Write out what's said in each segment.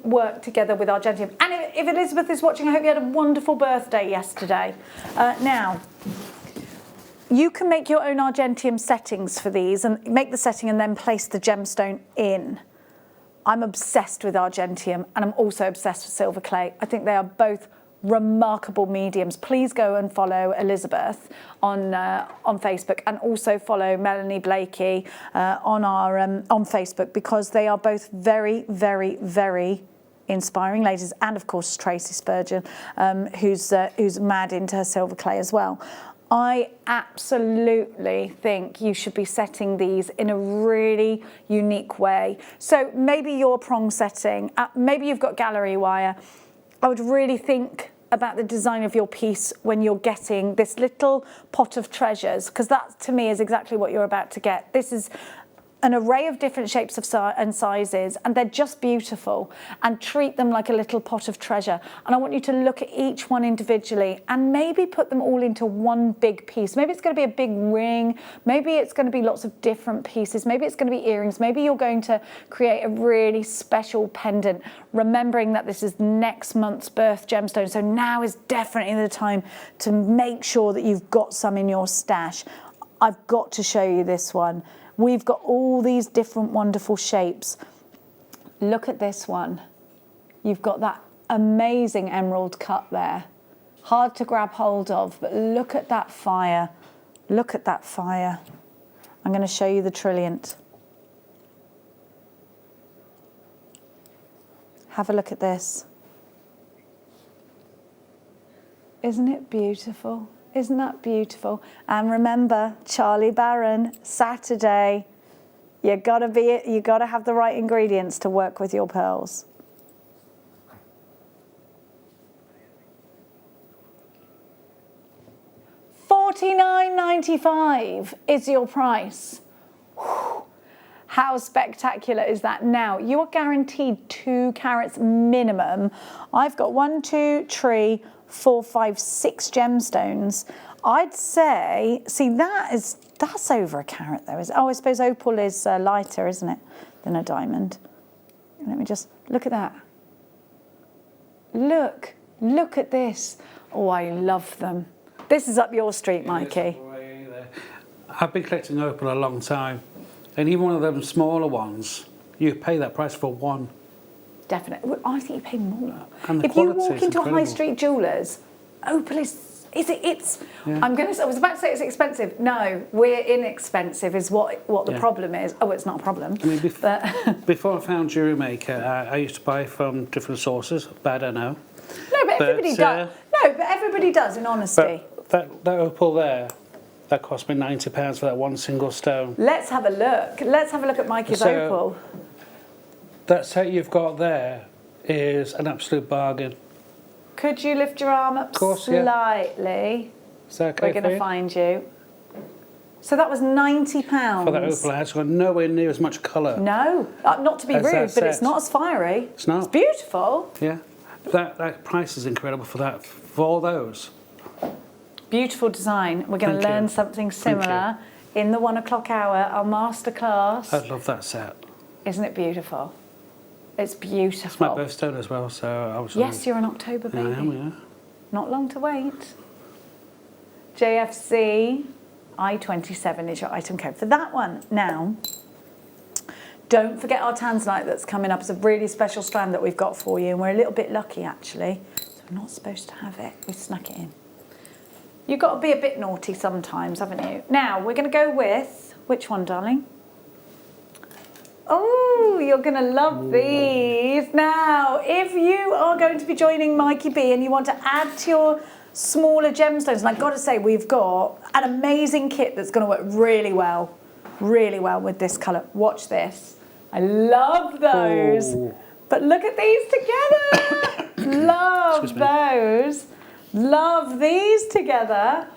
work together with Argentium. And if Elizabeth is watching, I hope you had a wonderful birthday yesterday. Now, you can make your own Argentium settings for these and make the setting and then place the gemstone in. I'm obsessed with Argentium and I'm also obsessed with silver clay. I think they are both remarkable mediums. Please go and follow Elizabeth on Facebook, and also follow Melanie Blakey on Facebook, because they are both very, very, very inspiring ladies, and of course Tracy Spurgeon, who's mad into her silver clay as well. I absolutely think you should be setting these in a really unique way. So maybe your prong setting, maybe you've got gallery wire. I would really think about the design of your piece when you're getting this little pot of treasures, because that to me is exactly what you're about to get. This is an array of different shapes and sizes, and they're just beautiful, and treat them like a little pot of treasure. And I want you to look at each one individually and maybe put them all into one big piece. Maybe it's going to be a big ring, maybe it's going to be lots of different pieces, maybe it's going to be earrings, maybe you're going to create a really special pendant, remembering that this is next month's birth gemstone. So now is definitely the time to make sure that you've got some in your stash. I've got to show you this one. We've got all these different wonderful shapes. Look at this one. You've got that amazing emerald cut there. Hard to grab hold of, but look at that fire. Look at that fire. I'm going to show you the trilliant. Have a look at this. Isn't it beautiful? Isn't that beautiful? And remember, Charlie Barron, Saturday. You gotta have the right ingredients to work with your pearls. $49.95 is your price. Whew. How spectacular is that? Now, you are guaranteed 2 carats minimum. I've got 1, 2, 3, 4, 5, 6 gemstones. I'd say, see, that's over a carat though. Oh, I suppose opal is lighter, isn't it, than a diamond. Let me just look at that. Look at this. Oh, I love them. This is up your street, Mikey. I've been collecting opal a long time, and even one of them smaller ones, you pay that price for one. Definitely. Well, I think you pay more. If you walk into a high street jewellers, opal is it's. Yeah. I was about to say it's expensive. No, we're inexpensive is what the problem is. Oh, it's not a problem. I mean, before I found Jewellery Maker, I used to buy from different sources, but I don't know. No, but everybody does. No, but everybody does, in honesty. But that opal there, that cost me £90 for that one single stone. Let's have a look. Let's have a look at Mikey's opal. That set you've got there is an absolute bargain. Could you lift your arm up slightly? Yeah. Is that okay? We're going to find you. So that was £90. For that opal, it's got nowhere near as much colour. No, not to be rude, but it's not as fiery. It's not. It's beautiful. Yeah. That price is incredible for all those. Beautiful design. We're going to learn something similar in the 1 o'clock hour, our masterclass. I'd love that set. Isn't it beautiful? It's beautiful. It's my birthstone as well, so I was. Yes, you're an October baby. I am, yeah. Not long to wait. JFC I27 is your item code for that one. Now, don't forget our Tanzanite that's coming up. It's a really special strand that we've got for you, and we're a little bit lucky actually. So we're not supposed to have it. We snuck it in. You've got to be a bit naughty sometimes, haven't you? Now, we're going to go with, which one, darling? Oh, you're going to love these. Now, if you are going to be joining Mikey B and you want to add to your smaller gemstones, and I've got to say, we've got an amazing kit that's going to work really well with this colour. Watch this. I love those. Oh. But look at these together. Love those. Love these together.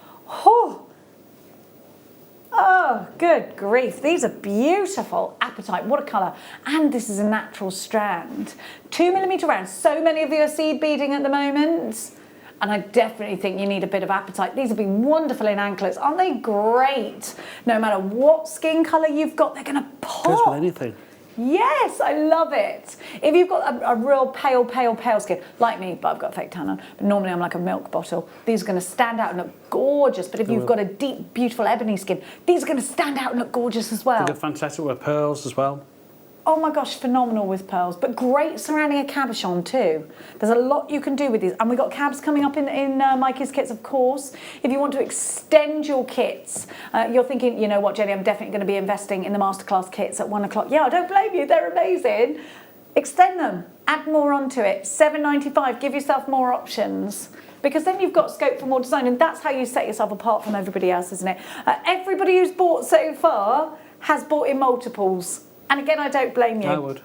Oh, good grief. These are beautiful. Apatite, what a colour. And this is a natural strand. 2mm round. So many of you are seed beading at the moment. And I definitely think you need a bit of apatite. These will be wonderful in anklets. Aren't they great? No matter what skin colour you've got, they're going to pop. Goes with anything. Yes, I love it. If you've got a real pale skin, like me, but I've got fake tan on, but normally I'm like a milk bottle, these are going to stand out and look gorgeous. But if you've got a deep, beautiful ebony skin, these are going to stand out and look gorgeous as well. They're fantastic with pearls as well. Oh my gosh, phenomenal with pearls, but great surrounding a cabochon too. There's a lot you can do with these. And we've got cabs coming up in Mikey's kits, of course. If you want to extend your kits, you're thinking, you know what, Jenny, I'm definitely going to be investing in the masterclass kits at 1 o'clock. Yeah, I don't blame you, they're amazing. Extend them, add more onto it. $7.95, give yourself more options. Because then you've got scope for more design, and that's how you set yourself apart from everybody else, isn't it? Everybody who's bought so far has bought in multiples. And again, I don't blame you. I would.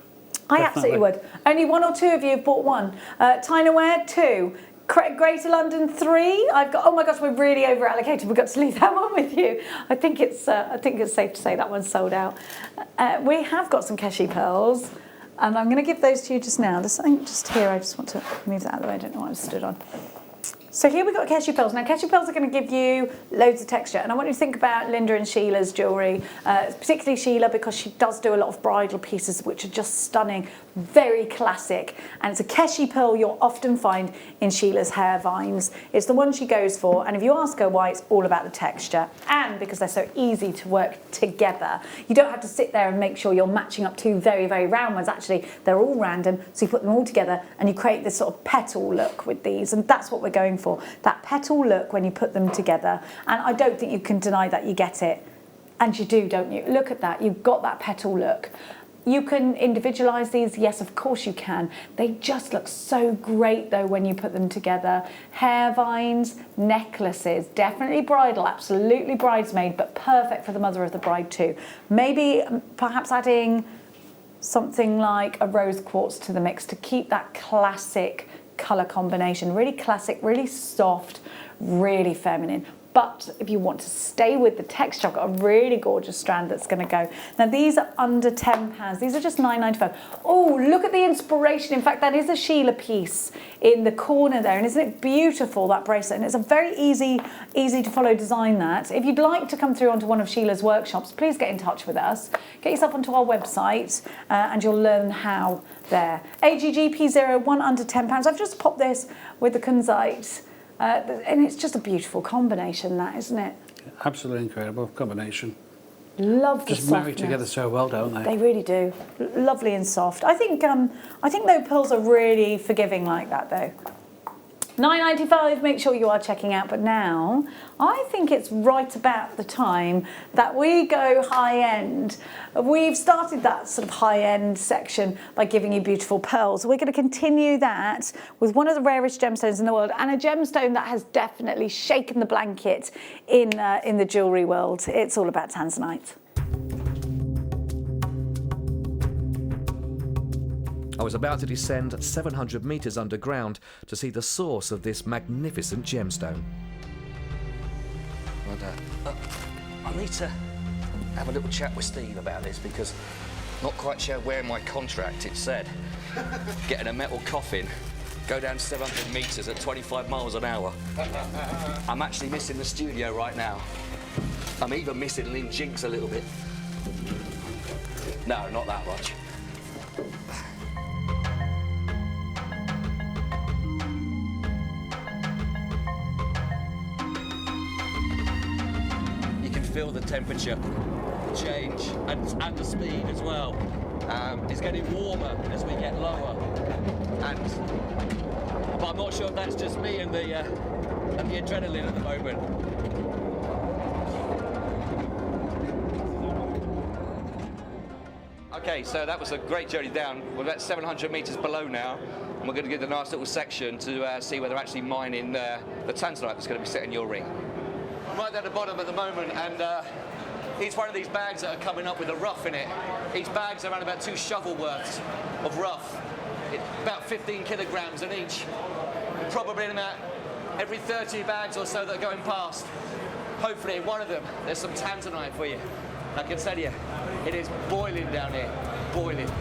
I absolutely would. Only 1 or 2 of you have bought 1. Tynerware, 2. Greater London, 3. I've got. Oh my gosh, we're really over allocated. We've got to leave that one with you. I think it's safe to say that one's sold out. We have got some Keshi pearls, and I'm going to give those to you just now. There's something just here. I just want to move that out of the way. I don't know what I stood on. So here we've got Keshi pearls. Now Keshi pearls are going to give you loads of texture, and I want you to think about Linda and Sheila's jewellery, particularly Sheila, because she does do a lot of bridal pieces which are just stunning, very classic, and it's a Keshi pearl you'll often find in Sheila's hair vines. It's the one she goes for, and if you ask her why, it's all about the texture, and because they're so easy to work together. You don't have to sit there and make sure you're matching up 2 very, very round ones. Actually, they're all random, so you put them all together and you create this sort of petal look with these, and that's what we're going for, that petal look when you put them together. And I don't think you can deny that you get it, and you do, don't you? Look at that, you've got that petal look. You can individualise these, yes, of course you can. They just look so great though when you put them together. Hair vines, necklaces, definitely bridal, absolutely bridesmaid, but perfect for the mother of the bride too. Maybe perhaps adding something like a rose quartz to the mix to keep that classic colour combination. Really classic, really soft, really feminine. But if you want to stay with the texture, I've got a really gorgeous strand that's going to go. Now these are under £10. These are just $9.95. Oh, look at the inspiration. In fact, that is a Sheila piece in the corner there. And isn't it beautiful, that bracelet? And it's a very easy to follow design that. If you'd like to come through onto one of Sheila's workshops, please get in touch with us. Get yourself onto our website and you'll learn how there. AGGP01 under £10. I've just popped this with the kunzite. And it's just a beautiful combination, that, isn't it? Absolutely incredible combination. Love the just married softness. together so well, don't they? They really do. Lovely and soft. I think those pearls are really forgiving like that, though. $9.95, make sure you are checking out. But now, I think it's right about the time that we go high-end. We've started that sort of high-end section by giving you beautiful pearls. We're going to continue that with one of the rarest gemstones in the world, and a gemstone that has definitely shaken the blanket in the jewellery world. It's all about tanzanite. I was about to descend 700 metres underground to see the source of this magnificent gemstone. I need to have a little chat with Steve about this because I'm not quite sure where in my contract it said getting a metal coffin, go down 700 metres at 25 miles an hour. I'm actually missing the studio right now. I'm even missing Lynn Jinx a little bit. No, not that much. Feel the temperature change and the speed as well. It's getting warmer as we get lower, but I'm not sure if that's just me and the adrenaline at the moment. Okay, so that was a great journey down. We're about 700 metres below now, and we're going to get a nice little section to see where they're actually mining the tanzanite that's going to be set in your ring. I'm right down the bottom at the moment, and each one of these bags that are coming up with a rough in it, each bag's around about 2 shovel worths of rough. About 15 kilograms in each. Probably in about every 30 bags or so that are going past. Hopefully in one of them there's some tanzanite for you. I can tell you, it is boiling down here, boiling.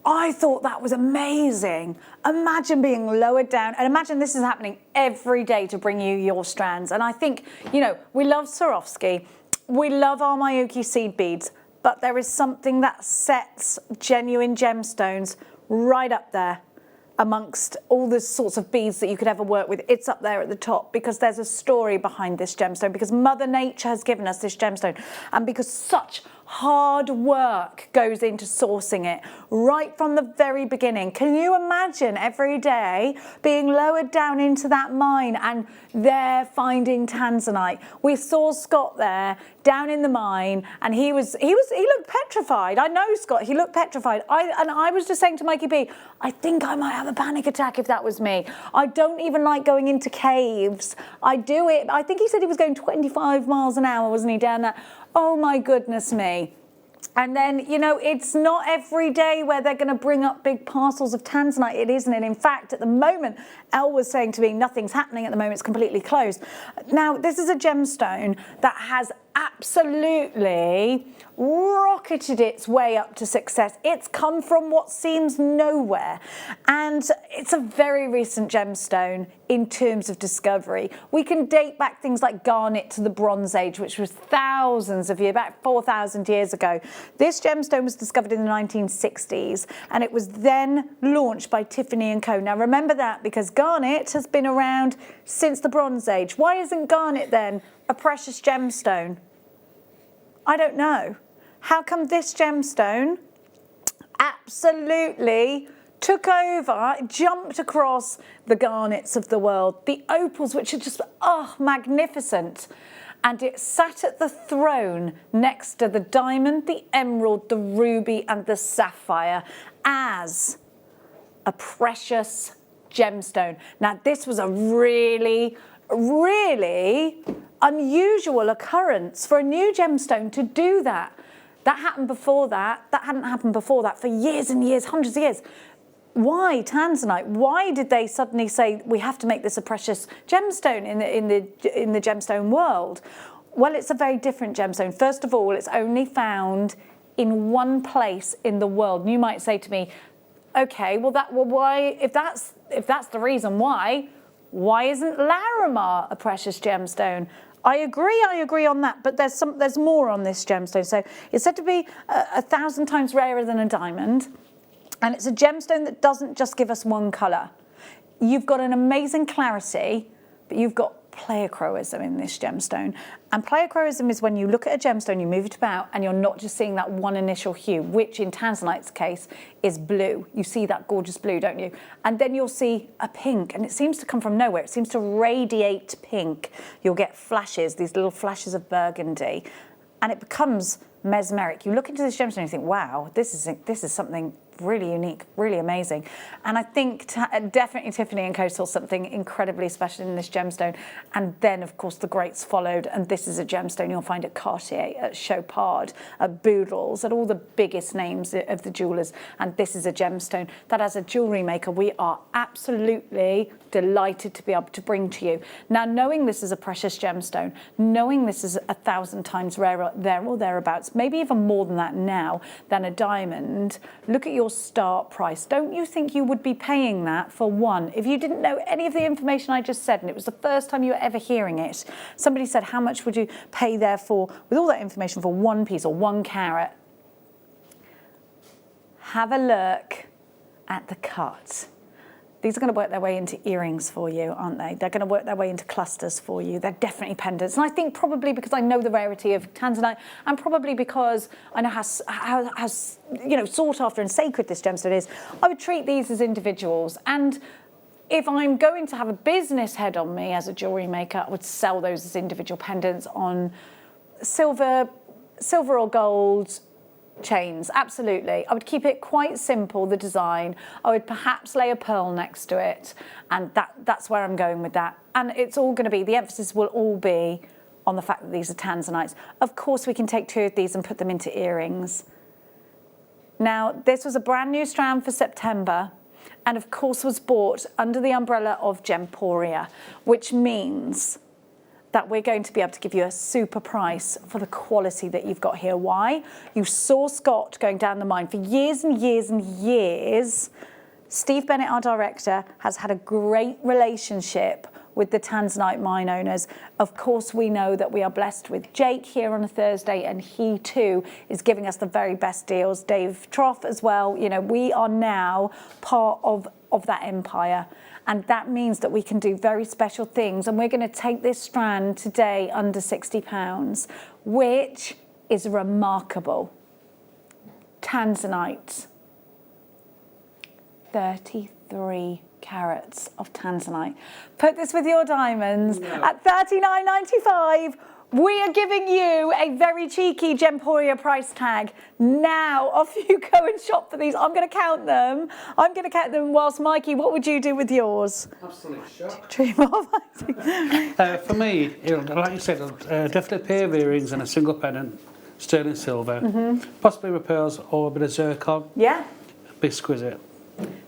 I thought that was amazing. Imagine being lowered down, and imagine this is happening every day to bring you your strands. And I think, you know, we love Swarovski, we love our Miyuki seed beads, but there is something that sets genuine gemstones right up there amongst all the sorts of beads that you could ever work with. It's up there at the top because there's a story behind this gemstone, because Mother Nature has given us this gemstone, and because such hard work goes into sourcing it right from the very beginning. Can you imagine every day being lowered down into that mine and there finding tanzanite? We saw Scott there down in the mine, and he looked petrified. I know Scott, he looked petrified. I was just saying to Mikey B, I think I might have a panic attack if that was me. I don't even like going into caves. I do it. I think he said he was going 25 miles an hour, wasn't he, down there? Oh my goodness me. And then, you know, it's not every day where they're going to bring up big parcels of tanzanite. It isn't. And in fact, at the moment, Elle was saying to me, nothing's happening at the moment. It's completely closed. Now, this is a gemstone that has absolutely rocketed its way up to success. It's come from what seems nowhere. And it's a very recent gemstone in terms of discovery. We can date back things like garnet to the Bronze Age, which was thousands of years, about 4,000 years ago. This gemstone was discovered in the 1960s, and it was then launched by Tiffany & Co. Now remember that, because garnet has been around since the Bronze Age. Why isn't garnet then a precious gemstone? I don't know. How come this gemstone absolutely took over, jumped across the garnets of the world, the opals, which are just, magnificent. And it sat at the throne next to the diamond, the emerald, the ruby, and the sapphire as a precious gemstone. Now, this was a really, really unusual occurrence for a new gemstone to do that. That happened before that. That hadn't happened before that for years and years, hundreds of years. Why tanzanite? Why did they suddenly say we have to make this a precious gemstone in the gemstone world? Well, it's a very different gemstone. First of all, it's only found in one place in the world. And you might say to me, okay, why? If that's the reason why isn't Larimar a precious gemstone? I agree on that, but there's more on this gemstone. So it's said to be 1,000 times rarer than a diamond, and it's a gemstone that doesn't just give us one colour. You've got an amazing clarity, but you've got pleochroism in this gemstone. And pleochroism is when you look at a gemstone, you move it about, and you're not just seeing that one initial hue, which in tanzanite's case is blue. You see that gorgeous blue, don't you? And then you'll see a pink, and it seems to come from nowhere. It seems to radiate pink. You'll get flashes, these little flashes of burgundy, and it becomes mesmeric. You look into this gemstone and you think, wow, this is something really unique, really amazing. And I think definitely Tiffany & Co saw something incredibly special in this gemstone. And then, of course, the greats followed. And this is a gemstone you'll find at Cartier, at Chopard, at Boodles, at all the biggest names of the jewellers. And this is a gemstone that, as a jewellery maker, we are absolutely delighted to be able to bring to you. Now, knowing this is a precious gemstone, knowing this is 1,000 times rarer there or thereabouts, maybe even more than that now, than a diamond, look at your start price. Don't you think you would be paying that for one? If you didn't know any of the information I just said, and it was the first time you were ever hearing it, somebody said, how much would you pay therefore with all that information for one piece or 1 carat? Have a look at the cut. These are going to work their way into earrings for you, aren't they? They're going to work their way into clusters for you. They're definitely pendants. And I think probably because I know the rarity of tanzanite, and probably because I know how sought after and sacred this gemstone is, I would treat these as individuals. And if I'm going to have a business head on me as a jewellery maker, I would sell those as individual pendants on silver or gold chains. Absolutely. I would keep it quite simple, the design. I would perhaps lay a pearl next to it, and that's where I'm going with that. And it's all going to be, the emphasis will all be on the fact that these are tanzanites. Of course, we can take 2 of these and put them into earrings. Now, this was a brand new strand for September, and of course was bought under the umbrella of Gemporia, which means that we're going to be able to give you a super price for the quality that you've got here. Why? You saw Scott going down the mine for years and years and years. Steve Bennett, our director, has had a great relationship with the Tanzanite mine owners. Of course, we know that we are blessed with Jake here on a Thursday, and he too is giving us the very best deals. Dave Trough as well. You know, we are now part of that empire. And that means that we can do very special things. And we're going to take this strand today under £60, which is remarkable. Tanzanite. 33 carats of Tanzanite. Put this with your diamonds at $39.95. We are giving you a very cheeky Gemporia price tag. Now, off you go and shop for these. I'm going to count them. I'm going to count them whilst, Mikey, what would you do with yours? Absolute shock. Dream of. For me, like you said, definitely a pair of earrings and a single pendant, sterling silver, possibly with pearls or a bit of zircon. Yeah. Be exquisite.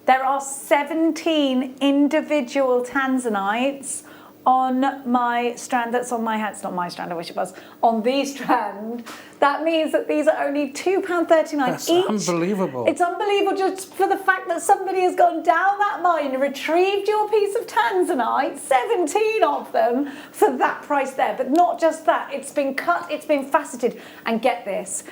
There are 17 individual Tanzanites on my strand. That's on my hand. It's not my strand, I wish it was. On the strand. That means that these are only £2.39 each. That's unbelievable. It's unbelievable just for the fact that somebody has gone down that mine and retrieved your piece of Tanzanite, 17 of them, for that price there. But not just that. It's been cut, it's been faceted. And get this.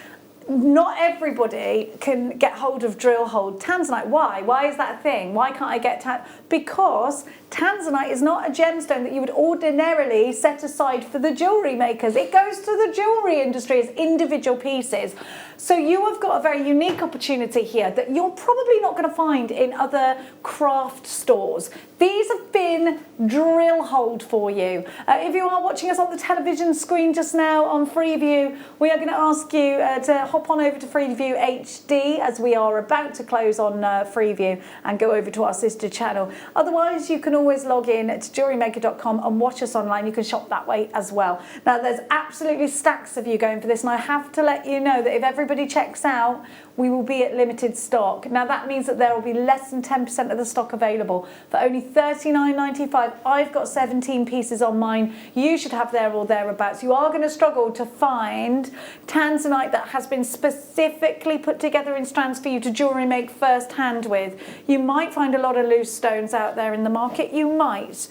Not everybody can get hold of drill hole Tanzanite. Why? Why is that a thing? Why can't I get because Tanzanite is not a gemstone that you would ordinarily set aside for the jewellery makers. It goes to the jewellery industry as individual pieces. So you have got a very unique opportunity here that you're probably not going to find in other craft stores. These have been drill holed for you. If you are watching us on the television screen just now on Freeview, we are going to ask you to hop on over to Freeview HD as we are about to close on Freeview and go over to our sister channel. Otherwise, you can always log in to JewelleryMaker.com and watch us online. You can shop that way as well. Now, there's absolutely stacks of you going for this, and I have to let you know that if everybody checks out, we will be at limited stock. Now, that means that there will be less than 10% of the stock available. For only $39.95, I've got 17 pieces on mine. You should have there or thereabouts. You are going to struggle to find Tanzanite that has been specifically put together in strands for you to jewellery make first hand with. You might find a lot of loose stones out there in the market. You might.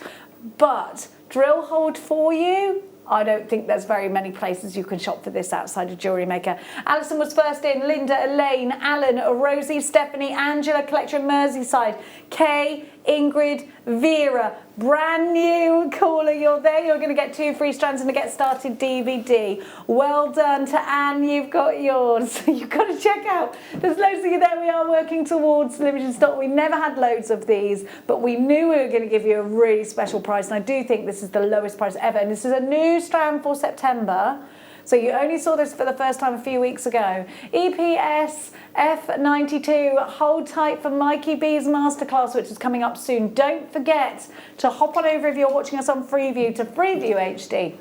But drill hold for you, I don't think there's very many places you can shop for this outside of Jewellery Maker. Alison was first in, Linda, Elaine, Alan, Rosie, Stephanie, Angela, Collector Merseyside, Kay, Ingrid, Vera, brand new caller, you're there. You're going to get 2 free strands and a Get Started DVD. Well done to Anne, you've got yours. You've got to check out. There's loads of you there. We are working towards limited stock. We never had loads of these, but we knew we were going to give you a really special price, and I do think this is the lowest price ever, and this is a new strand for September. So you only saw this for the first time a few weeks ago. EPS F92, hold tight for Mikey B's masterclass, which is coming up soon. Don't forget to hop on over if you're watching us on Freeview to Freeview HD,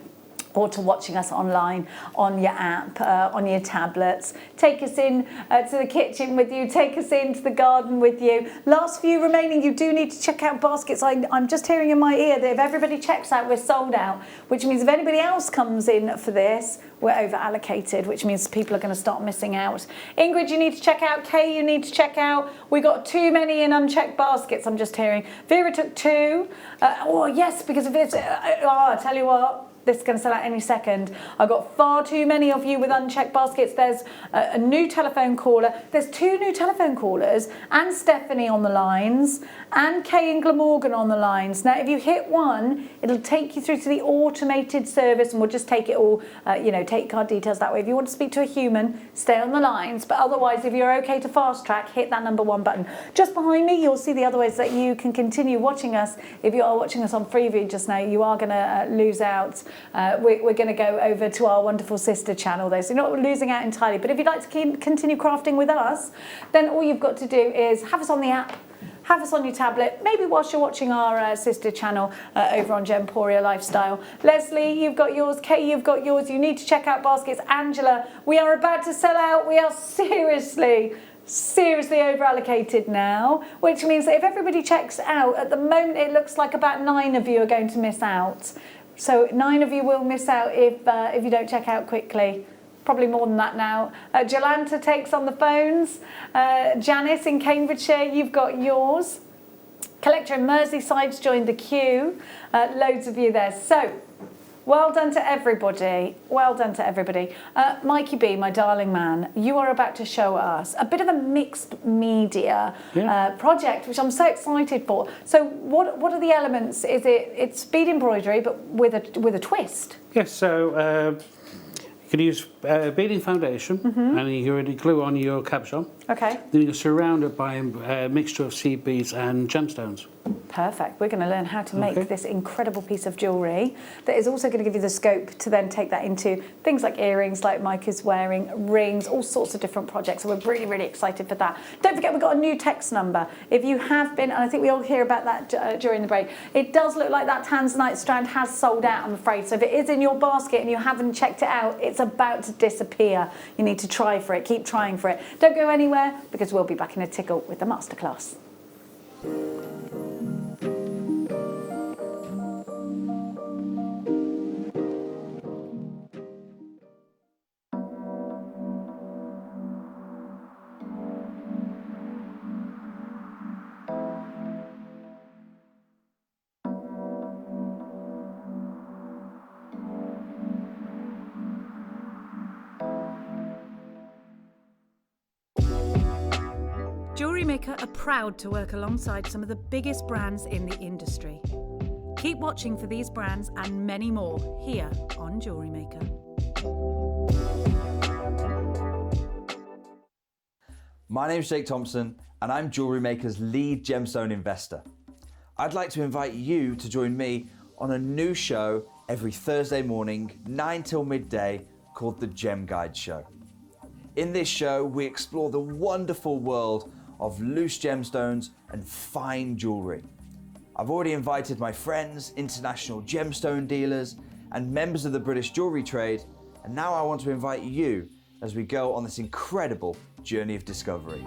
or to watching us online on your app, on your tablets. Take us in to the kitchen with you, take us into the garden with you. Last few remaining, you do need to check out baskets. I'm just hearing in my ear that if everybody checks out, we're sold out, which means if anybody else comes in for this, we're over allocated, which means people are going to start missing out. Ingrid, you need to check out. Kay, you need to check out. We got too many in unchecked baskets, I'm just hearing. Vera took 2. Oh, yes, because of this. I tell you what. This is going to sell out any second. I've got far too many of you with unchecked baskets. There's a new telephone caller. There's 2 new telephone callers, and Stephanie on the lines, and Kay and Glamorgan on the lines. Now, if you hit 1, it'll take you through to the automated service, and we'll just take it all, take card details that way. If you want to speak to a human, stay on the lines. But otherwise, if you're okay to fast track, hit that number 1 button. Just behind me, you'll see the other ways that you can continue watching us. If you are watching us on Freeview just now, you are going to lose out. We're going to go over to our wonderful sister channel though, so you're not losing out entirely. But if you'd like to continue crafting with us, then all you've got to do is have us on the app, have us on your tablet, maybe whilst you're watching our sister channel over on Gemporia Lifestyle. Leslie, you've got yours. Kay, you've got yours. You need to check out baskets. Angela, we are about to sell out. We are seriously over allocated now, which means that if everybody checks out, at the moment it looks like about 9 of you are going to miss out. So 9 of you will miss out if you don't check out quickly. Probably more than that now. Jolanta takes on the phones. Janice in Cambridgeshire, you've got yours. Collector in Merseyside's joined the queue. Loads of you there. So, well done to everybody. Well done to everybody. Mikey B, my darling man, you are about to show us a bit of a mixed media project, which I'm so excited for. So, what are the elements? It's bead embroidery, but with a twist. Yes. So you can use beading foundation, and you already glue on your cabochon. Okay. Then you're surrounded by a mixture of seed beads and gemstones. Perfect. We're going to learn how to make this incredible piece of jewellery that is also going to give you the scope to then take that into things like earrings, like Mike is wearing, rings, all sorts of different projects. So we're really, really excited for that. Don't forget, we've got a new text number. If you have been, and I think we all hear about that during the break, it does look like that Tanzanite strand has sold out, I'm afraid. So if it is in your basket and you haven't checked it out, it's about to disappear. You need to try for it. Keep trying for it. Don't go anywhere, because we'll be back in a tickle with the masterclass. Jewellery Maker are proud to work alongside some of the biggest brands in the industry. Keep watching for these brands and many more here on Jewellery Maker. My name's Jake Thompson and I'm Jewellery Maker's lead gemstone investor. I'd like to invite you to join me on a new show every Thursday morning, 9 till midday, called the Gem Guide Show. In this show, we explore the wonderful world of loose gemstones and fine jewellery. I've already invited my friends, international gemstone dealers, and members of the British jewellery trade, and now I want to invite you as we go on this incredible journey of discovery.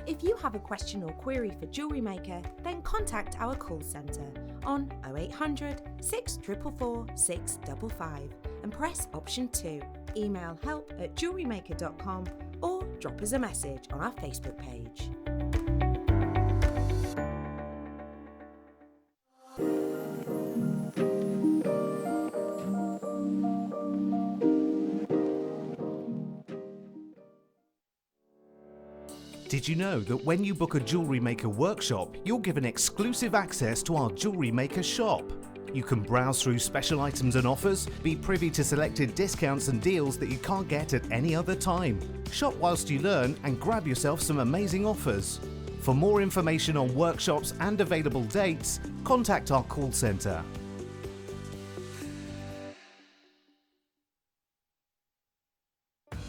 If you have a question or query for Jewellery Maker, then contact our call centre on 0800 644 655 and press option 2. Email help@jewellerymaker.com or drop us a message on our Facebook page. Did you know that when you book a Jewellery Maker workshop, you're given exclusive access to our Jewellery Maker shop? You can browse through special items and offers, be privy to selected discounts and deals that you can't get at any other time. Shop whilst you learn and grab yourself some amazing offers. For more information on workshops and available dates, contact our call centre.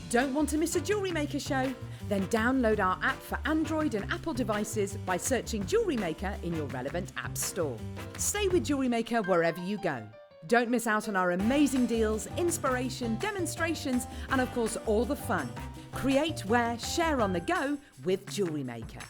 Don't want to miss a Jewellery Maker show? Then download our app for Android and Apple devices by searching Jewellery Maker in your relevant app store. Stay with Jewellery Maker wherever you go. Don't miss out on our amazing deals, inspiration, demonstrations, and of course all the fun. Create, wear, share on the go with Jewellery Maker.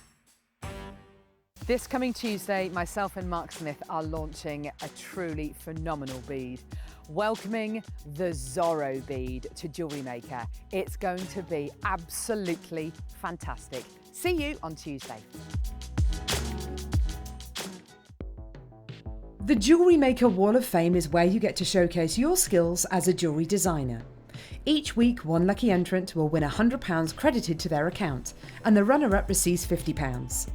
This coming Tuesday, myself and Mark Smith are launching a truly phenomenal bead. Welcoming the Zorro bead to Jewellery Maker. It's going to be absolutely fantastic. See you on Tuesday. The Jewellery Maker Wall of Fame is where you get to showcase your skills as a jewellery designer. Each week, one lucky entrant will win £100 credited to their account, and the runner-up receives £50.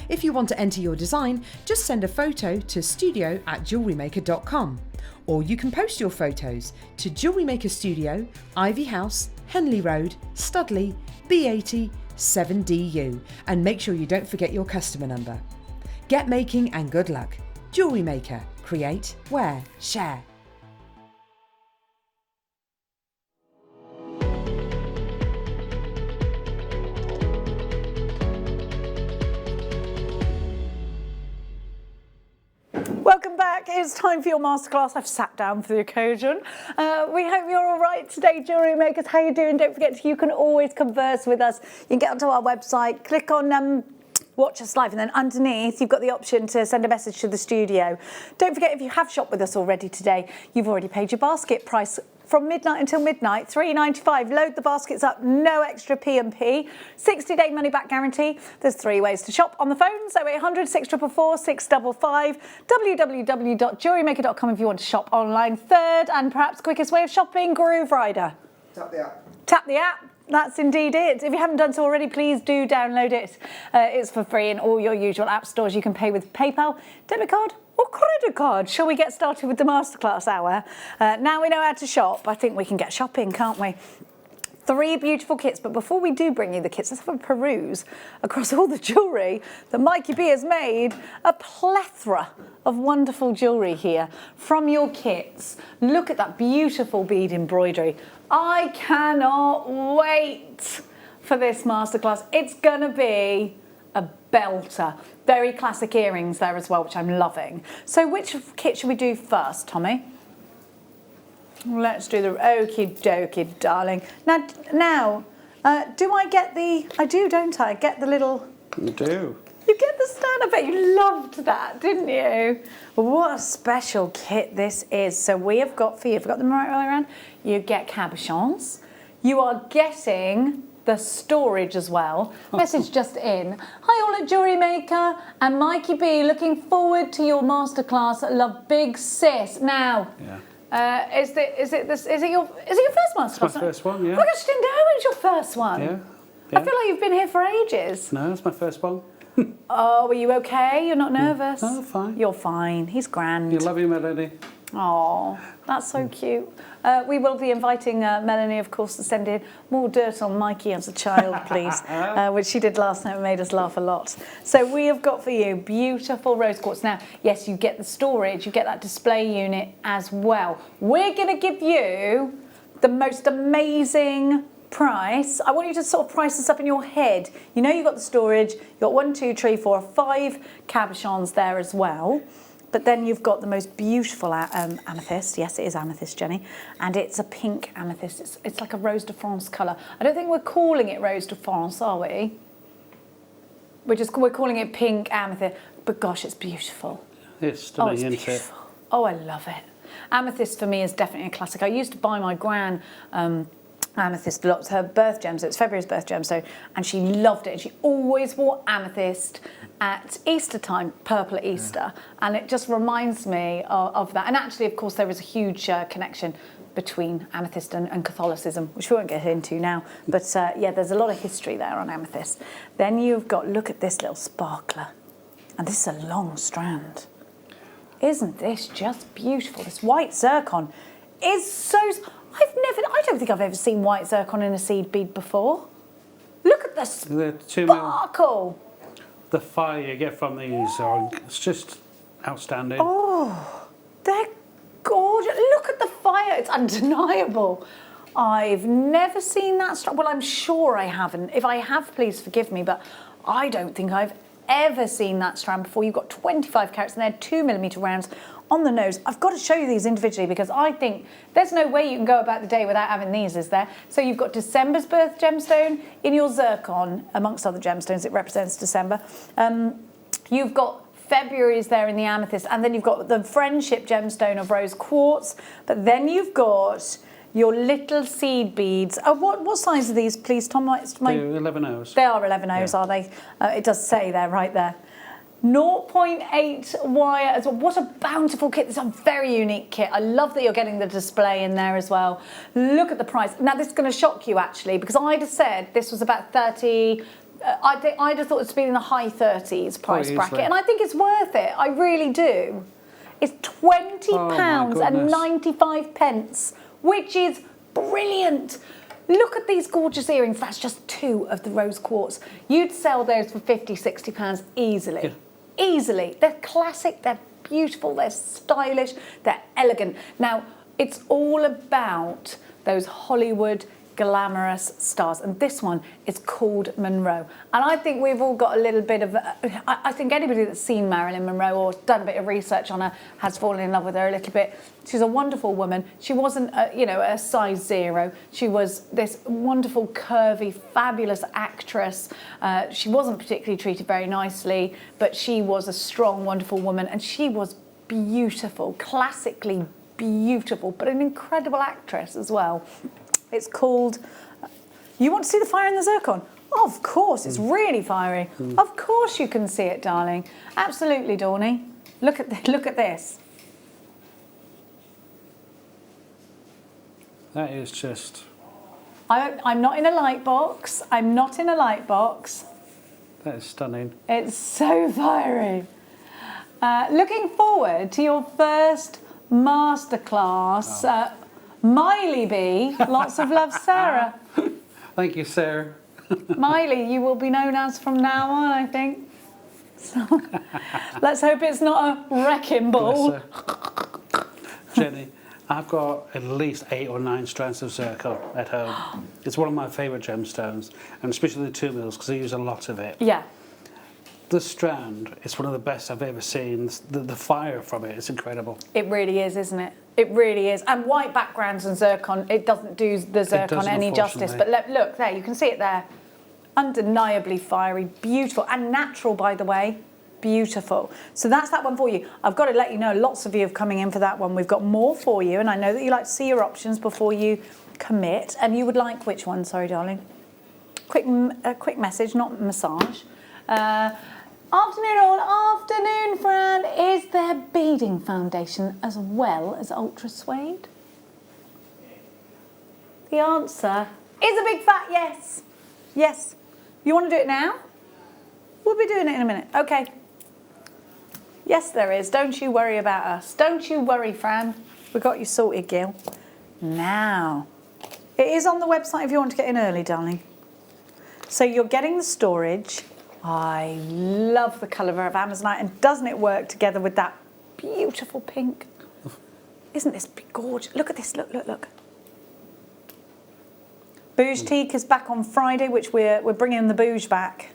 If you want to enter your design, just send a photo to studio@jewellerymaker.com, or you can post your photos to Jewellery Maker Studio, Ivy House, Henley Road, Studley, B80 7DU, and make sure you don't forget your customer number. Get making and good luck. Jewellery Maker. Create, wear, share. Welcome back. It's time for your masterclass. I've sat down for the occasion. We hope you're all right today, Jewellery Makers. How you doing? Don't forget, you can always converse with us. You can get onto our website, click on watch us live, and then underneath you've got the option to send a message to the studio. Don't forget, if you have shopped with us already today, you've already paid your basket price. From midnight until midnight, $3.95. Load the baskets up, no extra P&P. 60-day money-back guarantee. There's 3 ways to shop on the phones: 0800 644 655, www.jewellerymaker.com if you want to shop online. Third and perhaps quickest way of shopping, Groove Rider. Tap the app. Tap the app. That's indeed it. If you haven't done so already, please do download it. It's for free in all your usual app stores. You can pay with PayPal, debit card, or credit card. Shall we get started with the masterclass hour? Now we know how to shop, I think we can get shopping, can't we? 3 beautiful kits, but before we do bring you the kits, let's have a peruse across all the jewellery that Mikey B has made. A plethora of wonderful jewellery here from your kits. Look at that beautiful bead embroidery. I cannot wait for this masterclass. It's gonna be a belter. Very classic earrings there as well, which I'm loving. So which kit should we do first, Tommy? Let's do the okie dokie, darling. Now, do I get the, I do, don't I? Get the little... You do. You get the stand. I bet you loved that, didn't you? What a special kit this is. So we have got for you, if you've got them right way around, you get cabochons. You are getting the storage as well. Message just in. Hi all at Jewellery Maker and Mikey B. Looking forward to your masterclass. Love, big sis. Now, is it your first masterclass? It's my first one, yeah. Oh my gosh, I didn't know it was your first one. Yeah. I feel like you've been here for ages. No, it's my first one. Oh, are you okay? You're not nervous? No, fine. You're fine. He's grand. You love you, Melody. Oh, that's so cute. We will be inviting Melanie, of course, to send in more dirt on Mikey as a child, please, which she did last night and made us laugh a lot. So we have got for you beautiful rose quartz. Now, yes, you get the storage, you get that display unit as well. We're going to give you the most amazing price. I want you to sort of price this up in your head. You know you've got the storage, you've got 1, 2, 3, 4, 5 cabochons there as well. But then you've got the most beautiful amethyst. Yes, it is amethyst, Jenny. And it's a pink amethyst. It's like a Rose de France colour. I don't think we're calling it Rose de France, are we? We're calling it pink amethyst. But gosh, it's beautiful. It's stunning, it's isn't beautiful. it? Oh, I love it. Amethyst for me is definitely a classic. I used to buy my gran amethyst a lot. It's her birth gemstone. It's February's birth gemstone, and she loved it. She always wore amethyst at Easter time, purple at Easter, and it just reminds me of that. And actually, of course, there is a huge connection between amethyst and Catholicism, which we won't get into now. But yeah, there's a lot of history there on amethyst. Then you've got, look at this little sparkler, and this is a long strand. Isn't this just beautiful? This white zircon is so... I don't think I've ever seen white zircon in a seed bead before. Look at the sparkle. The fire you get from these it's just outstanding. Oh, they're gorgeous. Look at the fire. It's undeniable. I've never seen that. Well, I'm sure I haven't. If I have, please forgive me, but I don't think I've ever seen that strand before. You've got 25 carats and they're 2mm rounds on the nose. I've got to show you these individually because I think there's no way you can go about the day without having these, is there? So you've got December's birth gemstone in your zircon, amongst other gemstones, it represents December. You've got February's there in the amethyst, and then you've got the friendship gemstone of rose quartz, but then you've got your little seed beads. What size are these, please, Tom? They're 11Os. They are 11Os, yeah. Are they? It does say there, right there. 0.8 wire as well. What a bountiful kit. This is a very unique kit. I love that you're getting the display in there as well. Look at the price. Now, this is going to shock you, actually, because I'd have said this was about 30... I'd have thought it's been in the high 30s price bracket, and I think it's worth it. I really do. It's £20 and 95 pence, which is brilliant. Look at these gorgeous earrings. That's just 2 of the rose quartz. You'd sell those for £50, £60 easily. Yeah. Easily. They're classic, they're beautiful, they're stylish, they're elegant. Now, it's all about those Hollywood glamorous stars. And this one is called Monroe. And I think we've all got a little bit of, I think anybody that's seen Marilyn Monroe or done a bit of research on her has fallen in love with her a little bit. She's a wonderful woman. She wasn't, a size 0. She was this wonderful, curvy, fabulous actress. She wasn't particularly treated very nicely, but she was a strong, wonderful woman. And she was beautiful, classically beautiful, but an incredible actress as well. It's called, you want to see the fire in the zircon? Of course, it's really fiery. Of course you can see it, darling. Absolutely, Dawny. Look at this. That is just... I'm not in a light box. I'm not in a light box. That is stunning. It's so fiery. Looking forward to your first masterclass. Miley B, lots of love, Sarah. Thank you, Sarah. Miley, you will be known as from now on, I think. So, let's hope it's not a wrecking ball. Jenny, I've got at least 8 or 9 strands of zircon at home. It's one of my favourite gemstones, and especially the 2 mils because I use a lot of it. Yeah. The strand is one of the best I've ever seen. The fire from it is incredible. It really is, isn't it? It really is. And white backgrounds and zircon, it doesn't do the zircon any justice. But look, there, you can see it there. Undeniably fiery, beautiful, and natural, by the way. Beautiful. So that's that one for you. I've got to let you know, lots of you are coming in for that one. We've got more for you, and I know that you like to see your options before you commit. And you would like which one? Sorry, darling. Quick message, not massage. Afternoon all, afternoon Fran. Is there beading foundation as well as ultra suede? The answer is a big fat yes. Yes. You want to do it now? We'll be doing it in a minute. Okay. Yes, there is. Don't you worry about us. Don't you worry, Fran. We got you sorted, Gil. Now, it is on the website if you want to get in early, darling. So you're getting the storage. I love the colour of Amazonite, and doesn't it work together with that beautiful pink? Isn't this gorgeous? Look at this, look. Bouge Teak is back on Friday, which we're bringing the bouge back.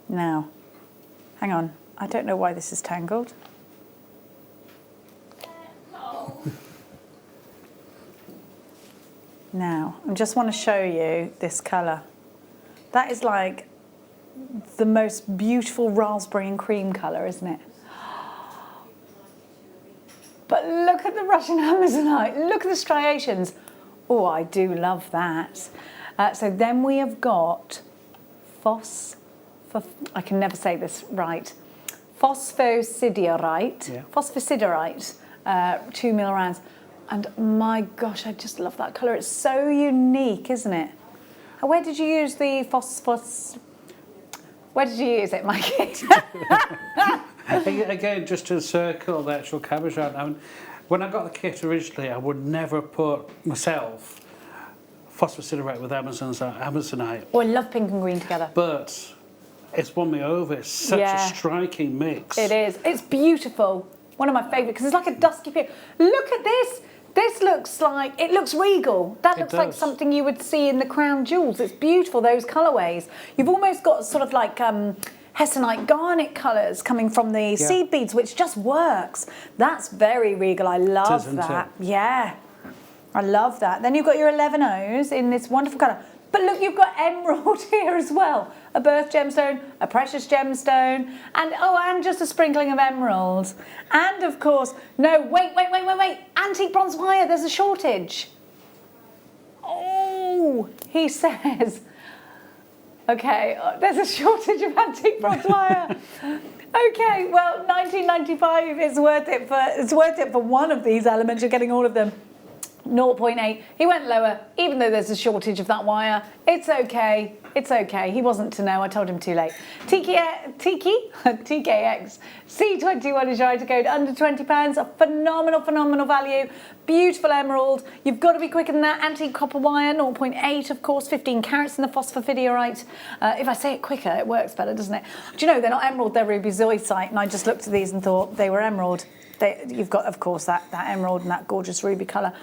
Now, hang on, I don't know why this is tangled. Now, I just want to show you this colour. That is like the most beautiful raspberry and cream colour, isn't it? But look at the Russian Amazonite. Look at the striations. Oh, I do love that. So then we have got I can never say this right. Phosphosiderite. Yeah. Phosphosiderite, 2 mil rounds. And my gosh, I just love that colour. It's so unique, isn't it? Where did you use the phosphorus? Where did you use it, Mikey? Again, just to circle the actual cabochon. I mean, when I got the kit originally, I would never put myself phosphosiderite with Amazonite. Oh, I love pink and green together. But it's won me over. It's such a striking mix. It is. It's beautiful. One of my favourite, because it's like a dusky pink. Look at this. This looks like, it looks regal. That looks like something you would see in the crown jewels. It's beautiful, those colourways. You've almost got sort of like Hessonite garnet colours coming from the seed beads, which just works. That's very regal. I love that. Yeah, I love that. Then you've got your 11 O's in this wonderful colour. But look, you've got emerald here as well. A birth gemstone, a precious gemstone, and just a sprinkling of emerald. And of course, no, wait. Antique bronze wire, there's a shortage. Oh, he says. Okay, there's a shortage of antique bronze wire. Okay, well, $19.95 is worth it for one of these elements. You're getting all of them. 0.8. He went lower, even though there's a shortage of that wire. It's okay. It's okay. He wasn't to know. I told him too late. TKX C21 is your item code, under £20. A phenomenal value. Beautiful emerald. You've got to be quicker than that. Antique copper wire, 0.8, of course. 15 carats in the phosphophidiorite. If I say it quicker, it works better, doesn't it? Do you know, they're not emerald, they're ruby zoisite. And I just looked at these and thought they were emerald. You've got, of course, that emerald and that gorgeous ruby colour.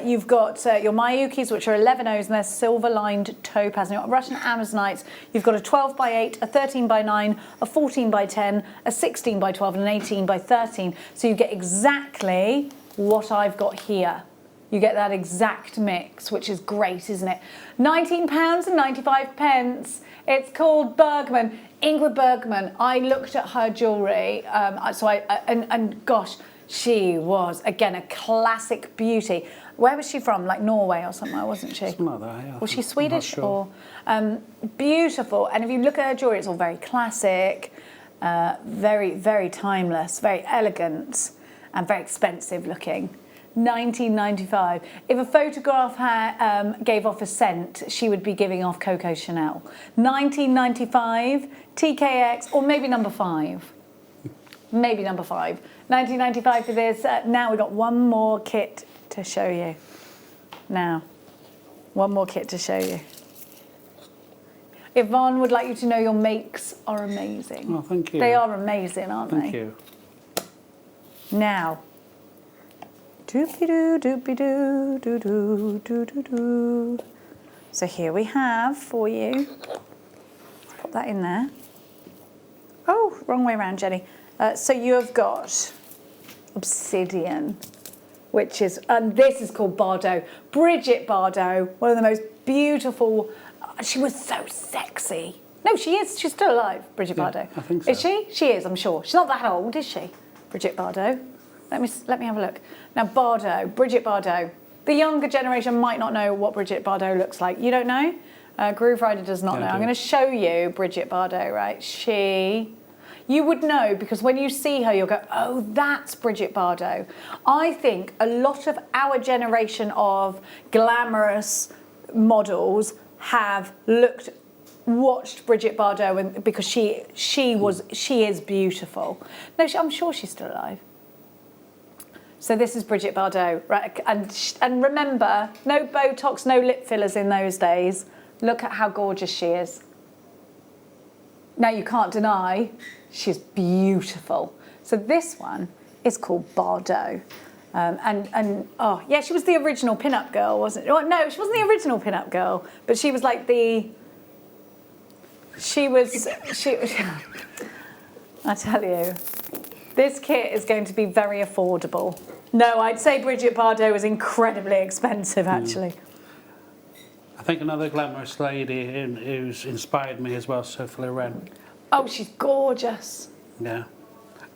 You've got your Miyukis, which are 11 O's, and they're silver-lined topaz. And you've got Russian Amazonites. You've got a 12 by 8, a 13 by 9, a 14 by 10, a 16 by 12, and an 18 by 13. So you get exactly what I've got here. You get that exact mix, which is great, isn't it? £19.95. It's called Bergman. Ingrid Bergman, I looked at her jewellery, and gosh, she was, again, a classic beauty. Where was she from? Like Norway or somewhere, wasn't she? Something like that, yeah. Was she Swedish? Sure. Or beautiful. And if you look at her jewellery, it's all very classic, very, very timeless, very elegant, and very expensive looking. £19.95. If a photograph gave off a scent, she would be giving off Coco Chanel. £19.95, TKX, or maybe number 5. Maybe number 5. £19.95 for this. Now we've got one more kit to show you. One more kit to show you. Yvonne would like you to know your makes are amazing. Oh, thank you. They are amazing, aren't they? Thank you. Now, doopy-doo, doopy-doo, doo-doo, doo-doo-doo. So here we have for you, put that in there. Oh, wrong way around, Jenny. So you have got obsidian, which is, and this is called Bardot. Bridget Bardot, one of the most beautiful, she was so sexy. No, she is, she's still alive, Bridget Bardot. I think so. Is she? She is, I'm sure. She's not that old, is she? Bridget Bardot. Let me have a look. Now, Bardot, Bridget Bardot. The younger generation might not know what Bridget Bardot looks like. You don't know? Groove Rider does not know. I'm going to show you Bridget Bardot, right? You would know because when you see her, you'll go, oh, that's Bridget Bardot. I think a lot of our generation of glamorous models have watched Bridget Bardot because she is beautiful. No, I'm sure she's still alive. So this is Bridget Bardot, right? And remember, no Botox, no lip fillers in those days. Look at how gorgeous she is. Now you can't deny, she's beautiful. So this one is called Bardot. Oh yeah, she was the original pin-up girl, wasn't it? Oh, no, she wasn't the original pin-up girl, but she was like I tell you, this kit is going to be very affordable. No, I'd say Bridget Bardot was incredibly expensive, actually. I think another glamorous lady who's inspired me as well, Sophie Loren. Oh, she's gorgeous. Yeah.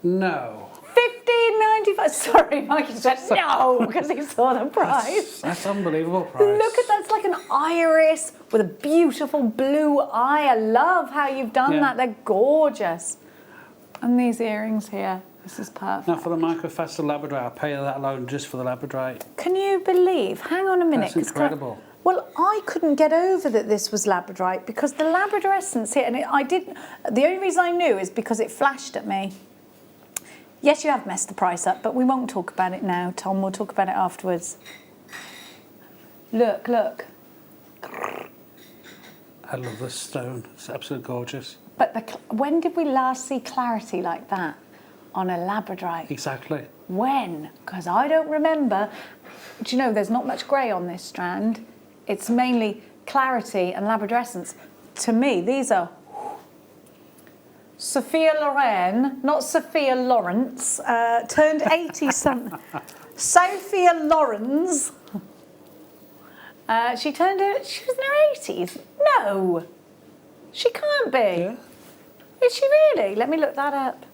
No. £15.95. Sorry, Mikey said no because he saw the price. That's unbelievable price. Look at that, it's like an iris with a beautiful blue eye. I love how you've done that. They're gorgeous. And these earrings here, this is perfect. Now for the microfaster labradorite, I'll pay that alone just for the labradorite. Can you believe? Hang on a minute. That's incredible. Well, I couldn't get over that this was labradorite because the labrador essence here, and the only reason I knew is because it flashed at me. Yes, you have messed the price up, but we won't talk about it now, Tom. We'll talk about it afterwards. Look, look. I love this stone. It's absolutely gorgeous. But when did we last see clarity like that on a labradorite? Exactly. When? Because I don't remember. Do you know, there's not much grey on this strand. It's mainly clarity and labrador essence. To me, these are Sophia Loren, not Sophia Lawrence, turned 80-something. Sophia Lorenz. She was in her 80s. No, she can't be. Yeah. Is she really? Let me look that up.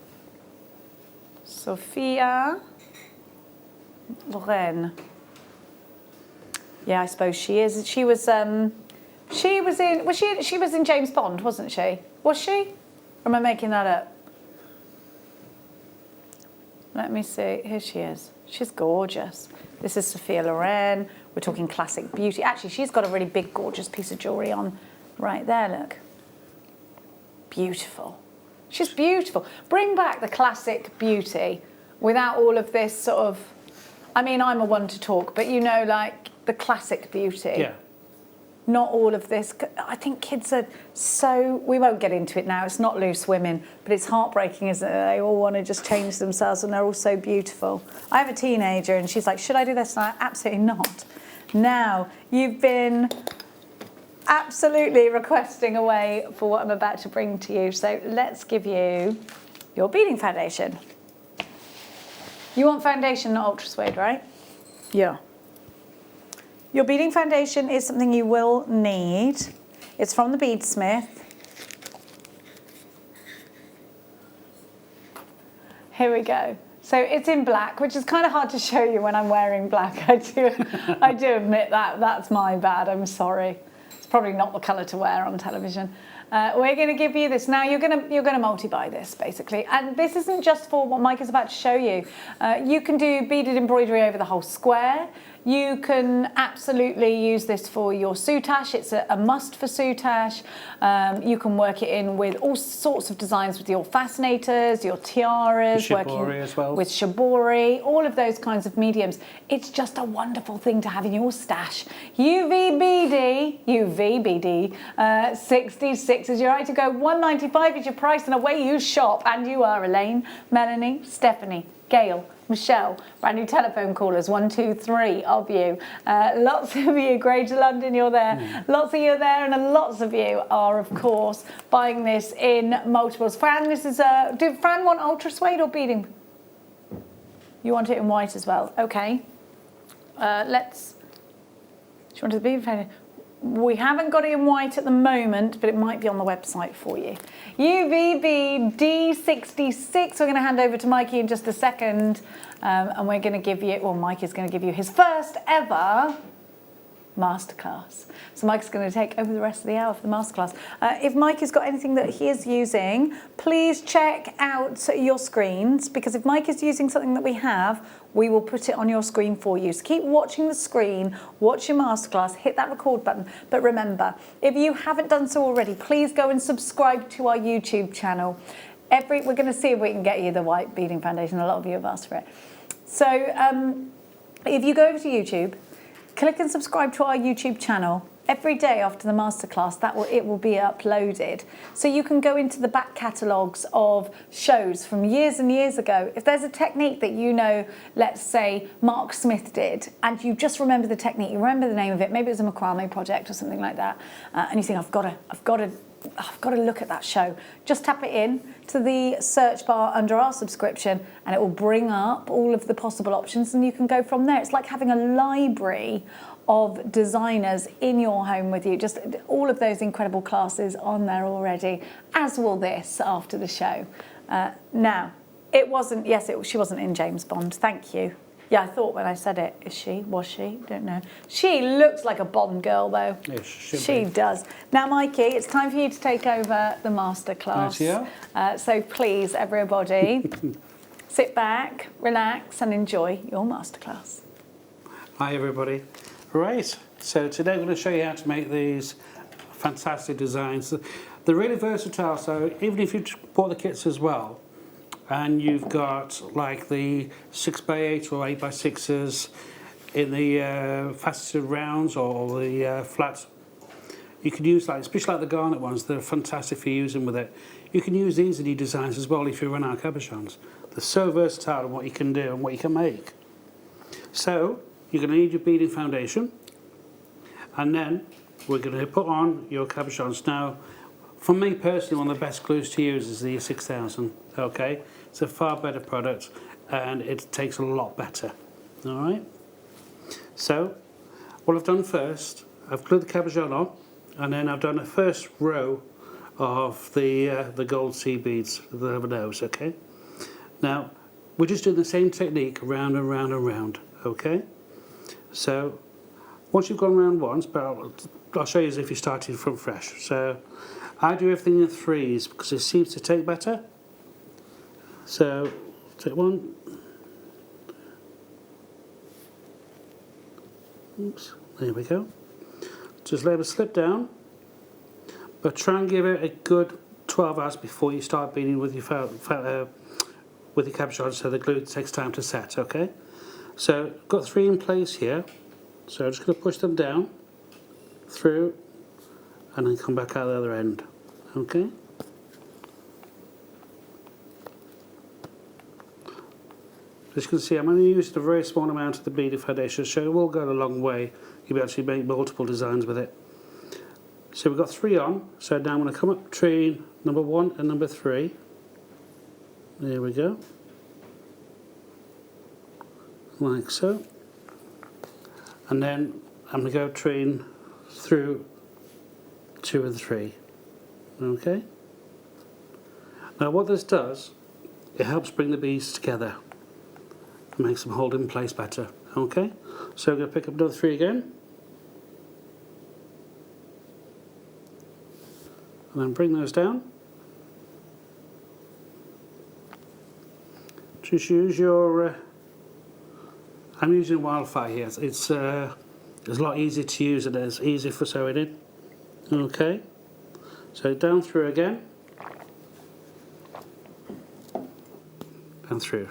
Sophia Loren. Yeah, I suppose she is. She was in James Bond, wasn't she? Was she? Or am I making that up? Let me see. Here she is. She's gorgeous. This is Sophia Loren. We're talking classic beauty. Actually, she's got a really big, gorgeous piece of jewellery on right there, look. Beautiful. She's beautiful. Bring back the classic beauty without all of this sort of, I mean, I'm a one to talk, but you know, like the classic beauty. Yeah. not all of this. I think kids are so, we won't get into it now, it's not loose women, but it's heartbreaking, isn't it? They all want to just change themselves and they're all so beautiful. I have a teenager and she's like, should I do this? And I, absolutely not. Now, you've been absolutely requesting a way for what I'm about to bring to you. So let's give you your beading foundation. You want foundation, not ultra suede, right? Yeah. Your beading foundation is something you will need. It's from the Beadsmith. Here we go. So it's in black, which is kind of hard to show you when I'm wearing black. I do admit that. That's my bad. I'm sorry. It's probably not the colour to wear on television. We're going to give you this. Now you're going to multi-buy this basically, and this isn't just for what Mike is about to show you. You can do beaded embroidery over the whole square. You can absolutely use this for your soutache. It's a must for soutache. You can work it in with all sorts of designs with your fascinators, your tiaras, Shibori as well. with shibori, all of those kinds of mediums. It's just a wonderful thing to have in your stash. UVBD 66 is your right to go. $195 is your price, and away you shop. And you are Elaine, Melanie, Stephanie, Gail, Michelle, brand new telephone callers, 1, 2, 3 of you. Lots of you, Greater London, you're there. Lots of you are there, and lots of you are, of course, buying this in multiples. Fran, this is do Fran want ultra suede or beading? You want it in white as well? Okay. Do you want the beading foundation? We haven't got it in white at the moment, but it might be on the website for you. UVBD66, we're going to hand over to Mikey in just a second, and we're going to give you, well, Mike is going to give you his first ever masterclass. So Mike's going to take over the rest of the hour for the masterclass. If Mike has got anything that he is using, please check out your screens, because if Mike is using something that we have, we will put it on your screen for you. So keep watching the screen, watch your masterclass, hit that record button. But remember, if you haven't done so already, please go and subscribe to our YouTube channel. We're going to see if we can get you the white beading foundation. A lot of you have asked for it. So if you go over to YouTube, click and subscribe to our YouTube channel. Every day after the masterclass, it will be uploaded. So you can go into the back catalogues of shows from years and years ago. If there's a technique that you know, let's say Mark Smith did, and you just remember the technique, you remember the name of it, maybe it was a macrame project or something like that, and you think, I've got to look at that show. Just tap it in to the search bar under our subscription, and it will bring up all of the possible options, and you can go from there. It's like having a library of designers in your home with you. Just all of those incredible classes on there already, as will this after the show. Now, it wasn't, she wasn't in James Bond, thank you. Yeah, I thought when I said it, was she? Don't know. She looks like a Bond girl though. Yes, she does. Now, Mikey, it's time for you to take over the masterclass. So please, everybody, sit back, relax and enjoy your masterclass. Hi everybody. Right, so today I'm going to show you how to make these fantastic designs. They're really versatile, so even if you bought the kits as well, and you've got like the 6x8 or 8x6s in the faceted rounds or the flats, you can use especially like the garnet ones, they're fantastic for using with it. You can use these in your designs as well if you run out of cabochons. They're so versatile in what you can do and what you can make. So, you're going to need your beading foundation, and then we're going to put on your cabochons. Now, for me personally, one of the best glues to use is the 6000. Okay, it's a far better product, and it takes a lot better. All right. So, what I've done first, I've glued the cabochon on, and then I've done the first row of the gold seed beads, the nose. Okay. Now, we're just doing the same technique round and round and round. Okay. So, once you've gone round once, but I'll show you as if you started from fresh. So, I do everything in threes because it seems to take better. So, take one. Oops, there we go. Just let it slip down, but try and give it a good 12 hours before you start beading with your cabochon, so the glue takes time to set. Okay. So, got 3 in place here, so I'm just going to push them down through, and then come back out the other end. Okay? As you can see, I'm only using a very small amount of the beaded foundation, so it will go a long way. You'll be able to make multiple designs with it. So we've got 3 on, so now I'm going to come up between number 1 and number 3. There we go. Like so. And then I'm going to go through 2 and 3. Okay? Now what this does, it helps bring the beads together. It makes them hold in place better. Okay? So I'm going to pick up another 3 again. And then bring those down. Just use your... I'm using Wildfire here. It's a lot easier to use and it's easy for sewing in. Okay. So down through again. Down through.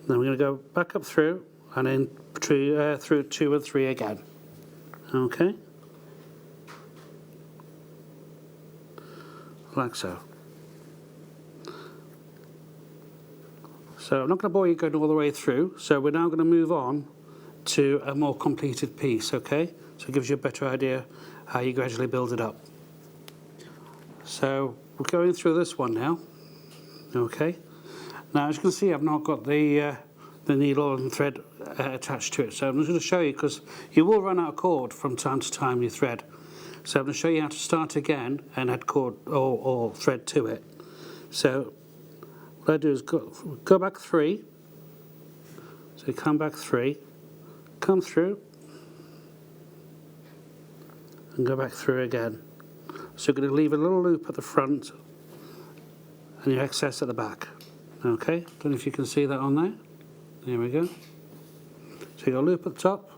Then we're going to go back up through and then through 2 and 3 again. Okay. Like so. So I'm not going to bore you going all the way through, so we're now going to move on to a more completed piece, okay? So it gives you a better idea how you gradually build it up. So we're going through this one now, okay? Now as you can see, I've not got the needle and thread attached to it, so I'm just going to show you, because you will run out of cord from time to time with your thread. So I'm going to show you how to start again and add cord or thread to it. So what I do is go back 3. So you come back 3, come through, and go back through again. So you're going to leave a little loop at the front and your excess at the back. Okay, don't know if you can see that on there. There we go. So you got a loop at the top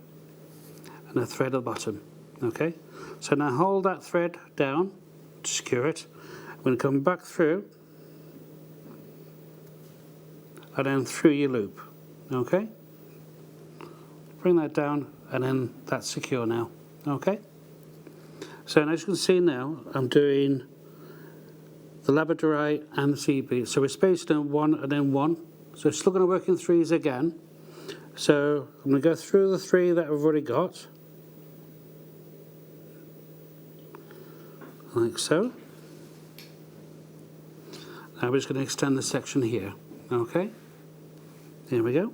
and a thread at the bottom. Okay, so now hold that thread down to secure it. I'm going to come back through and then through your loop. Okay, bring that down and then that's secure now. Okay, so as you can see now, I'm doing the labradorite and the seed bead. So we're spaced on 1 and then 1. So it's still going to work in 3s again. So I'm going to go through the 3 that I've already got. Like so. Now we're just going to extend the section here. Okay. There we go.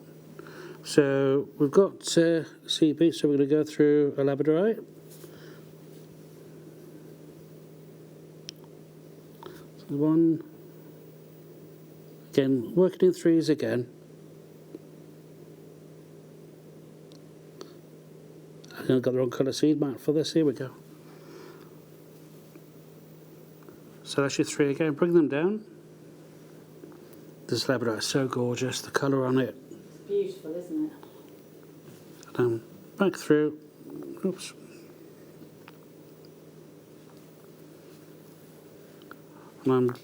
So we've got seed bead, so we're going to go through a labradorite. So 1. Again, working in 3s again. I got the wrong colour seed mark for this. Here we go. So that's your 3 again. Bring them down. This labradorite is so gorgeous. The colour on it. It's beautiful, isn't it? And then back through. Oops. And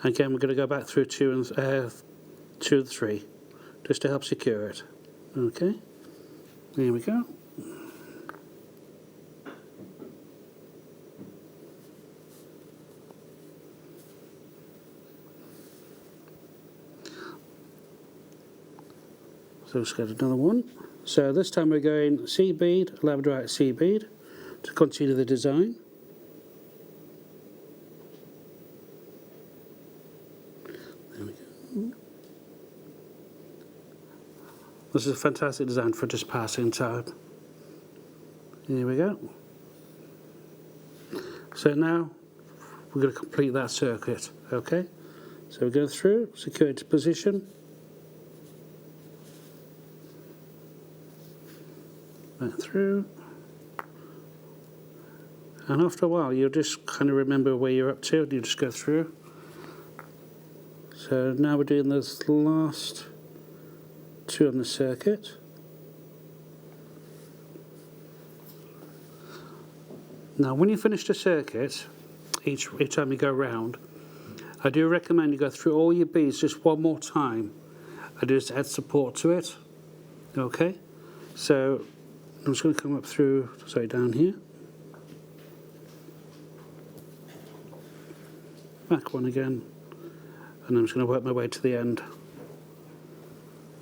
again, we're going to go back through 2 and 3, just to help secure it. Okay, there we go. So let's get another one. So this time we're going seed bead, labradorite seed bead, to continue the design. There we go. This is a fantastic design for just passing time. Here we go. So now we're going to complete that circuit, okay? So we go through, secure it to position. Back through. And after a while, you'll just kind of remember where you're up to, and you just go through. So now we're doing this last 2 on the circuit. Now, when you finish the circuit, each time you go round, I do recommend you go through all your beads just one more time I do is add support to it. Okay, so I'm just going to come up through, sorry, down here. Back one again, and I'm just going to work my way to the end.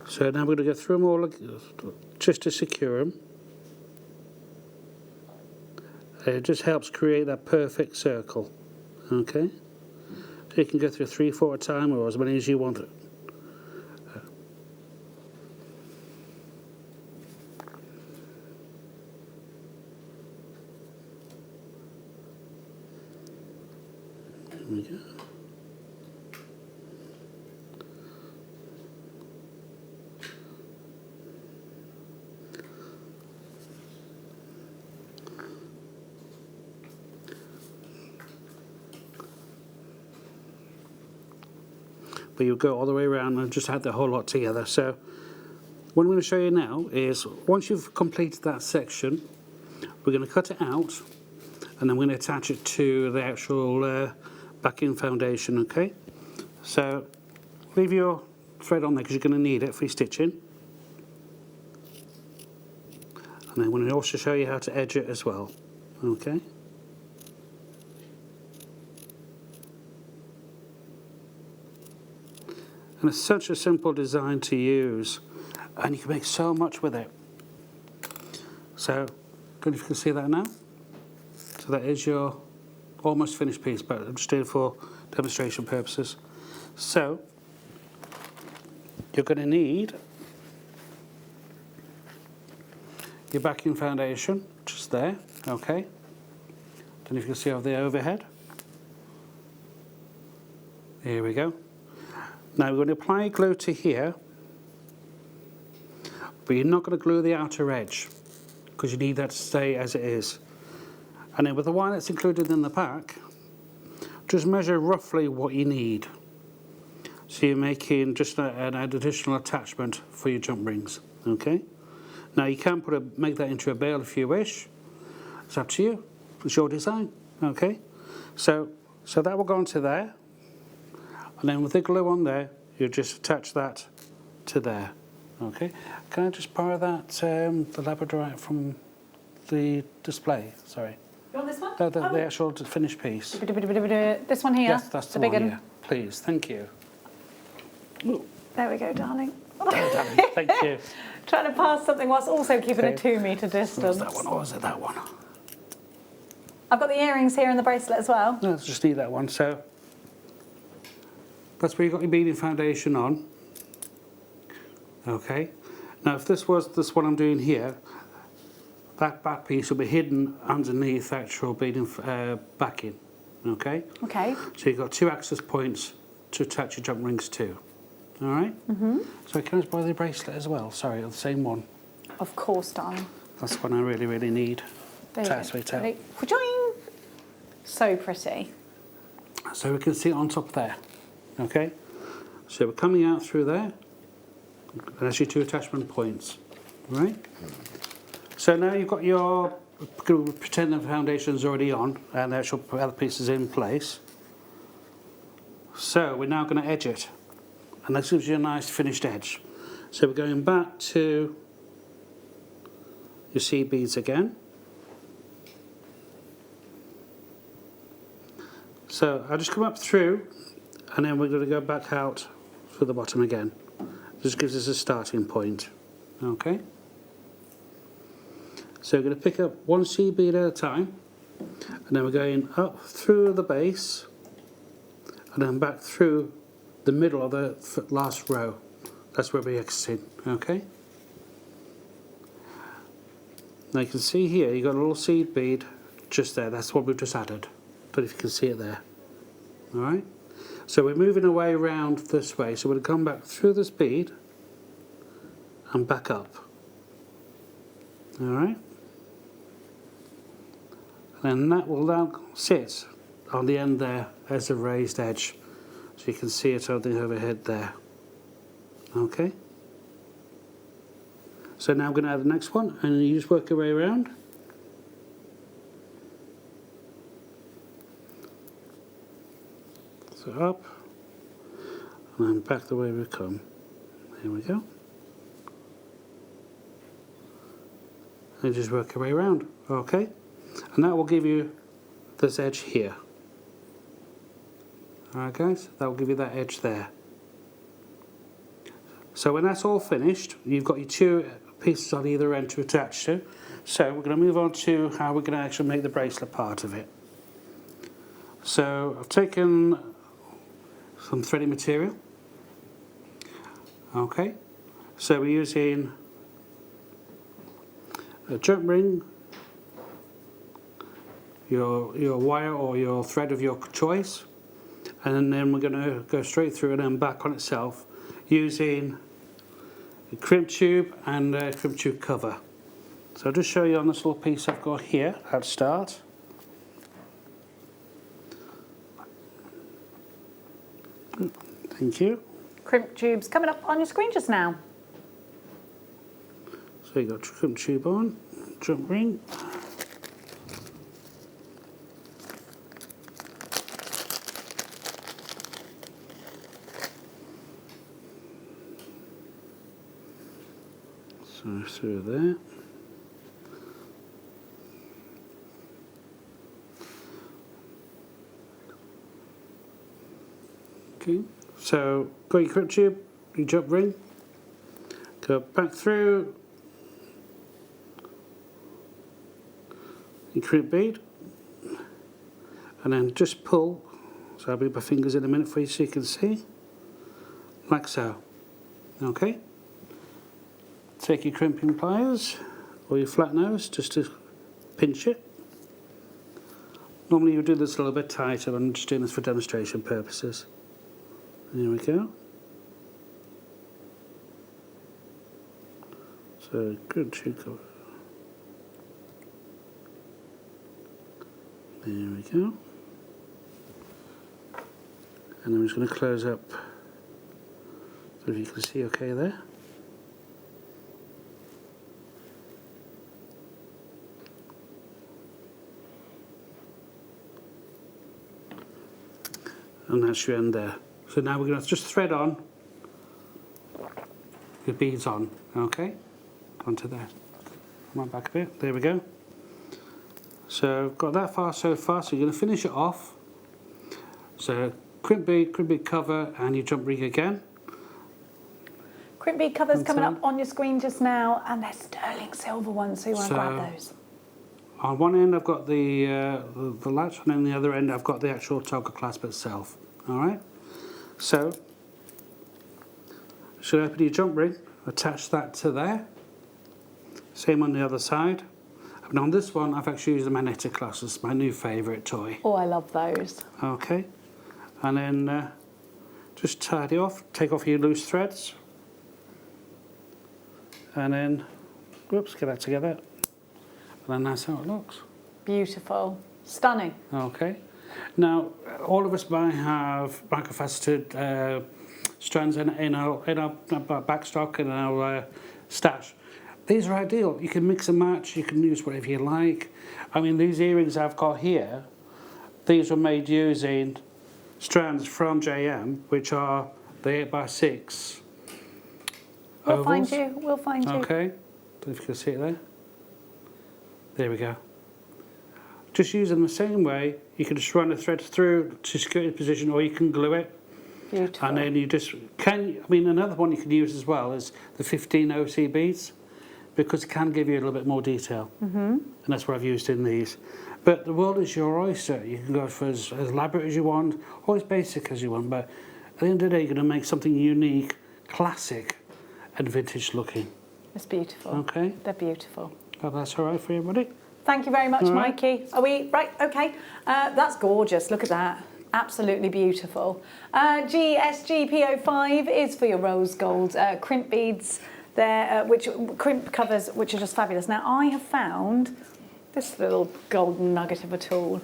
So now we're going to go through them all just to secure them. It just helps create that perfect circle. Okay, so you can go through 3, 4 at a time, or as many as you want it. There we go. But you'll go all the way around and just add the whole lot together. So what I'm going to show you now is once you've completed that section, we're going to cut it out and then we're going to attach it to the actual backing foundation. Okay, so leave your thread on there because you're going to need it for your stitching, and I'm going to also show you how to edge it as well. Okay. And it's such a simple design to use, and you can make so much with it. So, I don't know if you can see that now. So that is your almost finished piece, but I'm just doing it for demonstration purposes. So, you're going to need your backing foundation, just there, okay. Don't know if you can see over the overhead. Here we go. Now we're going to apply glue to here, but you're not going to glue the outer edge because you need that to stay as it is. And then with the wire that's included in the pack, just measure roughly what you need. So you're making just an additional attachment for your jump rings, okay? Now you can make that into a bail if you wish. It's up to you. It's your design, okay? So that will go onto there. And then with the glue on there, you just attach that to there. Okay. Can I just borrow that, the labradorite from the display? Sorry. You want this one? The actual finished piece. This one here? Yes, that's the big one one. here. Please, thank you. Ooh. There we go, darling. Thank you. Trying to pass something whilst also keeping a Okay. 2 metre distance. Was that one or was it that one? I've got the earrings here and the bracelet as well. No, just need that one. So that's where you've got your beading foundation on. Okay. Now if this was this one I'm doing here, that back piece will be hidden underneath actual beading backing. Okay. Okay. So you've got 2 access points to attach your jump rings to. All right. So can I just borrow the bracelet as well? Sorry, the same one. Of course, darling. That's the one I really, really need. There you to go. activate out. Ready? Ka-choing! So pretty. So we can see it on top there. Okay. So we're coming out through there. And that's your 2 attachment points. Right. So now you've got your, pretend the foundation's already on and the actual other pieces in place. So we're now going to edge it. And this gives you a nice finished edge. So we're going back to your seed beads again. So I'll just come up through and then we're going to go back out through the bottom again. This gives us a starting point. Okay. So we're going to pick up 1 seed bead at a time and then we're going up through the base and then back through the middle of the last row. That's where we're exiting. Okay. Now you can see here you've got a little seed bead just there. That's what we've just added. But if you can see it there. Alright. So we're moving away around this way. So we're going to come back through this bead and back up. Alright. And then that will now sit on the end there as a raised edge. So you can see it on the overhead there. Okay. So now I'm going to add the next one and you just work your way around. So up and then back the way we come. There we go. And just work your way around, okay? And that will give you this edge here. Alright guys, that will give you that edge there. So when that's all finished, you've got your two pieces on either end to attach to. So we're going to move on to how we're going to actually make the bracelet part of it. So I've taken some threading material. Okay, so we're using a jump ring, your wire or your thread of your choice, and then we're going to go straight through and then back on itself using a crimp tube and a crimp tube cover. So I'll just show you on this little piece I've got here at start. Thank you. Crimp tubes coming up on your screen just now. So you've got crimp tube on, jump ring. So through there. Okay, so got your crimp tube, your jump ring, go back through your crimp bead, and then just pull. So I'll move my fingers in a minute for you so you can see, like so. Okay. Take your crimping pliers or your flat nose just to pinch it. Normally you would do this a little bit tighter, but I'm just doing this for demonstration purposes. There we go. So good to go. There we go. And I'm just going to close up so you can see okay there. And that's your end there. So now we're going to just thread on your beads on, okay? Onto there. Come on back a bit. There we go. So got that far so far. So you're going to finish it off. So crimp bead cover, and you jump ring again. Crimp bead covers coming up on your screen just now, and they're sterling silver ones, so you want to grab those. On one end I've got the latch, and on the other end I've got the actual toggle clasp itself. All right. So you should open your jump ring, attach that to there. Same on the other side. And on this one I've actually used the magnetic clasp. It's my new favourite toy. Oh, I love those. Okay. And then just tidy off. Take off your loose threads. And then, whoops, get that together. And then that's how it looks. Beautiful. Stunning. Okay. Now, all of us might have microfaceted strands in our backstock and our stash. These are ideal. You can mix and match. You can use whatever you like. I mean, these earrings I've got here, these were made using strands from JM, which are the 8x6 We'll ovals. find you. We'll find you. Okay. Don't know if you can see it there. There we go. Just use them the same way. You can just run the thread through to secure the position, or you can glue it. Beautiful. And then you just can. I mean, another one you can use as well is the 15 OC beads, because it can give you a little bit more detail. And that's what I've used in these. But the world is your oyster. You can go for as elaborate as you want, or as basic as you want. But at the end of the day, you're going to make something unique, classic, and vintage looking. It's beautiful. Okay. They're beautiful. Well, that's all right for everybody. Thank you very much, All right. Mikey. Are we right? Okay. That's gorgeous. Look at that. Absolutely beautiful. GSGP05 is for your rose gold crimp beads. There, which crimp covers, which are just fabulous. Now I have found this little golden nugget of a tool.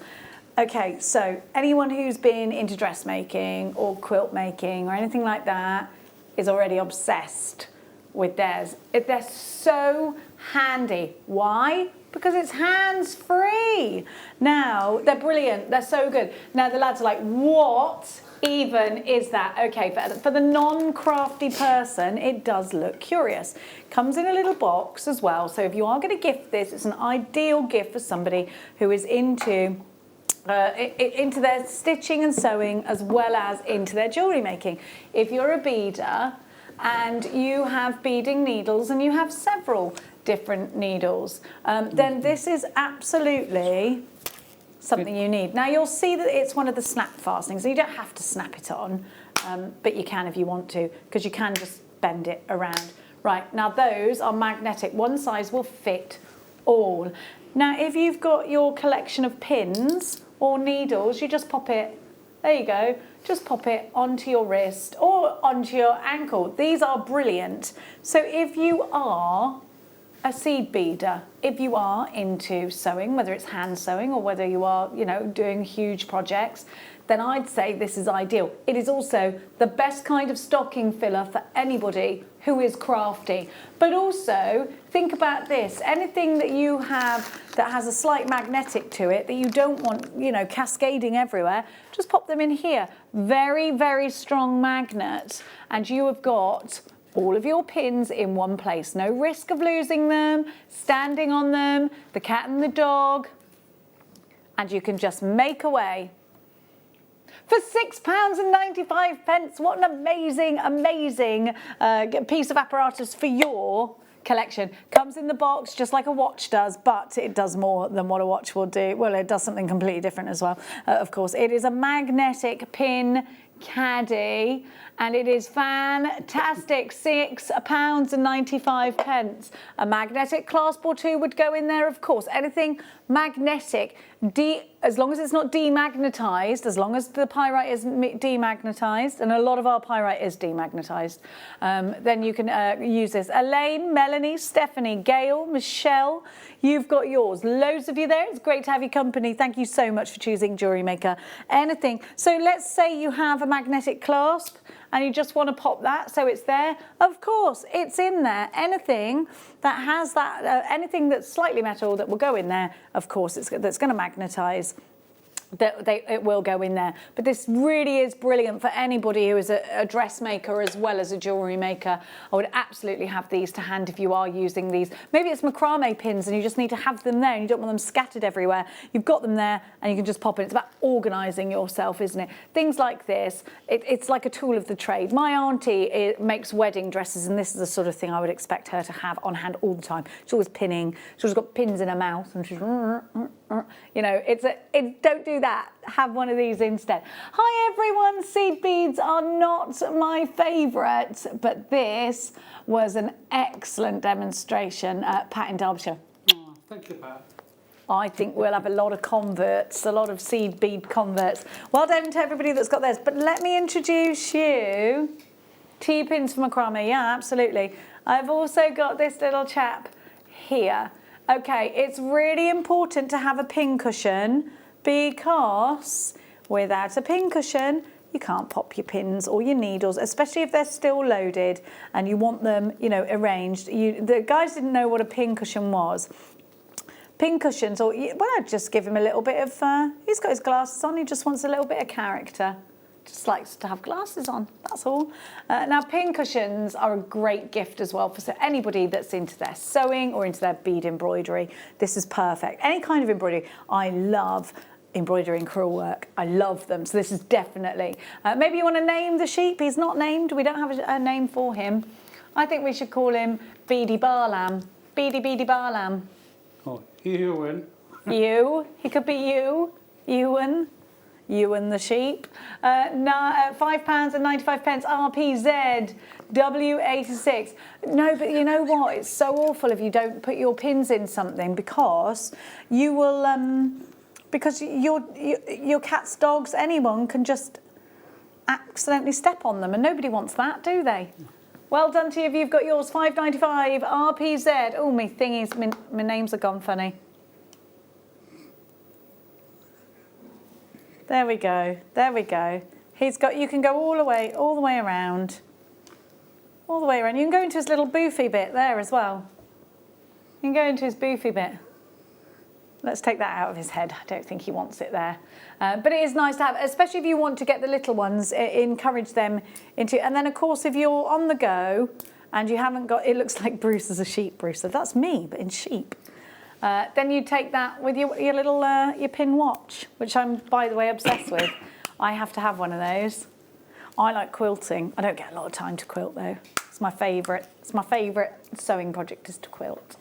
Okay, so anyone who's been into dressmaking or quilt making or anything like that is already obsessed with theirs. They're so handy. Why? because it's hands-free. Now, they're brilliant, they're so good. Now the lads are like, what even is that? Okay, for the non-crafty person, it does look curious. Comes in a little box as well, so if you are going to gift this, it's an ideal gift for somebody who is into their stitching and sewing as well as into their jewellery making. If you're a beader and you have beading needles and you have several different needles, then this is absolutely something you need. Now you'll see that it's one of the snap fastenings, so you don't have to snap it on, but you can if you want to, because you can just bend it around. Right, now those are magnetic. One size will fit all. Now if you've got your collection of pins or needles, you just pop it, there you go, just pop it onto your wrist or onto your ankle. These are brilliant. So if you are a seed beader, if you are into sewing, whether it's hand sewing or whether you are, you know, doing huge projects, then I'd say this is ideal. It is also the best kind of stocking filler for anybody who is crafty. But also, think about this, anything that you have that has a slight magnetic to it that you don't want, you know, cascading everywhere, just pop them in here. Very, very strong magnet, and you have got all of your pins in one place. No risk of losing them, standing on them, the cat and the dog, and you can just make away. For £6.95, what an amazing, amazing piece of apparatus for your collection. Comes in the box just like a watch does, but it does more than what a watch will do. Well, it does something completely different as well, of course. It is a magnetic pin caddy, and it is fantastic. £6.95. A magnetic clasp or two would go in there, of course. Anything magnetic, as long as it's not demagnetized, as long as the pyrite is demagnetized, and a lot of our pyrite is demagnetized, then you can use this. Elaine, Melanie, Stephanie, Gail, Michelle, you've got yours. Loads of you there. It's great to have your company. Thank you so much for choosing Jewellery Maker. Anything. So let's say you have a magnetic clasp and you just want to pop that so it's there. Of course, it's in there. Anything that has that, anything that's slightly metal that will go in there, of course, that's going to magnetize. It will go in there. But this really is brilliant for anybody who is a dressmaker as well as a jewellery maker. I would absolutely have these to hand if you are using these. Maybe it's macrame pins and you just need to have them there and you don't want them scattered everywhere. You've got them there and you can just pop it. It's about organising yourself, isn't it? Things like this, it's like a tool of the trade. My auntie makes wedding dresses, and this is the sort of thing I would expect her to have on hand all the time. She's always pinning. She's always got pins in her mouth and she's, you know, don't do that. Have one of these instead. Hi everyone, seed beads are not my favourite, but this was an excellent demonstration at Pat in Derbyshire. Oh, thank you, Pat. I think we'll have a lot of converts, a lot of seed bead converts. Well done to everybody that's got theirs, but let me introduce you to your pins for macrame. Yeah, absolutely. I've also got this little chap here. Okay, it's really important to have a pin cushion, because without a pin cushion, you can't pop your pins or your needles, especially if they're still loaded and you want them, you know, arranged. The guys didn't know what a pin cushion was. Pin cushions, or, well, I'd just give him a little bit of, he's got his glasses on, he just wants a little bit of character. Just likes to have glasses on, that's all. Now, pin cushions are a great gift as well for anybody that's into their sewing or into their bead embroidery. This is perfect. Any kind of embroidery. I love embroidery and crewel work. I love them, so this is definitely. Maybe you want to name the sheep. He's not named. We don't have a name for him. I think we should call him Beady Barlam. Beady Barlam. Oh, Ewan. You. He could be you. Ewan. Ewan the sheep. £5.95 RPZ W86. No, but you know what? It's so awful if you don't put your pins in something, because you will, because your cats, dogs, anyone can just accidentally step on them, and nobody wants that, do they? Well done to you if you've got yours. £5.95 RPZ. Oh, me thingies, my names are gone funny. There we go. There we go. He's got. You can go all the way around. All the way around. You can go into his little boofy bit there as well. You can go into his boofy bit. let's take that out of his head. I don't think he wants it there. But it is nice to have, especially if you want to get the little ones, encourage them into, and then of course if you're on the go and you haven't got, it looks like Bruce is a sheep, Bruce. So that's me, but in sheep. Then you take that with your little, your pin watch, which I'm, by the way, obsessed with. I have to have one of those. I like quilting. I don't get a lot of time to quilt though. It's my favourite. It's my favourite sewing project is to quilt.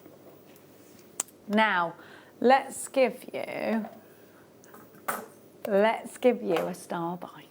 Now, let's give you a star by.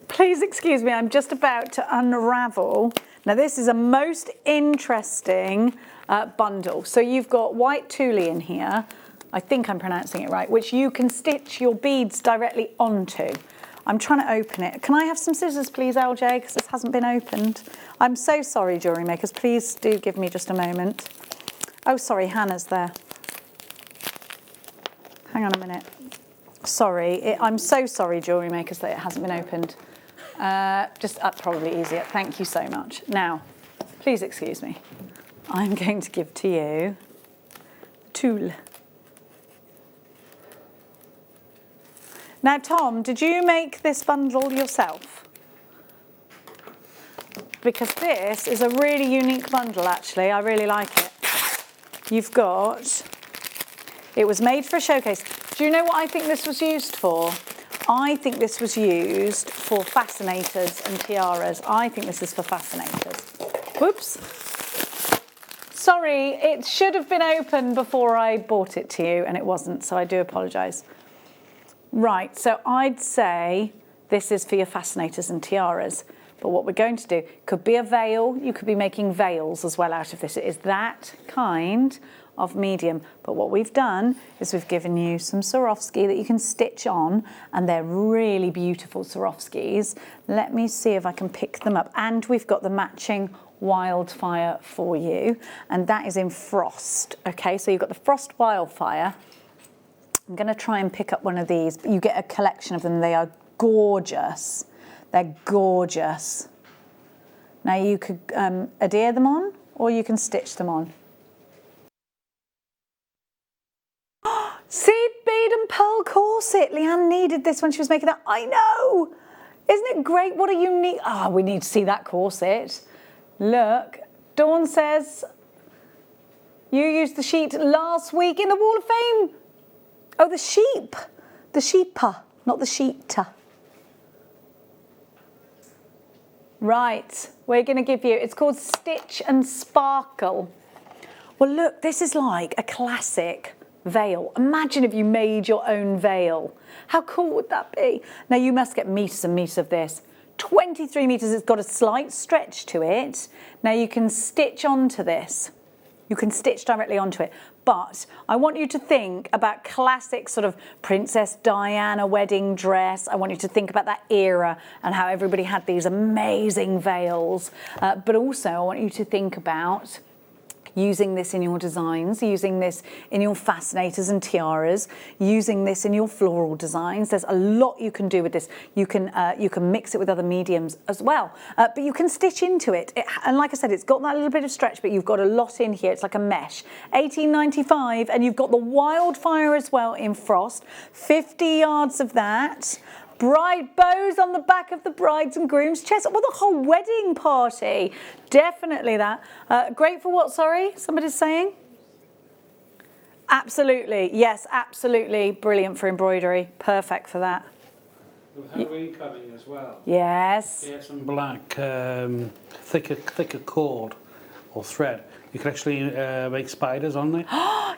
Please excuse me, I'm just about to unravel. Now this is a most interesting bundle. So you've got white tulle in here, I think I'm pronouncing it right, which you can stitch your beads directly onto. I'm trying to open it. Can I have some scissors please, LJ, because this hasn't been opened. I'm so sorry, jewellery makers, please do give me just a moment. Oh sorry, Hannah's there. Hang on a minute. Sorry, I'm so sorry, jewellery makers, that it hasn't been opened. Just probably easier. Thank you so much. Now, please excuse me. I'm going to give to you tulle. Now, Tom, did you make this bundle yourself? Because this is a really unique bundle, actually. I really like it. You've got, it was made for a showcase. Do you know what I think this was used for? I think this was used for fascinators and tiaras. I think this is for fascinators. Whoops. Sorry, it should have been open before I bought it to you and it wasn't, so I do apologise. Right, so I'd say this is for your fascinators and tiaras. But what we're going to do, could be a veil. You could be making veils as well out of this. It is that kind of medium, but what we've done is we've given you some Swarovski that you can stitch on, and they're really beautiful Swarovskis. Let me see if I can pick them up, and we've got the matching wildfire for you, and that is in frost. Okay, so you've got the frost wildfire. I'm going to try and pick up one of these, but you get a collection of them. They are gorgeous. They're gorgeous. Now you could adhere them on, or you can stitch them on. Seed bead and pearl corset. Leanne needed this when she was making that. I know. Isn't it great? What a unique. Ah, we need to see that corset. Look, Dawn says you used the sheet last week in the Wall of Fame. Oh, the sheep. The sheeper, not the sheeter. Right, we're going to give you, it's called Stitch and Sparkle. Well, look, this is like a classic veil. Imagine if you made your own veil. How cool would that be? Now, you must get meters and meters of this. 23 meters, it's got a slight stretch to it. Now, you can stitch onto this. You can stitch directly onto it. But I want you to think about classic sort of Princess Diana wedding dress. I want you to think about that era and how everybody had these amazing veils. But also I want you to think about using this in your designs, using this in your fascinators and tiaras, using this in your floral designs. There's a lot you can do with this. You can mix it with other mediums as well, but you can stitch into it. And like I said, it's got that little bit of stretch, but you've got a lot in here. It's like a mesh. $18.95, and you've got the wildfire as well in frost. 50 yards of that. Bride bows on the back of the bride's and groom's chest. Well, the whole wedding party. Definitely that. Great for what, sorry? Somebody's saying? Absolutely. Yes, absolutely. Brilliant for embroidery. Perfect for that. With Halloween coming as well. Yes. Get some black, thicker cord or thread. You can actually make spiders on there.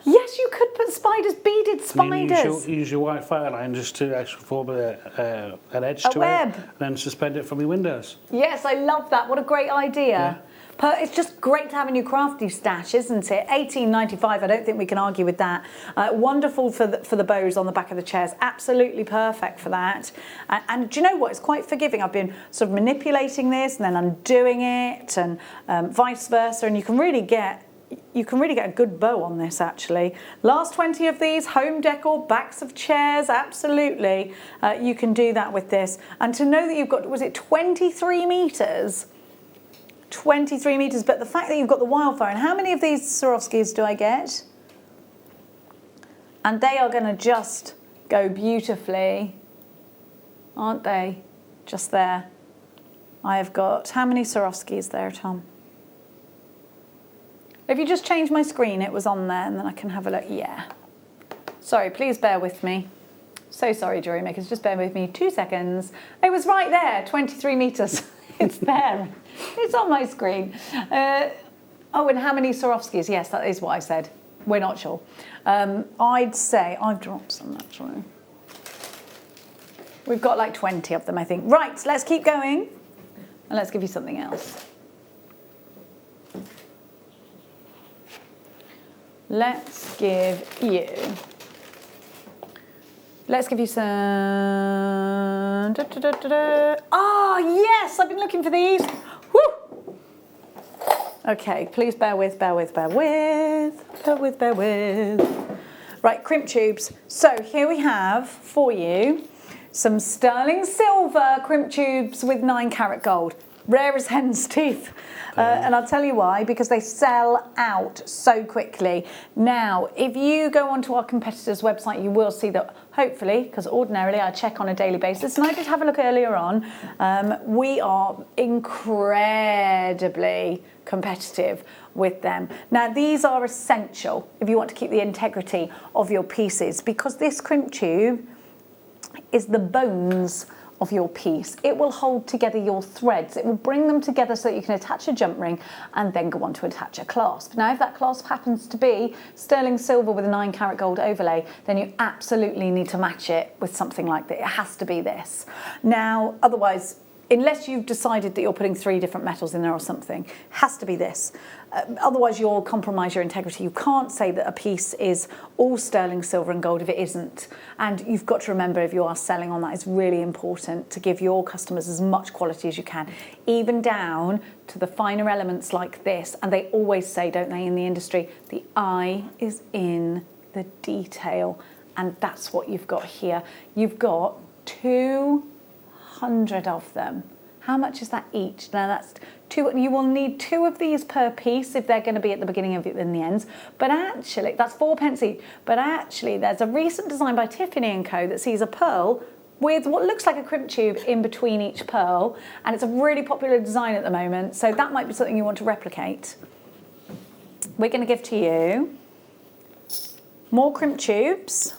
Yes, you could put spiders, beaded spiders. Use your white fire line just to actually form an edge to web. it, and then suspend it from your windows. Yes, I love that. What a great idea. Yeah. It's just great to have in your crafty stash, isn't it? $18.95, I don't think we can argue with that. Wonderful for the bows on the back of the chairs, absolutely perfect for that. And do you know what, it's quite forgiving. I've been sort of manipulating this and then undoing it and vice versa, and you can really get a good bow on this actually. Last 20 of these, home decor, backs of chairs, absolutely. You can do that with this. And to know that you've got, was it 23 metres? 23 metres, but the fact that you've got the wildfire, and how many of these Swarovskis do I get? And they are going to just go beautifully, aren't they? Just there. I have got, how many Swarovskis there, Tom? If you just change my screen, it was on there, and then I can have a look. Yeah. Sorry, please bear with me. So sorry, Jewellery Makers, just bear with me 2 seconds. It was right there, 23 metres. It's there. It's on my screen. Oh, and how many Swarovskis? Yes, that is what I said. We're not sure. I'd say, I've dropped some actually. We've got like 20 of them, I think. Right, let's keep going. And let's give you something else. Let's give you some, oh yes, I've been looking for these. Woo! Okay, please bear with. Right, crimp tubes. So here we have for you some sterling silver crimp tubes with 9-carat gold. Rare as hen's teeth. And I'll tell you why, because they sell out so quickly. Now, if you go onto our competitor's website, you will see that, hopefully, because ordinarily I check on a daily basis, and I did have a look earlier on, we are incredibly competitive with them. Now, these are essential if you want to keep the integrity of your pieces, because this crimp tube is the bones of your piece. It will hold together your threads. It will bring them together so that you can attach a jump ring and then go on to attach a clasp. Now, if that clasp happens to be sterling silver with a 9-carat gold overlay, then you absolutely need to match it with something like that. It has to be this. Now, otherwise, unless you've decided that you're putting 3 different metals in there or something, it has to be this. Otherwise, you'll compromise your integrity. You can't say that a piece is all sterling silver and gold if it isn't. And you've got to remember, if you are selling on that, it's really important to give your customers as much quality as you can, even down to the finer elements like this. And they always say, don't they, in the industry, the eye is in the detail. And that's what you've got here. You've got 200 of them. How much is that each? Now that's 2. You will need 2 of these per piece if they're going to be at the beginning of it and the ends. But actually, that's 4p each. But actually, there's a recent design by Tiffany & Co. that sees a pearl with what looks like a crimp tube in between each pearl, and it's a really popular design at the moment. So that might be something you want to replicate. We're going to give to you more crimp tubes,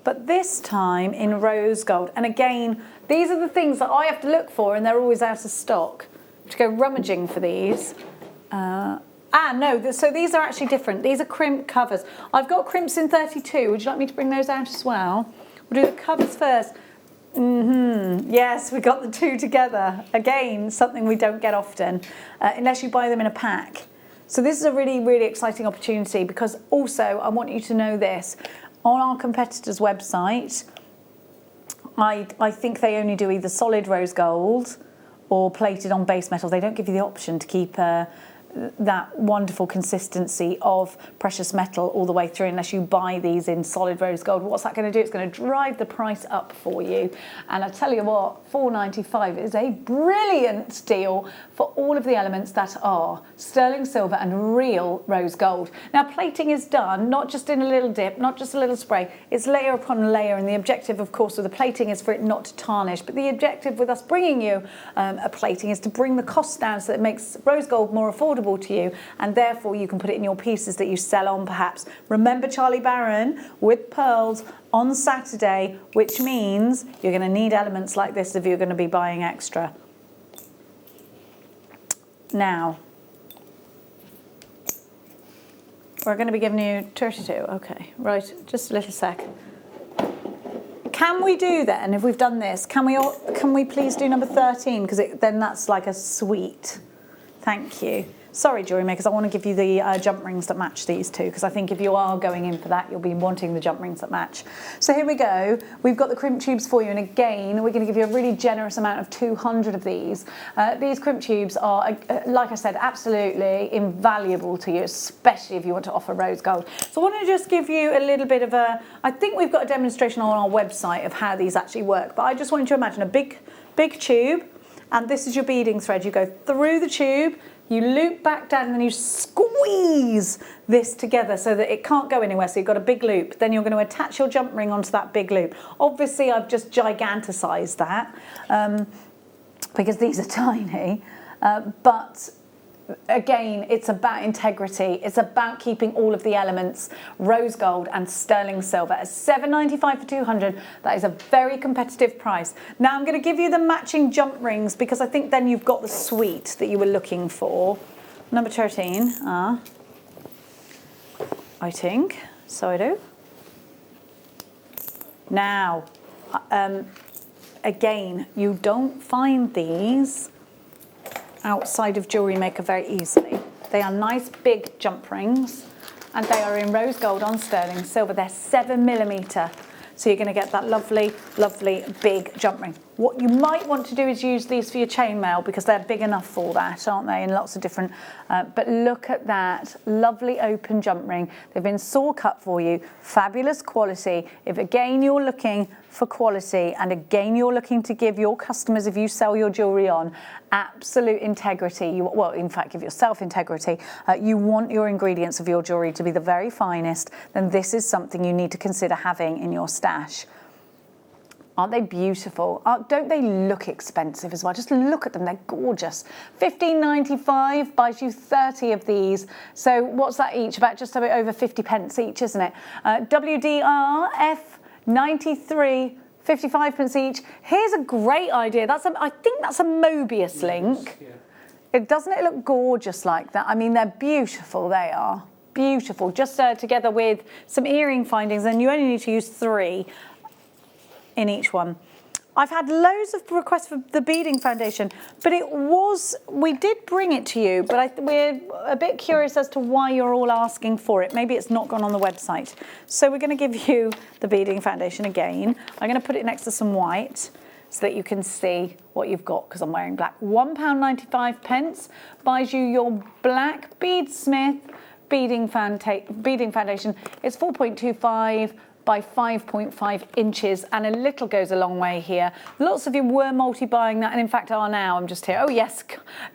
but this time in rose gold. And again, these are the things that I have to look for, and they're always out of stock. To go rummaging for these. No, so these are actually different. These are crimp covers. I've got crimps in 32. Would you like me to bring those out as well? We'll do the covers first. Yes, we got the 2 together. Again, something we don't get often, unless you buy them in a pack. So this is a really, really exciting opportunity, because also I want you to know this. On our competitor's website, I think they only do either solid rose gold or plated on base metals. They don't give you the option to keep that wonderful consistency of precious metal all the way through unless you buy these in solid rose gold. What's that going to do? It's going to drive the price up for you. And I tell you what, $4.95 is a brilliant deal for all of the elements that are sterling silver and real rose gold. Now, plating is done not just in a little dip, not just a little spray. It's layer upon layer, and the objective, of course, with the plating is for it not to tarnish. But the objective with us bringing you a plating is to bring the cost down so that it makes rose gold more affordable to you, and therefore you can put it in your pieces that you sell on perhaps. Remember Charlie Barron with pearls on Saturday, which means you're going to need elements like this if you're going to be buying extra. Now, we're going to be giving you 32. Okay, right, just a little sec. Can we do then, if we've done this, can we please do number 13? Because then that's like a sweet Thank you. Sorry, jewellery makers, I want to give you the jump rings that match these two, because I think if you are going in for that, you'll be wanting the jump rings that match. So here we go. We've got the crimp tubes for you, and again, we're going to give you a really generous amount of 200 of these. These crimp tubes are, like I said, absolutely invaluable to you, especially if you want to offer rose gold. So I want to just give you a little bit of a, I think we've got a demonstration on our website of how these actually work, but I just want you to imagine a big tube, and this is your beading thread. You go through the tube, you loop back down, and then you squeeze this together so that it can't go anywhere. So you've got a big loop. Then you're going to attach your jump ring onto that big loop. Obviously, I've just giganticized that because these are tiny. But again, it's about integrity. It's about keeping all of the elements, rose gold and sterling silver. At $7.95 for 200, that is a very competitive price. Now I'm going to give you the matching jump rings because I think then you've got the suite that you were looking for. Number 13, I think, so I do. Now, again, you don't find these outside of Jewellery Maker very easily. They are nice big jump rings, and they are in rose gold on sterling silver. They're 7mm, so you're going to get that lovely, lovely big jump ring. What you might want to do is use these for your chainmail because they're big enough for that, aren't they? In lots of different, but look at that lovely open jump ring. They've been saw cut for you, fabulous quality. If again you're looking for quality, and again you're looking to give your customers, if you sell your jewellery on, absolute integrity, well, in fact, give yourself integrity, you want your ingredients of your jewellery to be the very finest, then this is something you need to consider having in your stash. Aren't they beautiful? Don't they look expensive as well? Just look at them, they're gorgeous. $15.95 buys you 30 of these. So what's that each? About just a bit over 50 pence each, isn't it? WDRF 93, 55 pence each. Here's a great idea. I think that's a Mobius link. Yeah. Doesn't it look gorgeous like that? I mean, they're beautiful, they are. Beautiful. Just together with some earring findings, and you only need to use 3 in each one. I've had loads of requests for the beading foundation, but we did bring it to you, but we're a bit curious as to why you're all asking for it. Maybe it's not gone on the website. So we're going to give you the beading foundation again. I'm going to put it next to some white so that you can see what you've got, because I'm wearing black. £1.95 buys you your black Beadsmith beading foundation. It's 4.25 by 5.5 inches, and a little goes a long way here. Lots of you were multi-buying that, and in fact are now. I'm just here. Oh yes,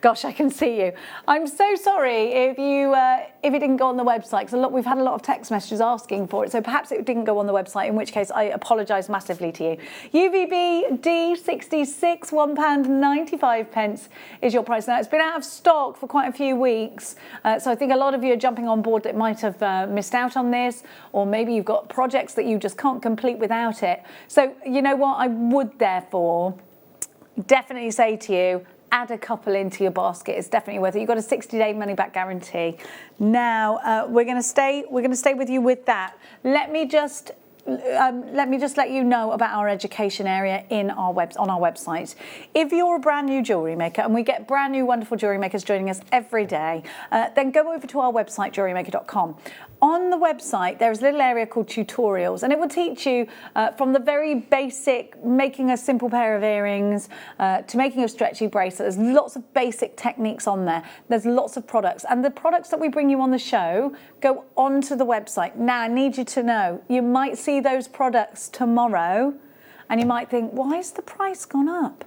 gosh, I can see you. I'm so sorry if it didn't go on the website, because we've had a lot of text messages asking for it, so perhaps it didn't go on the website, in which case I apologise massively to you. UVB D66, £1.95 is your price. Now, it's been out of stock for quite a few weeks, so I think a lot of you are jumping on board that might have missed out on this, or maybe you've got projects that you just can't complete without it. So you know what, I would therefore definitely say to you, add a couple into your basket. It's definitely worth it. You've got a 60-day money-back guarantee. Now we're going to stay with you with that. Let me just let you know about our education area on our website. If you're a brand new jewellery maker, and we get brand new wonderful jewellery makers joining us every day, then go over to our website, JewelleryMaker.com. On the website, there's a little area called tutorials, and it will teach you from the very basic, making a simple pair of earrings, to making a stretchy bracelet. There's lots of basic techniques on there. There's lots of products, and the products that we bring you on the show go onto the website. Now, I need you to know, you might see those products tomorrow, and you might think, why has the price gone up?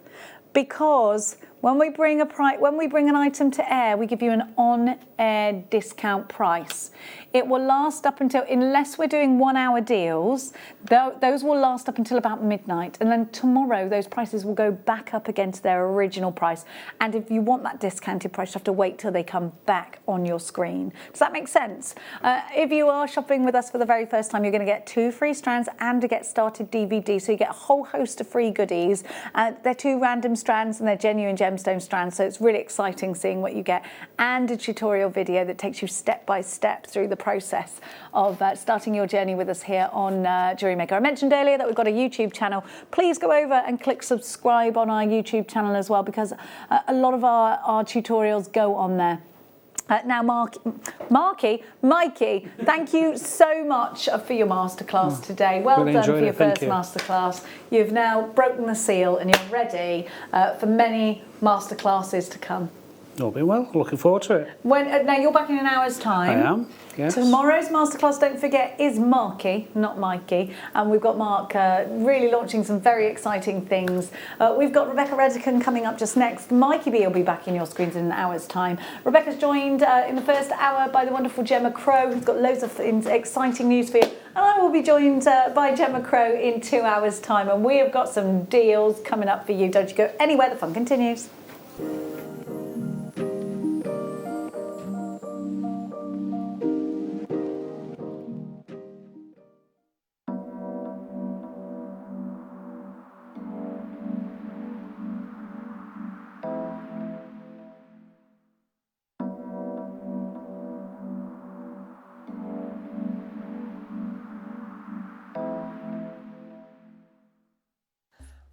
Because when we bring an item to air, we give you an on-air discount price. It will last up until, unless we're doing 1-hour deals, those will last up until about midnight. And then tomorrow, those prices will go back up again to their original price. And if you want that discounted price, you have to wait till they come back on your screen. Does that make sense? If you are shopping with us for the very first time, you're going to get 2 free strands and a Get Started DVD. So you get a whole host of free goodies. They're 2 random strands, and they're genuine gems. gemstone strands, so it's really exciting seeing what you get, and a tutorial video that takes you step by step through the process of starting your journey with us here on Jewellery Maker. I mentioned earlier that we've got a YouTube channel. Please go over and click subscribe on our YouTube channel as well, because a lot of our tutorials go on there. Now, Mikey, thank you so much for your masterclass today. Well done for your first masterclass. You've now broken the seal and you're ready for many masterclasses to come. All been well. Looking forward to it. Now, you're back in an hour's time. I am, yes. Tomorrow's masterclass, don't forget, is Marky, not Mikey. And we've got Mark really launching some very exciting things. We've got Rebecca Redican coming up just next. Mikey B will be back in your screens in an hour's time. Rebecca's joined in the first hour by the wonderful Gemma Crow, who's got loads of exciting news for you. And I will be joined by Gemma Crow in 2 hours' time. And we have got some deals coming up for you. Don't you go anywhere, the fun continues.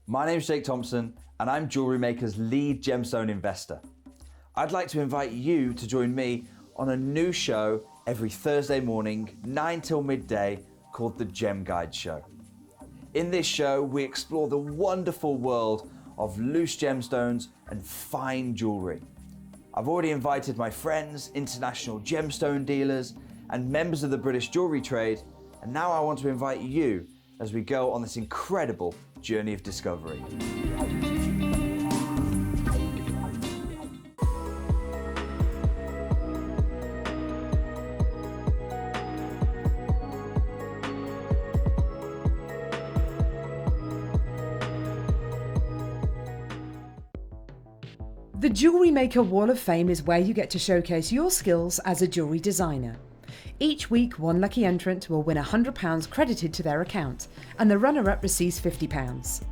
My name's Jake Thompson and I'm Jewellery Maker's lead gemstone investor. I'd like to invite you to join me on a new show every Thursday morning, 9 till midday, called The Gem Guide Show. In this show, we explore the wonderful world of loose gemstones and fine jewellery. I've already invited my friends, international gemstone dealers, and members of the British jewellery trade, and now I want to invite you as we go on this incredible journey of discovery. The Jewellery Maker Wall of Fame is where you get to showcase your skills as a jewellery designer. Each week, one lucky entrant will win £100 credited to their account, and the runner-up receives £50.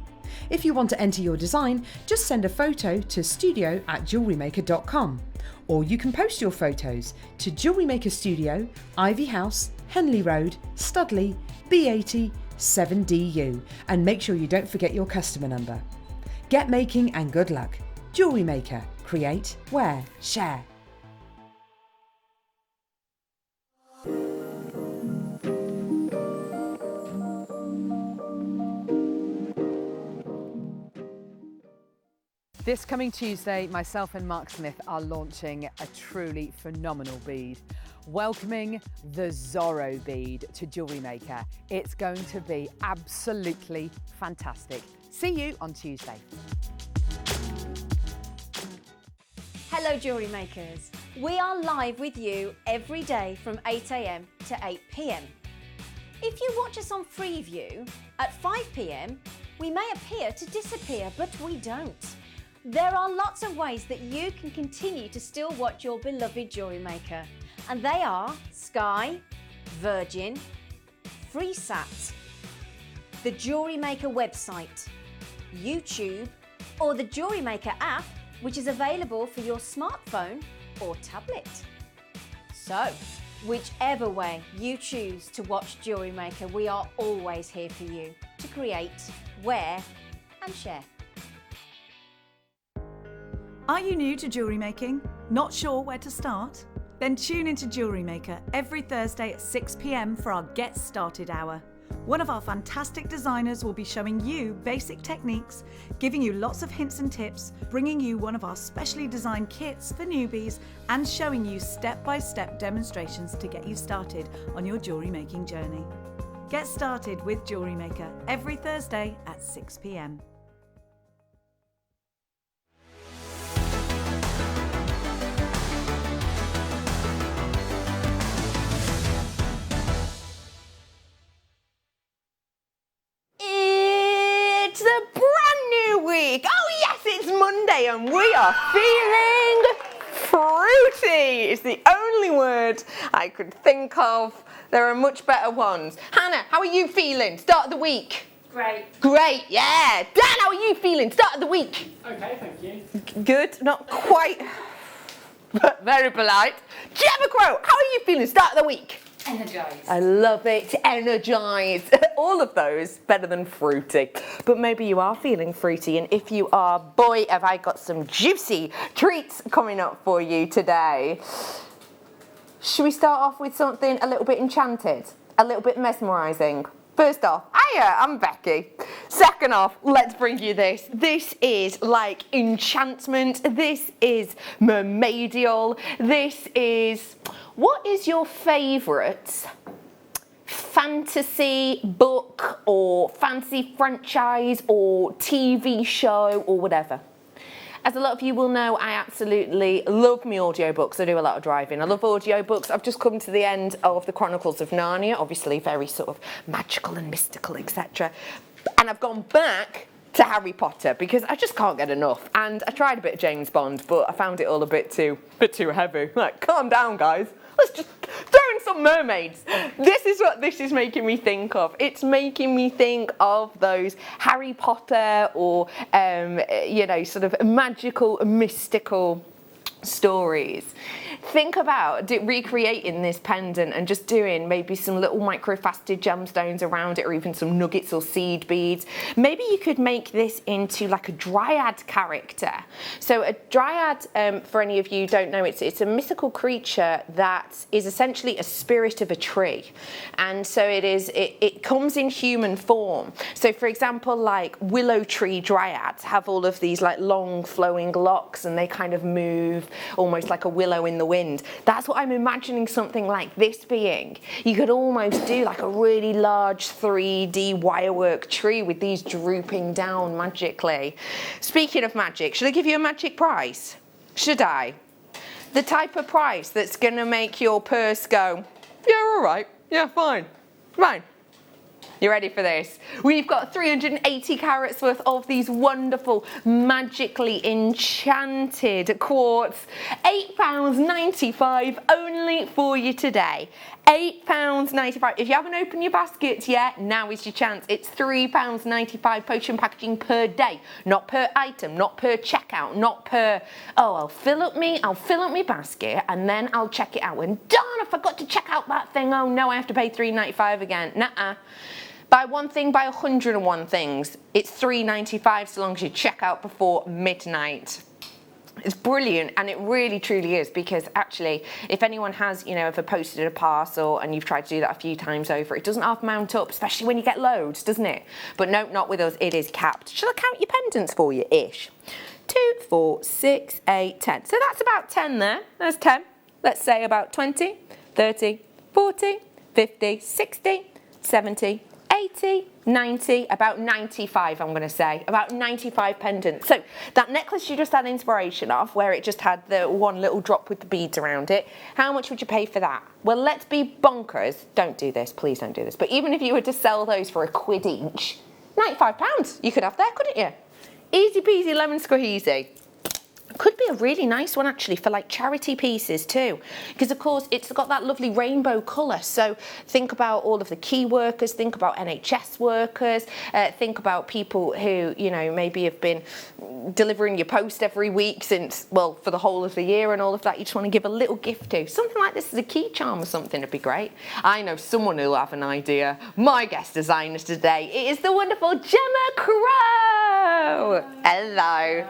If you want to enter your design, just send a photo to studio@jewellerymaker.com, or you can post your photos to Jewellery Maker Studio, Ivy House, Henley Road, Studley, B80 7DU, and make sure you don't forget your customer number. Get making and good luck. Jewellery Maker. Create, wear, share. This coming Tuesday, myself and Mark Smith are launching a truly phenomenal bead, welcoming the Zorro bead to Jewellery Maker. It's going to be absolutely fantastic. See you on Tuesday. Hello Jewellery Makers. We are live with you every day from 8 AM to 8 PM. If you watch us on Freeview at 5 PM, we may appear to disappear, but we don't. There are lots of ways that you can continue to still watch your beloved Jewellery Maker, and they are Sky, Virgin, FreeSat, the Jewellery Maker website, YouTube, or the Jewellery Maker app, which is available for your smartphone or tablet. So, whichever way you choose to watch Jewellery Maker, we are always here for you to create, wear, and share. Are you new to jewellery making? Not sure where to start? Then tune into Jewellery Maker every Thursday at 6 PM for our Get Started Hour. One of our fantastic designers will be showing you basic techniques, giving you lots of hints and tips, bringing you one of our specially designed kits for newbies, and showing you step-by-step demonstrations to get you started on your jewellery making journey. Get started with Jewellery Maker every Thursday at 6 PM. It's a brand new week. Oh yes, it's Monday and we are feeling fruity. It's the only word I could think of. There are much better ones. Hannah, how are you feeling? Start of the week. Great. Great, yeah. Dan, how are you feeling? Start of the week. Okay, thank you. Good, not quite, but very polite. Gemma Crow, how are you feeling? Start of the week. Energised. I love it. Energised. All of those better than fruity. But maybe you are feeling fruity, and if you are, boy, have I got some juicy treats coming up for you today. Should we start off with something a little bit enchanted? A little bit mesmerising? First off, hiya, I'm Becky. Second off, let's bring you this. This is like enchantment. This is mermaidial. This is, what is your favourite fantasy book or fantasy franchise or TV show or whatever? As a lot of you will know, I absolutely love my audiobooks. I do a lot of driving. I love audiobooks. I've just come to the end of the Chronicles of Narnia, obviously very sort of magical and mystical, etc. And I've gone back to Harry Potter because I just can't get enough. And I tried a bit of James Bond, but I found it all a bit too heavy. Like, calm down, guys. Let's just throw in some mermaids. This is what this is making me think of. It's making me think of those Harry Potter or, you know, sort of magical, mystical stories. Think about recreating this pendant and just doing maybe some little microfaceted gemstones around it, or even some nuggets or seed beads. Maybe you could make this into like a dryad character. So a dryad, for any of you who don't know, it's a mythical creature that is essentially a spirit of a tree. And so it comes in human form. So for example, like willow tree dryads have all of these like long flowing locks, and they kind of move almost like a willow in the wind. That's what I'm imagining something like this being. You could almost do like a really large 3D wirework tree with these drooping down magically. Speaking of magic, should I give you a magic prize? Should I? The type of price that's gonna make your purse go, yeah, all right, yeah, fine, fine. You ready for this? We've got 380 carats worth of these wonderful, magically enchanted quartz. £8.95 only for you today. £8.95. If you haven't opened your baskets yet, now is your chance. It's £3.95 potion packaging per day, not per item, not per checkout, not per, oh, I'll fill up me basket and then I'll check it out. And darn, I forgot to check out that thing. Oh no, I have to pay £3.95 again. Nuh-uh. Buy one thing, buy 101 things. It's £3.95 so long as you check out before midnight. It's brilliant, and it really truly is, because actually if anyone has, you know, ever posted a parcel and you've tried to do that a few times over, it doesn't half mount up, especially when you get loads, doesn't it? But no, not with us, it is capped. Shall I count your pendants for you ish? 2, 4, 6, 8, 10. So that's about 10 there. There's 10. Let's say about 20, 30, 40, 50, 60, 70, 80, 90, about 95 I'm going to say, about 95 pendants. So that necklace you just had inspiration of, where it just had the one little drop with the beads around it, how much would you pay for that? Well, let's be bonkers. Don't do this, please don't do this. But even if you were to sell those for £1 each, £95 you could have there, couldn't you? Easy peasy lemon squeezy. Could be a really nice one actually for like charity pieces too, because of course it's got that lovely rainbow colour. So think about all of the key workers, think about NHS workers, think about people who, you know, maybe have been delivering your post every week since, well, for the whole of the year and all of that. You just want to give a little gift to. Something like this is a key charm or something would be great. I know someone who'll have an idea. My guest designer today is the wonderful Gemma Crow. Hello.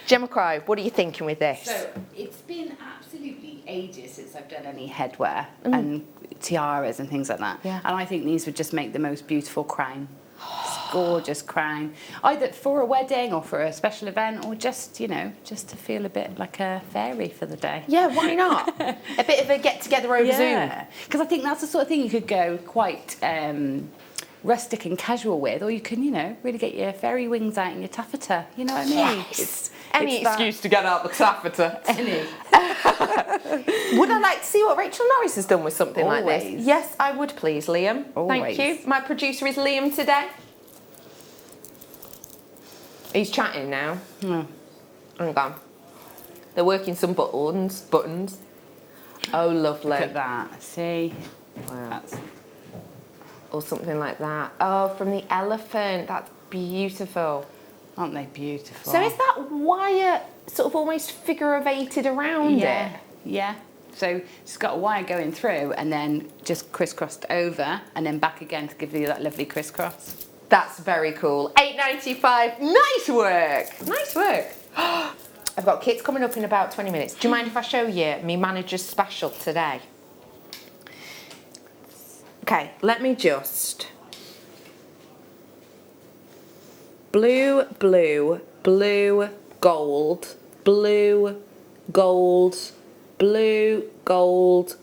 Gemma Crow, what are you thinking with this? So it's been absolutely ages since I've done any headwear and tiaras and things like that. Yeah. And I think these would just make the most beautiful crown. It's gorgeous crown. Either for a wedding or for a special event, or just, you know, just to feel a bit like a fairy for the day. Yeah, why not? A bit of a get together over Zoom. Because I think that's the sort of thing you could go quite rustic and casual with, or you can, you know, really get your fairy wings out and your taffeta. You know what I mean? Yes. Any excuse to get out the taffeta. Any. Would I like to see what Rachel Norris has done with something like this? Always. Yes, I would please, Liam. Always. Thank you. My producer is Liam today. He's chatting now. Hang on. They're working some buttons. Oh, lovely. Look at that. See? Wow. That's or something like that. Oh, from the elephant. That's beautiful. Aren't they beautiful? So is that wire sort of almost figure-eighted around it? Yeah. So it's got a wire going through and then just crisscrossed over and then back again to give you that lovely crisscross. That's very cool. £8.95. Nice work. Nice work. I've got kits coming up in about 20 minutes. Do you mind if I show you me manager's special today? Okay, let me just... Blue, blue, blue, gold, blue, gold, blue, gold,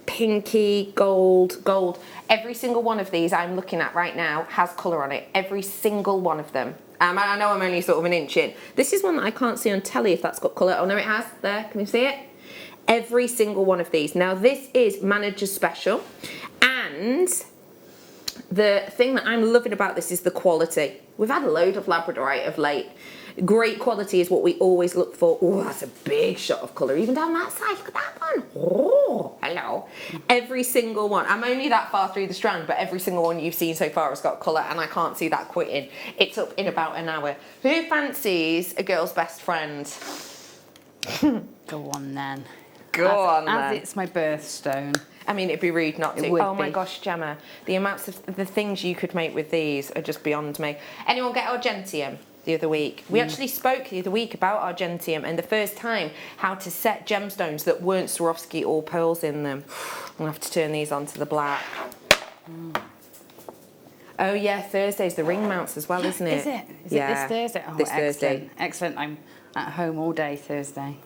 pinky, gold, gold. Every single one of these I'm looking at right now has colour on it. Every single one of them. I know I'm only sort of an inch in. This is one that I can't see on telly if that's got colour. Oh no, it has. There, can you see it? Every single one of these. Now this is manager's special, and the thing that I'm loving about this is the quality. We've had a load of Labradorite of late. Great quality is what we always look for. Oh, that's a big shot of colour, even down that side. Look at that one. Oh, hello. Every single one. I'm only that far through the strand, but every single one you've seen so far has got colour, and I can't see that quitting. It's up in about an hour. Who fancies a girl's best friend? Go on then. Go on then. As it's my birthstone. I mean, it'd be rude not to. Oh my gosh, Gemma. The amounts of the things you could make with these are just beyond me. Anyone get Argentium the other week? We actually spoke the other week about Argentium and the first time how to set gemstones that weren't Swarovski or pearls in them. I'm going to have to turn these onto the black. Oh yeah, Thursday's the ring mounts as well, isn't it? Is it? Is it this Thursday? Oh, this excellent. Thursday. Excellent. I'm at home all day Thursday.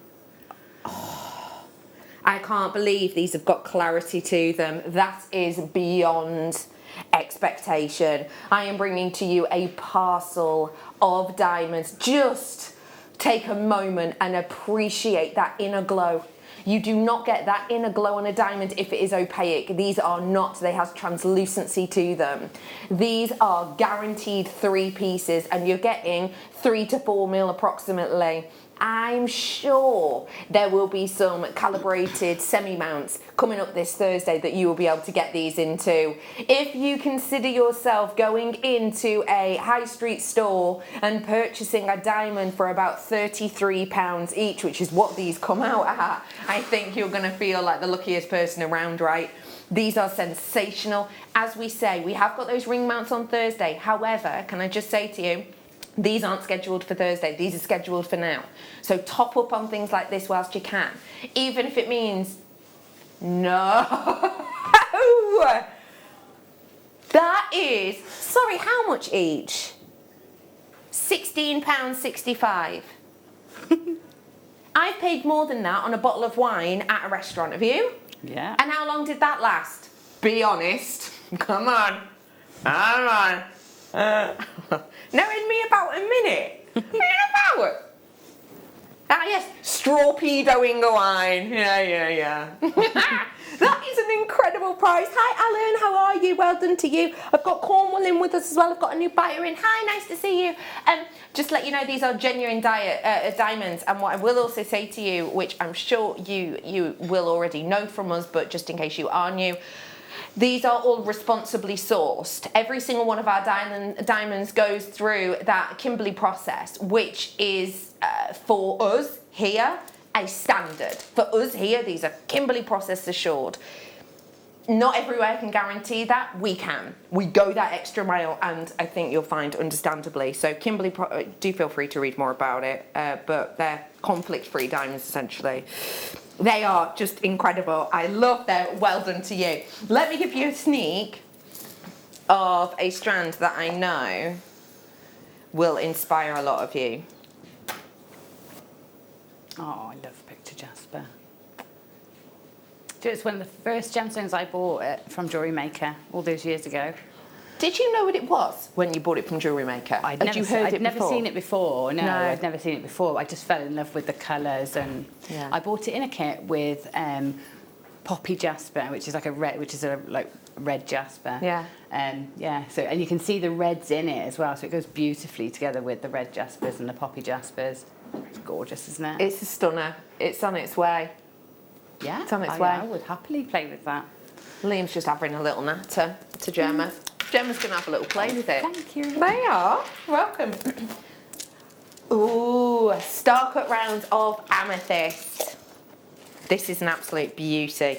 I can't believe these have got clarity to them. That is beyond expectation. I am bringing to you a parcel of diamonds. Just take a moment and appreciate that inner glow. You do not get that inner glow on a diamond if it is opaque. These are not. They have translucency to them. These are guaranteed 3 pieces and you're getting 3 to 4 mil approximately. I'm sure there will be some calibrated semi-mounts coming up this Thursday that you will be able to get these into. If you consider yourself going into a high street store and purchasing a diamond for about £33 each, which is what these come out at, I think you're going to feel like the luckiest person around, right? These are sensational. As we say, we have got those ring mounts on Thursday. However, can I just say to you, these aren't scheduled for Thursday, these are scheduled for now. So top up on things like this whilst you can. Even if it means, no. That is, sorry, how much each? £16.65. I've paid more than that on a bottle of wine at a restaurant, have you? Yeah. And how long did that last? Be honest. Come on. Come on. No, in me about a minute. In about. Ah yes, strawpedoing a wine. Yeah. That is an incredible price. Hi Alan, how are you? Well done to you. I've got Cornwall in with us as well. I've got a new buyer in. Hi, nice to see you. Just to let you know, these are genuine diamonds. And what I will also say to you, which I'm sure you will already know from us, but just in case you are new, these are all responsibly sourced. Every single one of our diamonds goes through that Kimberley process, which is for us here a standard. For us here, these are Kimberley process assured. Not everywhere can guarantee that. We can. We go that extra mile, and I think you'll find understandably. So Kimberley, do feel free to read more about it, but they're conflict-free diamonds essentially. They are just incredible. I love them. Well done to you. Let me give you a sneak of a strand that I know will inspire a lot of you. Oh, I love picture jasper. It's one of the first gemstones I bought it from Jewellery Maker all those years ago. Did you know what it was when you bought it from Jewellery Maker? I'd never seen it before. No, I'd never seen it before. I just fell in love with the colours, and I bought it in a kit with poppy jasper, which is like a red jasper. Yeah. So, and you can see the reds in it as well. So it goes beautifully together with the red jaspers and the poppy jaspers. It's gorgeous, isn't it? It's a stunner. It's on its way. Yeah, it's on its way. I would happily play with that. Liam's just having a little natter to Gemma. Gemma's going to have a little play with it. Thank you. They are. Welcome. Ooh, star cut rounds of amethyst. This is an absolute beauty.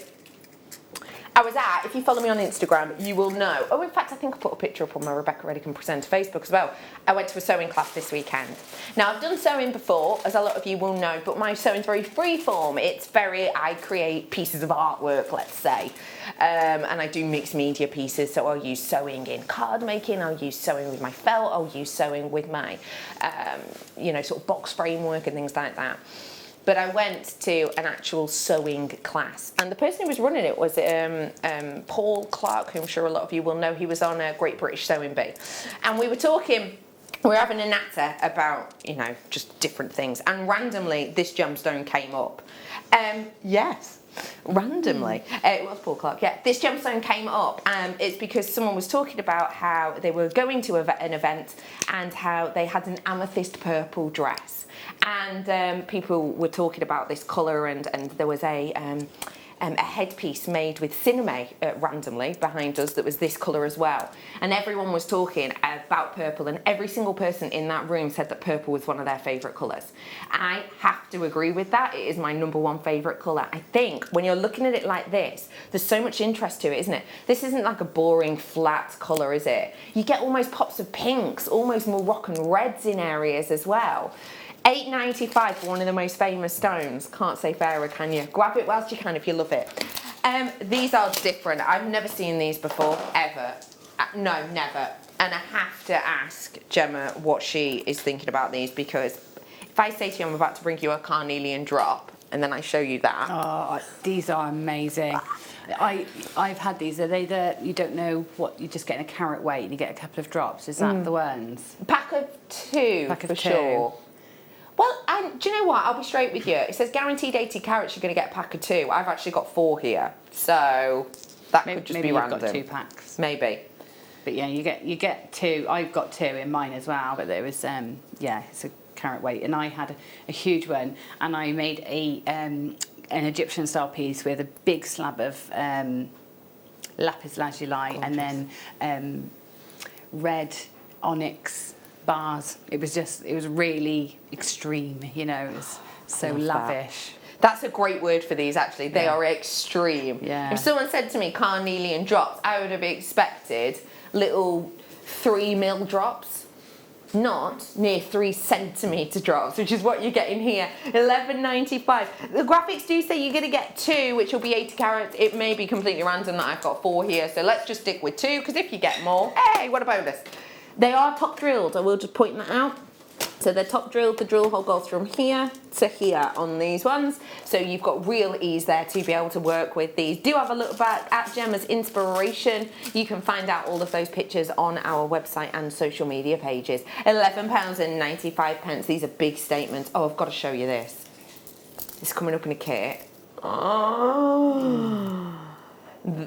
If you follow me on Instagram, you will know. Oh, in fact, I think I put a picture up on my Rebecca Ready Can Present Facebook as well. I went to a sewing class this weekend. Now, I've done sewing before, as a lot of you will know, but my sewing's very freeform. I create pieces of artwork, let's say. And I do mixed media pieces, so I'll use sewing in card making, I'll use sewing with my felt, I'll use sewing with my, sort of box framework and things like that. But I went to an actual sewing class, and the person who was running it was Paul Clark, who I'm sure a lot of you will know. He was on Great British Sewing Bee, and we were having a natter about, just different things, and randomly this gemstone came up. Yes. Randomly. It was Paul Clark, yeah. This gemstone came up, and it's because someone was talking about how they were going to an event and how they had an amethyst purple dress. And people were talking about this colour, and there was a headpiece made with cinema randomly behind us that was this colour as well. And everyone was talking about purple, and every single person in that room said that purple was one of their favourite colours. I have to agree with that. It is my #1 favourite colour. I think when you're looking at it like this, there's so much interest to it, isn't it? This isn't like a boring flat colour, is it? You get almost pops of pinks, almost Moroccan reds in areas as well. £8.95 for one of the most famous stones. Can't say fairer, can you? Grab it whilst you can if you love it. These are different. I've never seen these before, ever. No, never. And I have to ask Gemma what she is thinking about these, because if I say to you I'm about to bring you a carnelian drop, and then I show you that. Oh, these are amazing. I've had these. Are they you don't know what, you're just getting a carat weight and you get a couple of drops? Is that the ones? Pack of two, for sure. Well, do you know what? I'll be straight with you. It says guaranteed 80 carats, you're going to get a pack of 2. I've actually got 4 here. So that could just be random. Maybe you've got 2 packs. Maybe. But yeah, you get 2. I've got 2 in mine as well, but there was, it's a carat weight. And I had a huge one, and I made an Egyptian style piece with a big slab of lapis lazuli. Gorgeous. And then red onyx bars. It was really extreme, it was so lavish. That's a great word for these, actually. They are extreme. Yeah. If someone said to me carnelian drops, I would have expected little 3mm drops, not near 3 centimetre drops, which is what you're getting here. £11.95. The graphics do say you're going to get 2, which will be 80 carats. It may be completely random that I've got 4 here, so let's just stick with 2, because if you get more, hey, what a bonus. They are top drilled, I will just point that out. So they're top drilled, the drill hole goes from here to here on these ones. So you've got real ease there to be able to work with these. Do have a look back at Gemma's inspiration. You can find out all of those pictures on our website and social media pages. £11.95. These are big statements. Oh, I've got to show you this. It's coming up in a kit. Oh.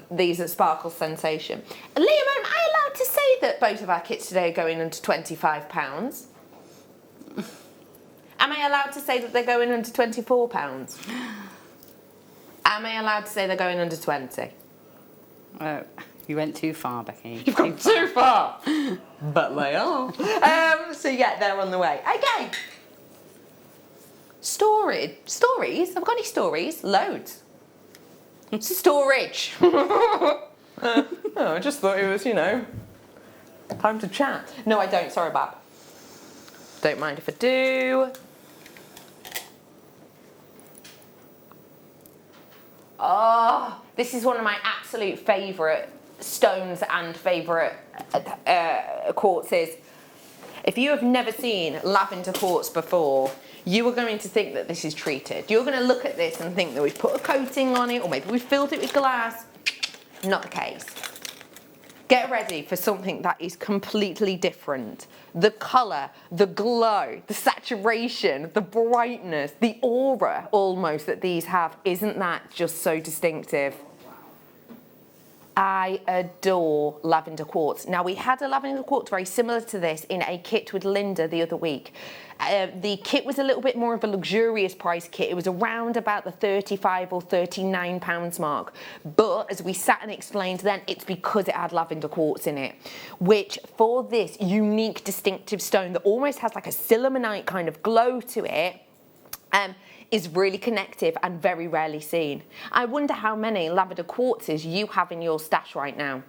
These are Sparkle Sensation. Liam, am I allowed to say that both of our kits today are going under £25? Am I allowed to say that they're going under £24? Am I allowed to say they're going under 20? Oh, you went too far, Becky. You've gone too far. But they are. So yeah, they're on the way. Okay. Stories? I've got any stories? Loads. Storage. Oh, I just thought it was, time to chat. No, I don't. Sorry, Bab. Don't mind if I do. Oh, this is one of my absolute favourite stones and favourite quartzes. If you have never seen lavender quartz before, you are going to think that this is treated. You're going to look at this and think that we've put a coating on it, or maybe we've filled it with glass. Not the case. Get ready for something that is completely different. The colour, the glow, the saturation, the brightness, the aura almost that these have, isn't that just so distinctive? I adore lavender quartz. Now, we had a lavender quartz very similar to this in a kit with Linda the other week. The kit was a little bit more of a luxurious price kit. It was around about the £35 or £39 mark. But as we sat and explained then, it's because it had lavender quartz in it, which for this unique distinctive stone that almost has like a sillimanite kind of glow to it, is really connective and very rarely seen. I wonder how many lavender quartzes you have in your stash right now.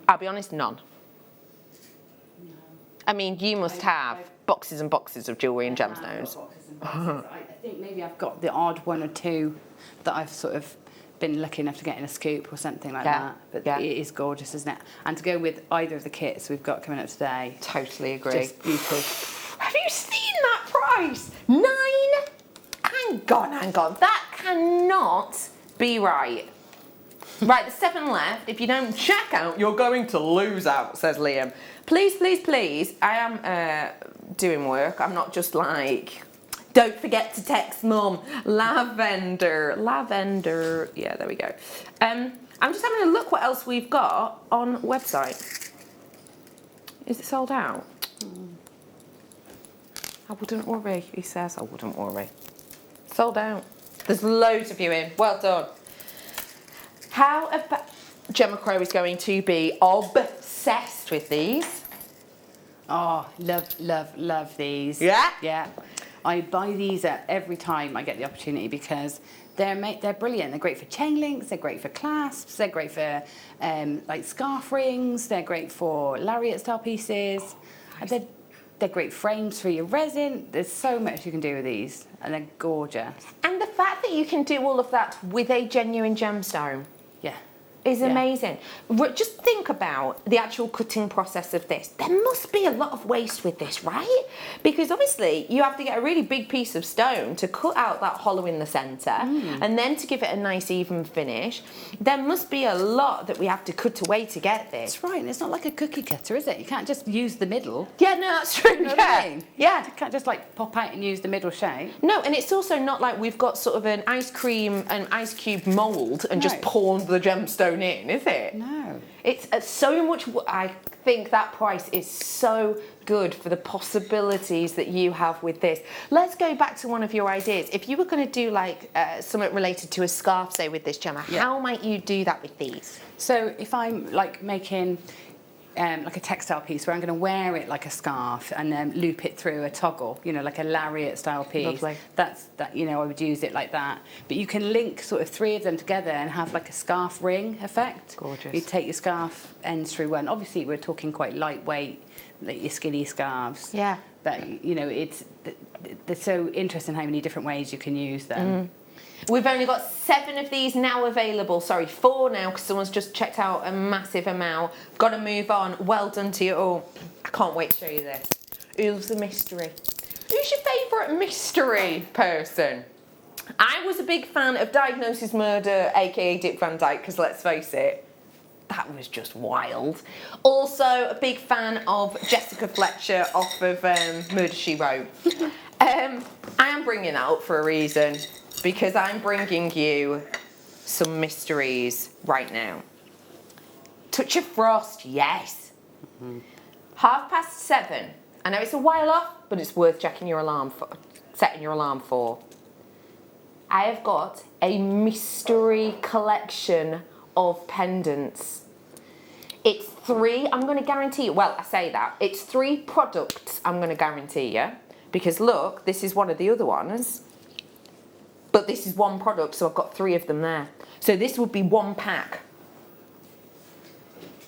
I'll be honest, none. No. I mean, you must have boxes and boxes of jewellery and gemstones. I think maybe I've got the odd one or two that I've sort of been lucky enough to get in a scoop or something like that. But it is gorgeous, isn't it? And to go with either of the kits we've got coming up today. Totally agree. Just beautiful. Have you seen that price? Hang on. That cannot be right. Right, there's 7 left. If you don't check out, you're going to lose out, says Liam. Please, please, please. I am doing work. I'm not just like, don't forget to text mum. Lavender. Yeah, there we go. I'm just having a look what else we've got on website. Is it sold out? I wouldn't worry, he says. I wouldn't worry. Sold out. There's loads of you in. Well done. How about... Gemma Crow is going to be obsessed with these. Oh, love these. Yeah? Yeah. I buy these every time I get the opportunity because they're brilliant. They're great for chain links, they're great for clasps, they're great for like scarf rings, they're great for lariat style pieces. Nice. They're great frames for your resin. There's so much you can do with these, and they're gorgeous. And the fact that you can do all of that with a genuine gemstone. Yeah. Is amazing. Just think about the actual cutting process of this. There must be a lot of waste with this, right? Because obviously you have to get a really big piece of stone to cut out that hollow in the centre and then to give it a nice even finish. There must be a lot that we have to cut away to get this. That's right, and it's not like a cookie cutter, is it? You can't just use the middle. Yeah, no, that's true. You know what I mean? Yeah. You can't just like pop out and use the middle shape. No, and it's also not like we've got sort of an ice cube mould and just poured the gemstone in, is it? No. It's so much. I think that price is so good for the possibilities that you have with this. Let's go back to one of your ideas. If you were going to do like something related to a scarf, say with this, Gemma, how might you do that with these? So if I'm like making like a textile piece where I'm going to wear it like a scarf and then loop it through a toggle, you know, like a lariat style piece. Lovely. You know, I would use it like that. But you can link sort of 3 of them together and have like a scarf ring effect. Gorgeous. You take your scarf ends through one. Obviously, we're talking quite lightweight, like your skinny scarves. Yeah. But, you know, they're so interesting how many different ways you can use them. We've only got 7 of these now available. Sorry, 4 now because someone's just checked out a massive amount. Got to move on. Well done to you all. I can't wait to show you this. Who's the mystery? Who's your favourite mystery person? I was a big fan of Diagnosis Murder, aka Dick Van Dyke, because let's face it, that was just wild. Also, a big fan of Jessica Fletcher off of Murder, She Wrote. I am bringing that up for a reason, because I'm bringing you some mysteries right now. Touch of Frost, yes. 7:30. I know it's a while off, but it's worth setting your alarm for. I have got a mystery collection of pendants. It's 3, I'm going to guarantee you, well, I say that, it's 3 products I'm going to guarantee you, because look, this is one of the other ones, but this is 1 product, so I've got 3 of them there. So this would be 1 pack.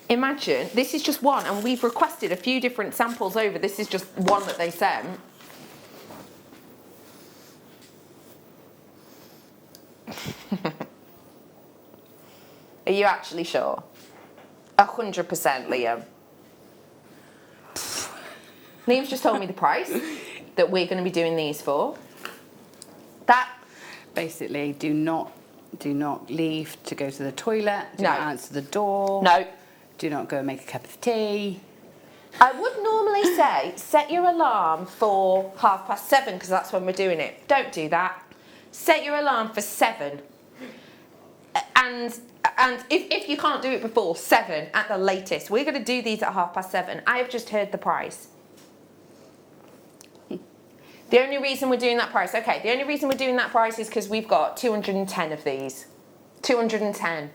Imagine, this is just 1, and we've requested a few different samples over. This is just 1 that they sent. Are you actually sure? 100%, Liam. Liam's just told me the price that we're going to be doing these for. That basically, do not leave to go to the toilet. Do not answer the door. No. Do not go and make a cup of tea. I would normally say set your alarm for 7:30 because that's when we're doing it. Don't do that. Set your alarm for 7. And And if you can't do it before 7 at the latest, we're going to do these at 7:30. I have just heard the price. The only reason we're doing that price, okay, the only reason we're doing that price is because we've got 210 of these. 210.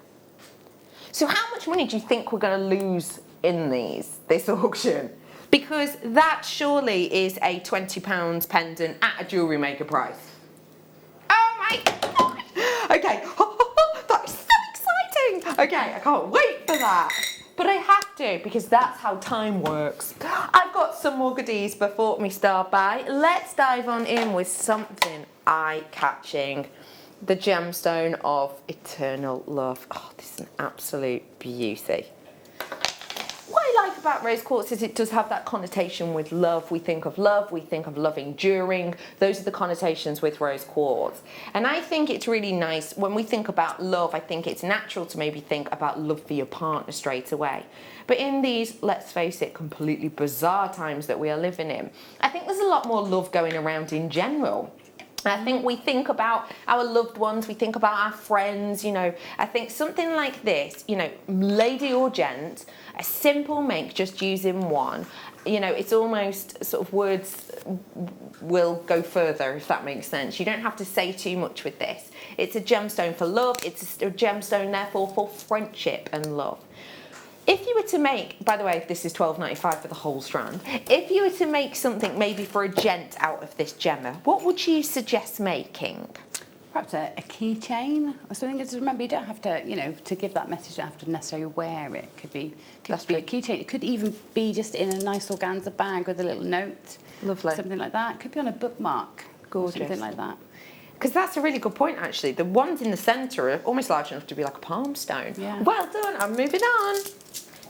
So how much money do you think we're going to lose in this auction? Because that surely is a £20 pendant at a Jewellery Maker price. Oh my God! Okay, that is so exciting! Okay, I can't wait for that. But I have to, because that's how time works. I've got some more goodies before we start by. Let's dive on in with something eye-catching. The gemstone of eternal love. Oh, this is an absolute beauty. What I like about rose quartz is it does have that connotation with love. We think of love, we think of love enduring. Those are the connotations with rose quartz. And I think it's really nice, when we think about love, I think it's natural to maybe think about love for your partner straight away. But in these, let's face it, completely bizarre times that we are living in, I think there's a lot more love going around in general. I think we think about our loved ones, we think about our friends, you know. I think something like this, you know, lady or gent, a simple make just using one, you know, it's almost sort of words will go further, if that makes sense. You don't have to say too much with this. It's a gemstone for love, it's a gemstone therefore for friendship and love. If you were to make, by the way, this is £12.95 for the whole strand. If you were to make something maybe for a gent out of this gemma, what would you suggest making? Perhaps a keychain or something. Just remember, you don't have to, you know, to give that message, you don't have to necessarily wear it. Could be a keychain. It could even be just in a nice organza bag with a little note. Lovely. Something like that. It could be on a bookmark. Gorgeous. Something like that. Because that's a really good point, actually. The ones in the centre are almost large enough to be like a palm stone. Yeah. Well done, I'm moving on.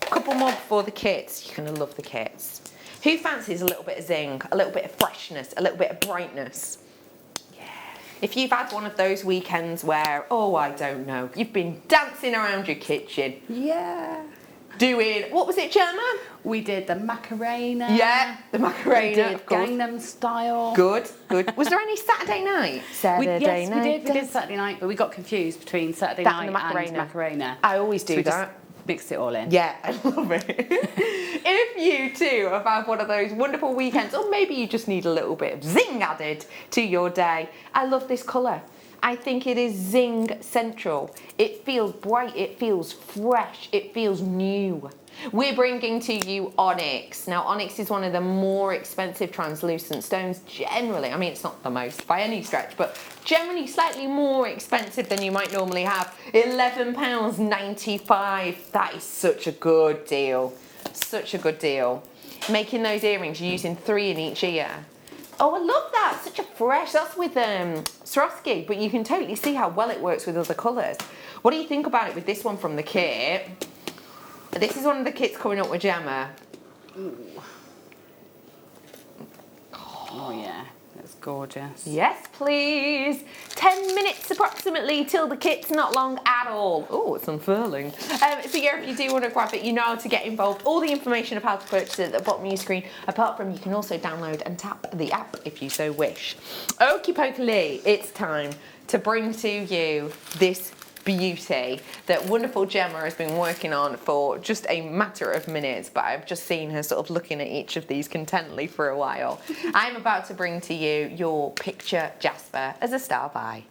A couple more before the kits. You're going to love the kits. Who fancies a little bit of zing, a little bit of freshness, a little bit of brightness? Yeah. If you've had one of those weekends where, oh, I don't know, you've been dancing around your kitchen. Yeah. Doing, what was it, Gemma? We did the Macarena. Yeah, the Macarena, we did of course. Gangnam Style. Good, good. Was there any Saturday night? Yes, we did Saturday night, but we got confused between Saturday night and Macarena. I always do that. Mixed it all in. Yeah, I love it. If you too have had one of those wonderful weekends, or maybe you just need a little bit of zing added to your day, I love this colour. I think it is zing central. It feels bright, it feels fresh, it feels new. We're bringing to you onyx. Now, onyx is one of the more expensive translucent stones generally. I mean, it's not the most by any stretch, but generally slightly more expensive than you might normally have. £11.95. That is such a good deal. Such a good deal. Making those earrings, you're using 3 in each ear. Oh, I love that. Such a fresh, that's with Swarovski, but you can totally see how well it works with other colours. What do you think about it with this one from the kit? This is one of the kits coming up with Gemma. Ooh. Oh yeah, that's gorgeous. Yes, please. 10 minutes approximately till the kit's not long at all. Oh, it's unfurling. So yeah, if you do want to grab it, you know how to get involved. All the information of how to purchase it at the bottom of your screen. Apart from, you can also download and tap the app if you so wish. Okie pokey, it's time to bring to you this beauty that wonderful Gemma has been working on for just a matter of minutes, but I've just seen her sort of looking at each of these contently for a while. I'm about to bring to you your picture Jasper as a star buy.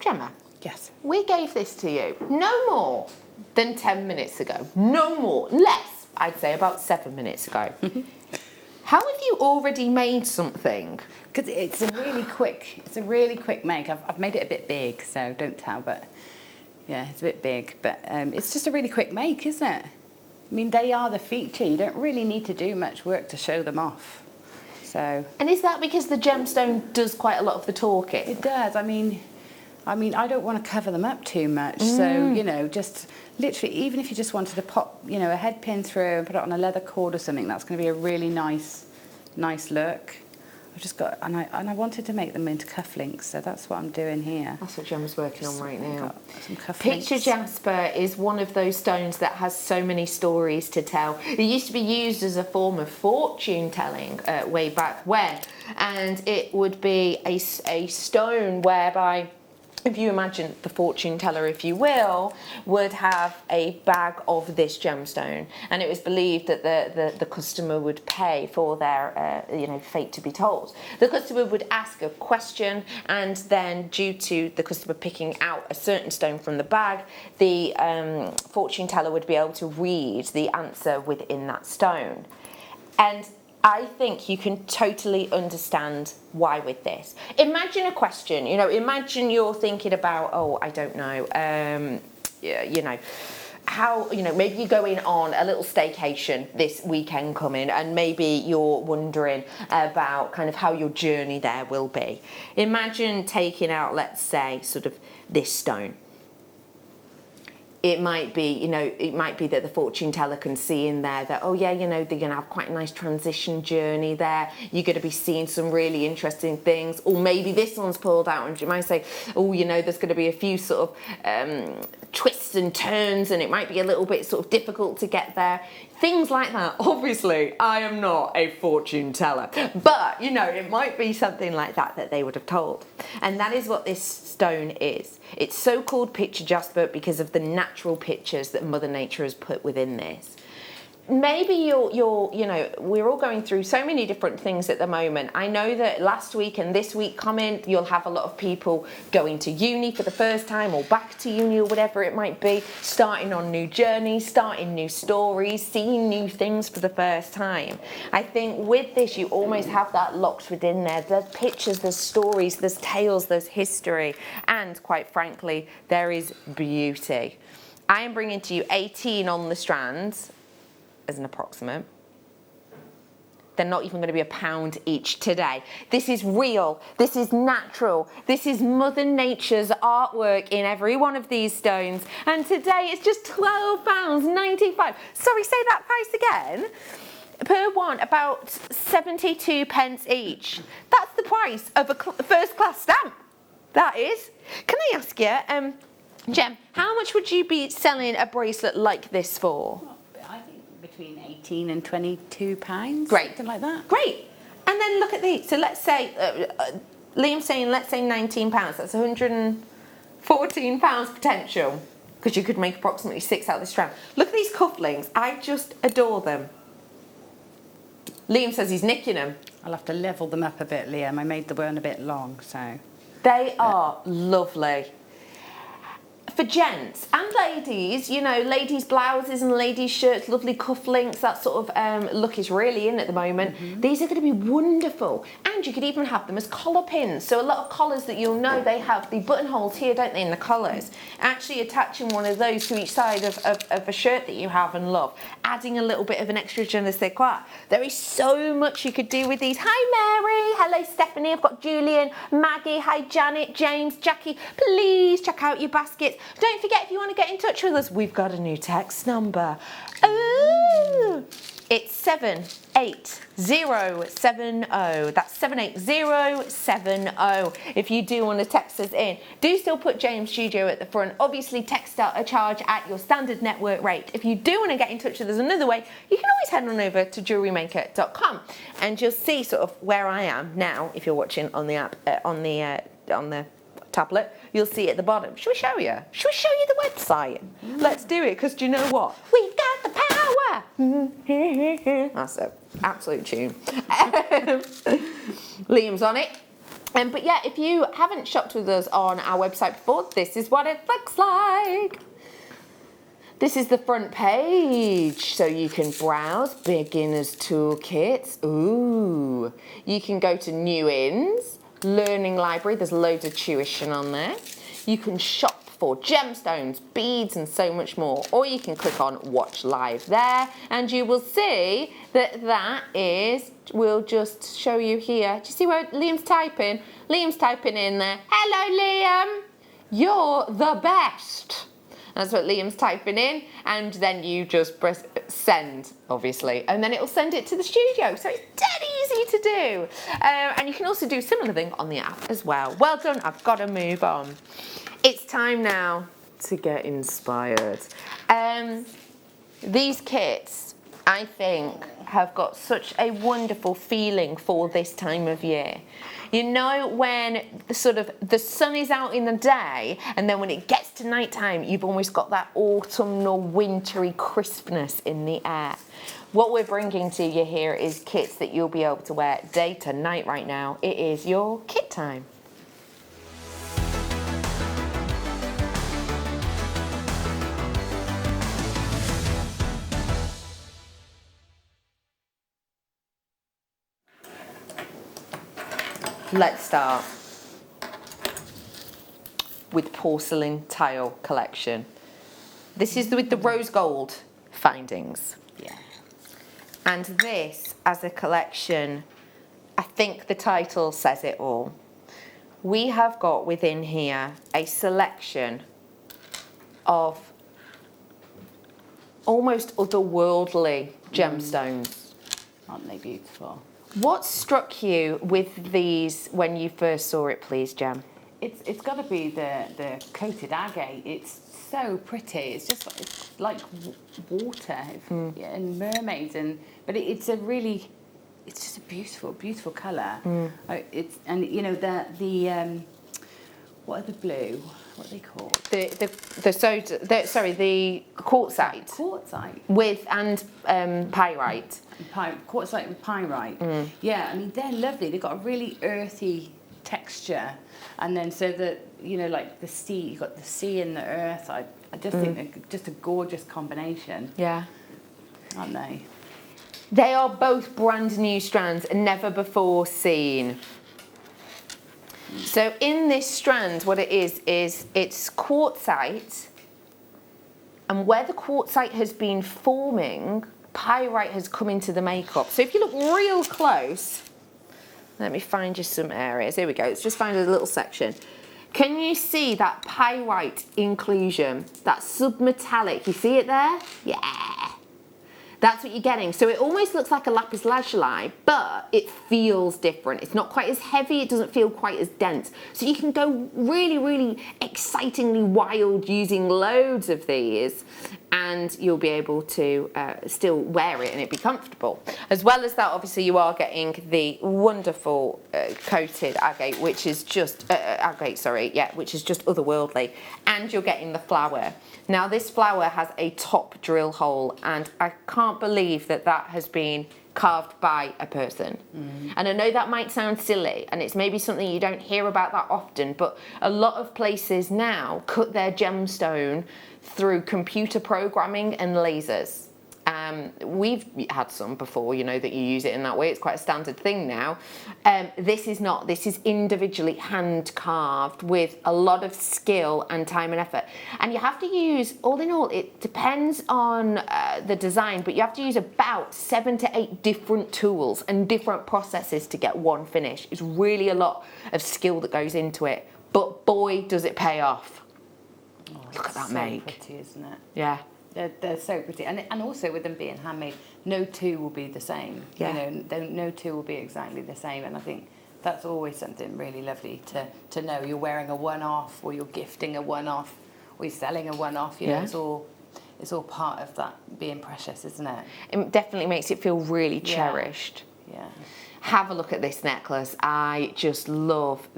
Gemma. Yes. We gave this to you no more than 10 minutes ago. No more. Less, I'd say about 7 minutes ago. How have you already made something? Because it's a really quick make. I've made it a bit big, so don't tell, but yeah, it's a bit big. But it's just a really quick make, isn't it? I mean, they are the feature. You don't really need to do much work to show them off. So. And is that because the gemstone does quite a lot of the talking? It does. I mean, I mean, I don't want to cover them up too much. So, you know, just literally, even if you just wanted to pop, you know, a head pin through and put it on a leather cord or something, that's going to be a really nice look. I've just got, and I wanted to make them into cufflinks, so that's what I'm doing here. That's what Gem's working on right now. Some cufflinks. Picture jasper is one of those stones that has so many stories to tell. It used to be used as a form of fortune telling way back when, and it would be a stone whereby, if you imagine the fortune teller, if you will, would have a bag of this gemstone, and it was believed that the customer would pay for their you know, fate to be told. The customer would ask a question, and then due to the customer picking out a certain stone from the bag, the fortune teller would be able to read the answer within that stone. And I think you can totally understand why with this. Imagine a question, you know, imagine you're thinking about, oh, I don't know, you know, how, you know, maybe you're going on a little staycation this weekend coming, and maybe you're wondering about kind of how your journey there will be. Imagine taking out, let's say, sort of this stone. It might be, you know, it might be that the fortune teller can see in there that, oh yeah, you know, they're going to have quite a nice transition journey there. You're going to be seeing some really interesting things. Or maybe this one's pulled out and you might say, oh, you know, there's going to be a few sort of twists and turns, and it might be a little bit sort of difficult to get there. Things like that. Obviously, I am not a fortune teller, but, you know, it might be something like that that they would have told. And that is what this stone is. It's so-called picture jasper because of the natural pictures that Mother Nature has put within this. Maybe you're, you know, we're all going through so many different things at the moment. I know that last week and this week coming, you'll have a lot of people going to uni for the first time, or back to uni, or whatever it might be, starting on new journeys, starting new stories, seeing new things for the first time. I think with this, you almost have that locked within there. There's pictures, there's stories, there's tales, there's history, and quite frankly, there is beauty. I am bringing to you 18 on the strands, as an approximate. They're not even going to be £1 each today. This is real, this is natural, this is Mother Nature's artwork in every one of these stones, and today it's just £12.95. Sorry, say that price again. Per one, about 72 pence each. That's the price of a first class stamp. That is. Can I ask you, Gem, how much would you be selling a bracelet like this for? Between 18 and 22 pounds. Great. Something like that. Great. And then look at these. So let's say, Liam's saying, let's say £19. That's £114 potential, because you could make approximately 6 out of this strand. Look at these cufflinks. I just adore them. Liam says he's nicking them. I'll have to level them up a bit, Liam. I made the one a bit long, so. They are lovely. For gents and ladies, you know, ladies' blouses and ladies' shirts, lovely cufflinks, that sort of look is really in at the moment. These are going to be wonderful. And you could even have them as collar pins. So a lot of collars that you'll know, they have the buttonholes here, don't they, in the collars. Actually attaching one of those to each side of a shirt that you have and love. Adding a little bit of an extra je ne sais quoi. There is so much you could do with these. Hi, Mary. Hello, Stephanie. I've got Julian, Maggie. Hi, Janet, James, Jackie. Please check out your baskets. Don't forget, if you want to get in touch with us, we've got a new text number. Ooh, it's 78070. That's 78070. If you do want to text us in, do still put James Studio at the front. Obviously, text out a charge at your standard network rate. If you do want to get in touch with us another way, you can always head on over to JewelleryMaker.com, and you'll see sort of where I am now. If you're watching on the app, on the tablet, you'll see at the bottom. Should we show you? Should we show you the website? Let's do it, because do you know what? We've got the power! That's an absolute tune. Liam's on it. But yeah, if you haven't shopped with us on our website before, this is what it looks like. This is the front page, so you can browse beginners toolkits. Ooh, you can go to new ins, learning library, there's loads of tuition on there. You can shop for gemstones, beads, and so much more. Or you can click on watch live there, and you will see that we'll just show you here. Do you see where Liam's typing? Liam's typing in there. Hello, Liam. You're the best. That's what Liam's typing in, and then you just press send, obviously, and then it'll send it to the studio. So it's dead easy to do. And you can also do a similar thing on the app as well. Well done, I've got to move on. It's time now to get inspired. These kits, I think, have got such a wonderful feeling for this time of year. You know, when the sun is out in the day, and then when it gets to nighttime, you've almost got that autumnal, wintry crispness in the air. What we're bringing to you here is kits that you'll be able to wear day to night right now. It is your kit time. Let's start with porcelain tile collection. This is with the rose gold findings. Yeah. And this, as a collection, I think the title says it all. We have got within here a selection of almost otherworldly gemstones. Aren't they beautiful? What struck you with these when you first saw it, please, Gem? It's got to be the coated agate. It's so pretty. It's just like water and mermaids, but it's just a beautiful colour. It's, and you know, the what are the blue? What are they called? The quartzite. Quartzite with pyrite. Quartzite with pyrite. Yeah, I mean they're lovely. They've got a really earthy texture, and then so that, you know, like the sea, you've got the sea and the earth. I just think they're just a gorgeous combination. Yeah, aren't they? They are both brand new strands, never before seen. So in this strand, what it is it's quartzite, and where the quartzite has been forming, pyrite has come into the makeup. So if you look real close, let me find you some areas. Here we go. Let's just find a little section. Can you see that pyrite inclusion, that submetallic? You see it there? Yeah. That's what you're getting. So it almost looks like a lapis lazuli, but it feels different. It's not quite as heavy. It doesn't feel quite as dense. So you can go really, really excitingly wild using loads of these, and you'll be able to still wear it and it be comfortable. As well as that, obviously, you are getting the wonderful coated agate, which is just which is just otherworldly, and you're getting the flower. Now, this flower has a top drill hole, and I can't believe that has been carved by a person. And I know that might sound silly, and it's maybe something you don't hear about that often, but a lot of places now cut their gemstone through computer programming and lasers. We've had some before, you know, that you use it in that way. It's quite a standard thing now. This is not. This is individually hand carved with a lot of skill and time and effort. And you have to use, all in all, it depends on the design, but you have to use about 7 to 8 different tools and different processes to get one finish. It's really a lot of skill that goes into it, but boy, does it pay off. Oh, look at that so make. Pretty, isn't it? Yeah. They're so pretty, and also with them being handmade, no two will be the same. Yeah. You know, no two will be exactly the same, and I think that's always something really lovely to know. You're wearing a one-off, or you're gifting a one-off, or you're selling a one-off. You know, it's all part of that being precious, isn't it? It definitely makes it feel really cherished. Yeah. Have a look at this necklace. I just love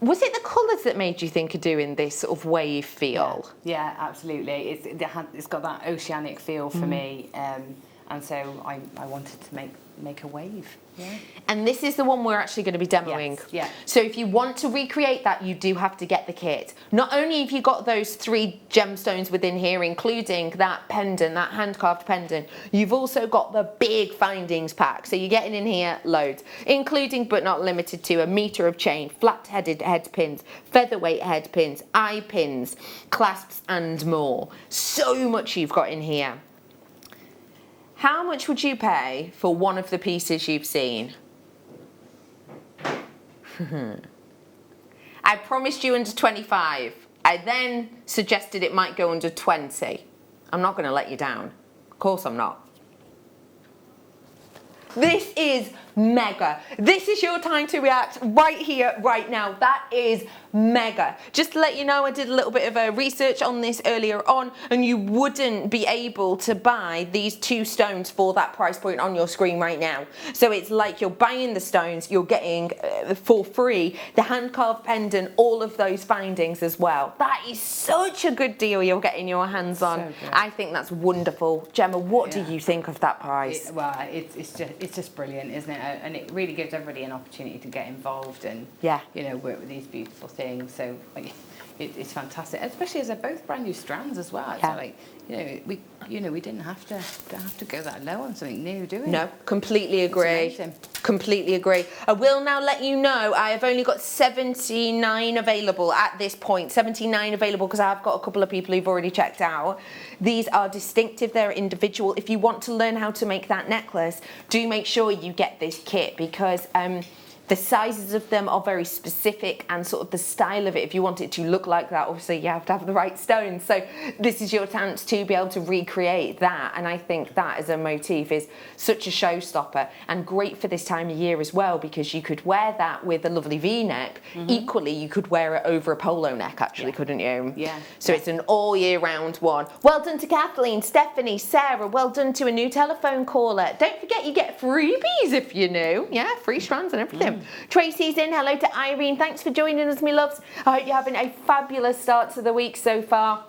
was it the colours that made you think of doing this sort of wave feel? Yeah, absolutely. It's got that oceanic feel for me, and so I wanted to make a wave. Yeah. And this is the one we're actually going to be demoing. Yes, yeah. So if you want to recreate that, you do have to get the kit. Not only have you got those 3 gemstones within here, including that pendant, that hand-carved pendant, you've also got the big findings pack. So you're getting in here loads, including but not limited to 1 metre of chain, flat-headed head pins, featherweight head pins, eye pins, clasps and more. So much you've got in here. How much would you pay for one of the pieces you've seen? I promised you under 25. I then suggested it might go under 20. I'm not going to let you down. Of course I'm not. This is mega. This is your time to react right here, right now. That is mega. Just to let you know, I did a little bit of research on this earlier on, and you wouldn't be able to buy these 2 stones for that price point on your screen right now. So it's like you're buying the stones, you're getting for free the hand-carved pendant, all of those findings as well. That is such a good deal you're getting your hands on. So I think that's wonderful. Gemma, what do you think of that price? It's just brilliant, isn't it? And it really gives everybody an opportunity to get involved and you know, work with these beautiful things. So it's fantastic, especially as they're both brand new strands as well. So like, we didn't have to go that low on something new, do we? No, completely agree. Completely agree. I will now let you know I have only got 79 available at this point. 79 available because I've got a couple of people who've already checked out. These are distinctive, they're individual. If you want to learn how to make that necklace, do make sure you get this kit because the sizes of them are very specific and sort of the style of it, if you want it to look like that, obviously you have to have the right stones. So this is your chance to be able to recreate that. And I think that as a motif is such a showstopper and great for this time of year as well, because you could wear that with a lovely V-neck. Equally, you could wear it over a polo neck, actually, couldn't you? Yeah. So it's an all year round one. Well done to Kathleen, Stephanie, Sarah. Well done to a new telephone caller. Don't forget you get freebies if you're new. Yeah, free strands and everything. Tracy's in. Hello to Irene. Thanks for joining us, me loves. I hope you're having a fabulous start to the week so far.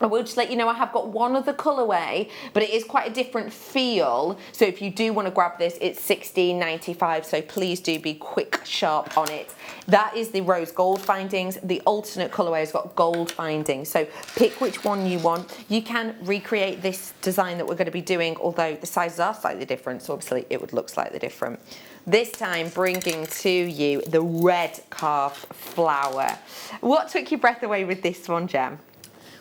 I will just let you know I have got one other colourway, but it is quite a different feel. So if you do want to grab this, it's $16.95. So please do be quick, sharp on it. That is the rose gold findings. The alternate colourway has got gold findings. So pick which one you want. You can recreate this design that we're going to be doing, although the sizes are slightly different. So obviously it would look slightly different. This time bringing to you the red carved flower. What took your breath away with this one, Gem?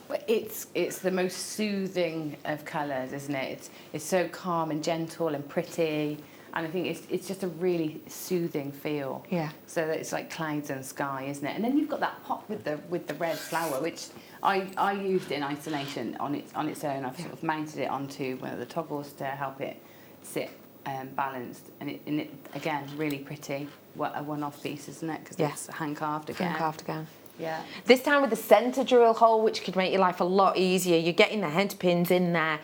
Well, it's the most soothing of colours, isn't it? It's so calm and gentle and pretty, and I think it's just a really soothing feel. Yeah. So that it's like clouds and sky, isn't it? And then you've got that pop with the red flower, which I used in isolation on its own. I've sort of mounted it onto one of the toggles to help it sit balanced, and it again really pretty. What a one-off piece, isn't it? Because it's hand carved again. Hand carved again. Yeah. This time with the centre drill hole, which could make your life a lot easier. You're getting the head pins in there.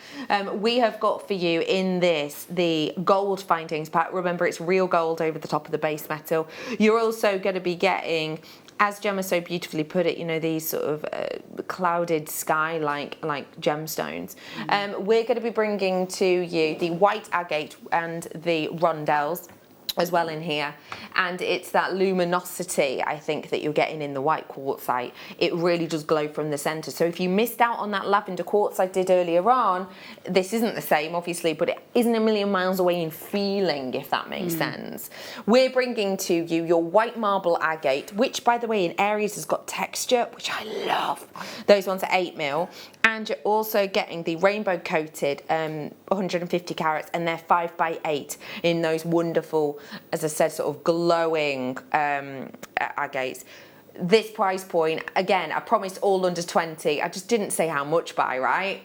We have got for you in this the gold findings pack. Remember, it's real gold over the top of the base metal. You're also going to be getting, as Gemma so beautifully put it, you know, these sort of clouded sky like gemstones. We're going to be bringing to you the white agate and the rondelles as well in here, and it's that luminosity I think that you're getting in the white quartzite. It really does glow from the center. So if you missed out on that lavender quartz I did earlier on, this isn't the same obviously, but it isn't a million miles away in feeling, if that makes sense. We're bringing to you your white marble agate, which by the way in areas has got texture, which I love. Those ones are 8mm, and you're also getting the rainbow coated 150 carats, and they're 5x8 in those wonderful, as I said, sort of glowing agates. This price point, again, I promised all under 20. I just didn't say how much by, right?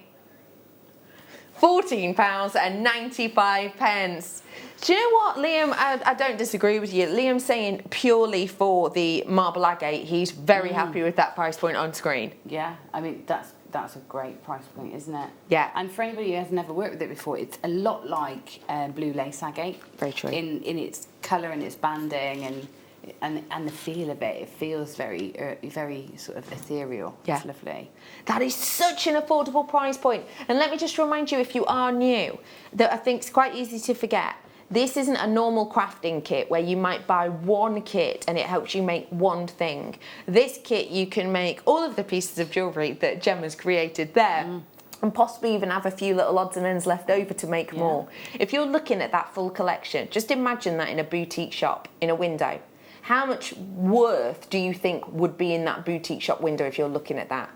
£14.95. Do you know what, Liam? I don't disagree with you. Liam's saying purely for the marble agate, he's very happy with that price point on screen. Yeah, I mean, that's a great price point, isn't it? Yeah. And for anybody who has never worked with it before, it's a lot like blue lace agate. Very true. In its colour and its banding and the feel of it. It feels very sort of ethereal. Yeah. It's lovely. That is such an affordable price point. And let me just remind you, if you are new, that I think it's quite easy to forget. This isn't a normal crafting kit where you might buy one kit and it helps you make one thing. This kit, you can make all of the pieces of jewellery that Gemma's created there. And possibly even have a few little odds and ends left over to make more. If you're looking at that full collection, just imagine that in a boutique shop, in a window. How much worth do you think would be in that boutique shop window if you're looking at that?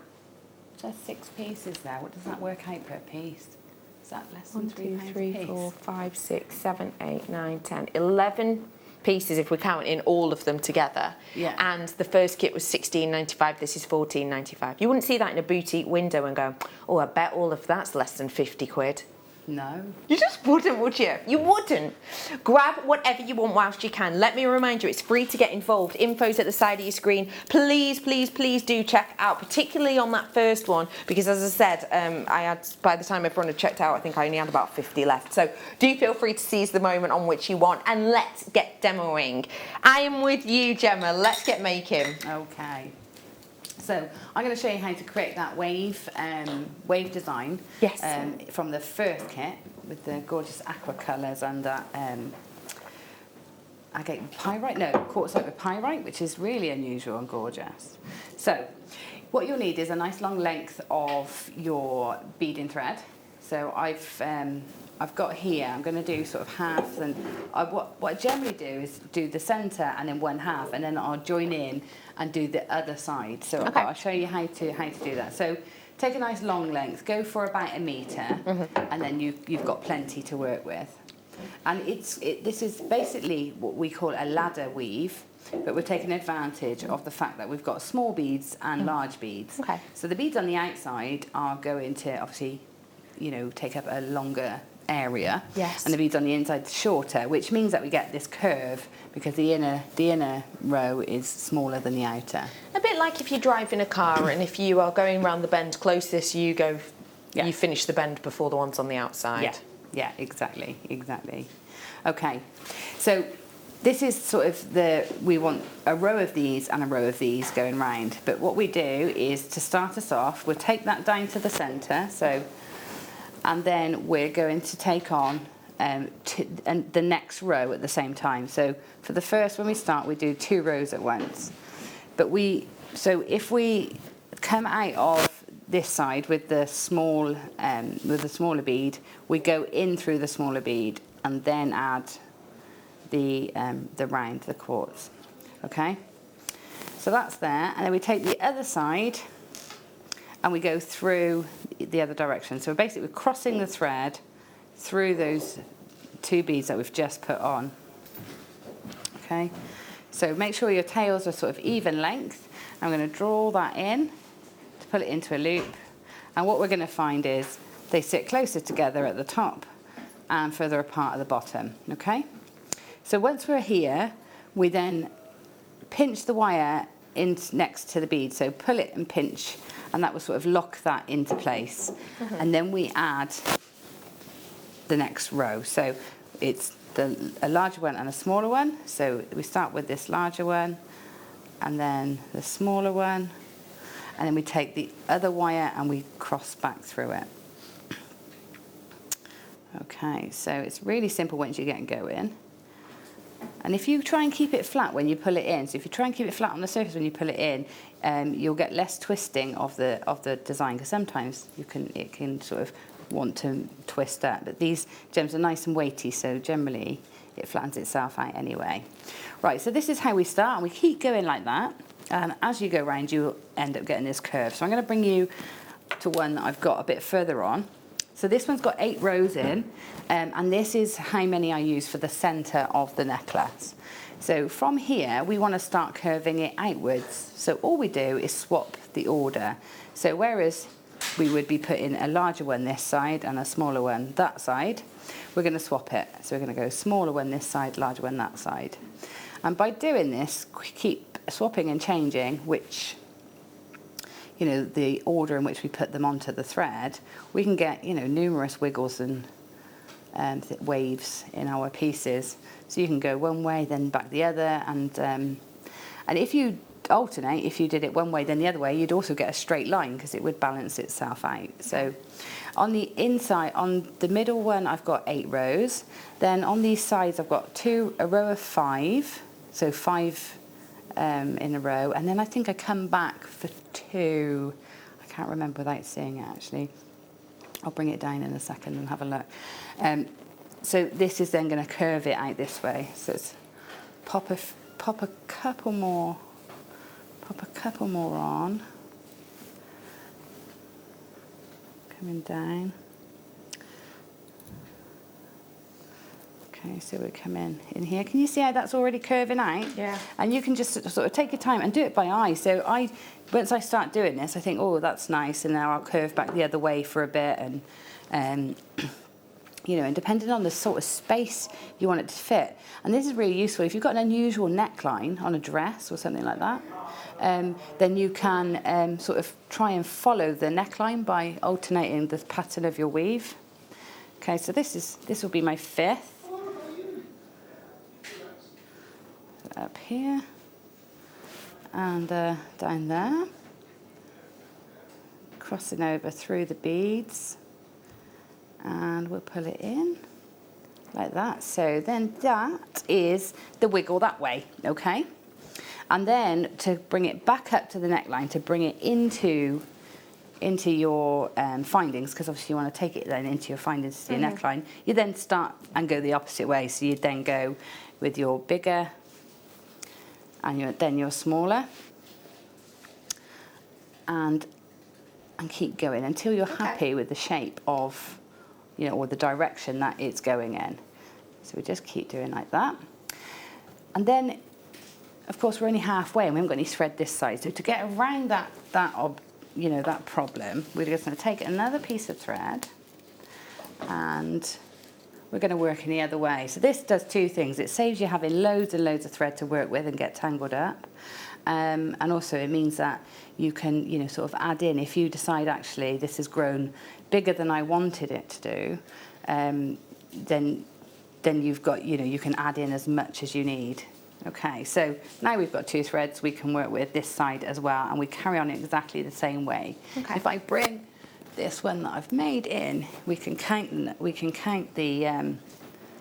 So 6 pieces there. What does that work out per piece? Is that less than 1, 2, £3 3, a piece? 4, 5, 6, 7, 8, 9, 10, 11 pieces if we're counting all of them together. Yeah. And the first kit was £16.95, this is £14.95. You wouldn't see that in a boutique window and go, oh, I bet all of that's less than 50 quid. No. You just wouldn't, would you? You wouldn't. Grab whatever you want whilst you can. Let me remind you, it's free to get involved. Info's at the side of your screen. Please, please, please do check out, particularly on that first one, because as I said, I had, by the time everyone had checked out, I think I only had about 50 left. So do feel free to seize the moment on which you want, and let's get demoing. I am with you, Gemma. Let's get making. Okay. So I'm going to show you how to create that wave design. Yes. From the first kit with the gorgeous aqua colours and that agate pyrite, no, quartzite with pyrite, which is really unusual and gorgeous. So what you'll need is a nice long length of your beading thread. So I've got here, I'm going to do sort of half, and what I generally do is do the centre and then one half, and then I'll join in and do the other side. So Okay. I'll show you how to do that. So take a nice long length, go for about 1 metre, and then you've got plenty to work with. And this is basically what we call a ladder weave, but we're taking advantage of the fact that we've got small beads and large beads. Okay. So the beads on the outside are going to obviously, you know, take up a longer area. Yes. And the beads on the inside shorter, which means that we get this curve because the inner row is smaller than the outer. A bit like if you drive in a car and if you are going round the bend closest, you finish the bend before the ones on the outside. Yeah, exactly. Okay, so this is sort of we want a row of these and a row of these going round. But what we do is, to start us off, we'll take that down to the centre, and then we're going to take on the next row at the same time. So for the first, when we start, we do 2 rows at once. So if we come out of this side with the smaller bead, we go in through the smaller bead and then add the round, the quartz. Okay, so that's there, and then we take the other side and we go through the other direction. So basically we're crossing the thread through those 2 beads that we've just put on. Okay, so make sure your tails are sort of even length. I'm going to draw that in to pull it into a loop, and what we're going to find is they sit closer together at the top and further apart at the bottom. Okay, so once we're here, we then pinch the wire in next to the bead, so pull it and pinch, and that will sort of lock that into place. And then we add the next row. So it's a larger one and a smaller one. So we start with this larger one and then the smaller one, and then we take the other wire and we cross back through it. Okay, so it's really simple once you get going. And if you try and keep it flat when you pull it in, so if you try and keep it flat on the surface when you pull it in, you'll get less twisting of the design, because sometimes it can sort of want to twist up. But these gems are nice and weighty, so generally it flattens itself out anyway. Right, so this is how we start, and we keep going like that. And as you go around, you'll end up getting this curve. So I'm going to bring you to one that I've got a bit further on. So this one's got 8 rows in, and this is how many I use for the centre of the necklace. So from here, we want to start curving it outwards. So all we do is swap the order. So whereas we would be putting a larger one this side and a smaller one that side, we're going to swap it. So we're going to go smaller one this side, larger one that side. And by doing this, we keep swapping and changing, which, you know, the order in which we put them onto the thread, we can get, you know, numerous wiggles and waves in our pieces. So you can go one way, then back the other, and if you alternate, if you did it one way then the other way, you'd also get a straight line because it would balance itself out. So on the inside, on the middle one, I've got 8 rows. Then on these sides, I've got a row of 5, so 5 in a row, and then I think I come back for 2. I can't remember without seeing it actually. I'll bring it down in a second and have a look. So this is then going to curve it out this way. So it's pop a couple more on, coming down. Okay, so we come in here. Can you see how that's already curving out? Yeah. And you can just sort of take your time and do it by eye. So once I start doing this, I think, oh, that's nice, and now I'll curve back the other way for a bit, and you know, and depending on the sort of space you want it to fit. And this is really useful if you've got an unusual neckline on a dress or something like that. Then you can sort of try and follow the neckline by alternating the pattern of your weave. Okay, so this will be my 5th. Up here and down there, crossing over through the beads, and we'll pull it in like that. So then that is the wiggle that way, okay? And then to bring it back up to the neckline, to bring it into your findings, because obviously you want to take it then into your findings to your neckline, you then start and go the opposite way. So you then go with your bigger and then your smaller, and keep going until you're happy with the shape of, you know, or the direction that it's going in. So we just keep doing like that. And then, of course, we're only halfway and we haven't got any thread this side. So to get around that problem, we're just going to take another piece of thread and we're going to work in the other way. So this does 2 things. It saves you having loads and loads of thread to work with and get tangled up. And also it means that you can, you know, sort of add in, if you decide actually this has grown bigger than I wanted it to do, then you've got, you know, you can add in as much as you need. Okay, so now we've got 2 threads we can work with this side as well, and we carry on exactly the same way. Okay. If I bring this one that I've made in, we can count the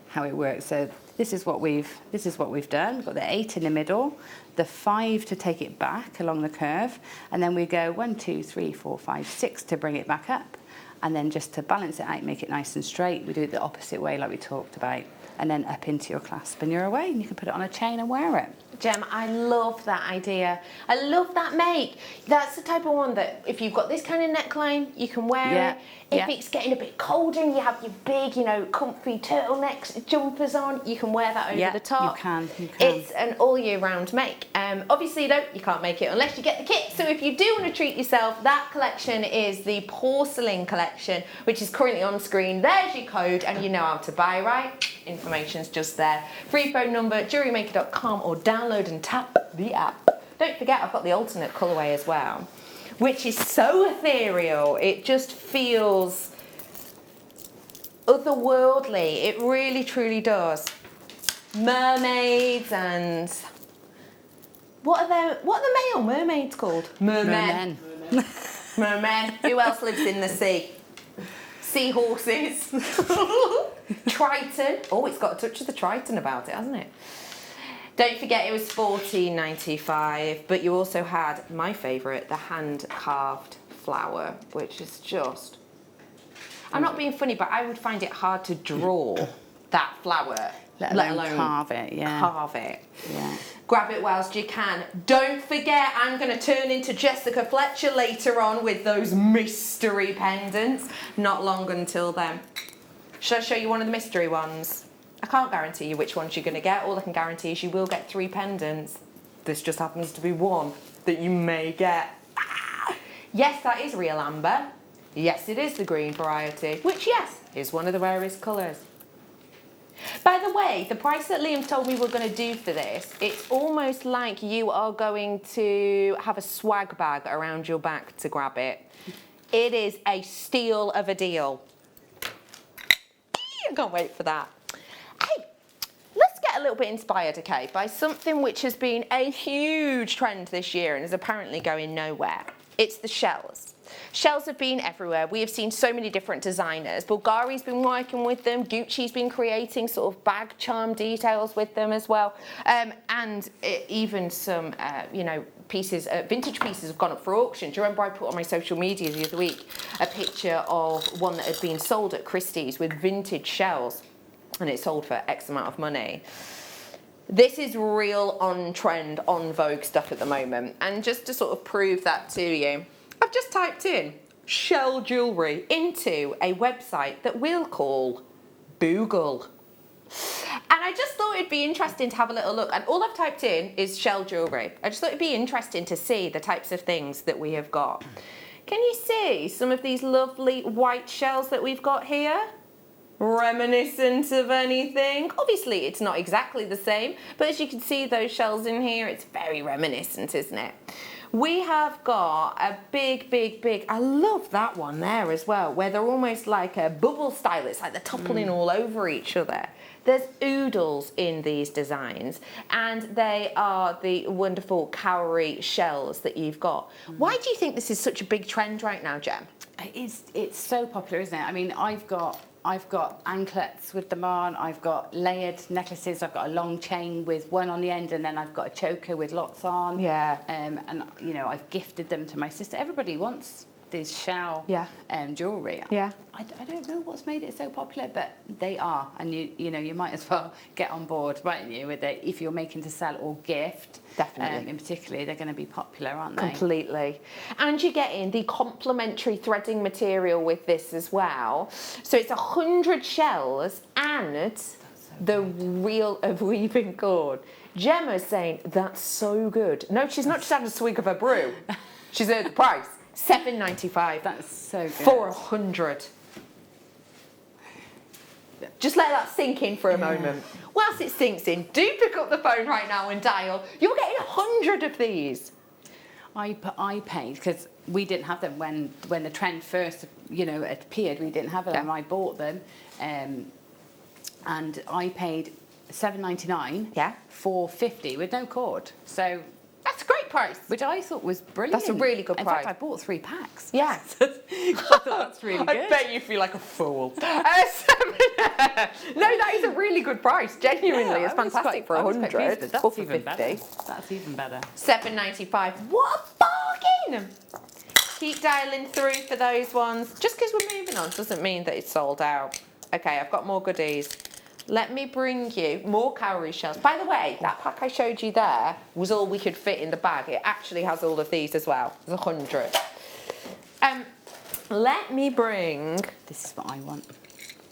how it works. So this is what we've done. We've got the 8 in the middle, the 5 to take it back along the curve, and then we go 1, 2, 3, 4, 5, 6 to bring it back up, and then just to balance it out, make it nice and straight, we do it the opposite way like we talked about, and then up into your clasp, and you're away, and you can put it on a chain and wear it. Jem, I love that idea. I love that make. That's the type of one that if you've got this kind of neckline, you can wear it. If it's getting a bit colder and you have your big, you know, comfy turtlenecks, jumpers on, you can wear that over the top. You can. It's an all year round make. Obviously though, you can't make it unless you get the kit. So if you do want to treat yourself, that collection is the porcelain collection, which is currently on screen. There's your code and you know how to buy, right? Information's just there. Free phone number, JewelleryMaker.com, or download and tap the app. Don't forget, I've got the alternate colourway as well, which is so ethereal. It just feels otherworldly. It really, truly does. Mermaids and what are the male mermaids called? Mermen. Mermen. Who else lives in the sea? Seahorses. Triton. Oh, it's got a touch of the Triton about it, hasn't it? Don't forget it was $14.95, but you also had my favourite, the hand-carved flower, which is just... I'm not being funny, but I would find it hard to draw that flower, let alone carve it. Yeah. Carve it. Yeah. Grab it whilst you can. Don't forget, I'm going to turn into Jessica Fletcher later on with those mystery pendants. Not long until then. Should I show you one of the mystery ones? I can't guarantee you which ones you're going to get. All I can guarantee is you will get 3 pendants. This just happens to be one that you may get. Yes, that is real amber. Yes, it is the green variety, which, yes, is one of the rarest colours. By the way, the price that Liam told me we're going to do for this, it's almost like you are going to have a swag bag around your back to grab it. It is a steal of a deal. I can't wait for that. Hey, let's get a little bit inspired, okay, by something which has been a huge trend this year and is apparently going nowhere. It's the shells. Shells have been everywhere. We have seen so many different designers. Bulgari's been working with them. Gucci's been creating sort of bag charm details with them as well. Even some, you know, pieces, vintage pieces have gone up for auction. Do you remember I put on my social media the other week a picture of one that had been sold at Christie's with vintage shells, and it sold for X amount of money. This is real on trend, on vogue stuff at the moment. And just to sort of prove that to you, I've just typed in shell jewellery into a website that we'll call Boogle. And I just thought it'd be interesting to have a little look. And all I've typed in is shell jewellery. I just thought it'd be interesting to see the types of things that we have got. Can you see some of these lovely white shells that we've got here? Reminiscent of anything? Obviously, it's not exactly the same, but as you can see those shells in here, it's very reminiscent, isn't it? We have got a big, I love that one there as well, where they're almost like a bubble style. It's like they're toppling all over each other. There's oodles in these designs, and they are the wonderful cowrie shells that you've got. Why do you think this is such a big trend right now, Jem? It's so popular, isn't it? I mean, I've got anklets with them on, I've got layered necklaces, I've got a long chain with one on the end, and then I've got a choker with lots on. Yeah. And, you know, I've gifted them to my sister. Everybody wants this shell jewellery. Yeah. I don't know what's made it so popular, but they are. And, you know, you might as well get on board, mightn't you, with it, if you're making to sell or gift. Definitely. In particular, they're going to be popular, aren't they? Completely. And you're getting the complementary threading material with this as well. So it's 100 shells and the reel of weaving cord. Gemma's saying, that's so good. No, she's not just had a swig of her brew. She's heard the price. $7.95. That's so good. For 100. Just let that sink in for a moment. Whilst it sinks in, do pick up the phone right now and dial. You're getting 100 of these. I paid, because we didn't have them when the trend first, you know, appeared. We didn't have them. I bought them, and I paid $7.99 for 50 with no cord. So that's a great price. Which I thought was brilliant. That's a really good price. In fact, I bought 3 packs. Yeah. I thought that's really good. I bet you feel like a fool. No, that is a really good price. Genuinely, it's fantastic for 100. That's even better. That's even better. $7.95. What a bargain! Keep dialing through for those ones. Just because we're moving on doesn't mean that it's sold out. Okay, I've got more goodies. Let me bring you more cowrie shells. By the way, that pack I showed you there was all we could fit in the bag. It actually has all of these as well. There's 100. Let me bring... This is what I want.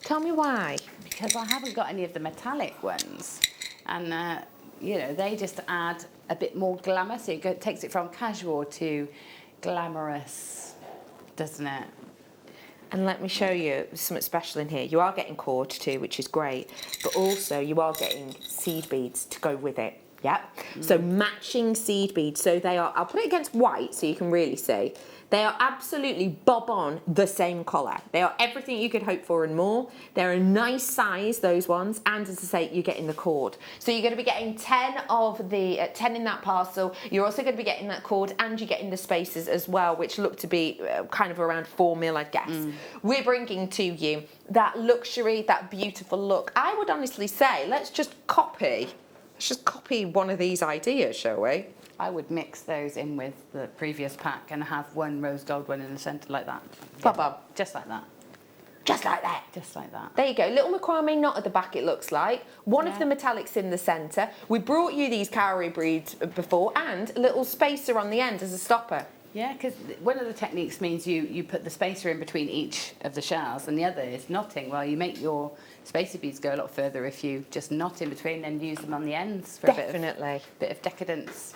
Tell me why. Because I haven't got any of the metallic ones. And, you know, they just add a bit more glamour. So it takes it from casual to glamorous, doesn't it? And let me show you something special in here. You are getting cord too, which is great, but also you are getting seed beads to go with it. Yep. So matching seed beads. So they are, I'll put it against white so you can really see. They are absolutely bob on the same colour. They are everything you could hope for and more. They're a nice size, those ones, and as I say, you're getting the cord. So you're going to be getting 10 of the 10 in that parcel. You're also going to be getting that cord, and you're getting the spacers as well, which look to be kind of around 4 mil, I guess. We're bringing to you that luxury, that beautiful look. I would honestly say, let's just copy one of these ideas, shall we? I would mix those in with the previous pack and have one rose gold one in the centre like that. Yeah. Just like that. Just like that. Just like that. There you go. Little macrame knot at the back, it looks like. One of the metallics in the centre. We brought you these cowrie beads before, and a little spacer on the end as a stopper. Yeah, because one of the techniques means you put the spacer in between each of the shells, and the other is knotting. Well, you make your spacer beads go a lot further if you just knot in between and use them on the ends for a bit of decadence.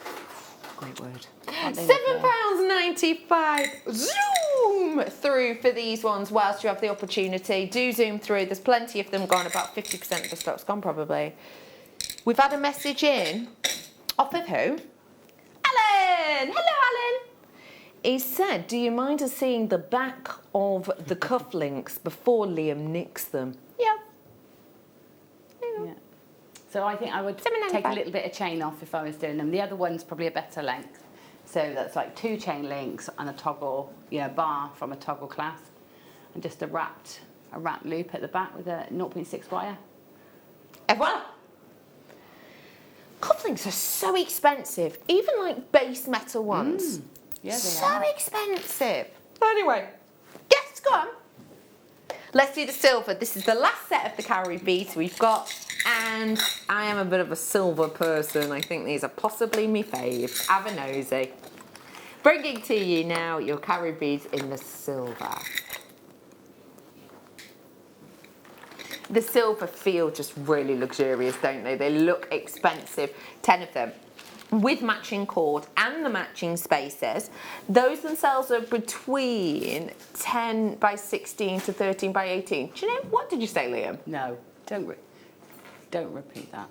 Great word. £7.95. Zoom through for these ones whilst you have the opportunity. Do zoom through. There's plenty of them gone. About 50% of the stock's gone probably. We've had a message in. Off of who? Alan! Hello, Alan! He said, do you mind us seeing the back of the cufflinks before Liam nicks them? Yeah. So I think I would take a little bit of chain off if I was doing them. The other one's probably a better length. So that's like 2 chain links and a toggle, you know, bar from a toggle clasp, and just a wrapped loop at the back with a 0.6 wire. Et voilà! Cufflinks are so expensive, even like base metal ones. Yeah, they so are. expensive. Anyway, guess go on. Let's do the silver. This is the last set of the cowrie beads we've got, and I am a bit of a silver person. I think these are possibly my faves. Have a nosy. Bringing to you now your cowrie beads in the silver. The silver feel just really luxurious, don't they? They look expensive, 10 of them. With matching cord and the matching spacers. Those themselves are between 10 by 16 to 13 by 18. Do you know, what did you say, Liam? No, don't repeat that.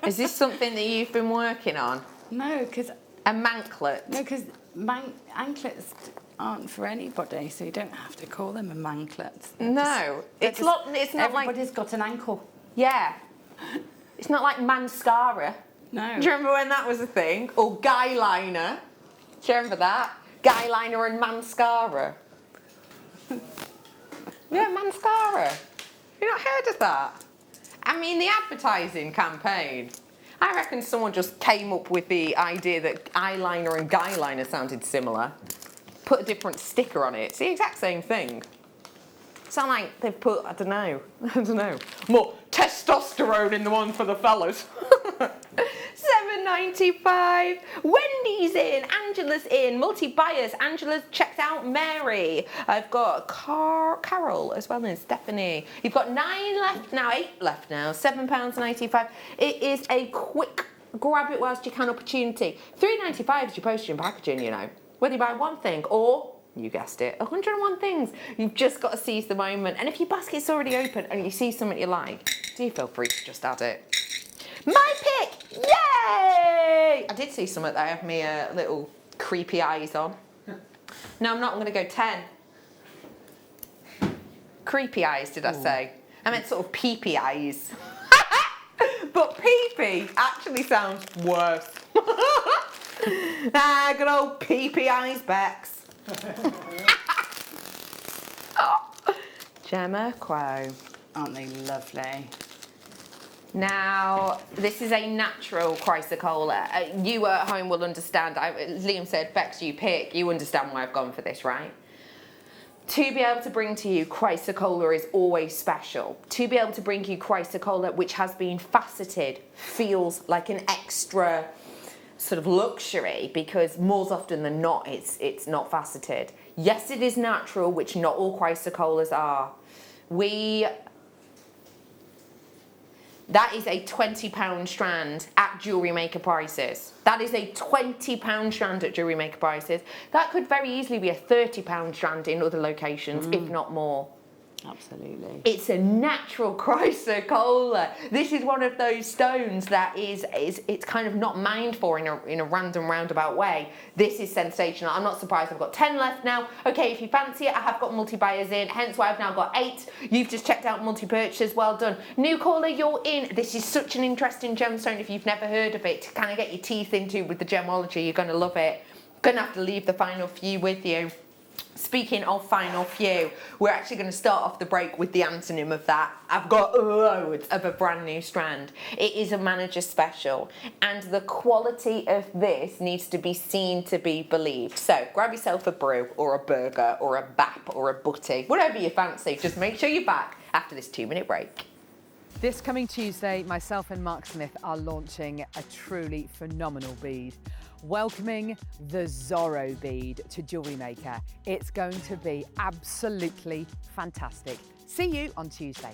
Is this something that you've been working on? No, because... A manklet? No, because anklets aren't for anybody, so you don't have to call them a manklet. No, it's not everybody's like... Everybody's got an ankle. Yeah. It's not like mascara. No. Do you remember when that was a thing? Or guy liner. Do you remember that? Guy liner and mascara. Yeah, mascara. You not heard of that? I mean, the advertising campaign. I reckon someone just came up with the idea that eyeliner and guy liner sounded similar. Put a different sticker on it. It's the exact same thing. It's not like they've put, I don't know, more testosterone in the one for the fellas. £7.95. Wendy's in, Angela's in, multi-buyers. Angela's checked out Mary. I've got Carol as well as Stephanie. You've got 9 left now, 8 left now, £7.95. It is a quick grab it whilst you can opportunity. £3.95 is your postage and packaging, you know. Whether you buy one thing or, you guessed it, 101 things. You've just got to seize the moment. And if your basket's already open and you see something you like, do feel free to just add it. My pick! Yay! I did see something that I have me little creepy eyes on. No, I'm not. I'm going to go 10. Creepy eyes, did I say? I meant sort of peepy eyes. But peepy actually sounds worse. Ah, good old peepy eyes, Bex. Gemma Quo. Aren't they lovely? Now, this is a natural chrysocolla. You at home will understand. Liam said, Bex, you pick. You understand why I've gone for this, right? To be able to bring to you chrysocolla is always special. To be able to bring you chrysocolla, which has been faceted, feels like an extra sort of luxury, because more often than not, it's not faceted. Yes, it is natural, which not all chrysocollas are. That is a £20 strand at Jewellery Maker prices. That is a £20 strand at Jewellery Maker prices. That could very easily be a £30 strand in other locations, if not more. Absolutely. It's a natural chrysocolla. This is one of those stones that it's kind of not mined for in a random roundabout way. This is sensational. I'm not surprised I've got 10 left now. Okay, if you fancy it, I have got multi-buyers in, hence why I've now got 8. You've just checked out multi-purchases, well done. New caller, you're in. This is such an interesting gemstone if you've never heard of it, to kind of get your teeth into with the gemology. You're going to love it. Going to have to leave the final few with you. Speaking of final few, we're actually going to start off the break with the antonym of that. I've got loads of a brand new strand. It is a manager special, and the quality of this needs to be seen to be believed. So grab yourself a brew or a burger or a bap or a butty, whatever you fancy. Just make sure you're back after this 2-minute break. This coming Tuesday, myself and Mark Smith are launching a truly phenomenal bead. Welcoming the Zorro bead to Jewellery Maker. It's going to be absolutely fantastic. See you on Tuesday.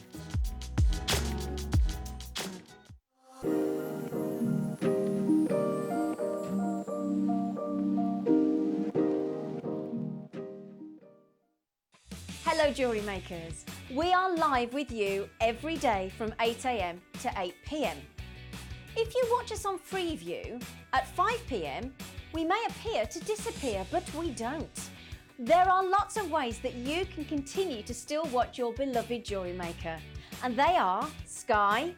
Hello Jewellery Makers. We are live with you every day from 8 AM to 8 PM. If you watch us on Freeview at 5 PM, we may appear to disappear, but we don't. There are lots of ways that you can continue to still watch your beloved Jewellery Maker, and they are Sky,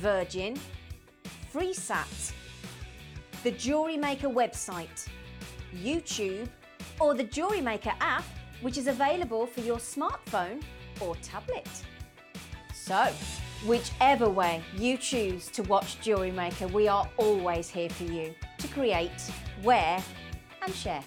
Virgin, FreeSat, the Jewellery Maker website, YouTube, or the Jewellery Maker app, which is available for your smartphone or tablet. So, whichever way you choose to watch Jewellery Maker, we are always here for you to create, wear and share.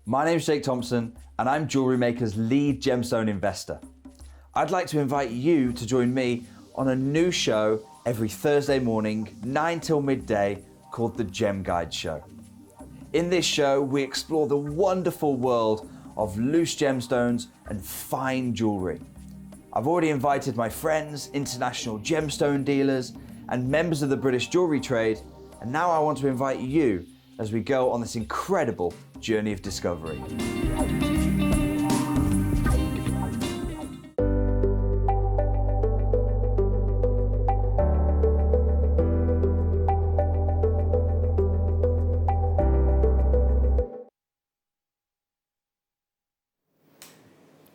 My name's Jake Thompson and I'm Jewellery Maker's lead gemstone investor. I'd like to invite you to join me on a new show every Thursday morning, 9 till midday, called the Gem Guide Show. In this show, we explore the wonderful world of loose gemstones and fine jewellery. I've already invited my friends, international gemstone dealers, and members of the British jewellery trade, and now I want to invite you as we go on this incredible journey of discovery.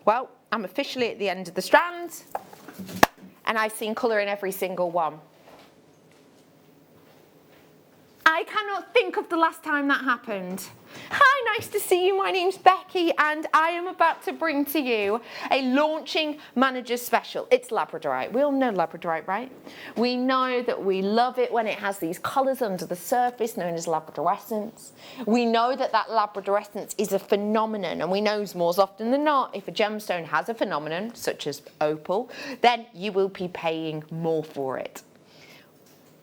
Well, I'm officially at the end of the strands, and I've seen colour in every single one. I cannot think of the last time that happened. Hi, nice to see you. My name's Becky, and I am about to bring to you a launching manager special. It's labradorite. We all know labradorite, right? We know that we love it when it has these colours under the surface known as labradorescence. We know that that labradorescence is a phenomenon, and we know more often than not, if a gemstone has a phenomenon, such as opal, then you will be paying more for it.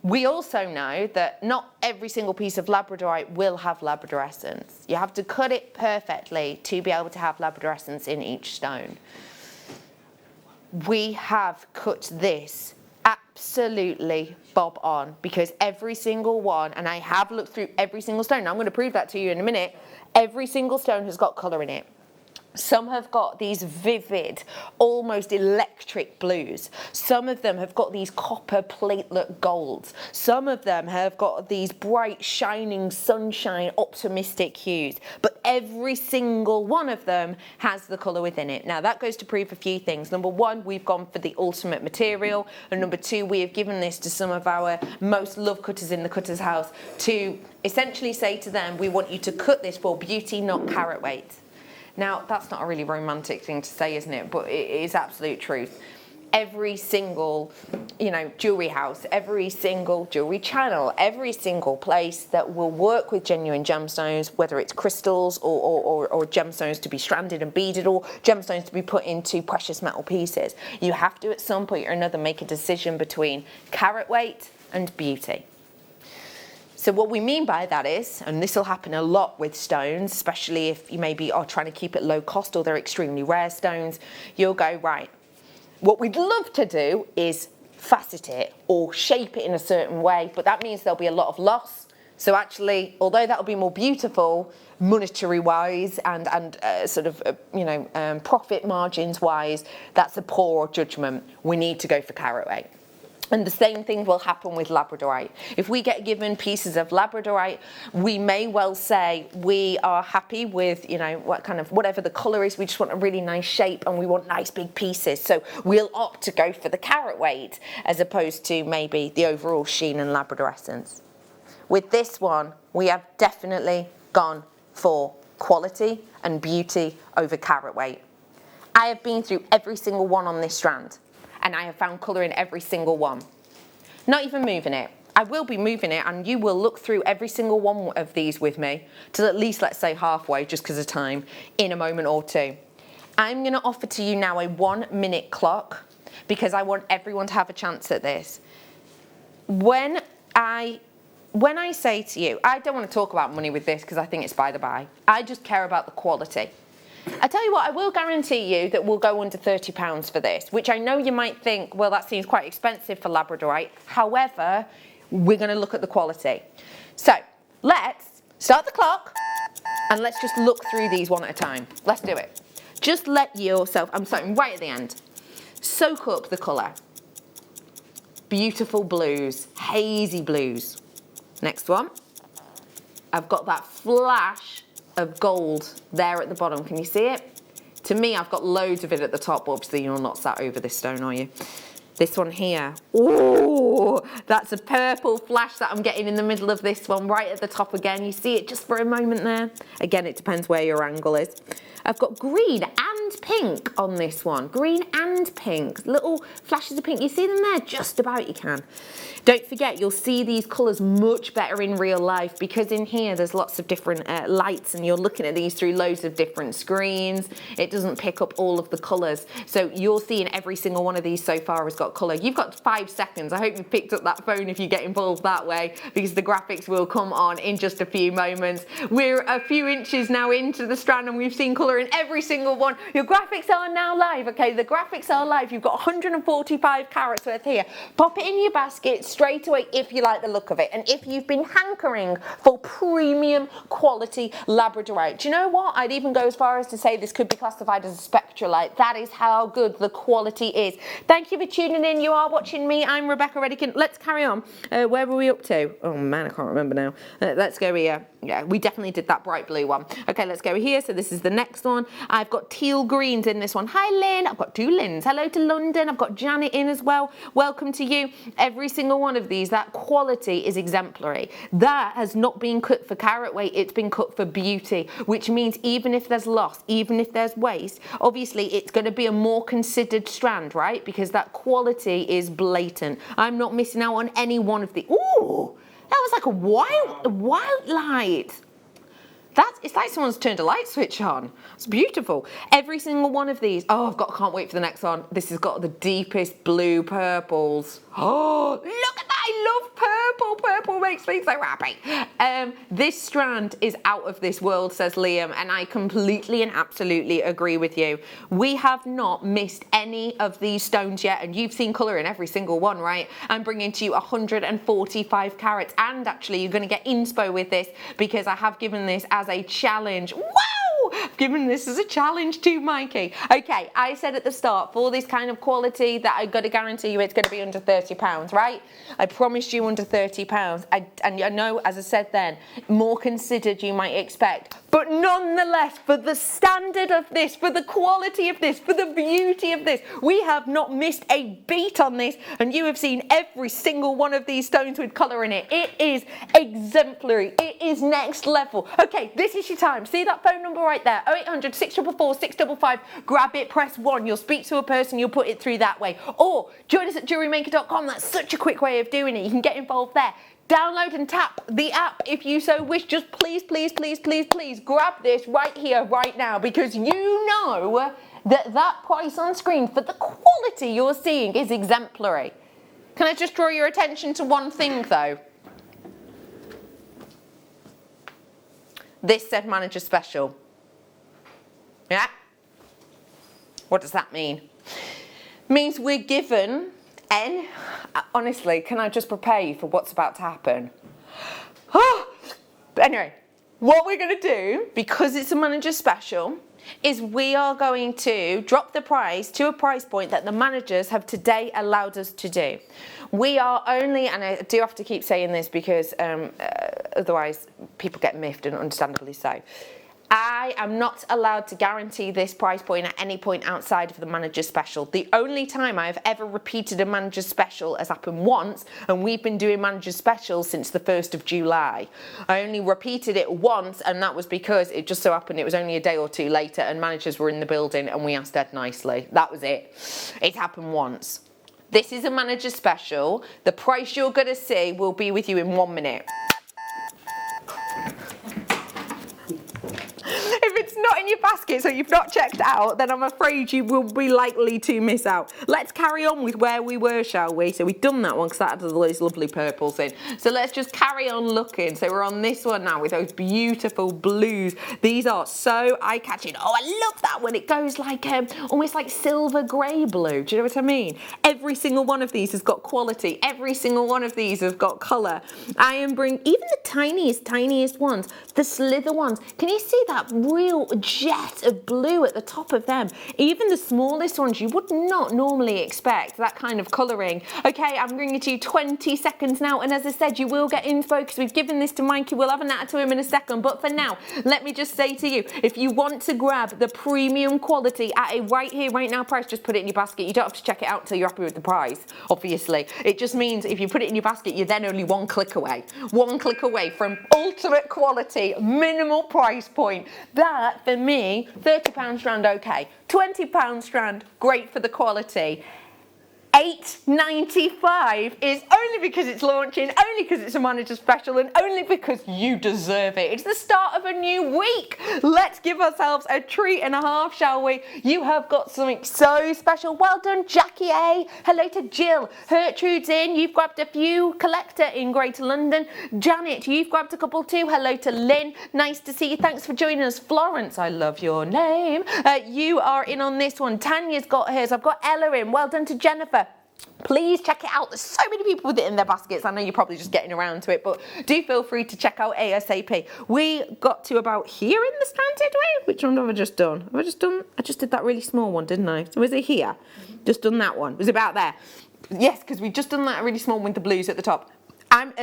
We also know that not every single piece of labradorite will have labradorescence. You have to cut it perfectly to be able to have labradorescence in each stone. We have cut this absolutely bob on, because every single one, and I have looked through every single stone, I'm going to prove that to you in a minute, every single stone has got colour in it. Some have got these vivid, almost electric blues. Some of them have got these copper platelet golds. Some of them have got these bright, shining, sunshine, optimistic hues. But every single one of them has the colour within it. Now, that goes to prove a few things. Number one, we've gone for the ultimate material. And number two, we have given this to some of our most loved cutters in the cutter's house to essentially say to them, we want you to cut this for beauty, not carat weight. Now, that's not a really romantic thing to say, isn't it? But it is absolute truth. Every single, jewellery house, every single jewellery channel, every single place that will work with genuine gemstones, whether it's crystals or gemstones to be stranded and beaded, or gemstones to be put into precious metal pieces, you have to at some point or another make a decision between carat weight and beauty. So what we mean by that is, and this will happen a lot with stones, especially if you maybe are trying to keep it low cost or they're extremely rare stones, you'll go, right, what we'd love to do is facet it or shape it in a certain way, but that means there'll be a lot of loss. So actually, although that'll be more beautiful, monetary-wise and profit margins-wise, that's a poor judgment. We need to go for carat weight. And the same thing will happen with labradorite. If we get given pieces of labradorite, we may well say we are happy with, whatever the colour is, we just want a really nice shape and we want nice big pieces. So we'll opt to go for the carat weight as opposed to maybe the overall sheen and labradorescence. With this one, we have definitely gone for quality and beauty over carat weight. I have been through every single one on this strand, and I have found colour in every single one. Not even moving it. I will be moving it, and you will look through every single one of these with me to at least, let's say, halfway, just because of time, in a moment or two. I'm going to offer to you now a 1-minute clock, because I want everyone to have a chance at this. When I say to you, I don't want to talk about money with this because I think it's by the by. I just care about the quality. I tell you what, I will guarantee you that we'll go under £30 for this, which I know you might think, well, that seems quite expensive for labradorite. However, we're going to look at the quality. So let's start the clock and let's just look through these one at a time. Let's do it. Just let yourself, I'm starting right at the end, soak up the colour. Beautiful blues, hazy blues. Next one. I've got that flash of gold there at the bottom. Can you see it? To me, I've got loads of it at the top. Obviously, you're not sat over this stone, are you? This one here. Ooh, that's a purple flash that I'm getting in the middle of this one, right at the top again. You see it just for a moment there? Again, it depends where your angle is. I've got green and pink on this one, green and pink, little flashes of pink. You see them there? Just about you can. Don't forget, you'll see these colours much better in real life because in here there's lots of different lights and you're looking at these through loads of different screens. It doesn't pick up all of the colours. So you're seeing every single one of these so far has got colour. You've got 5 seconds. I hope you picked up that phone if you get involved that way because the graphics will come on in just a few moments. We're a few inches now into the strand and we've seen colour in every single one. Your graphics are now live, okay? The graphics are live. You've got 145 carats worth here. Pop it in your basket straight away if you like the look of it. And if you've been hankering for premium quality labradorite, do you know what? I'd even go as far as to say this could be classified as a spectralite. That is how good the quality is. Thank you for tuning in. You are watching me. I'm Rebecca Redican. Let's carry on. Where were we up to? Oh man, I can't remember now. Let's go here. Yeah, we definitely did that bright blue one. Okay, let's go here. So this is the next one. I've got teal greens in this one. Hi Lynn. I've got 2 Lyns. Hello to London. I've got Janet in as well. Welcome to you. Every single one of these, that quality is exemplary. That has not been cut for carat weight. It's been cut for beauty, which means even if there's loss, even if there's waste, obviously it's going to be a more considered strand, right? Because that quality is blatant. I'm not missing out on any one of the. Ooh, that was like a wild light. It's like someone's turned a light switch on. It's beautiful. Every single one of these. Oh, can't wait for the next one. This has got the deepest blue purples. Oh, look at that. I love purple. Purple makes me so happy. This strand is out of this world, says Liam, and I completely and absolutely agree with you. We have not missed any of these stones yet, and you've seen colour in every single one, right? I'm bringing to you 145 carats, and actually you're going to get inspo with this because I have given this as a challenge. Wow! I've given this as a challenge to Mikey. Okay, I said at the start, for this kind of quality that I've got to guarantee you it's going to be under £30, right? I promised you under £30. And I know, as I said then, more considered you might expect. But nonetheless, for the standard of this, for the quality of this, for the beauty of this, we have not missed a beat on this. And you have seen every single one of these stones with colour in it. It is exemplary. It is next level. Okay, this is your time. See that phone number right there? 0800 644 655. Grab it, press 1. You'll speak to a person, you'll put it through that way. Or join us at JewelleryMaker.com. That's such a quick way of doing it. You can get involved there. Download and tap the app if you so wish. Just please, please, please, please, please grab this right here, right now, because you know that price on screen for the quality you're seeing is exemplary. Can I just draw your attention to one thing though? This said manager special. Yeah? What does that mean? Means we're given honestly, can I just prepare you for what's about to happen? But anyway, what we're going to do, because it's a manager special, is we are going to drop the price to a price point that the managers have today allowed us to do. We are only, and I do have to keep saying this because otherwise people get miffed, and understandably so. I am not allowed to guarantee this price point at any point outside of the manager special. The only time I've ever repeated a manager special has happened once, and we've been doing manager specials since the 1st of July. I only repeated it once, and that was because it just so happened it was only a day or 2 later and managers were in the building and we asked dead nicely. That was it. It happened once. This is a manager special. The price you're going to see will be with you in 1 minute. If it's not in your basket, so you've not checked out, then I'm afraid you will be likely to miss out. Let's carry on with where we were, shall we? So we've done that one because that had all those lovely purples in. So let's just carry on looking. So we're on this one now with those beautiful blues. These are so eye-catching. Oh, I love that one. It goes like almost like silver grey blue. Do you know what I mean? Every single one of these has got quality. Every single one of these has got colour. I am bringing even the tiniest ones, the slither ones. Can you see that real jet of blue at the top of them? Even the smallest ones you would not normally expect that kind of colouring. Okay, I'm bringing it to you 20 seconds now, and as I said, you will get info because we've given this to Mikey. We'll have an natter to him in a second, but for now, let me just say to you, if you want to grab the premium quality at a right here, right now price, just put it in your basket. You don't have to check it out until you're happy with the price, obviously. It just means if you put it in your basket, you're then only 1 click away. 1 click away from ultimate quality, minimal price point. That, for me, £30 strand, okay. £20 strand, great for the quality. $8.95 is only because it's launching, only because it's a manager special, and only because you deserve it. It's the start of a new week. Let's give ourselves a treat and a half, shall we? You have got something so special. Well done, Jackie A. Hello to Jill. Gertrude's in. You've grabbed a few. Collector in Greater London. Janet, you've grabbed a couple too. Hello to Lynn. Nice to see you. Thanks for joining us. Florence, I love your name. You are in on this one. Tanya's got hers. I've got Ella in. Well done to Jennifer. Please check it out. There's so many people with it in their baskets. I know you're probably just getting around to it, but do feel free to check out ASAP. We got to about here in the stand, did we? Which one have I just done? Have I just done? I just did that really small one, didn't I? So was it here? Just done that one. Was it about there? Yes, because we've just done that really small one with the blues at the top.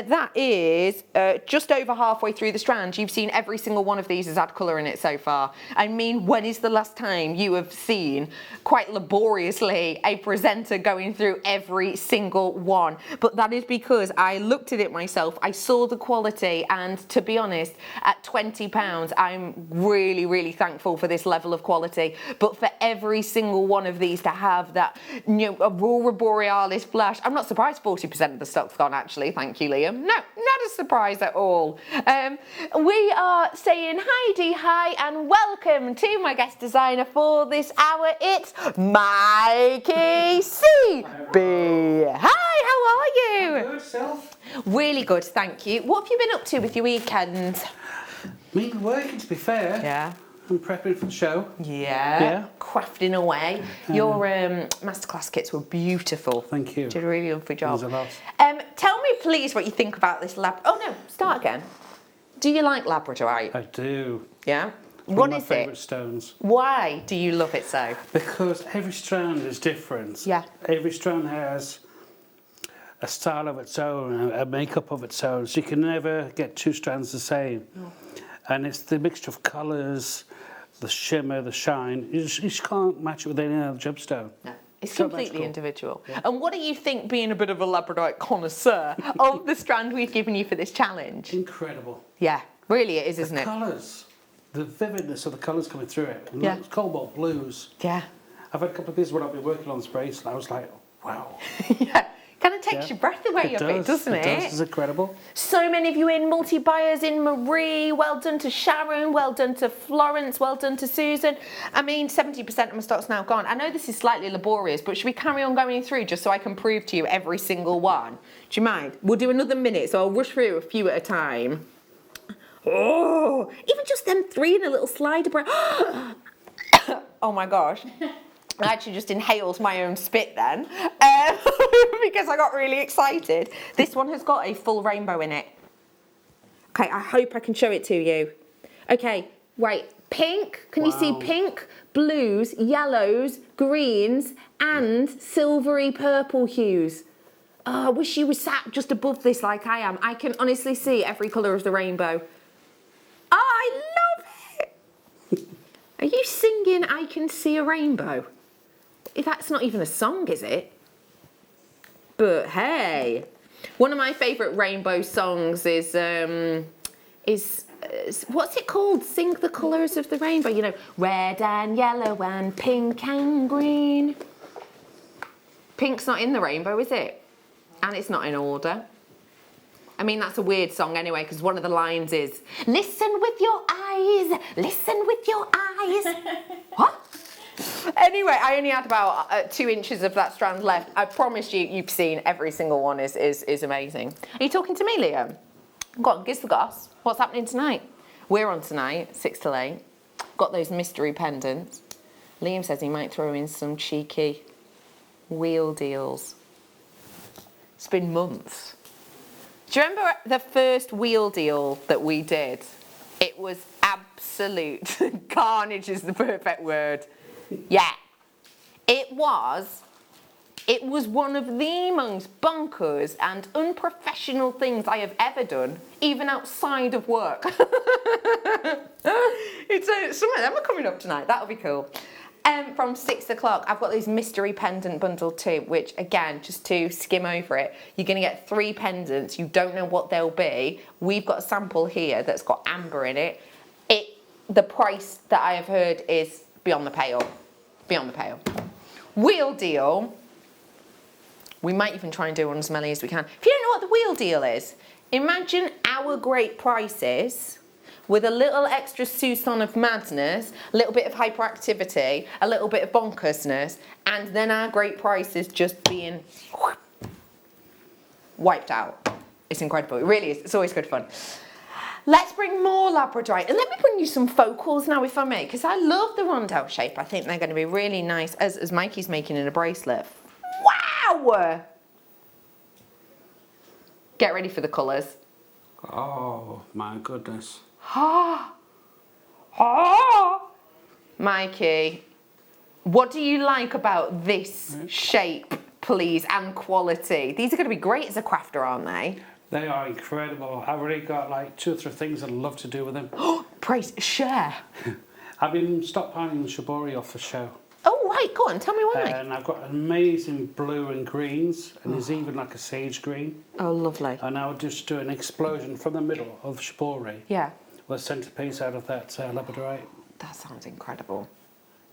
That is just over halfway through the strand. You've seen every single one of these has had colour in it so far. I mean, when is the last time you have seen, quite laboriously, a presenter going through every single one? But that is because I looked at it myself, I saw the quality, and to be honest, at £20, I'm really, really thankful for this level of quality. But for every single one of these to have that, you know, Aurora Borealis flash, I'm not surprised 40% of the stock's gone, actually. Thank you, Liam. No, not a surprise at all. We are saying hi, Dee, hi, and welcome to my guest designer for this hour. It's Mikey CB. Hi, how are you? Good, self? Really good, thank you. What have you been up to with your weekend? Me working, to be fair. Yeah. I'm prepping for the show. Yeah. Crafting away. Your masterclass kits were beautiful. Thank you. Did a really lovely job. Thanks a lot. Tell me, please, what you think about this lab. Oh no, start again. Do you like labradorite? I do. Yeah. One What of is my it? favourite stones. Why do you love it so? Because every strand is different. Yeah. Every strand has a style of its own, a makeup of its own, so you can never get two strands the same. No. And it's the mixture of colours, the shimmer, the shine. You just can't match it with any other gemstone. No. It's So completely magical. individual. Yeah. And what do you think, being a bit of a labradorite connoisseur, of the strand we've given you for this challenge? Incredible. Yeah, really it is, isn't The it? colours, the vividness of the colours coming through it. And Yeah. it's cobalt blues. Yeah. I've had a couple of these when I've been working on this bracelet. I was like, wow. Yeah. Kind of takes your breath away a bit, doesn't it? It does. It's incredible. So many of you in, multi-buyers in. Marie, well done to Sharon, well done to Florence, well done to Susan. I mean, 70% of my stock's now gone. I know this is slightly laborious, but should we carry on going through just so I can prove to you every single one? Do you mind? We'll do another minute, so I'll rush through a few at a time. Oh, even just them three in a little slider. Oh my gosh. I actually just inhaled my own spit then because I got really excited. This one has got a full rainbow in it. Okay, I hope I can show it to you. Okay, wait, pink, can you see pink, blues, yellows, greens, and silvery purple hues. Oh, I wish you were sat just above this like I am. I can honestly see every colour of the rainbow. Oh, I love it. Are you singing I Can See a Rainbow? That's not even a song, is it? But hey, one of my favourite rainbow songs is what's it called? Sing the colours of the rainbow. You know, red and yellow and pink and green. Pink's not in the rainbow, is it? And it's not in order. I mean, that's a weird song anyway, because one of the lines is, listen with your eyes, listen with your eyes. What? Anyway, I only had about 2 inches of that strand left. I promise you, you've seen every single one is amazing. Are you talking to me, Liam? Go on, give us the goss. What's happening tonight? We're on tonight, 6 till 8. Got those mystery pendants. Liam says he might throw in some cheeky wheel deals. It's been months. Do you remember the first wheel deal that we did? It was absolute carnage is the perfect word. Yeah. It was one of the most bonkers and unprofessional things I have ever done, even outside of work. Some of them are coming up tonight. That'll be cool. From 6 o'clock, I've got this mystery pendant bundle too, which again, just to skim over it, you're going to get 3 pendants. You don't know what they'll be. We've got a sample here that's got amber in it. the price that I have heard is beyond the pale. Beyond the pale. Wheel deal. We might even try and do one as smelly as we can. If you don't know what the wheel deal is, imagine our great prices with a little extra soupçon of madness, a little bit of hyperactivity, a little bit of bonkersness, and then our great prices just being wiped out. It's incredible. It really is. It's always good fun. Let's bring more labradorite, and let me bring you some focals now, if I may, because I love the rondelle shape. I think they're going to be really nice, as Mikey's making in a bracelet. Wow! Get ready for the colours. Oh my goodness. Mikey, what do you like about this shape, please, and quality? These are going to be great as a crafter, aren't they? They are incredible. I've already got like 2 or 3 things I'd love to do with them. Praise, share. I've been stockpiling the shibori off the show. Oh, right, go on, tell me why. And I've got amazing blue and greens, and there's even like a sage green. Oh, lovely. And I'll just do an explosion from the middle of shibori. Yeah. With a centerpiece out of that labradorite. That sounds incredible.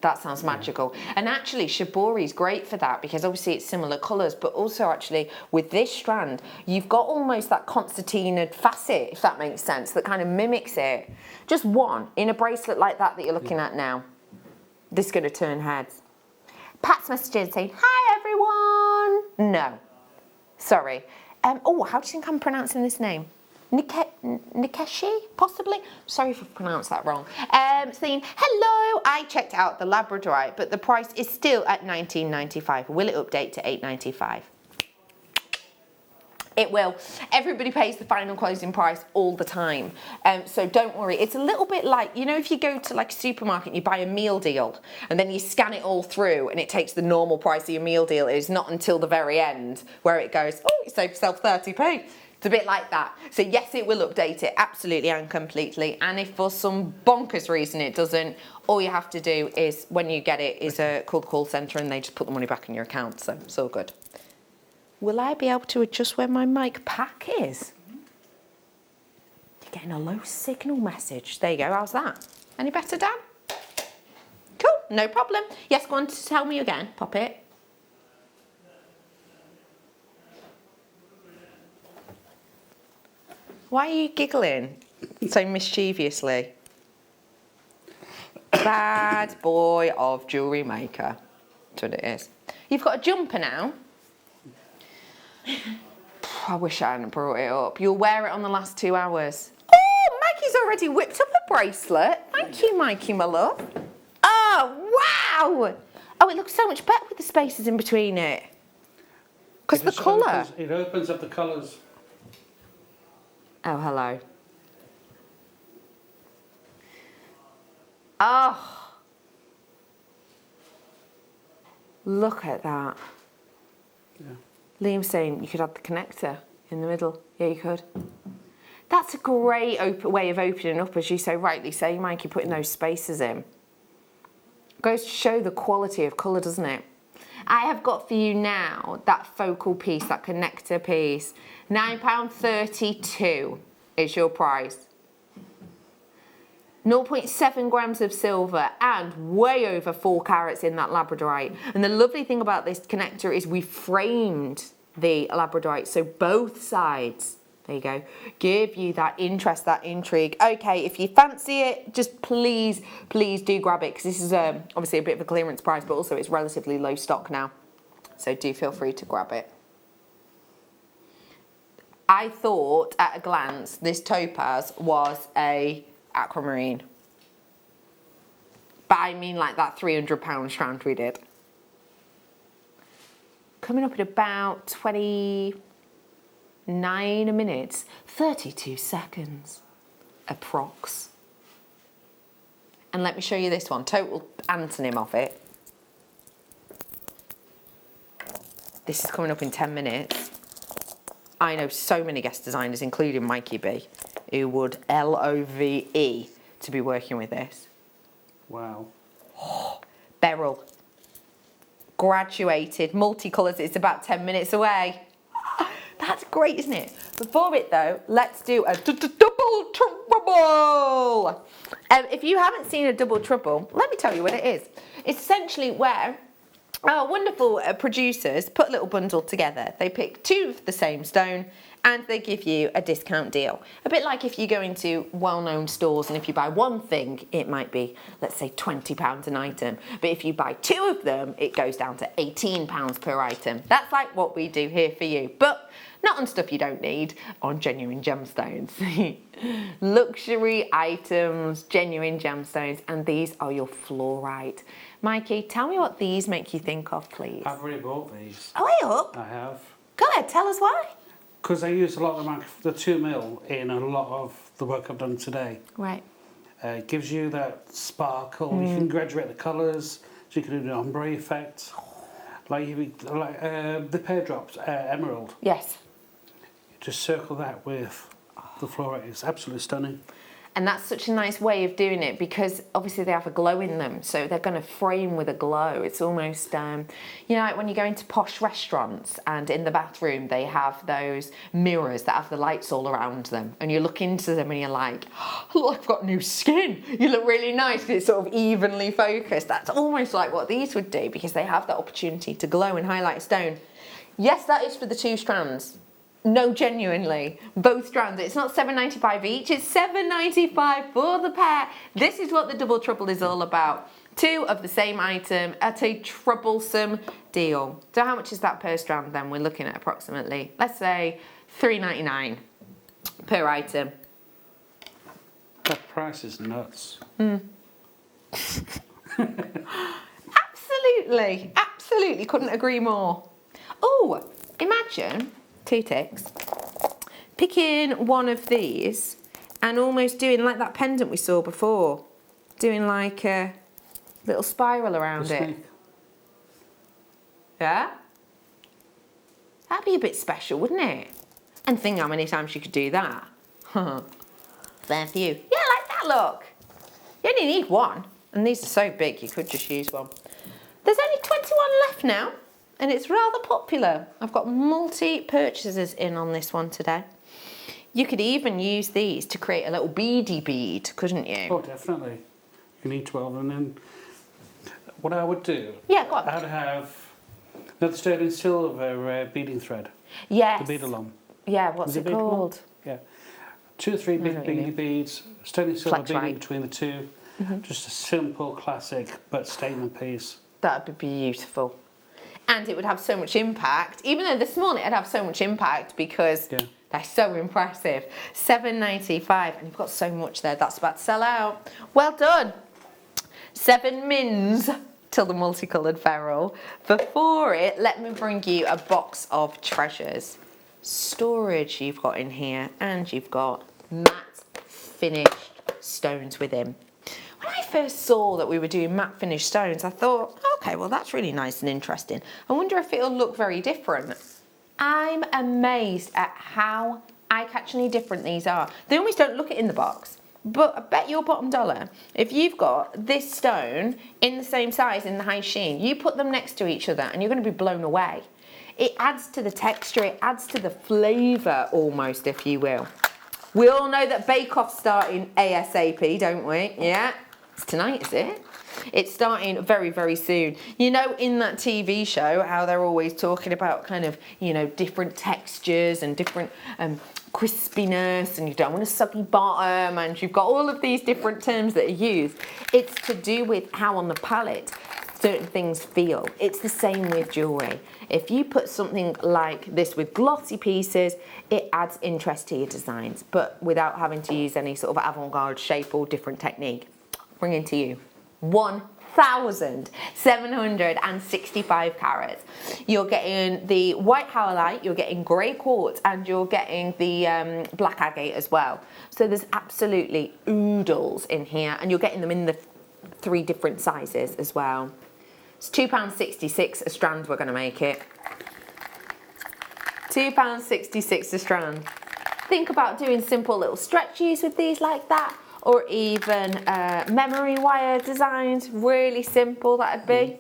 That sounds magical. And actually, shibori is great for that because obviously it's similar colours, but also actually with this strand, you've got almost that concertina facet, if that makes sense, that kind of mimics it. Just one in a bracelet like that you're looking at now. This is going to turn heads. Pat's messaging saying, hi everyone. No, sorry. Oh, how do you think I'm pronouncing this name? Nikeshi, possibly? Sorry if I pronounced that wrong. Saying, hello, I checked out the labradorite, but the price is still at $19.95. Will it update to $8.95? It will. Everybody pays the final closing price all the time. So don't worry. It's a little bit like, you know, if you go to like a supermarket and you buy a meal deal and then you scan it all through and it takes the normal price of your meal deal. It's not until the very end where it goes, oh, you saved yourself 30p. It's a bit like that. So yes, it will update it absolutely and completely. And if for some bonkers reason it doesn't, all you have to do is, when you get it, is call the call centre and they just put the money back in your account. So it's all good. Will I be able to adjust where my mic pack is? You're getting a low signal message. There you go. How's that? Any better, Dan? Cool. No problem. Yes, go on to tell me again. Pop it. Why are you giggling so mischievously? Bad boy of Jewellery Maker. That's what it is. You've got a jumper now. I wish I hadn't brought it up. You'll wear it on the last 2 hours. Oh, Mikey's already whipped up a bracelet. Thank you, Mikey, my love. Oh, wow. Oh, it looks so much better with the spaces in between it. Because the colour. It opens up the colours. Oh, hello. Oh. Look at that. Yeah. Liam's saying you could add the connector in the middle. Yeah, you could. That's a great way of opening up, as you so rightly say, Mikey, putting those spaces in. Goes to show the quality of colour, doesn't it? I have got for you now that focal piece, that connector piece. £9.32 is your price. 0.7 grams of silver and way over 4 carats in that labradorite. And the lovely thing about this connector is we framed the labradorite, so both sides, there you go, give you that interest, that intrigue. Okay, if you fancy it, just please do grab it, because this is obviously a bit of a clearance price, but also it's relatively low stock now. So do feel free to grab it. I thought at a glance this topaz was a aquamarine, but I mean like that £300 strand we did. Coming up at about 29 minutes, 32 seconds, approx. And let me show you this one, total antonym of it. This is coming up in 10 minutes. I know so many guest designers, including Mikey B, who would LOVE to be working with this. Wow. Oh, beryl. Graduated, multicolours, it's about 10 minutes away. That's great, isn't it? Before it though, let's do a double trouble. If you haven't seen a double trouble, let me tell you what it is. It's essentially where our wonderful producers put a little bundle together. They pick two of the same stone and they give you a discount deal. A bit like if you go into well-known stores and if you buy one thing, it might be, let's say, £20 an item. But if you buy two of them, it goes down to £18 per item. That's like what we do here for you. But not on stuff you don't need, on genuine gemstones. Luxury items, genuine gemstones, and these are your fluorite. Mikey, tell me what these make you think of, please. I've already bought these. Oh, are you? I have. Go ahead, tell us why. Because I use a lot of the 2mm in a lot of the work I've done today. Right. It gives you that sparkle. You can graduate the colours, so you can do the ombre effect. Like the pear drops, emerald. Yes. Just circle that with the fluorite. It's absolutely stunning. And that's such a nice way of doing it because obviously they have a glow in them, so they're going to frame with a glow. It's almost, you know, like when you go into posh restaurants and in the bathroom they have those mirrors that have the lights all around them, and you look into them and you're like, oh, I've got new skin. You look really nice. It's sort of evenly focused. That's almost like what these would do because they have the opportunity to glow and highlight stone. Yes, that is for the 2 strands. No, genuinely, both strands. It's not $7.95 each, it's $7.95 for the pair. This is what the double trouble is all about. 2 of the same item at a troublesome deal. So how much is that per strand then? We're looking at approximately, let's say, $3.99 per item. The price is nuts. Absolutely, absolutely, couldn't agree more. Oh, imagine, 2 ticks, picking one of these and almost doing like that pendant we saw before, doing like a little spiral around it. Yeah? That'd be a bit special, wouldn't it? And think how many times you could do that. Fair few. Yeah, like that look. You only need one, and these are so big you could just use one. There's only 21 left now. And it's rather popular. I've got multi-purchases in on this one today. You could even use these to create a little beady bead, couldn't you? Oh, definitely. You need 12, and then what I would do... Yeah, go on. I would have another sterling silver beading thread. Yes. The bead along. Yeah, what's it called? Yeah. 2 or 3 big beady beads, sterling silver Flex beading right. between the 2. Just a simple, classic, but statement piece. That'd be beautiful. And it would have so much impact. Even though they're small, it'd have so much impact because they're so impressive. $7.95, and you've got so much there. That's about to sell out. Well done. 7 mins till the multicoloured ferrule. Before it, let me bring you a box of treasures. Storage you've got in here, and you've got matte finished stones within. When I first saw that we were doing matte finished stones, I thought, okay, well that's really nice and interesting. I wonder if it'll look very different. I'm amazed at how eye-catchingly different these are. They almost don't look it in the box, but I bet your bottom dollar, if you've got this stone in the same size in the high sheen, you put them next to each other and you're going to be blown away. It adds to the texture, it adds to the flavour almost, if you will. We all know that Bake Off's starting ASAP, don't we? Yeah? It's tonight, is it? It's starting very, very soon. You know, in that TV show, how they're always talking about kind of, you know, different textures and different crispiness, and you don't want a soggy bottom, and you've got all of these different terms that are used. It's to do with how on the palette certain things feel. It's the same with jewellery. If you put something like this with glossy pieces, it adds interest to your designs, but without having to use any sort of avant-garde shape or different technique. Bringing to you 1,765 carats. You're getting the white howlite, you're getting grey quartz, and you're getting the black agate as well. So there's absolutely oodles in here, and you're getting them in the 3 different sizes as well. It's £2.66 a strand we're going to make it. £2.66 a strand. Think about doing simple little stretchies with these like that, or even memory wire designs, really simple that'd be.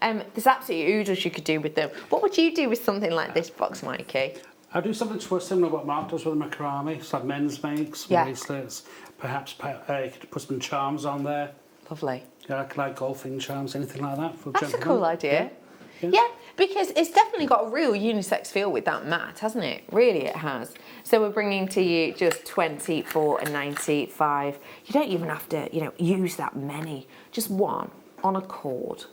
There's absolutely oodles you could do with them. What would you do with something like this box, Mikey? I'll do something similar to what Mark does with the macrame. It's like men's makes, bracelets. Perhaps you could put some charms on there. Lovely. Yeah, like golfing charms, anything like that. For That's a cool idea. Yeah, because it's definitely got a real unisex feel with that mat, hasn't it? Really, it has. So we're bringing to you just $24.95. You don't even have to, you know, use that many. Just one on a cord.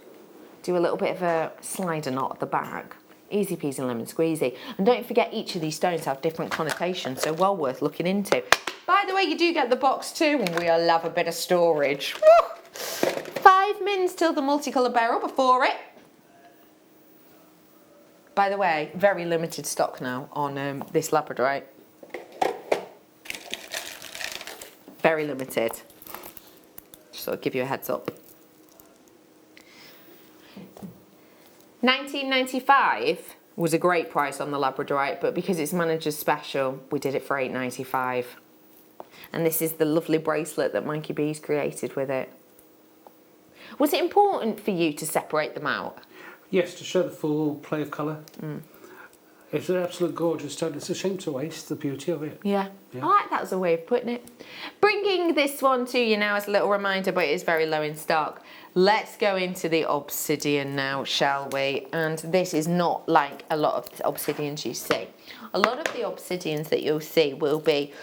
Do a little bit of a slider knot at the back. Easy peasy lemon squeezy. And don't forget, each of these stones have different connotations, so well worth looking into. By the way, you do get the box too, and we all love a bit of storage. Woo! 5 mins till the multicolour barrel before it. By the way, very limited stock now on this labradorite. Very limited. Just thought I'd give you a heads up. $19.95 was a great price on the labradorite, but because it's manager's special, we did it for $8.95. And this is the lovely bracelet that Mikey B's created with it. Was it important for you to separate them out? Yes, to show the full play of colour. It's an absolute gorgeous stone. It's a shame to waste the beauty of it. Yeah. I like that as a way of putting it. Bringing this one to you now as a little reminder, but it is very low in stock. Let's go into the obsidian now, shall we? And this is not like a lot of obsidians you see. A lot of the obsidians that you'll see will be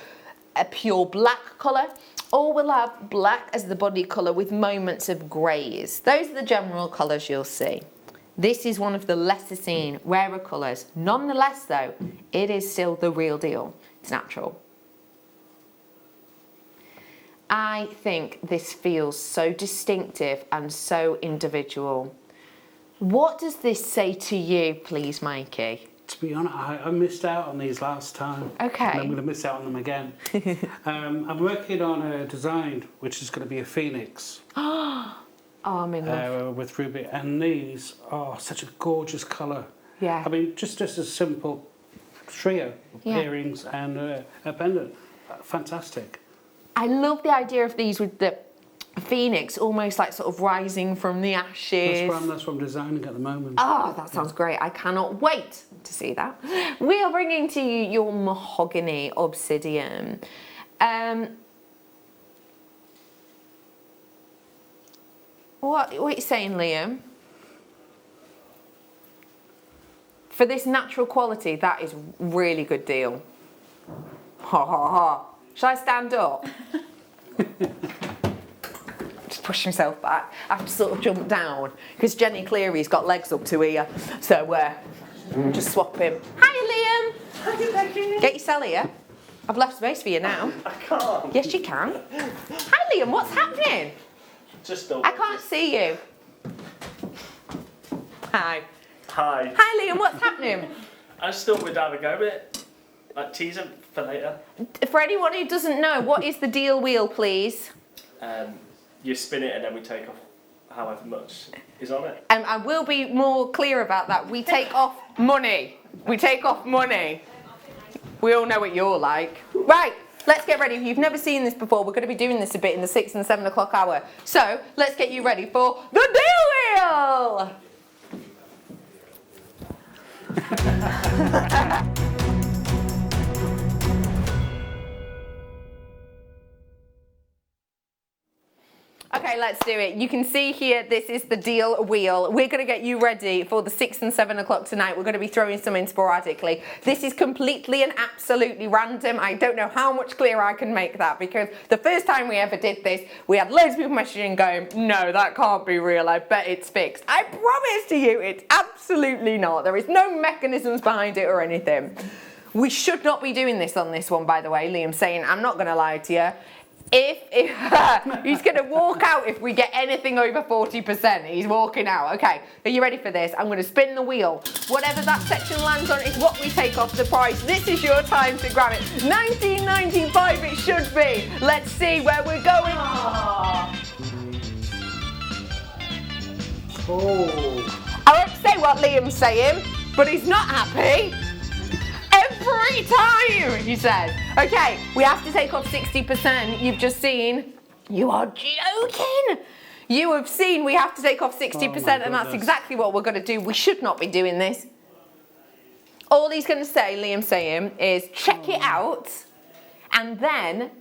a pure black colour, or will have black as the body colour with moments of greys. Those are the general colours you'll see. This is one of the lesser seen, rarer colours. Nonetheless though, it is still the real deal. It's natural. I think this feels so distinctive and so individual. What does this say to you, please, Mikey? To be honest, I missed out on these last time. Okay. And I'm going to miss out on them again. I'm working on a design which is going to be a phoenix. Oh, I'm in love. With ruby. And these are such a gorgeous colour. Yeah. I mean, just a simple trio of earrings and a pendant. Fantastic. I love the idea of these with the phoenix almost like sort of rising from the ashes. That's what I'm designing at the moment. Oh, that sounds great. I cannot wait to see that. We are bringing to you your mahogany obsidian. What are you saying, Liam? For this natural quality, that is really good deal. Ha ha ha. Shall I stand up? Just push myself back. I have to sort of jump down because Jenny Cleary's got legs up to here. So just swap him. Hi, Liam. Get your cell here. I've left space for you now. I can't. Yes, you can. Hi, Liam. What's happening? Just I can't see you. Hi. Hi. Hi, Liam. What's happening? I just thought we'd have a go at it. Like tease him for later. For anyone who doesn't know, what is the deal wheel, please? You spin it and then we take off however much is on it. And I will be more clear about that. We take off money. We take off money. We all know what you're like. Right, let's get ready. If you've never seen this before, we're going to be doing this a bit in the 6 and 7 o'clock hour. So let's get you ready for the deal wheel. Okay, let's do it. You can see here, this is the deal wheel. We're going to get you ready for the 6 and 7 o'clock tonight. We're going to be throwing some in sporadically. This is completely and absolutely random. I don't know how much clearer I can make that, because the first time we ever did this, we had loads of people messaging going, no, that can't be real. I bet it's fixed. I promise to you, it's absolutely not. There is no mechanisms behind it or anything. We should not be doing this on this one, by the way. Liam's saying, I'm not going to lie to you. If he's going to walk out if we get anything over 40%. He's walking out. Okay, are you ready for this? I'm going to spin the wheel. Whatever that section lands on is what we take off the price. This is your time to grab it. $19.95 it should be. Let's see where we're going. Oh. I won't say what Liam's saying, but he's not happy. Every time, he says. Okay, we have to take off 60%. You've just seen. You are joking. You have seen we have to take off 60%, and that's exactly what we're going to do. We should not be doing this. All he's going to say, Liam's saying, is check it out and then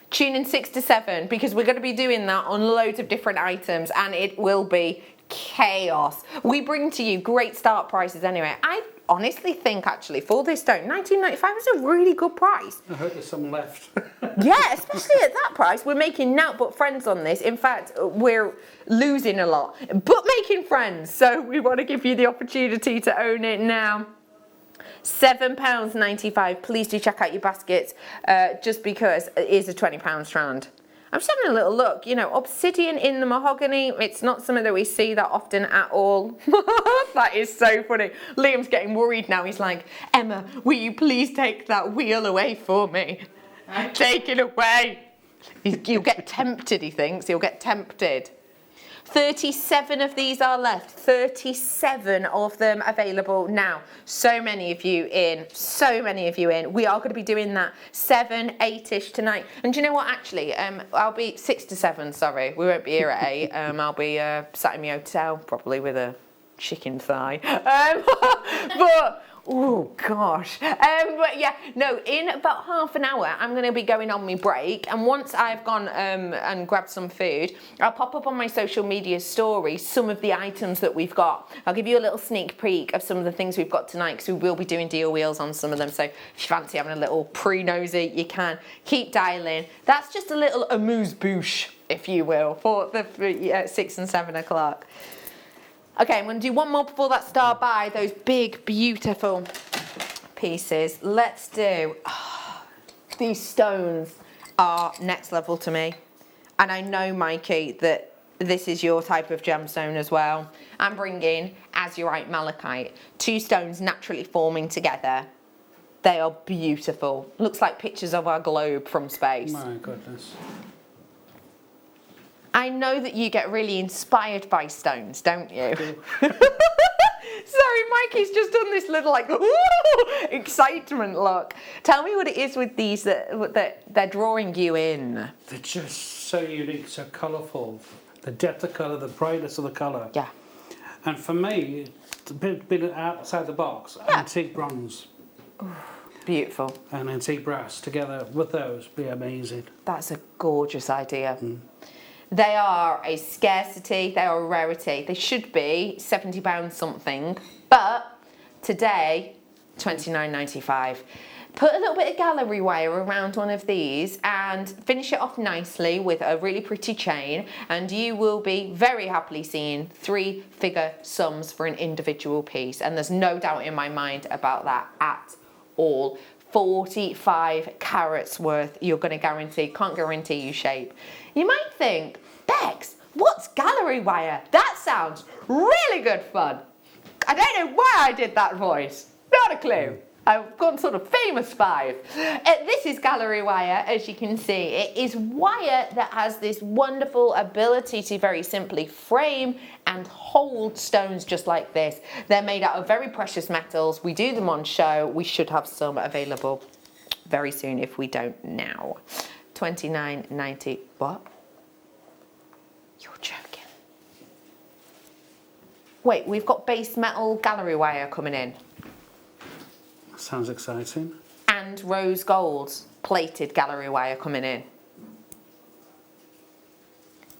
tune in 6 to 7 because we're going to be doing that on loads of different items and it will be chaos. We bring to you great start prices anyway. I honestly think actually for this stone, $19.95 is a really good price. I hope there's some left. Yeah, especially at that price. We're making now but friends on this. In fact, we're losing a lot, but making friends. So we want to give you the opportunity to own it now. £7.95. Please do check out your baskets just because it is a £20 strand. I'm just having a little look, you know, obsidian in the mahogany, it's not something that we see that often at all. That is so funny. Liam's getting worried now. He's like, Emma, will you please take that wheel away for me? Take it away. You'll get tempted, he thinks. He'll get tempted. 37 of these are left. 37 of them available now. So many of you in. So many of you in. We are going to be doing that 7, 8-ish tonight. And do you know what, actually? I'll be 6 to 7, sorry. We won't be here at 8. I'll be sat in my hotel, probably with a chicken thigh. But... oh gosh. But yeah, no, in about half an hour I'm going to be going on my break, and once I've gone and grabbed some food, I'll pop up on my social media story some of the items that we've got. I'll give you a little sneak peek of some of the things we've got tonight because we will be doing deal wheels on some of them, so if you fancy having a little pre-nosy you can. Keep dialing. That's just a little amuse-bouche, if you will, for the 6 and 7 o'clock. Okay, I'm going to do one more before that star by, those big, beautiful pieces. Let's do... oh, these stones are next level to me. And I know, Mikey, that this is your type of gemstone as well. I'm bringing azurite malachite. 2 stones naturally forming together. They are beautiful. Looks like pictures of our globe from space. My goodness. I know that you get really inspired by stones, don't you? Sorry, Mikey's just done this little like ooh, excitement look. Tell me what it is with these that they're drawing you in. They're just so unique, so colourful. The depth of colour, the brightness of the colour. Yeah. And for me, it's a bit outside the box. Yeah. Antique bronze. Ooh, beautiful. And antique brass together with those be amazing. That's a gorgeous idea. Mm. They are a scarcity, they are a rarity. They should be £70 something, but today, $29.95. Put a little bit of gallery wire around one of these and finish it off nicely with a really pretty chain, and you will be very happily seeing 3-figure sums for an individual piece. And there's no doubt in my mind about that at all. 45 carats worth you're going to guarantee. Can't guarantee you shape. You might think, Bex, what's gallery wire? That sounds really good fun. I don't know why I did that voice. Not a clue. I've gone sort of famous 5. This is gallery wire, as you can see. It is wire that has this wonderful ability to very simply frame and hold stones just like this. They're made out of very precious metals. We do them on show. We should have some available very soon if we don't now. $29.90. What? You're joking. Wait, we've got base metal gallery wire coming in. Sounds exciting. And rose gold plated gallery wire coming in.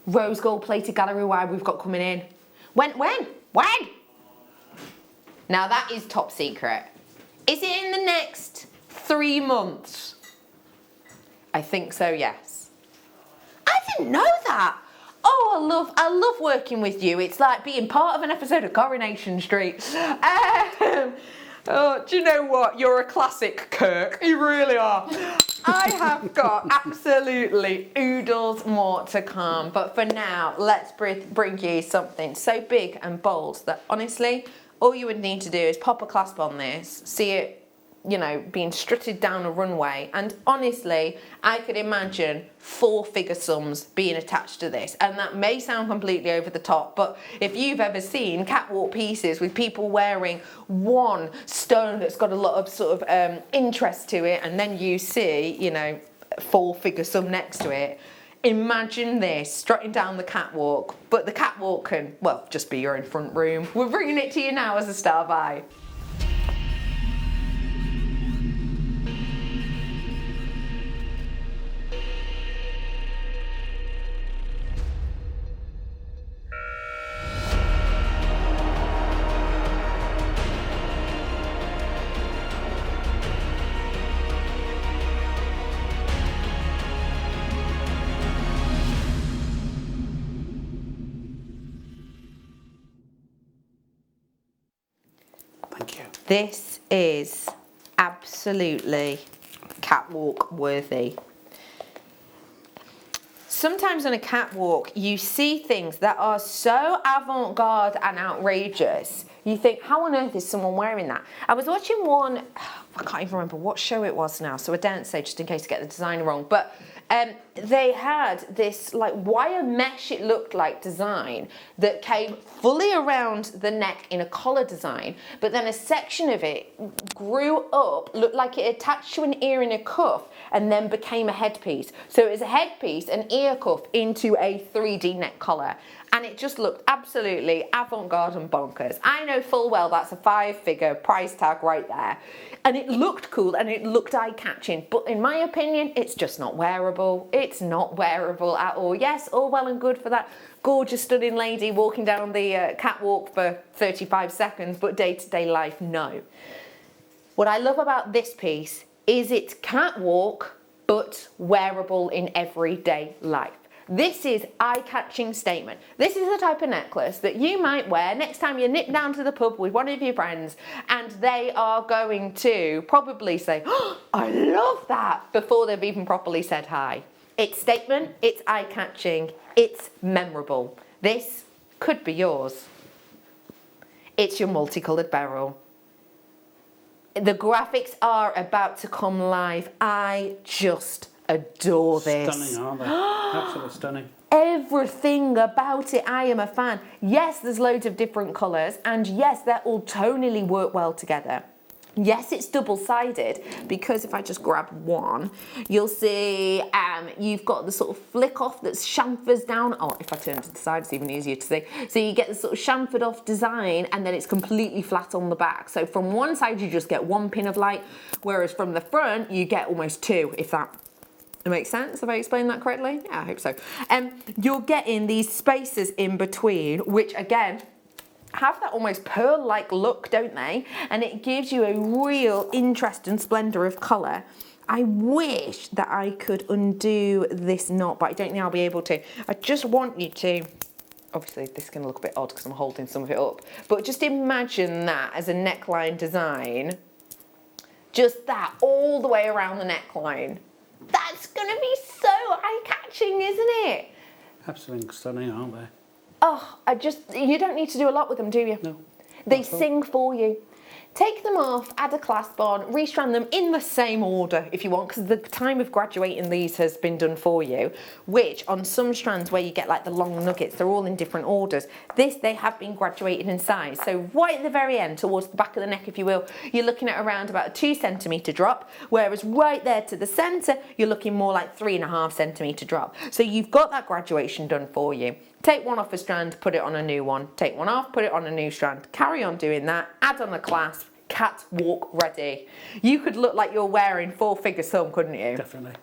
Rose gold plated gallery wire we've got coming in. When? Now that is top secret. Is it in the next 3 months? I think so, yes. I didn't know that. Oh, I love working with you. It's like being part of an episode of Coronation Street. Oh, do you know what? You're a classic, Kirk. You really are. I have got absolutely oodles more to come. But for now, let's bring you something so big and bold that honestly, all you would need to do is pop a clasp on this, see it, you know, being strutted down a runway. And honestly, I could imagine 4-figure sums being attached to this. And that may sound completely over the top, but if you've ever seen catwalk pieces with people wearing one stone that's got a lot of sort of interest to it, and then you see, you know, 4-figure sum next to it, imagine this strutting down the catwalk, but the catwalk can, well, just be your own front room. We're bringing it to you now as a star by. This is absolutely catwalk worthy. Sometimes on a catwalk, you see things that are so avant-garde and outrageous. You think, how on earth is someone wearing that? I was watching one, I can't even remember what show it was now, so I daren't say just in case I get the designer wrong, but they had this like wire mesh, it looked like, design that came fully around the neck in a collar design, but then a section of it grew up, looked like it attached to an ear in a cuff and then became a headpiece. So it was a headpiece, an ear cuff into a 3D neck collar. And it just looked absolutely avant-garde and bonkers. I know full well that's a 5-figure price tag right there. And it looked cool and it looked eye-catching, but in my opinion, it's just not wearable. It's not wearable at all. Yes, all well and good for that gorgeous, stunning lady walking down the catwalk for 35 seconds, but day-to-day life, no. What I love about this piece is it's catwalk, but wearable in everyday life. This is eye-catching statement. This is the type of necklace that you might wear next time you nip down to the pub with one of your friends and they are going to probably say, oh, I love that, before they've even properly said hi. It's statement, it's eye-catching, it's memorable. This could be yours. It's your multicoloured beryl. The graphics are about to come live. I just adore this. Stunning, aren't they? Absolutely stunning. Everything about it, I am a fan. Yes, there's loads of different colours, and yes, they all tonally work well together. Yes, it's double-sided, because if I just grab one, you'll see you've got the sort of flick off that chamfers down. Oh, if I turn to the side, it's even easier to see. So you get the sort of chamfered off design, and then it's completely flat on the back. So from one side, you just get one pin of light, whereas from the front, you get almost two, if that makes sense. Have I explained that correctly? Yeah, I hope so. You're getting these spaces in between, which again, have that almost pearl-like look, don't they? And it gives you a real interest and splendour of colour. I wish that I could undo this knot, but I don't think I'll be able to. I just want you to, obviously this is going to look a bit odd because I'm holding some of it up, but just imagine that as a neckline design. Just that all the way around the neckline. That's going to be so eye-catching, isn't it? Absolutely stunning, aren't they? Oh, you don't need to do a lot with them, do you? No. They sing for you. Take them off, add a clasp on, restrand them in the same order if you want, because the time of graduating these has been done for you, which on some strands where you get like the long nuggets, they're all in different orders. This, they have been graduated in size. So right at the very end, towards the back of the neck, if you will, you're looking at around about a 2 centimetre drop, whereas right there to the centre, you're looking more like 3.5 centimetre drop. So you've got that graduation done for you. Take one off a strand, put it on a new one. Take one off, put it on a new strand. Carry on doing that. Add on a clasp. Catwalk ready. You could look like you're wearing 4-figure sum, couldn't you? Definitely.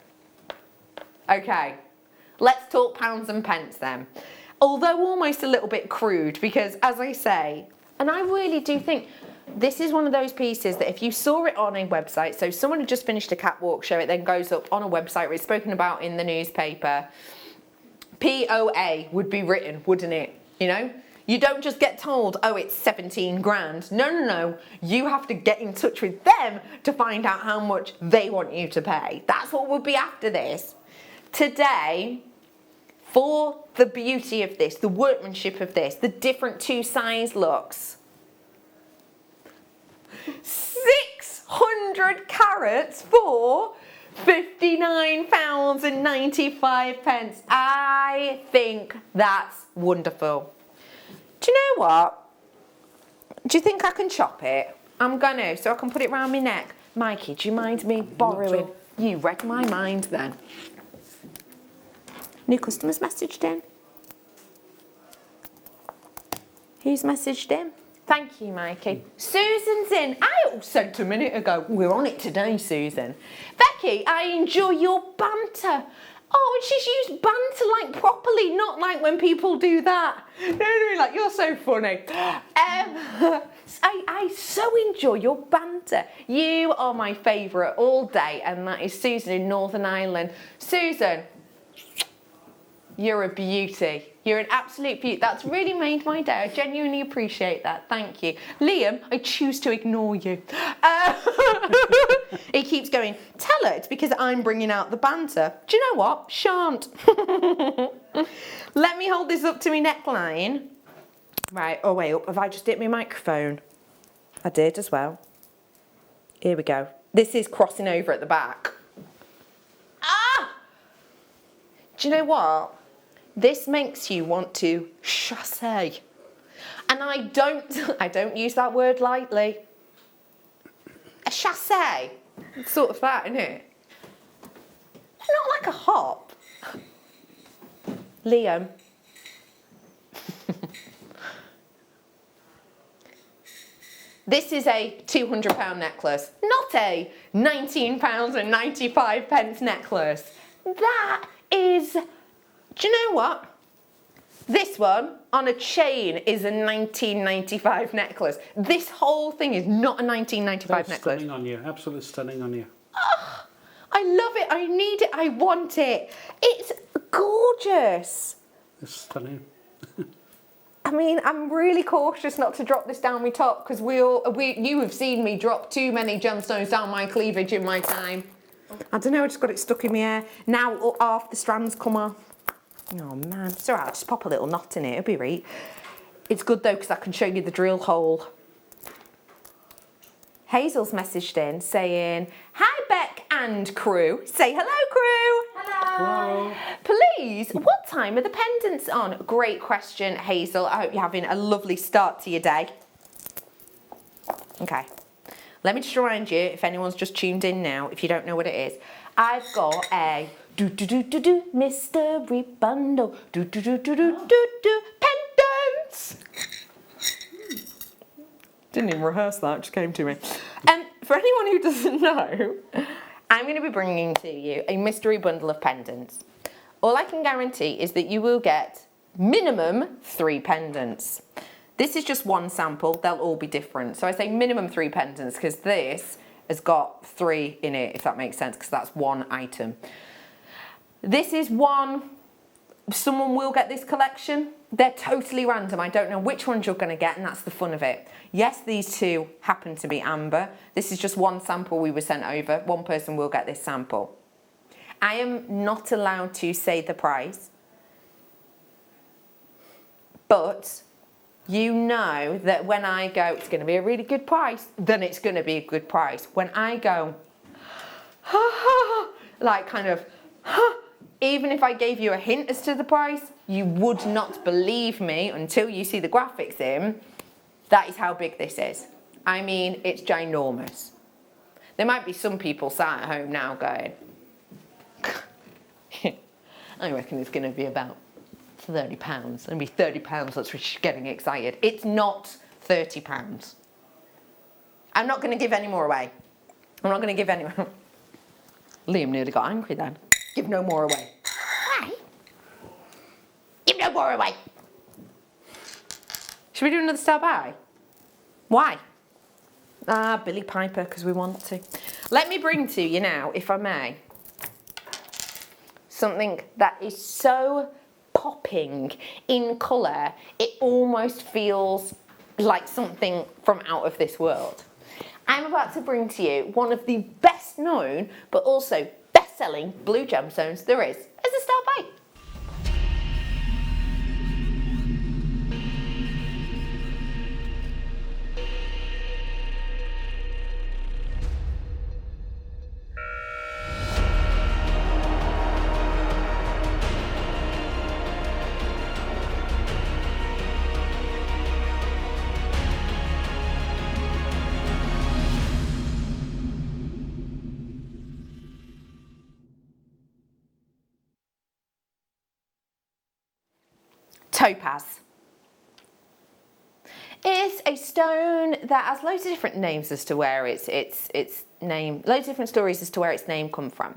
Okay, let's talk pounds and pence then. Although almost a little bit crude, because as I say, and I really do think this is one of those pieces that if you saw it on a website, so someone had just finished a catwalk show, it then goes up on a website where it's spoken about in the newspaper, POA would be written, wouldn't it? You know? You don't just get told, oh, it's 17 grand. No, no, no. You have to get in touch with them to find out how much they want you to pay. That's what would be after this. Today, for the beauty of this, the workmanship of this, the different 2-size looks, 600 carats for £59.95. I think that's wonderful. Do you know what? Do you think I can chop it? I'm gonna, so I can put it round my neck. Mikey, do you mind me borrowing? You read my mind then. New customers messaged in. Who's messaged in? Thank you, Mikey. Susan's in. I sent a minute ago. We're on it today, Susan. Becky, I enjoy your banter. Oh, she's used banter like properly, not like when people do that. No, like, you're so funny. I so enjoy your banter. You are my favourite all day, and that is Susan in Northern Ireland. Susan, You're a beauty. You're an absolute beauty. That's really made my day. I genuinely appreciate that. Thank you. Liam, I choose to ignore you. He keeps going, tell her it's because I'm bringing out the banter. Do you know what? Shan't. Let me hold this up to my neckline. Right, oh wait, have I just hit my microphone? I did as well. Here we go. This is crossing over at the back. Ah! Do you know what? This makes you want to chasse. And I don't use that word lightly. A chasse. It's sort of that, isn't it? Not like a hop. Liam. This is a £200 necklace, not a £19.95 necklace. That is, do you know what? This one on a chain is a £19.95 necklace. This whole thing is not a £19.95 necklace. Stunning on you, absolutely stunning on you. Oh, I love it, I need it, I want it. It's gorgeous. It's stunning. I mean, I'm really cautious not to drop this down my top because you have seen me drop too many gemstones down my cleavage in my time. I don't know, I just got it stuck in my hair. Now half the strands come off. Oh man, it's alright, I'll just pop a little knot in it, it'll be right. It's good though because I can show you the drill hole. Hazel's messaged in saying, hi Beck and crew. Say hello crew. Hello. Please, what time are the pendants on? Great question, Hazel. I hope you're having a lovely start to your day. Okay, let me just remind you, if anyone's just tuned in now, if you don't know what it is, I've got a mystery bundle, pendants. Didn't even rehearse that, it just came to me. For anyone who doesn't know, I'm going to be bringing to you a mystery bundle of pendants. All I can guarantee is that you will get minimum 3 pendants. This is just one sample, they'll all be different. So I say minimum 3 pendants because this has got 3 in it, if that makes sense, because that's one item. This is one, someone will get this collection. They're totally random. I don't know which ones you're going to get, and that's the fun of it. Yes, these 2 happen to be amber. This is just one sample we were sent over. One person will get this sample. I am not allowed to say the price, but you know that when I go, it's going to be a really good price, then it's going to be a good price. When I go, like kind of, even if I gave you a hint as to the price, you would not believe me until you see the graphics in. That is how big this is. I mean, it's ginormous. There might be some people sat at home now going, I reckon it's going to be about £30. It's going to be £30, that's what she's getting excited. It's not £30. I'm not going to give any more away. I'm not going to give any more. Liam nearly got angry then. Give no more away. Why? Give no more away. Should we do another star by? Why? Ah, Billy Piper, because we want to. Let me bring to you now, if I may, something that is so popping in colour, it almost feels like something from out of this world. I'm about to bring to you one of the best known, but also best-selling blue gemstones there is. As a star bite. Topaz. It's a stone that has loads of different names as to where its name, loads of different stories as to where its name come from.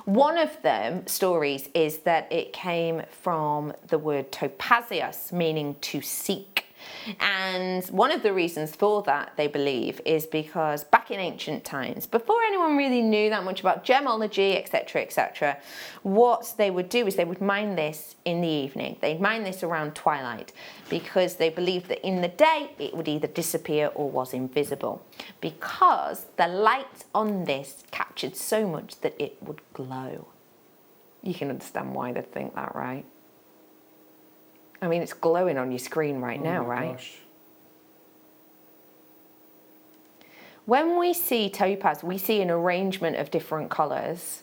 One of them stories is that it came from the word topazios, meaning to seek. And one of the reasons for that, they believe, is because back in ancient times, before anyone really knew that much about gemology, etc., what they would do is they would mine this in the evening. They'd mine this around twilight because they believed that in the day it would either disappear or was invisible, because the light on this captured so much that it would glow. You can understand why they'd think that, right? I mean, it's glowing on your screen right now, right? Gosh. When we see topaz, we see an arrangement of different colours.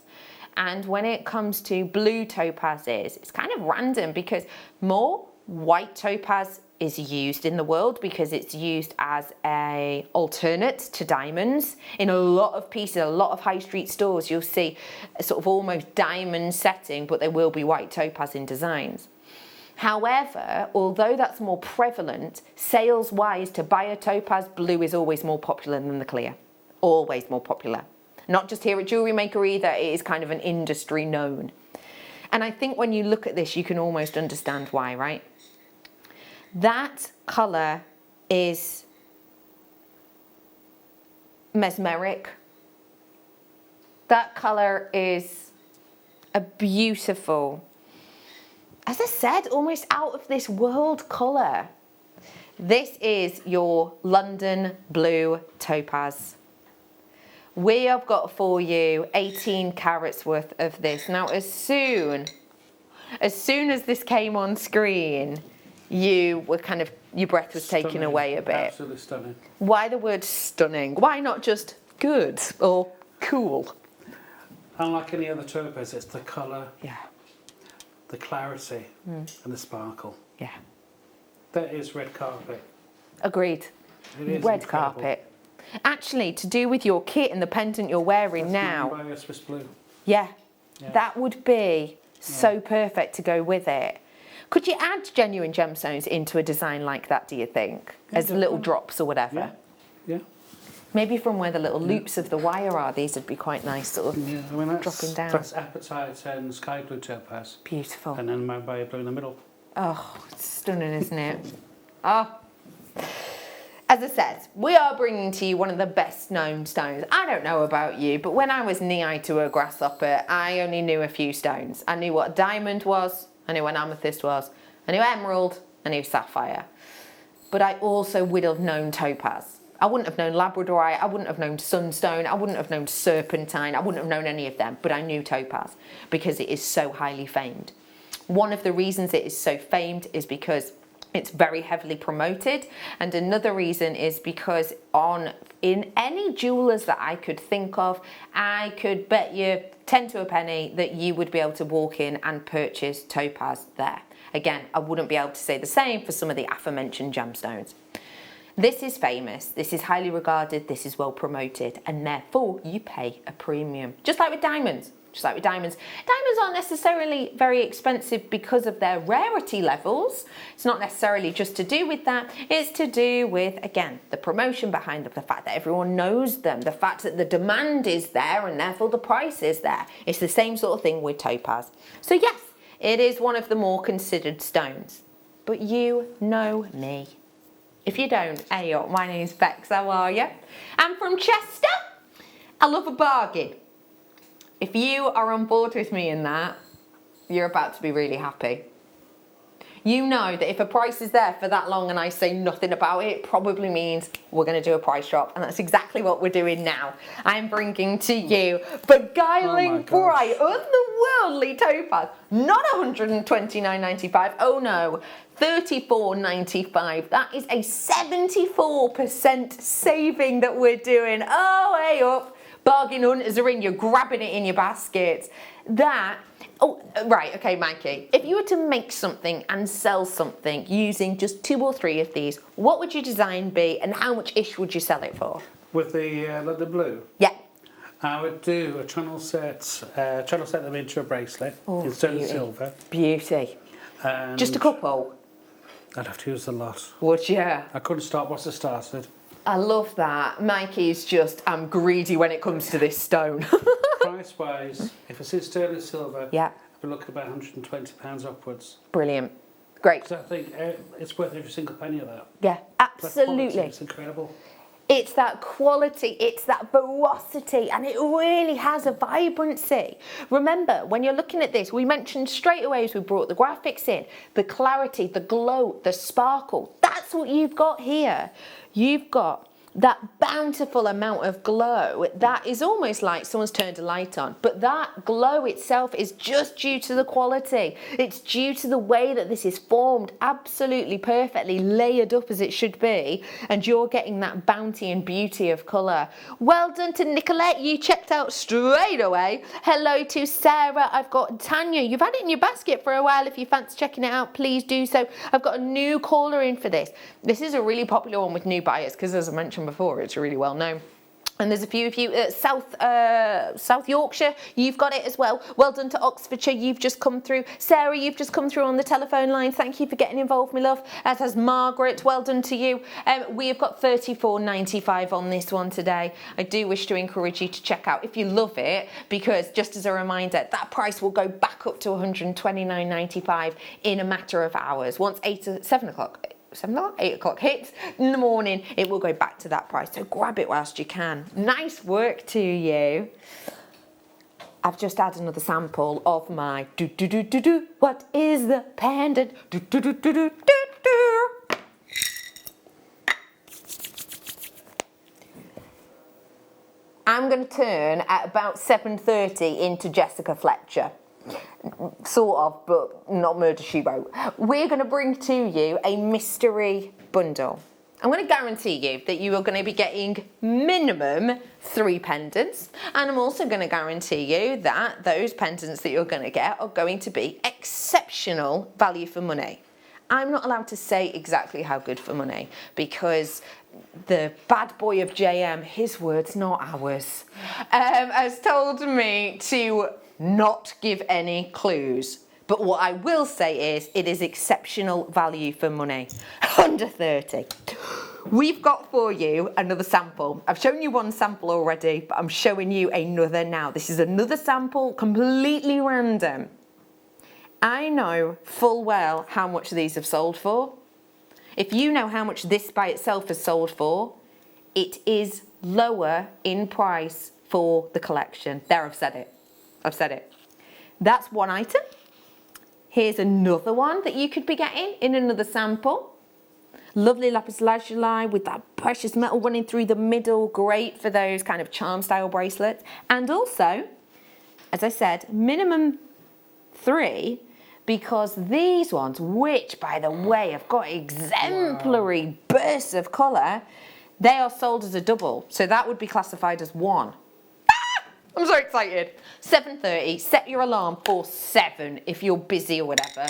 And when it comes to blue topazes, it's kind of random because more white topaz is used in the world because it's used as an alternate to diamonds. In a lot of pieces, a lot of high street stores, you'll see a sort of almost diamond setting, but there will be white topaz in designs. However, although that's more prevalent, sales-wise, to buy a topaz, blue is always more popular than the clear. Always more popular. Not just here at Jewellery Maker either, it is kind of an industry known. And I think when you look at this, you can almost understand why, right? That colour is mesmeric. That colour is a beautiful, as I said, almost out of this world colour. This is your London blue topaz. We have got for you 18 carats worth of this. Now, as soon as this came on screen, you were kind of, your breath was taken away a bit. Absolutely stunning. Why the word stunning? Why not just good or cool? Unlike any other topaz, it's the colour, yeah, the clarity, and the sparkle. Yeah. That is red carpet. Agreed. It is red incredible. carpet. Actually, to do with your kit and the pendant you're wearing now. By a Swiss blue. Yeah, Yeah. that would be so perfect to go with it. Could you add genuine gemstones into a design like that, do you think? As little drops or whatever? Yeah. Maybe from where the little loops of the wire are, these would be quite nice, sort of I mean, that's, dropping down. That's apatite and sky blue topaz. Beautiful. And then magpie blue in the middle. Oh, it's stunning, isn't it? Oh. As I said, we are bringing to you one of the best known stones. I don't know about you, but when I was knee-high to a grasshopper, I only knew a few stones. I knew what a diamond was, I knew what an amethyst was, I knew emerald, I knew sapphire. But I also would have known topaz. I wouldn't have known labradorite, I wouldn't have known sunstone, I wouldn't have known serpentine, I wouldn't have known any of them, but I knew topaz because it is so highly famed. One of the reasons it is so famed is because it's very heavily promoted, and another reason is because in any jewellers that I could think of, I could bet you 10 to a penny that you would be able to walk in and purchase topaz there. Again, I wouldn't be able to say the same for some of the aforementioned gemstones. This is famous, this is highly regarded, this is well promoted, and therefore you pay a premium. Just like with diamonds. Just like with diamonds. Diamonds aren't necessarily very expensive because of their rarity levels. It's not necessarily just to do with that. It's to do with, again, the promotion behind them, the fact that everyone knows them, the fact that the demand is there and therefore the price is there. It's the same sort of thing with topaz. So yes, it is one of the more considered stones. But you know me. If you don't, hey up, my name's Bex, how are you? I'm from Chester. I love a bargain. If you are on board with me in that, you're about to be really happy. You know that if a price is there for that long and I say nothing about it, it probably means we're going to do a price drop. And that's exactly what we're doing now. I'm bringing to you beguiling bright, otherworldly topaz. Not $129.95. Oh no, $34.95. That is a 74% saving that we're doing. Oh, hey up. Bargain hunters are in, you're grabbing it in your basket. Right, okay, Mikey. If you were to make something and sell something using just 2 or 3 of these, what would your design be and how much-ish would you sell it for? With the blue? Yeah. I would do a channel set them into a bracelet in sterling silver. Beauty. And just a couple? I'd have to use a lot. Would you? I couldn't stop once I started. I love that. Mikey's just, I'm greedy when it comes to this stone. Price-wise, if it's in sterling silver, yeah, I'd be looking at about £120 upwards. Brilliant. Great. So I think it's worth every single penny of that. Yeah, absolutely. It's incredible. It's that quality, it's that ferocity, and it really has a vibrancy. Remember, when you're looking at this, we mentioned straight away as we brought the graphics in, the clarity, the glow, the sparkle. That's what you've got here. You've got that bountiful amount of glow that is almost like someone's turned a light on, but that glow itself is just due to the quality. It's due to the way that this is formed, absolutely perfectly layered up as it should be, and you're getting that bounty and beauty of colour. Well done to Nicolette, you checked out straight away. Hello to Sarah. I've got Tanya. You've had it in your basket for a while. If you fancy checking it out, please do so. I've got a new caller in for this. This is a really popular one with new buyers because, as I mentioned before, it's really well known. And there's a few of you at South Yorkshire, you've got it as well. Well done to Oxfordshire, you've just come through. Sarah, you've just come through on the telephone line. Thank you for getting involved, my love. As has Margaret, well done to you. We have got $34.95 on this one today. I do wish to encourage you to check out if you love it, because just as a reminder, that price will go back up to $129.95 in a matter of hours. Once 8 o'clock hits in the morning, it will go back to that price. So grab it whilst you can. Nice work to you. I've just had another sample of my what is the pendant? I'm going to turn at about 7:30 into Jessica Fletcher. Sort of, but not Murder, She Wrote. We're going to bring to you a mystery bundle. I'm going to guarantee you that you are going to be getting minimum 3 pendants, and I'm also going to guarantee you that those pendants that you're going to get are going to be exceptional value for money. I'm not allowed to say exactly how good for money because the bad boy of JM, his words, not ours, has told me to not give any clues. But what I will say is it is exceptional value for money. Under 30. We've got for you another sample. I've shown you one sample already, but I'm showing you another now. This is another sample, completely random. I know full well how much these have sold for. If you know how much this by itself has sold for, it is lower in price for the collection. There, I've said it. I've said it. That's one item. Here's another one that you could be getting in another sample. Lovely lapis lazuli with that precious metal running through the middle. Great for those kind of charm style bracelets. And also, as I said, minimum 3, because these ones, which by the way have got exemplary bursts of colour, they are sold as a double. So that would be classified as 1. I'm so excited. 7:30, set your alarm for 7 if you're busy or whatever.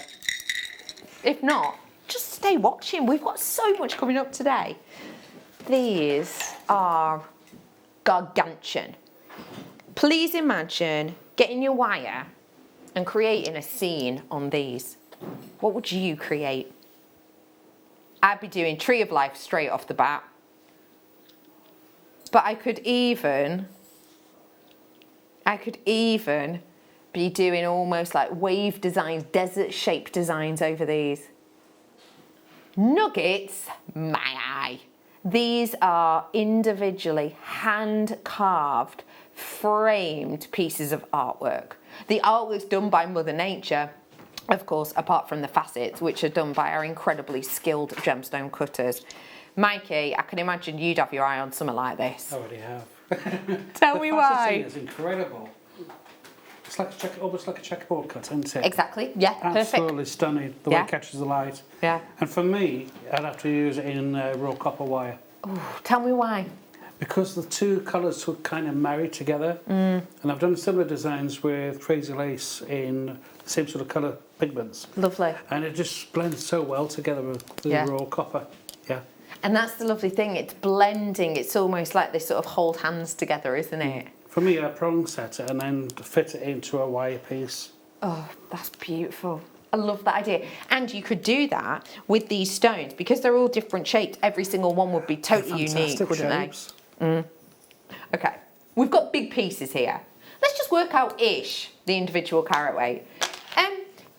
If not, just stay watching. We've got so much coming up today. These are gargantuan. Please imagine getting your wire and creating a scene on these. What would you create? I'd be doing Tree of Life straight off the bat. But I could even be doing almost like wave designs, desert shaped designs over these. Nuggets, my eye. These are individually hand carved, framed pieces of artwork. The artwork's done by Mother Nature, of course, apart from the facets, which are done by our incredibly skilled gemstone cutters. Mikey, I can imagine you'd have your eye on something like this. I already have. Tell me why. It's incredible. It's like almost like a checkerboard cut, isn't it? Exactly. Yeah, perfect. Absolutely stunning. The way it catches the light. Yeah. And for me, I'd have to use it in raw copper wire. Ooh, tell me why. Because the two colours would kind of marry together. And I've done similar designs with crazy lace in the same sort of colour pigments. Lovely. And it just blends so well together with the raw copper. Yeah. And that's the lovely thing, it's blending, it's almost like they sort of hold hands together, isn't it? For me, I prong set it and then fit it into a wire piece. Oh, that's beautiful. I love that idea. And you could do that with these stones, because they're all different shapes. Every single one would be totally unique, wouldn't shapes. they? Okay, we've got big pieces here. Let's just work out-ish the individual carat weight.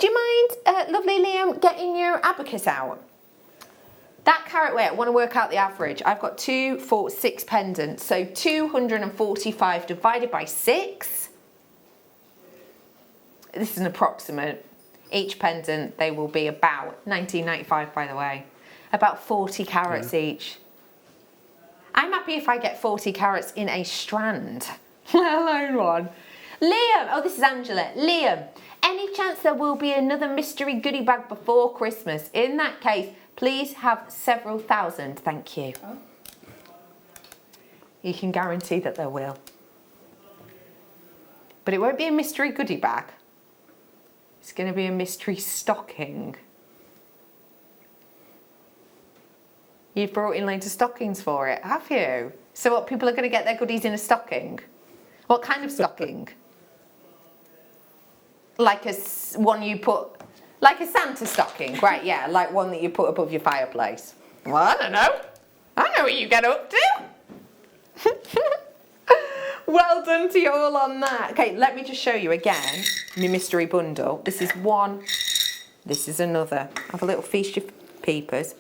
Do you mind, lovely Liam, getting your abacus out? That carat weight, I want to work out the average. I've got 2, 4, 6 pendants. So 245 divided by 6. This is an approximate. Each pendant, they will be about, 19.95 by the way, about 40 carats each. I'm happy if I get 40 carats in a strand, let alone one. Liam, oh this is Angela. Liam, any chance there will be another mystery goodie bag before Christmas? In that case, please have several thousand, thank you. Oh. You can guarantee that there will. But it won't be a mystery goodie bag. It's going to be a mystery stocking. You've brought in loads of stockings for it, have you? So what, people are going to get their goodies in a stocking? What kind of stocking? Like one you put, like a Santa stocking, right? Yeah, like one that you put above your fireplace. Well, I don't know. I know what you get up to. Well done to you all on that. Okay, let me just show you again my mystery bundle. This is one, this is another. Have a little feast your peepers.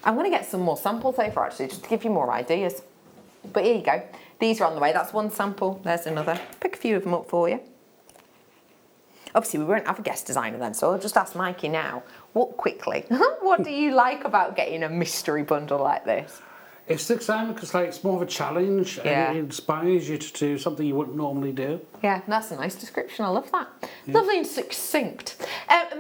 I'm going to get some more samples over actually, just to give you more ideas. But here you go. These are on the way. That's one sample. There's another. Pick a few of them up for you. Obviously, we won't have a guest designer then, so I'll just ask Mikey now. What do you like about getting a mystery bundle like this? It's exciting because it's more of a challenge and it inspires you to do something you wouldn't normally do. Yeah, that's a nice description. I love that. Yeah. Lovely and succinct.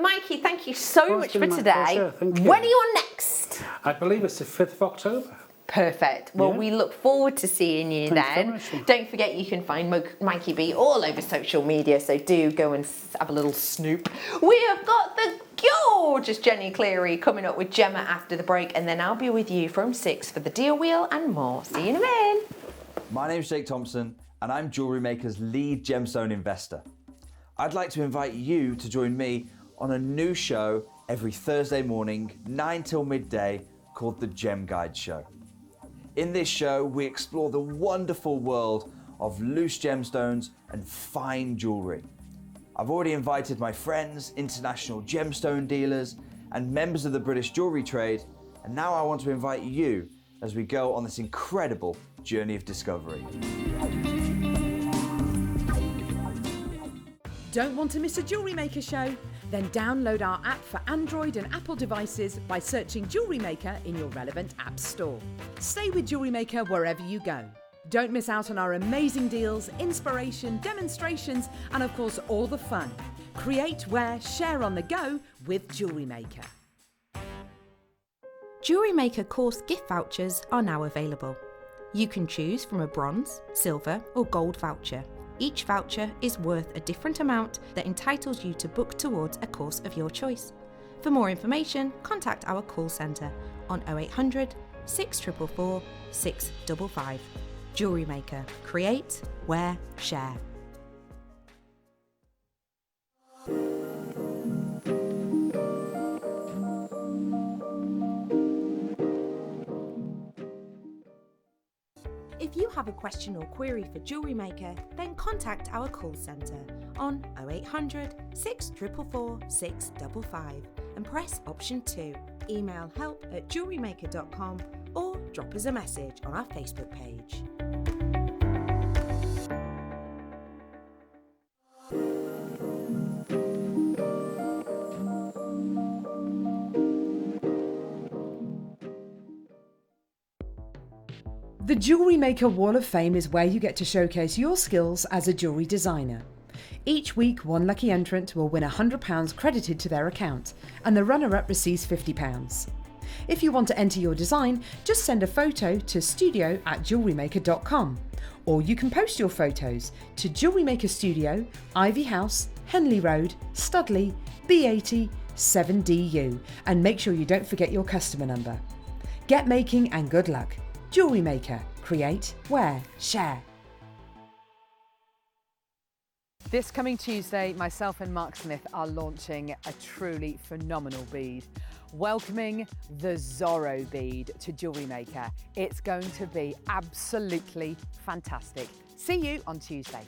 Mikey, thank you so much for today. Thank you. When are you on next? I believe it's the 5th of October. Perfect. Well, we look forward to seeing you then. Don't forget you can find Mikey B all over social media, so do go and have a little snoop. We have got the gorgeous Jenny Cleary coming up with Gemma after the break, and then I'll be with you from 6 for the deal wheel and more. See you in a minute. My name's Jake Thompson, and I'm Jewellery Maker's lead gemstone investor. I'd like to invite you to join me on a new show every Thursday morning, 9 till midday, called the Gem Guide Show. In this show, we explore the wonderful world of loose gemstones and fine jewellery. I've already invited my friends, international gemstone dealers, and members of the British jewellery trade, and now I want to invite you as we go on this incredible journey of discovery. Don't want to miss a Jewellery Maker show? Then download our app for Android and Apple devices by searching Jewellery Maker in your relevant app store. Stay with Jewellery Maker wherever you go. Don't miss out on our amazing deals, inspiration, demonstrations, and of course all the fun. Create, wear, share on the go with Jewellery Maker. Jewellery Maker course gift vouchers are now available. You can choose from a bronze, silver or gold voucher. Each voucher is worth a different amount that entitles you to book towards a course of your choice. For more information, contact our call centre on 0800 644 655. Jewellery Maker. Create, wear, share. If you have a question or query for Jewellery Maker, then contact our call centre on 0800 644 655 and press option 2. Email help@jewellerymaker.com or drop us a message on our Facebook page. The Jewellery Maker Wall of Fame is where you get to showcase your skills as a jewellery designer. Each week, one lucky entrant will win £100 credited to their account, and the runner-up receives £50. If you want to enter your design, just send a photo to studio@jewellerymaker.com, or you can post your photos to Jewellery Maker Studio, Ivy House, Henley Road, Studley, B80 7DU, and make sure you don't forget your customer number. Get making and good luck. Jewellery Maker. Create, wear, share. This coming Tuesday, myself and Mark Smith are launching a truly phenomenal bead, welcoming the Zorro bead to Jewellery Maker. It's going to be absolutely fantastic. See you on Tuesday.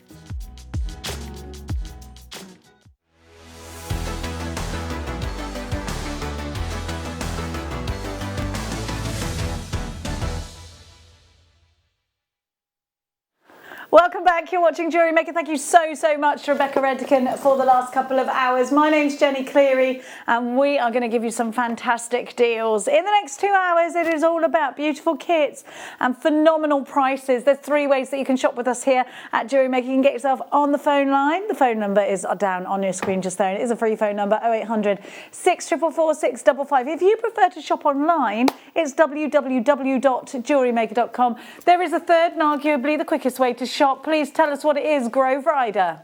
Welcome back. You're watching Jewellery Maker. Thank you so much to Rebecca Redkin for the last couple of hours. My name's Jenny Cleary and we are going to give you some fantastic deals. In the next 2 hours, it is all about beautiful kits and phenomenal prices. There's 3 ways that you can shop with us here at Jewellery Maker. You can get yourself on the phone line. The phone number is down on your screen just there. And it is a free phone number, 0800 644 655. If you prefer to shop online, it's www.jewellerymaker.com. There is a third and arguably the quickest way to shop. Please tell us what it is, Grove Rider.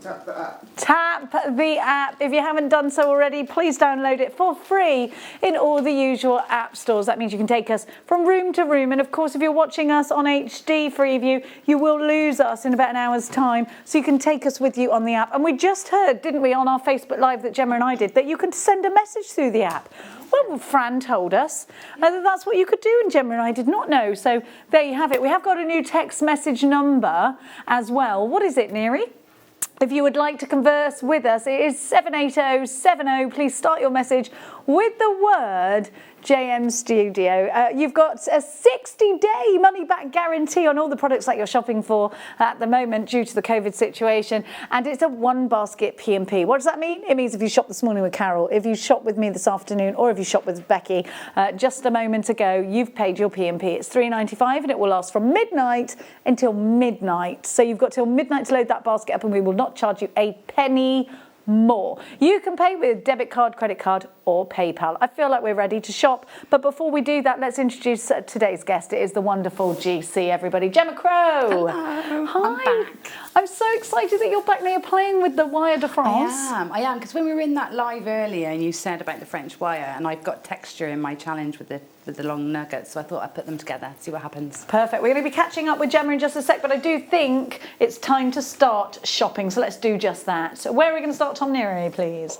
Tap the app. Tap the app. If you haven't done so already, please download it for free in all the usual app stores. That means you can take us from room to room. And of course, if you're watching us on HD Freeview, you will lose us in about an hour's time. So you can take us with you on the app. And we just heard, didn't we, on our Facebook Live that Gemma and I did, that you can send a message through the app. Well, Fran told us that that's what you could do, and Gemma and I did not know. So there you have it. We have got a new text message number as well. What is it, Neri? If you would like to converse with us, it is 78070. Please start your message with the word JM Studio. You've got a 60-day money-back guarantee on all the products that you're shopping for at the moment due to the COVID situation, and it's a 1-basket P&P. What does that mean? It means if you shopped this morning with Carol, if you shopped with me this afternoon, or if you shopped with Becky just a moment ago, you've paid your P&P. It's £3.95 and it will last from midnight until midnight. So you've got till midnight to load that basket up and we will not charge you a penny more. You can pay with debit card, credit card or PayPal. I feel like we're ready to shop, but before we do that, let's introduce today's guest. It is the wonderful GC, everybody. Gemma Crow. Hello. Hi. I'm so excited that you're back now. You're playing with the wire de France. I am, because when we were in that live earlier and you said about the French wire, and I've got texture in my challenge with the long nuggets, so I thought I'd put them together, see what happens. Perfect. We're going to be catching up with Gemma in just a sec, but I do think it's time to start shopping, so let's do just that. So where are we going to start, Tom Neary, please?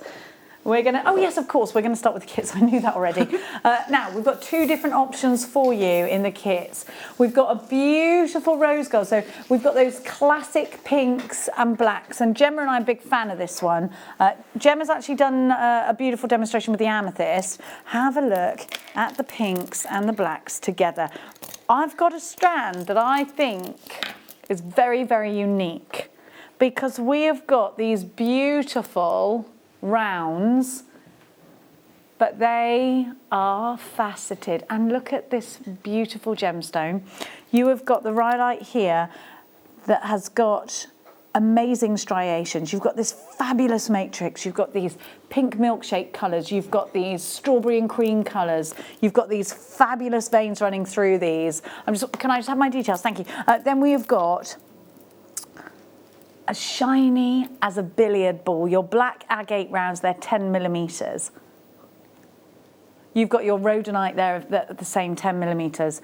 We're going to, oh yes, of course, we're going to start with the kits. I knew that already. Now, we've got 2 different options for you in the kits. We've got a beautiful rose gold. So we've got those classic pinks and blacks. And Gemma and I are a big fan of this one. Gemma's actually done a beautiful demonstration with the amethyst. Have a look at the pinks and the blacks together. I've got a strand that I think is very, very unique because we have got these beautiful rounds, but they are faceted. And look at this beautiful gemstone. You have got the rhyolite here that has got amazing striations. You've got this fabulous matrix. You've got these pink milkshake colours. You've got these strawberry and cream colours. You've got these fabulous veins running through these. Can I just have my details? Thank you. Then we have got as shiny as a billiard ball. Your black agate rounds, they're 10 millimetres. You've got your rhodonite there at the same 10 millimetres.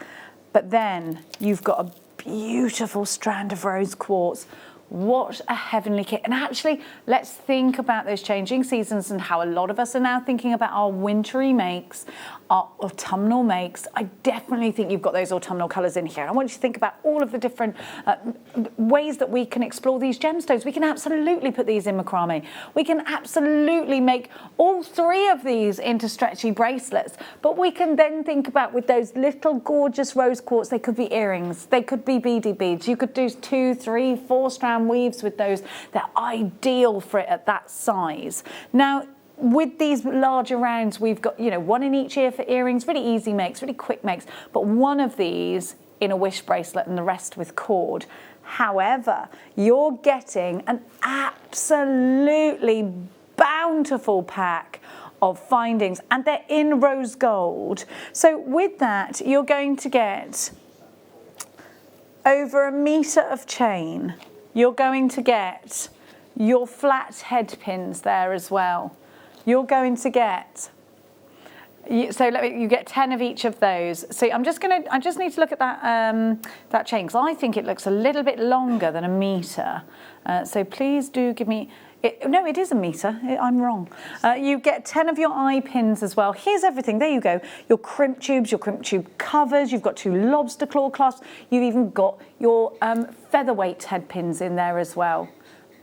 But then you've got a beautiful strand of rose quartz. What a heavenly kit. And actually, let's think about those changing seasons and how a lot of us are now thinking about our wintry makes, our autumnal makes. I definitely think you've got those autumnal colours in here. I want you to think about all of the different ways that we can explore these gemstones. We can absolutely put these in macrame. We can absolutely make all 3 of these into stretchy bracelets. But we can then think about with those little gorgeous rose quartz, they could be earrings, they could be beady beads. You could do 2, 3, 4 strand weaves with those. They're ideal for it at that size. Now, with these larger rounds, we've got, 1 in each ear for earrings, really easy makes, really quick makes, but 1 of these in a wish bracelet and the rest with cord. However, you're getting an absolutely bountiful pack of findings, and they're in rose gold. So with that, you're going to get over 1 metre of chain. You're going to get your flat head pins there as well. You're going to get, you get 10 of each of those. So I just need to look at that chain because I think it looks a little bit longer than 1 metre. So please do give me, no, it is 1 metre, I'm wrong. You get 10 of your eye pins as well. Here's everything, there you go. Your crimp tubes, your crimp tube covers, you've got 2 lobster claw clasps, you've even got your featherweight head pins in there as well.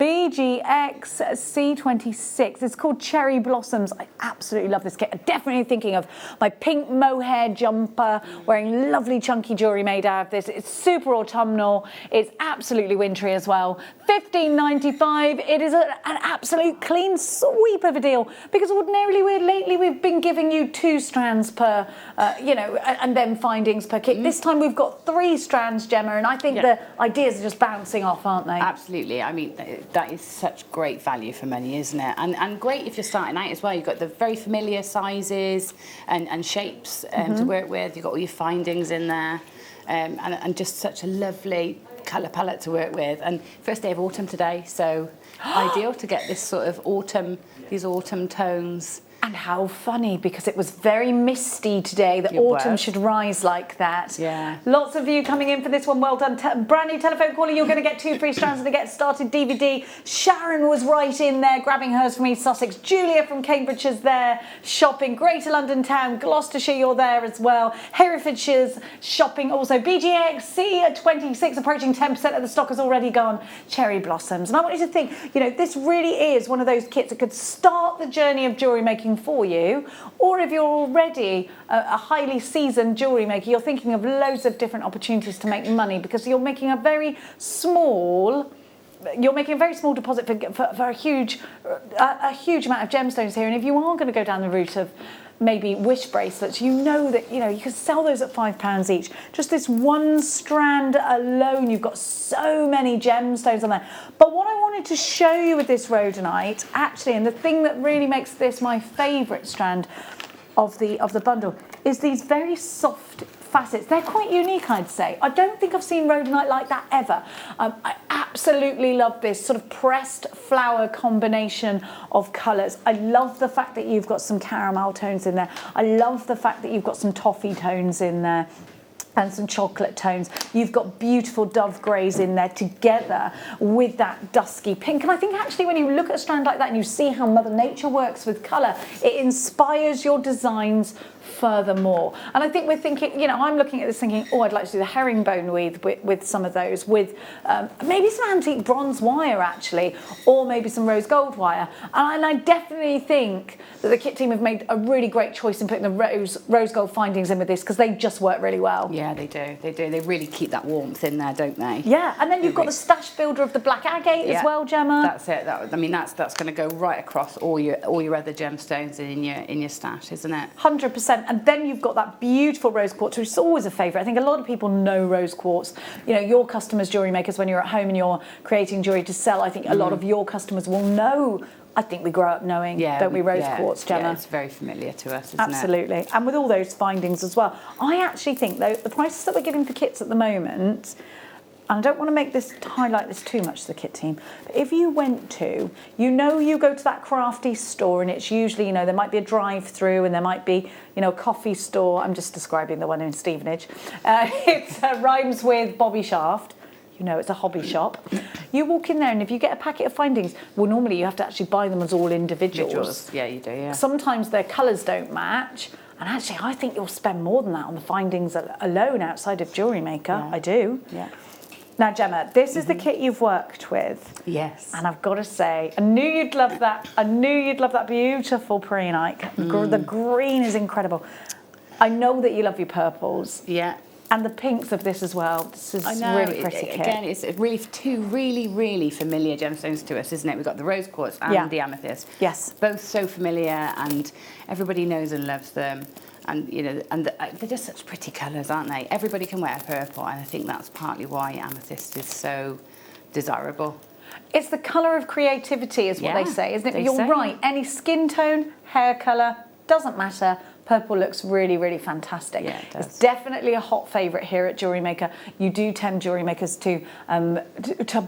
BGX C26. It's called Cherry Blossoms. I absolutely love this kit. I'm definitely thinking of my pink mohair jumper, wearing lovely chunky jewellery made out of this. It's super autumnal. It's absolutely wintry as well. $15.95. It is an absolute clean sweep of a deal, because ordinarily lately we've been giving you 2 strands per, and then findings per kit. This time we've got 3 strands, Gemma, and I think the ideas are just bouncing off, aren't they? Absolutely. I mean, that is such great value for money, isn't it? And great if you're starting out as well. You've got the very familiar sizes and shapes to work with. You've got all your findings in there, and just such a lovely colour palette to work with. And first day of autumn today, so ideal to get this sort of autumn, these autumn tones. And how funny, because it was very misty today, that autumn should rise like that. Yeah. Lots of you coming in for this one. Well done. Brand new telephone caller. You're going to get 2 free strands of the Get Started DVD. Sharon was right in there, grabbing hers from East Sussex. Julia from Cambridge is there, shopping. Greater London Town. Gloucestershire, you're there as well. Herefordshire's shopping also. BGX C26, approaching 10% of the stock has already gone. Cherry Blossoms. And I want you to think, this really is one of those kits that could start the journey of jewellery making for you, or if you're already a highly seasoned jewellery maker, you're thinking of loads of different opportunities to make money, because you're making a very small deposit for a huge amount of gemstones here. And if you are going to go down the route of maybe wish bracelets, that you can sell those at £5 each. Just this one strand alone, you've got so many gemstones on there. But what I wanted to show you with this rhodonite, actually, and the thing that really makes this my favourite strand of the bundle, is these very soft facets. They're quite unique, I'd say. I don't think I've seen rhodonite like that ever. I absolutely love this sort of pressed flower combination of colours. I love the fact that you've got some caramel tones in there. I love the fact that you've got some toffee tones in there and some chocolate tones. You've got beautiful dove greys in there together with that dusky pink. And I think actually when you look at a strand like that and you see how Mother Nature works with colour, it inspires your designs furthermore. And I think we're thinking, I'm looking at this thinking, I'd like to do the herringbone with some of those, with maybe some antique bronze wire actually, or maybe some rose gold wire. And I definitely think that the kit team have made a really great choice in putting the rose gold findings in with this, because they just work really well. Yeah, they do. They do. They really keep that warmth in there, don't they? Yeah, and then you've got the stash builder of the black agate as well, Gemma. That's it. That's going to go right across all your other gemstones in your stash, isn't it? 100%. And then you've got that beautiful rose quartz, which is always a favourite. I think a lot of people know rose quartz. Your customers, jewellery makers, when you're at home and you're creating jewellery to sell, I think a lot of your customers will know. I think we grow up knowing, don't we, rose quartz, Gemma? Yeah, it's very familiar to us, isn't it? Absolutely. And with all those findings as well. I actually think, though, the prices that we're giving for kits at the moment, and I don't want to highlight this too much to the kit team, but if you went to, you go to that crafty store, and it's usually, there might be a drive-through and there might be, a coffee store. I'm just describing the one in Stevenage. It rhymes with Bobby Shaft. It's a hobby shop. You walk in there, and if you get a packet of findings, well, normally you have to actually buy them as all individuals. Yeah, you do, yeah. Sometimes their colours don't match. And actually, I think you'll spend more than that on the findings alone outside of Jewellery Maker. Yeah. I do. Yeah. Now, Gemma, this is the kit you've worked with. Yes. And I've got to say, I knew you'd love that. I knew you'd love that beautiful prehnite. The green is incredible. I know that you love your purples. Yeah. And the pinks of this as well. This is really pretty kit. Again, it's really two really familiar gemstones to us, isn't it? We've got the rose quartz and the amethyst. Yes. Both so familiar, and everybody knows and loves them. And they're just such pretty colours, aren't they? Everybody can wear purple, and I think that's partly why amethyst is so desirable. It's the colour of creativity, is what they say, isn't it? You're right. Any skin tone, hair colour, doesn't matter. Purple looks really fantastic. Yeah, it does. It's definitely a hot favourite here at Jewellery Maker. You do tempt jewellery makers to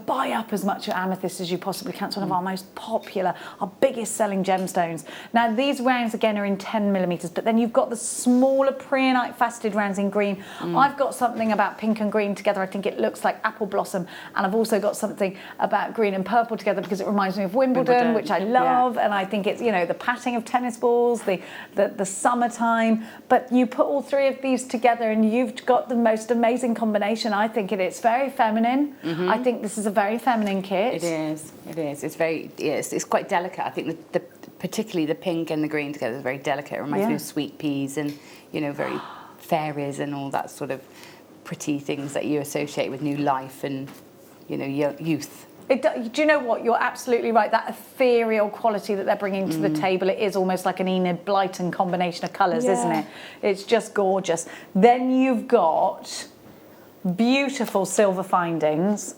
buy up as much amethyst as you possibly can. It's one of our most popular, our biggest selling gemstones. Now these rounds again are in 10mm, but then you've got the smaller prehnite faceted rounds in green. I've got something about pink and green together. I think it looks like apple blossom, and I've also got something about green and purple together because it reminds me of Wimbledon. Which I love, and I think it's the patting of tennis balls, the summer summertime, but you put all three of these together and you've got the most amazing combination. I think it's very feminine. I think this is a very feminine kit. It is. It's very, it's quite delicate. I think particularly the pink and the green together is very delicate. It reminds me of sweet peas and, you know, very fairies and all that sort of pretty things that you associate with new life and, you know, youth. Do you know what? You're absolutely right. That ethereal quality that they're bringing to the table, it is almost like an Enid Blyton combination of colours, isn't it? It's just gorgeous. Then you've got beautiful silver findings.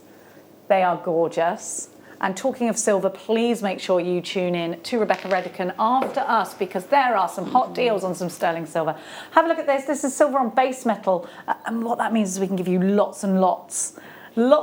They are gorgeous. And talking of silver, please make sure you tune in to Rebecca Redican after us, because there are some hot deals on some sterling silver. Have a look at this. This is silver on base metal. And what that means is we can give you lots and lots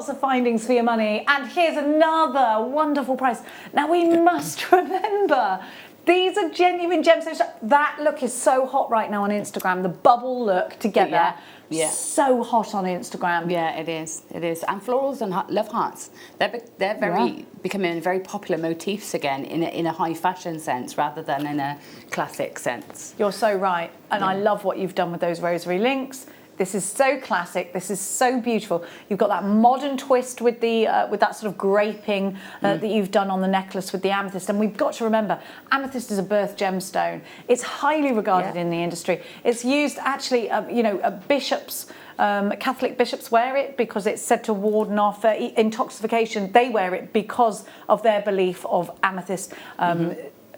of findings for your money. And here's another wonderful price. Now, we must remember, these are genuine gemstones. That look is so hot right now on Instagram. The bubble look together. Yeah. So hot on Instagram. Yeah, it is. It is. And florals and love hearts. They're very becoming very popular motifs again in a high fashion sense rather than in a classic sense. You're so right. And I love what you've done with those rosary links. This is so classic. This is so beautiful. You've got that modern twist with the with that sort of graping that you've done on the necklace with the amethyst. And we've got to remember, amethyst is a birth gemstone. It's highly regarded in the industry. It's used actually, you know, bishops. Catholic bishops wear it because it's said to warden off intoxication. They wear it because of their belief of amethyst.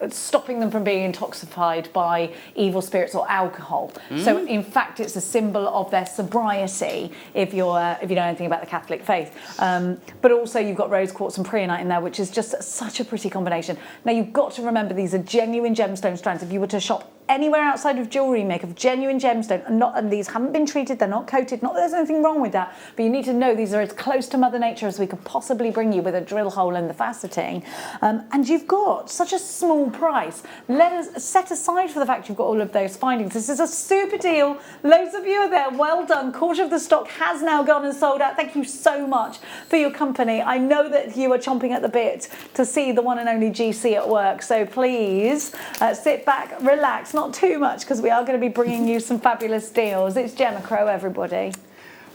Stopping them from being intoxicated by evil spirits or alcohol. So in fact it's a symbol of their sobriety if you know anything about the Catholic faith. But also you've got rose quartz and preonite in there, which is just such a pretty combination. Now you've got to remember these are genuine gemstone strands. If you were to shop anywhere outside of Jewellery Maker, genuine gemstone, and these haven't been treated, they're not coated, not that there's anything wrong with that, but you need to know these are as close to Mother Nature as we could possibly bring you with a drill hole in the faceting. And you've got such a small price. Let us set aside for the fact you've got all of those findings. This is a super deal. Loads of you are there. Well done. Quarter of the stock has now gone and sold out. Thank you so much for your company. I know that you are chomping at the bit to see the one and only GC at work. So please sit back, relax. Not too much, because we are going to be bringing you some fabulous deals. It's Gemma Crow, everybody.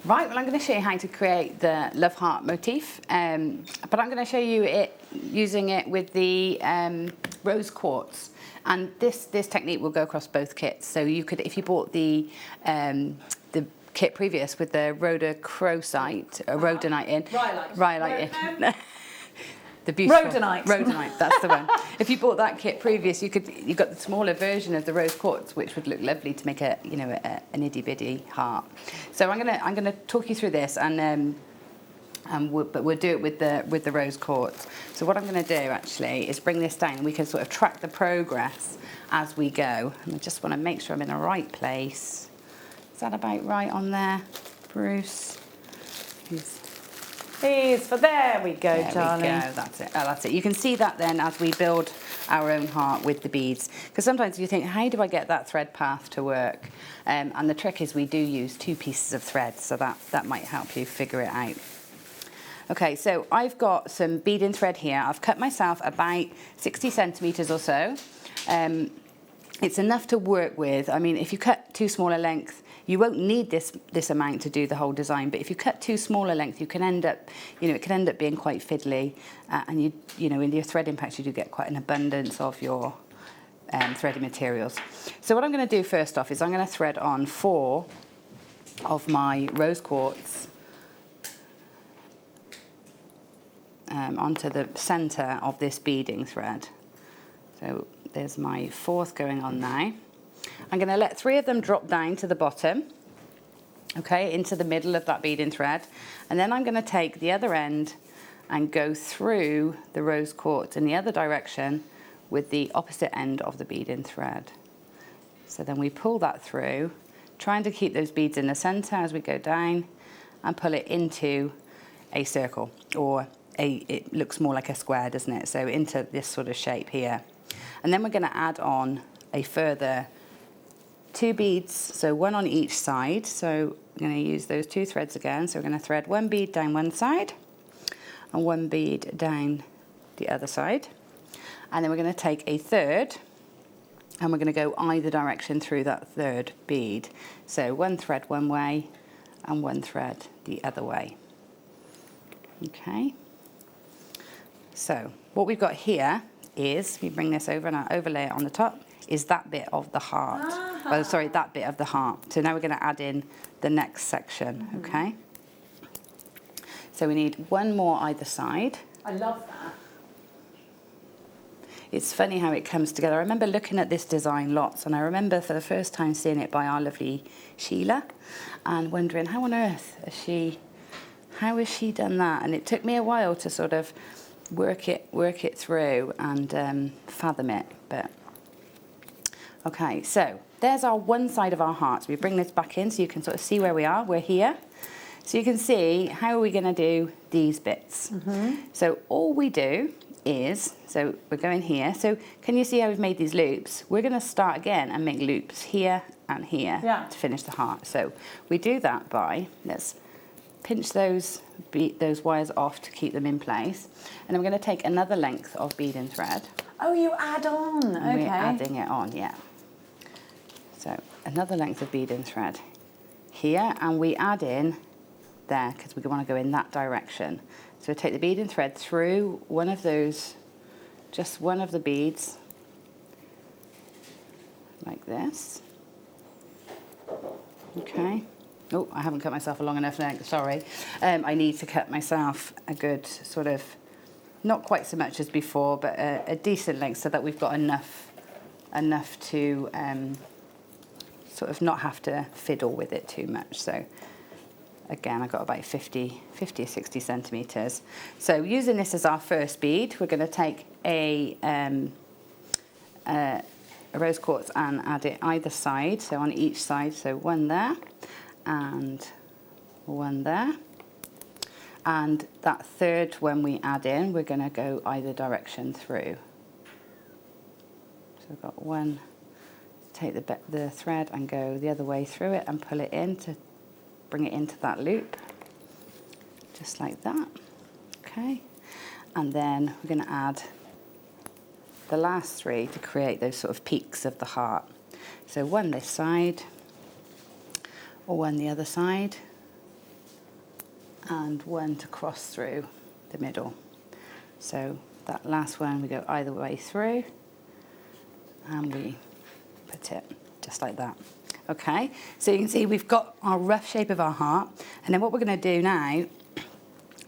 Right, well, I'm going to show you how to create the love heart motif, but I'm going to show you it using it with the rose quartz. And this technique will go across both kits. So you could, if you bought the kit previous with the rhodochrosite, rhodonite in, rhyolite in. The beautiful rhodonite, that's the one. If you bought that kit previous, you got the smaller version of the rose quartz, which would look lovely to make an itty bitty heart. So I'm gonna talk you through this, but we'll do it with the rose quartz. So what I'm gonna do actually is bring this down, and we can sort of track the progress as we go. And I just want to make sure I'm in the right place. Is that about right on there, Bruce? There we go, darling. There we go, that's it. Oh, that's it. You can see that then as we build our own heart with the beads. Because sometimes you think, how do I get that thread path to work? And the trick is we do use 2 pieces of thread, so that might help you figure it out. Okay, so I've got some beading thread here. I've cut myself about 60 centimetres or so. It's enough to work with. I mean, if you cut too small a length, you won't need this amount to do the whole design, but if you cut too small a length, you can end up, it can end up being quite fiddly, and in your threading packs you do get quite an abundance of your threading materials. So what I'm going to do first off is I'm going to thread on 4 of my rose quartz onto the centre of this beading thread. So there's my 4th going on now. I'm going to let 3 of them drop down to the bottom, okay, into the middle of that beading thread, and then I'm going to take the other end and go through the rose quartz in the other direction with the opposite end of the beading thread. So then we pull that through, trying to keep those beads in the centre as we go down, and pull it into a circle, or it looks more like a square, doesn't it? So into this sort of shape here. And then we're going to add on a further 2 beads, so 1 on each side. So I'm going to use those 2 threads again. So we're going to thread 1 bead down one side and 1 bead down the other side. And then we're going to take a 3rd and we're going to go either direction through that third bead. So one thread one way and one thread the other way. Okay. So what we've got here is, we bring this over and I overlay it on the top, is that bit of the heart. Well, sorry, that bit of the heart. So now we're going to add in the next section, okay? So we need one more either side. I love that. It's funny how it comes together. I remember looking at this design lots, and I remember for the first time seeing it by our lovely Sheila and wondering how on earth how has she done that? And it took me a while to sort of work it through and fathom it. But okay, so there's our one side of our heart. So we bring this back in so you can sort of see where we are. We're here. So you can see, how are we going to do these bits? So all we do is, so we're going here. So can you see how we've made these loops? We're going to start again and make loops here and here to finish the heart. So we do that by, let's pinch those wires off to keep them in place. And then we're going to take another length of bead and thread. Oh, you add on, and we're adding it on, yeah. So another length of bead and thread here, and we add in there because we want to go in that direction. So take the bead and thread through one of those, just one of the beads, like this. Okay. Oh, I haven't cut myself a long enough length, sorry. I need to cut myself a good sort of, not quite so much as before, but a decent length so that we've got enough to sort of not have to fiddle with it too much. So again, I've got about 50 or 60 centimetres. So using this as our first bead, we're going to take a rose quartz and add it either side, so on each side, so one there and one there. And that third one we add in, we're going to go either direction through. So we've got one, take the thread and go the other way through it and pull it in to bring it into that loop, just like that, okay? And then we're going to add the last three to create those sort of peaks of the heart. So one this side, or one the other side, and one to cross through the middle. So that last one, we go either way through, and we put it just like that. Okay, so you can see we've got our rough shape of our heart, and then what we're going to do now, I'm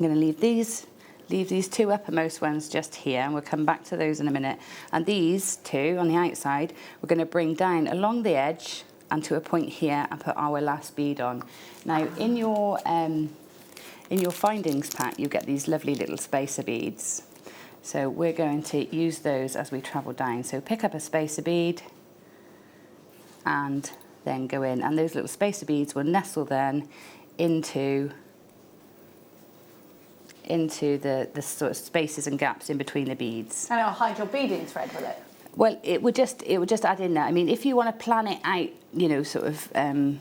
going to leave these two uppermost ones just here, and we'll come back to those in a minute. And these two on the outside, we're going to bring down along the edge and to a point here and put our last bead on. Now, in your findings pack, you get these lovely little spacer beads. So we're going to use those as we travel down. So pick up a spacer bead and then go in, and those little spacer beads will nestle then into the sort of spaces and gaps in between the beads. And it'll hide your beading thread, will it? Well, it would just add in there. I mean, if you want to plan it out, you know, sort of in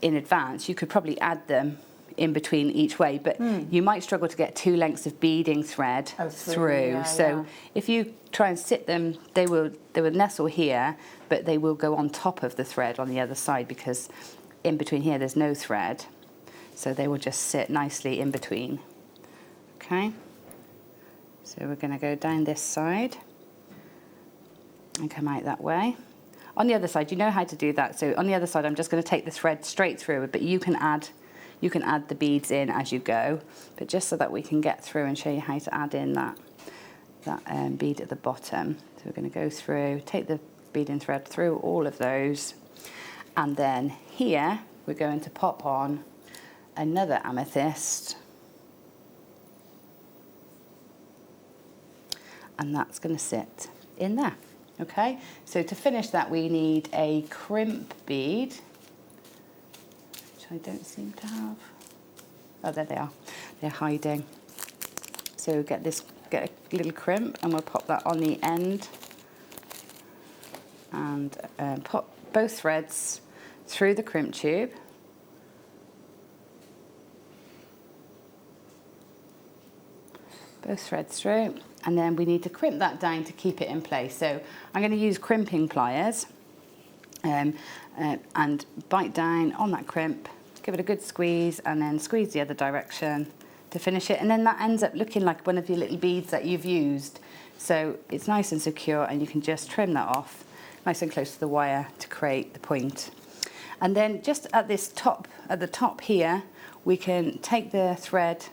advance, you could probably add them in between each way, but you might struggle to get two lengths of beading thread through. Yeah, so if you try and sit them, they will nestle here, but they will go on top of the thread on the other side, because in between here there's no thread, so they will just sit nicely in between. Okay, so we're going to go down this side and come out that way. On the other side, you know how to do that. So on the other side, I'm just going to take the thread straight through, but you can add the beads in as you go. But just so that we can get through and show you how to add in that bead at the bottom. So we're going to go through, take the beading thread through all of those, and then here we're going to pop on another amethyst, and that's going to sit in there. Okay, so to finish that we need a crimp bead, which I don't seem to have. Oh, there they are. They're hiding. So get a little crimp, and we'll pop that on the end, and pop both threads through the crimp tube. Both threads through, And then we need to crimp that down to keep it in place. So I'm going to use crimping pliers and bite down on that crimp, give it a good squeeze, and then squeeze the other direction to finish it. And then that ends up looking like one of your little beads that you've used. So it's nice and secure, and you can just trim that off nice and close to the wire to create the point. And then just at the top here, we can take the thread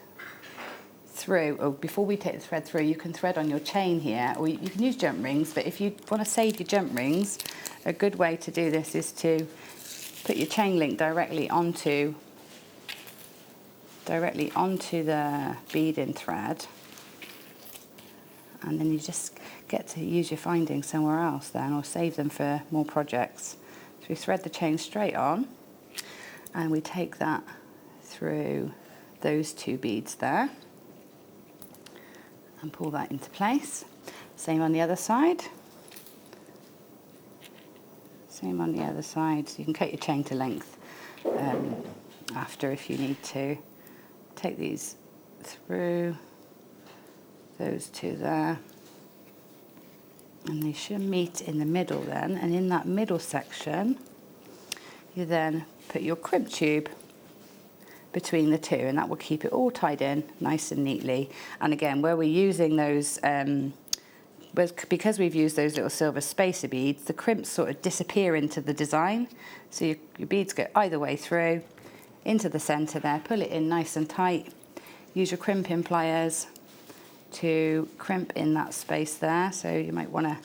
through, or before we take the thread through, you can thread on your chain here, or you can use jump rings, but if you want to save your jump rings, a good way to do this is to put your chain link directly onto the beading thread, and then you just get to use your findings somewhere else then, or save them for more projects. So we thread the chain straight on, and we take that through those 2 beads there and pull that into place. Same on the other side. Same on the other side. So you can cut your chain to length after if you need to. Take these through those 2 there, and they should meet in the middle then, and in that middle section you then put your crimp tube between the 2, and that will keep it all tied in nice and neatly. And again, where we're using those, because we've used those little silver spacer beads, the crimps sort of disappear into the design. So your beads go either way through, into the centre there, pull it in nice and tight. Use your crimping pliers to crimp in that space there. So you might want to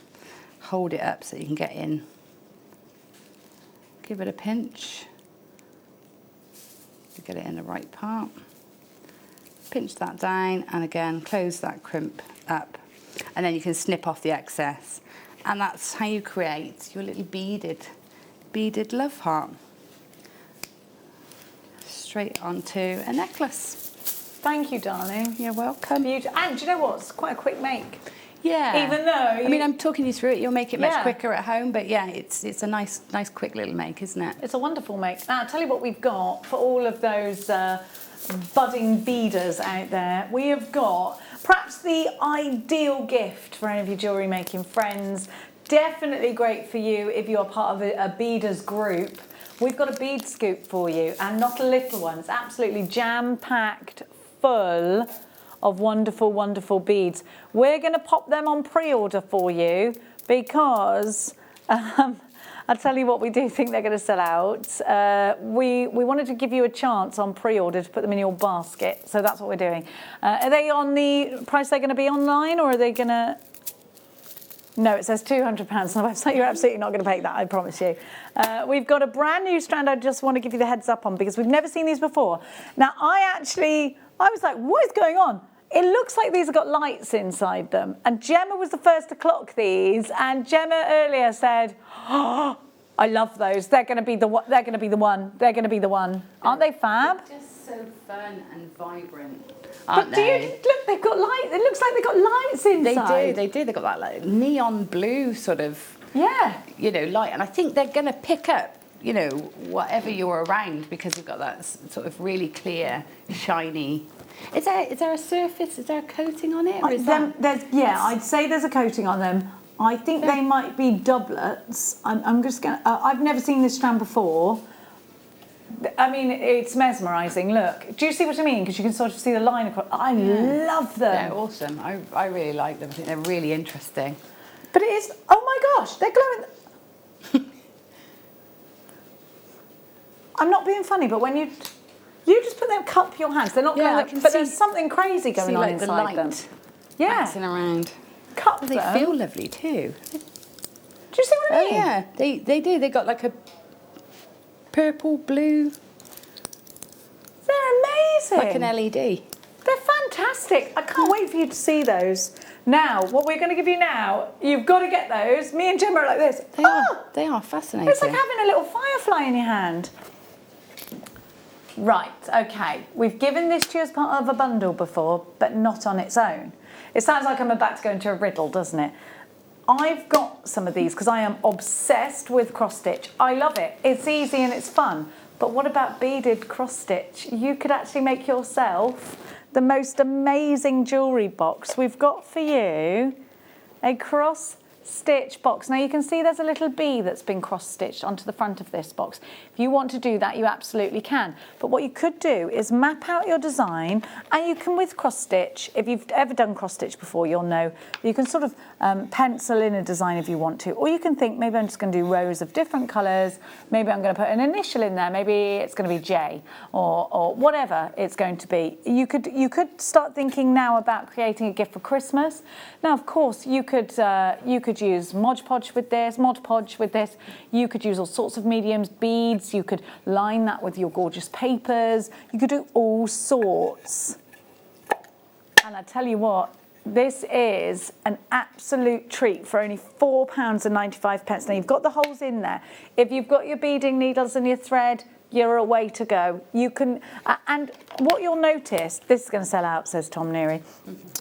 hold it up so you can get in. Give it a pinch. Get it in the right part. Pinch that down, and again close that crimp up, and then you can snip off the excess, and that's how you create your little beaded love heart straight onto a necklace. Thank you, darling. You're welcome. And do you know what? It's quite a quick make. Yeah. Even though I mean, I'm talking you through it, you'll make it much Yeah. quicker at home, but yeah, it's a nice quick little make, isn't it? It's a wonderful make. Now, I'll tell you what we've got for all of those budding beaders out there. We have got perhaps the ideal gift for any of your jewellery making friends. Definitely great for you if you're part of a beaders group. We've got a bead scoop for you, and not a little one. It's absolutely jam-packed full of wonderful, wonderful beads. We're going to pop them on pre-order for you because I'll tell you what, we do think they're going to sell out. We wanted to give you a chance on pre-order to put them in your basket, so that's what we're doing. Are they on the price they're going to be online, or are they going to... No, it says £200 on the website. You're absolutely not going to pay that, I promise you. We've got a brand new strand I just want to give you the heads up on because we've never seen these before. Now, I was like, what is going on? It looks like these have got lights inside them. And Gemma was the first to clock these. And Gemma earlier said, oh, I love those. They're going to be the one. They're going to be the one. They're going to be the one. Aren't they fab? They're just so fun and vibrant. But do you look? They've got light. It looks like they've got lights inside. They do. They've got that like neon blue sort of, light. And I think they're going to pick up, whatever you're around because you've got that sort of really clear, shiny. Is there a surface? Is there a coating on it? Or is I'd say there's a coating on them. I think they might be doublets. I'm just gonna. I've never seen this strand before. I mean, it's mesmerising. Look, do you see what I mean? Because you can sort of see the line across. I love them. They're awesome. I really like them. I think they're really interesting. But it is. Oh my gosh, they're glowing. I'm not being funny, but when you just put them, cup your hands. They're not glowing, but there's something crazy going on inside them. Yeah, bouncing around. Cup them. They feel lovely too. Do you see what I mean? Oh yeah, they do. They got like a purple, blue. They're amazing. Like an LED. They're fantastic. I can't wait for you to see those. Now, what we're going to give you now, you've got to get those. Me and Gemma are like this. They are fascinating. It's like having a little firefly in your hand. Right, okay. We've given this to you as part of a bundle before, but not on its own. It sounds like I'm about to go into a riddle, doesn't it? I've got some of these because I am obsessed with cross stitch. I love it. It's easy and it's fun. But what about beaded cross stitch? You could actually make yourself the most amazing jewellery box. We've got for you a cross-stitch box. Now you can see there's a little bee that's been cross-stitched onto the front of this box. If you want to do that, you absolutely can. But what you could do is map out your design, and you can, with cross-stitch, if you've ever done cross-stitch before, you'll know you can sort of pencil in a design if you want to, or you can think, maybe I'm just going to do rows of different colours, maybe I'm going to put an initial in there, maybe it's going to be J, or whatever it's going to be. You could start thinking now about creating a gift for Christmas. Now, of course, you could use Mod Podge with this. You could use all sorts of mediums, beads. You could line that with your gorgeous papers. You could do all sorts. And I tell you what, this is an absolute treat for only £4.95. Now, you've got the holes in there. If you've got your beading needles and your thread, you're away to go. You can, and what you'll notice, this is going to sell out, says Tom Neary.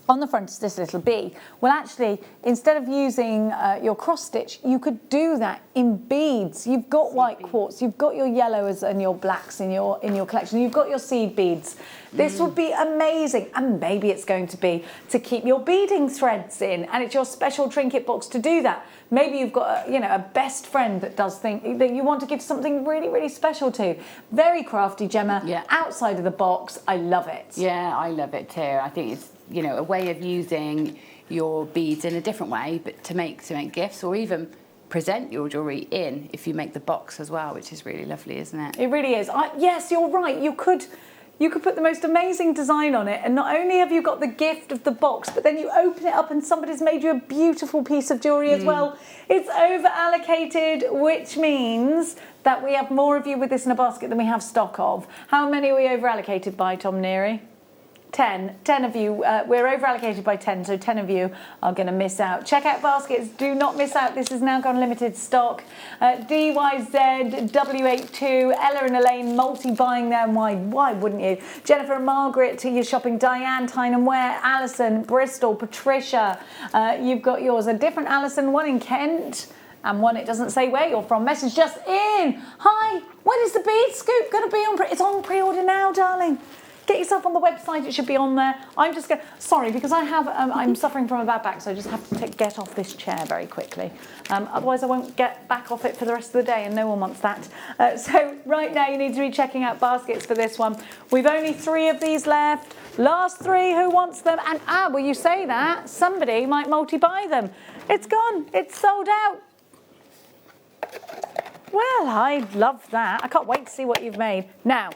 On the front is this little bee. Well, actually, instead of using your cross stitch, you could do that in beads. You've got white quartz, you've got your yellows and your blacks in your collection. You've got your seed beads. This would be amazing, and maybe it's going to be to keep your beading threads in, and it's your special trinket box to do that. Maybe you've got a best friend that does things that you want to give something really, really special to. Very crafty, Gemma. Yeah. Outside of the box, I love it. Yeah, I love it too. I think it's a way of using your beads in a different way, but to make gifts, or even present your jewellery in if you make the box as well, which is really lovely, isn't it? It really is. Yes, you're right. You could put the most amazing design on it, and not only have you got the gift of the box, but then you open it up and somebody's made you a beautiful piece of jewellery as well. It's over allocated, which means that we have more of you with this in a basket than we have stock of. How many are we over allocated by, Tom Neary? 10 of you. We're over allocated by 10, so 10 of you are going to miss out. Check out baskets, do not miss out. This has now gone limited stock. DYZ, W82, Ella and Elaine multi-buying there, and why wouldn't you? Jennifer and Margaret, you're shopping. Diane, Tyne and Ware, Alison, Bristol, Patricia, you've got yours. A different Alison, one in Kent, and one it doesn't say where you're from. Message just in. Hi, when is the bead scoop going to be on? It's on pre-order now, darling. Get yourself on the website, it should be on there. I'm just going, sorry, because I have, I'm suffering from a bad back, so I just have to get off this chair very quickly. Otherwise I won't get back off it for the rest of the day, and no one wants that. So right now you need to be checking out baskets for this one. We've only 3 of these left. Last 3, who wants them? And well, you say that, somebody might multi-buy them. It's gone, it's sold out. Well, I love that. I can't wait to see what you've made. Now,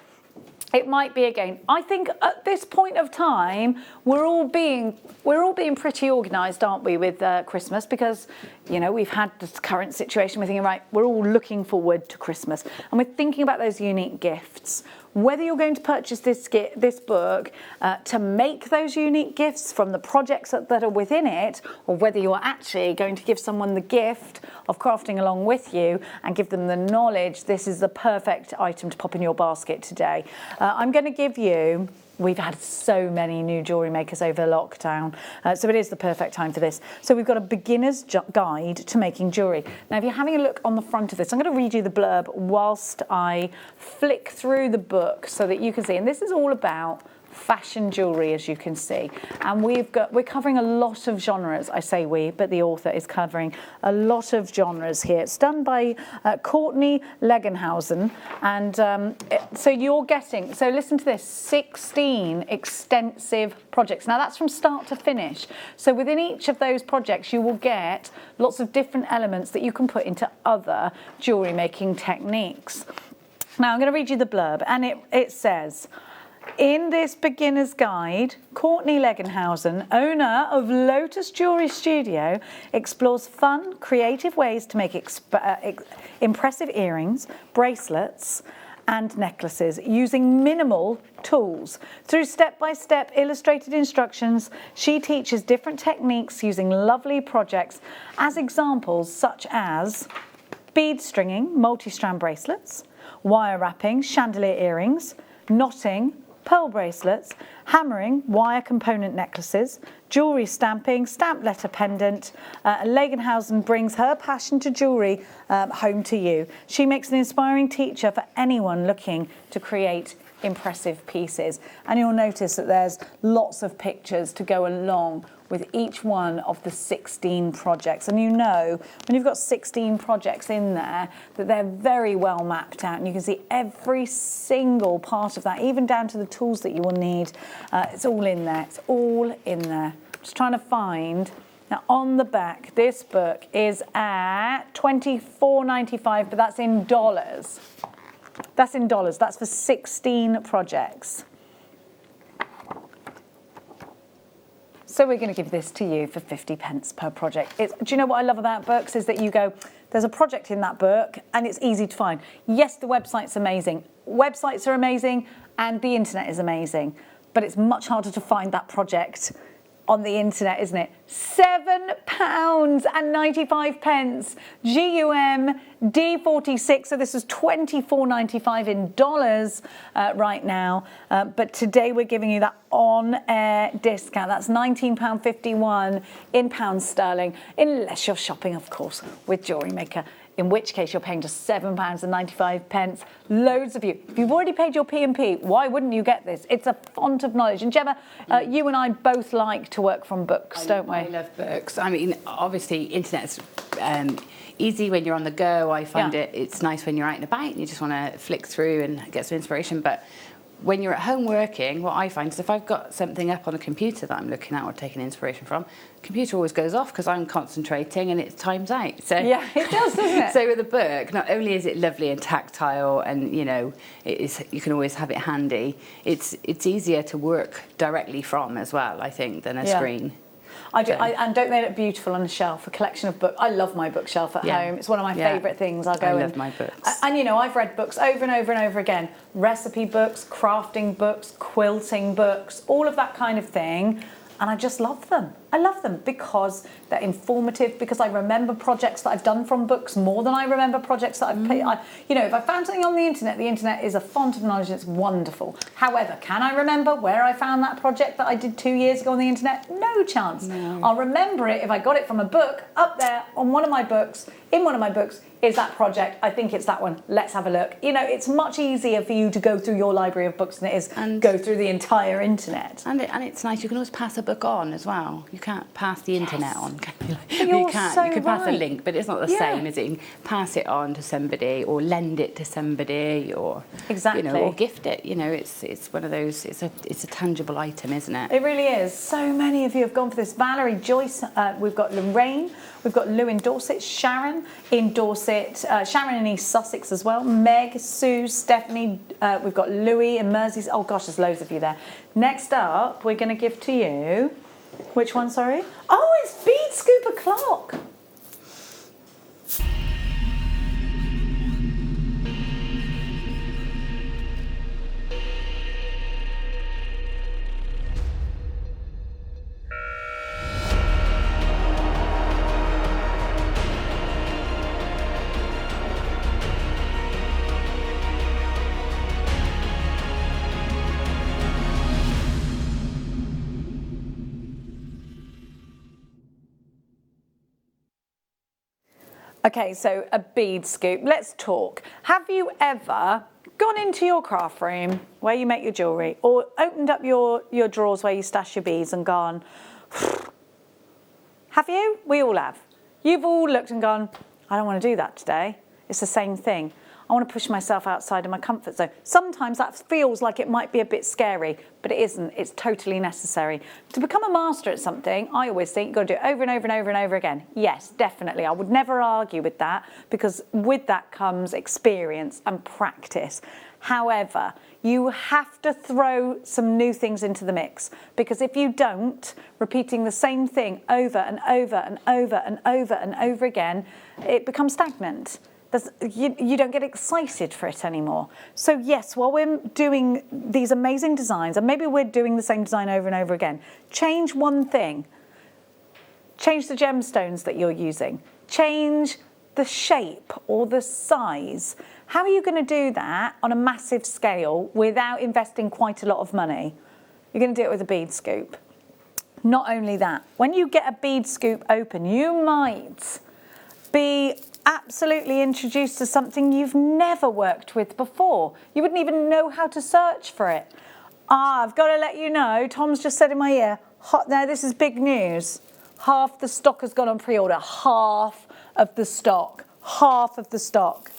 it might be again. I think at this point of time, we're all being pretty organised, aren't we, with Christmas? Because we've had this current situation. We're thinking, right, we're all looking forward to Christmas, and we're thinking about those unique gifts. Whether you're going to purchase this book to make those unique gifts from the projects that are within it, or whether you're actually going to give someone the gift of crafting along with you and give them the knowledge, this is the perfect item to pop in your basket today. I'm going to give you... We've had so many new jewellery makers over lockdown, so it is the perfect time for this. So we've got a beginner's guide to making jewellery. Now, if you're having a look on the front of this, I'm going to read you the blurb whilst I flick through the book so that you can see. And this is all about fashion jewellery, as you can see, and we're covering a lot of genres. I say we, but the author is covering a lot of genres here. It's done by Courtney Legenhausen, and so you're getting, so listen to this, 16 extensive projects. Now that's from start to finish, so within each of those projects you will get lots of different elements that you can put into other jewellery making techniques. Now I'm going to read you the blurb, and it says, in this beginner's guide, Courtney Legenhausen, owner of Lotus Jewellery Studio, explores fun, creative ways to make impressive earrings, bracelets, and necklaces using minimal tools. Through step-by-step illustrated instructions, she teaches different techniques using lovely projects as examples such as bead stringing, multi-strand bracelets, wire wrapping, chandelier earrings, knotting, pearl bracelets, hammering, wire component necklaces, jewellery stamping, stamp letter pendant. Legenhausen brings her passion to jewellery home to you. She makes an inspiring teacher for anyone looking to create impressive pieces. And you'll notice that there's lots of pictures to go along with each one of the 16 projects. And you know, when you've got 16 projects in there, that they're very well mapped out, and you can see every single part of that, even down to the tools that you will need. It's all in there, it's all in there. Just trying to find. Now on the back, this book is at $24.95, but that's in dollars. That's in dollars, that's for 16 projects. So we're going to give this to you for 50 pence per project. Do you know what I love about books is that you go, there's a project in that book and it's easy to find. Yes, the website's amazing. Websites are amazing and the internet is amazing, but it's much harder to find that project on the internet, isn't it? £7.95, GUM D46. So this is $24.95 in dollars right now. But today we're giving you that on-air discount. That's £19.51 in pounds sterling, unless you're shopping, of course, with Jewellery Maker, in which case you're paying just £7.95. Loads of you. If you've already paid your P&P, why wouldn't you get this? It's a font of knowledge. And Gemma, you and I both like to work from books, don't we? I love books. I mean, obviously, internet's easy when you're on the go. I find it's nice when you're out and about and you just want to flick through and get some inspiration. But when you're at home working, what I find is if I've got something up on the computer that I'm looking at or taking inspiration from, the computer always goes off because I'm concentrating and it times out. So yeah, it does, doesn't it? So with a book, not only is it lovely and tactile and, you know, you can always have it handy, it's easier to work directly from as well, I think, than a screen. I do, and don't they look beautiful on a shelf? A collection of books. I love my bookshelf at home. It's one of my favourite things. I love my books. And you know, I've read books over and over and over again. Recipe books, crafting books, quilting books, all of that kind of thing. And I just love them. I love them because they're informative, because I remember projects that I've done from books more than I remember projects that I've played. You know, if I found something on the internet is a font of knowledge and it's wonderful. However, can I remember where I found that project that I did 2 years ago on the internet? No chance. No. I'll remember it if I got it from a book up there on one of my books, in one of my books, is that project. I think it's that one. Let's have a look. You know, it's much easier for you to go through your library of books than it is go through the entire internet. And it's nice. You can always pass a book on as well. You can't pass the internet on, can you? You can pass a link, but it's not the same, is it? You can pass it on to somebody or lend it to somebody or you know, or gift it. You know, it's one of those. It's a tangible item, isn't it? It really is. So many of you have gone for this. Valerie, Joyce, we've got Lorraine, we've got Lou in Dorset, Sharon in Dorset, Sharon in East Sussex as well, Meg, Sue, Stephanie, we've got Louis in Mersey. Oh gosh, there's loads of you there. Next up, we're going to give to you, which one, sorry? Oh, it's Bead Scooper Clock. Okay, so a bead scoop. Let's talk. Have you ever gone into your craft room where you make your jewellery or opened up your drawers where you stash your beads and gone, have you? We all have. You've all looked and gone, I don't want to do that today. It's the same thing. I want to push myself outside of my comfort zone. Sometimes that feels like it might be a bit scary, but it isn't. It's totally necessary. To become a master at something, I always think you've got to do it over and over and over and over again. Yes, definitely. I would never argue with that because with that comes experience and practice. However, you have to throw some new things into the mix because if you don't, repeating the same thing over and over and over and over and over again, it becomes stagnant. You don't get excited for it anymore. So yes, while we're doing these amazing designs, and maybe we're doing the same design over and over again, change one thing. Change the gemstones that you're using. Change the shape or the size. How are you going to do that on a massive scale without investing quite a lot of money? You're going to do it with a bead scoop. Not only that, when you get a bead scoop open, you might be absolutely introduced to something you've never worked with before. You wouldn't even know how to search for it. I've got to let you know, Tom's just said in my ear, now this is big news. Half the stock has gone on pre-order. Half of the stock. Half of the stock.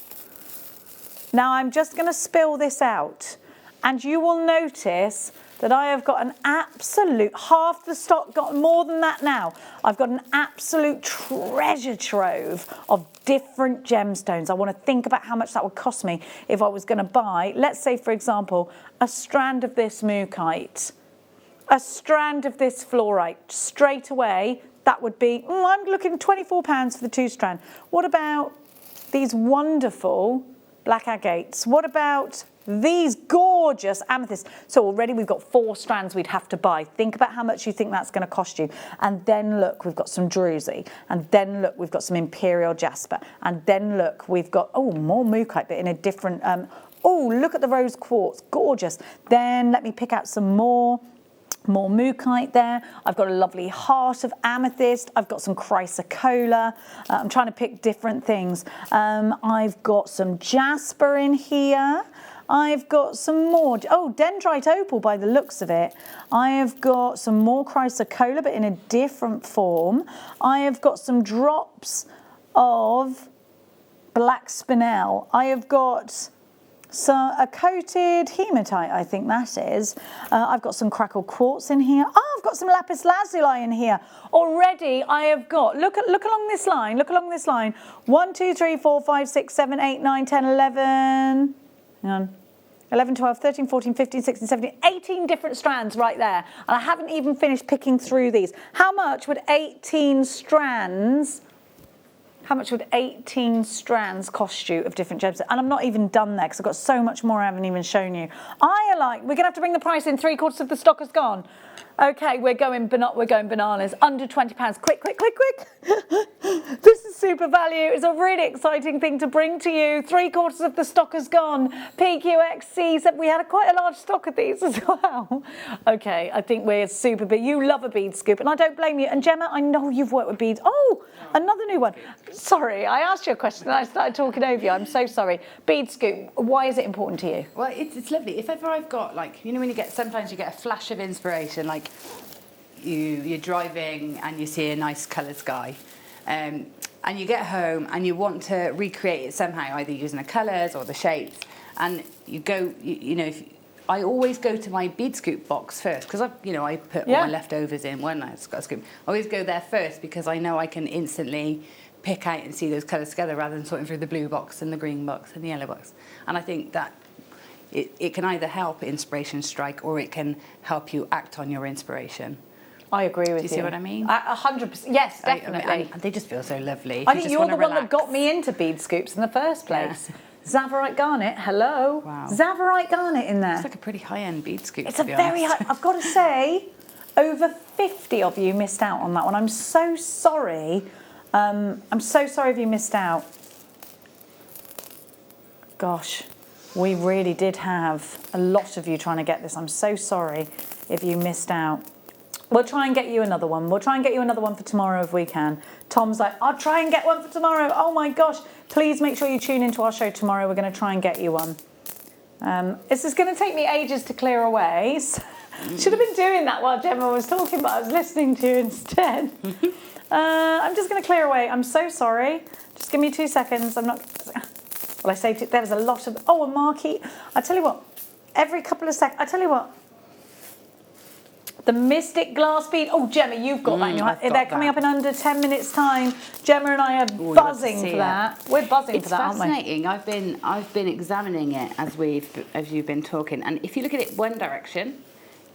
Now I'm just going to spill this out, and you will notice that I have got an absolute, half the stock, got more than that now. I've got an absolute treasure trove of different gemstones. I want to think about how much that would cost me if I was going to buy, let's say for example, a strand of this mookaite, a strand of this fluorite. Straight away, that would be, I'm looking £24 for the 2 strand. What about these wonderful black agates? What about these gorgeous amethysts? So already we've got 4 strands we'd have to buy. Think about how much you think that's going to cost you. And then look, we've got some druzy. And then look, we've got some imperial jasper. And then look, we've got, more mookaite, but in a different, look at the rose quartz, gorgeous. Then let me pick out some more mookaite there. I've got a lovely heart of amethyst. I've got some chrysocolla. I'm trying to pick different things. I've got some jasper in here. I've got some more, dendrite opal by the looks of it. I have got some more chrysocolla, but in a different form. I have got some drops of black spinel. I have got a coated hematite, I think that is. I've got some crackled quartz in here. I've got some lapis lazuli in here. Already I have got, look along this line, 1, 2, 3, 4, 5, 6, 7, 8, 9, 10, 11, hang on. 11, 12, 13, 14, 15, 16, 17, 18 different strands right there. And I haven't even finished picking through these. How much would 18 strands cost you of different gems? And I'm not even done there because I've got so much more I haven't even shown you. We're going to have to bring the price in, 3/4 of the stock has gone. Okay, we're going bananas, under £20. Quick. This is super value. It's a really exciting thing to bring to you. 3/4 of the stock has gone. PQXC said we had quite a large stock of these as well. Okay, I think we're super big. You love a bead scoop, and I don't blame you. And Gemma, I know you've worked with beads. Oh, another new one. Sorry, I asked you a question and I started talking over you. I'm so sorry. Bead scoop, why is it important to you? Well, it's lovely. If ever I've got, like, you know, when sometimes you get a flash of inspiration, like you're driving and you see a nice coloured sky, and you get home and you want to recreate it somehow, either using the colours or the shapes, and you go, I always go to my bead scoop box first because I put all my leftovers in when I've got a scoop. I always go there first because I know I can instantly pick out and see those colours together rather than sorting through the blue box and the green box and the yellow box. And I think that it can either help inspiration strike or it can help you act on your inspiration. I agree with you. Do you see what I mean? 100%. Yes, definitely. And they just feel so lovely. I think you're the one that got me into bead scoops in the first place. Yeah. Zavarite garnet, hello. Wow. Zavarite garnet in there. It's like a pretty high-end bead scoop. It's a very high, I've got to say, over 50 of you missed out on that one. I'm so sorry. I'm so sorry if you missed out. Gosh, we really did have a lot of you trying to get this. I'm so sorry if you missed out. We'll try and get you another one. We'll try and get you another one for tomorrow if we can. Tom's like, I'll try and get one for tomorrow. Oh my gosh. Please make sure you tune into our show tomorrow. We're going to try and get you one. This is going to take me ages to clear away. So should have been doing that while Gemma was talking, but I was listening to you instead. I'm just going to clear away. I'm so sorry. Just give me 2 seconds. I'm not... Well, I say there was a lot of... Oh, a marquee. I tell you what. Every couple of seconds... I tell you what. The Mystic glass bead. Oh, Gemma, you've got that in your hand. They're coming up in under 10 minutes' time. Gemma and I are buzzing for that. We're buzzing for that, aren't we? It's fascinating. I've been examining it as you've been talking, and if you look at it one direction,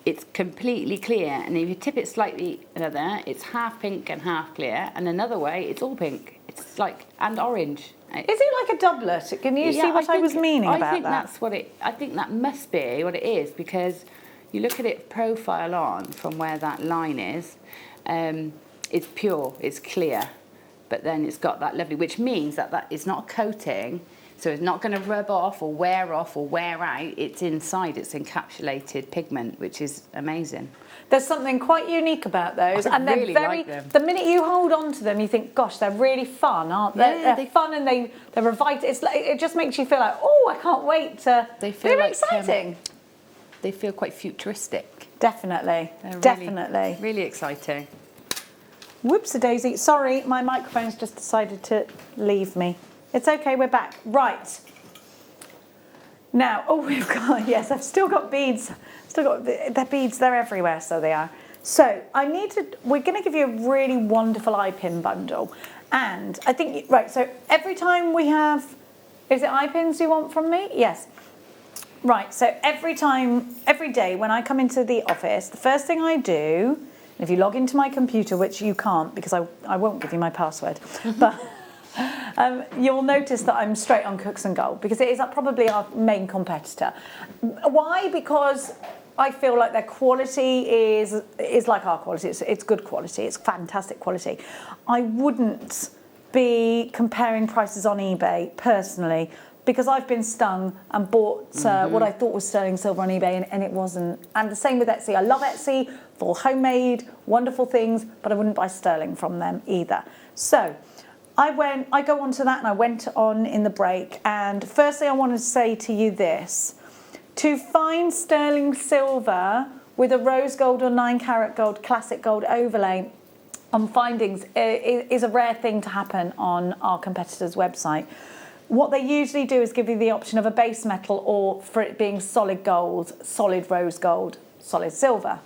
it's completely clear, and if you tip it slightly another, it's half pink and half clear, and another way, it's all pink. It's like and orange. Is it like a doublet? Can you see what I was meaning about that? I think that's what it. I think that must be what it is because. You look at it profile on from where that line is, it's pure, it's clear, but then it's got that lovely, which means that it's not a coating, So it's not going to rub off or wear out. It's inside, it's encapsulated pigment, which is amazing. There's something quite unique about those, and they're really very. like them. The minute you hold on to them, you think, "Gosh, they're really fun, aren't they? Yeah, they're fun, and they're revitalizing. It's like, it just makes you feel like, oh, I can't wait to. They feel they're like, exciting. They feel quite futuristic. Definitely, They're definitely, really exciting. Whoops-a-daisy. Sorry, my microphone's just decided to leave me. It's okay, we're back. Right. Now, oh, we've got, yes, I've still got beads. Still got the beads, they're everywhere, so they are. So we're going to give you a really wonderful eye pin bundle. And I think, right, so every time we have, is it eye pins you want from me? Yes. Right, so every day when I come into the office, the first thing I do, if you log into my computer, which you can't because I won't give you my password, but you'll notice that I'm straight on Cooks and Gold because it is probably our main competitor. Why? Because I feel like their quality is like our quality. It's good quality. It's fantastic quality. I wouldn't be comparing prices on eBay personally because I've been stung and bought what I thought was sterling silver on eBay and it wasn't. And the same with Etsy. I love Etsy for homemade, wonderful things, but I wouldn't buy sterling from them either. So I go on to that and I went on in the break. And firstly, I want to say to you this. To find sterling silver with a rose gold or 9 karat gold, classic gold overlay on findings is a rare thing to happen on our competitor's website. What they usually do is give you the option of a base metal or for it being solid gold, solid rose gold, solid silver.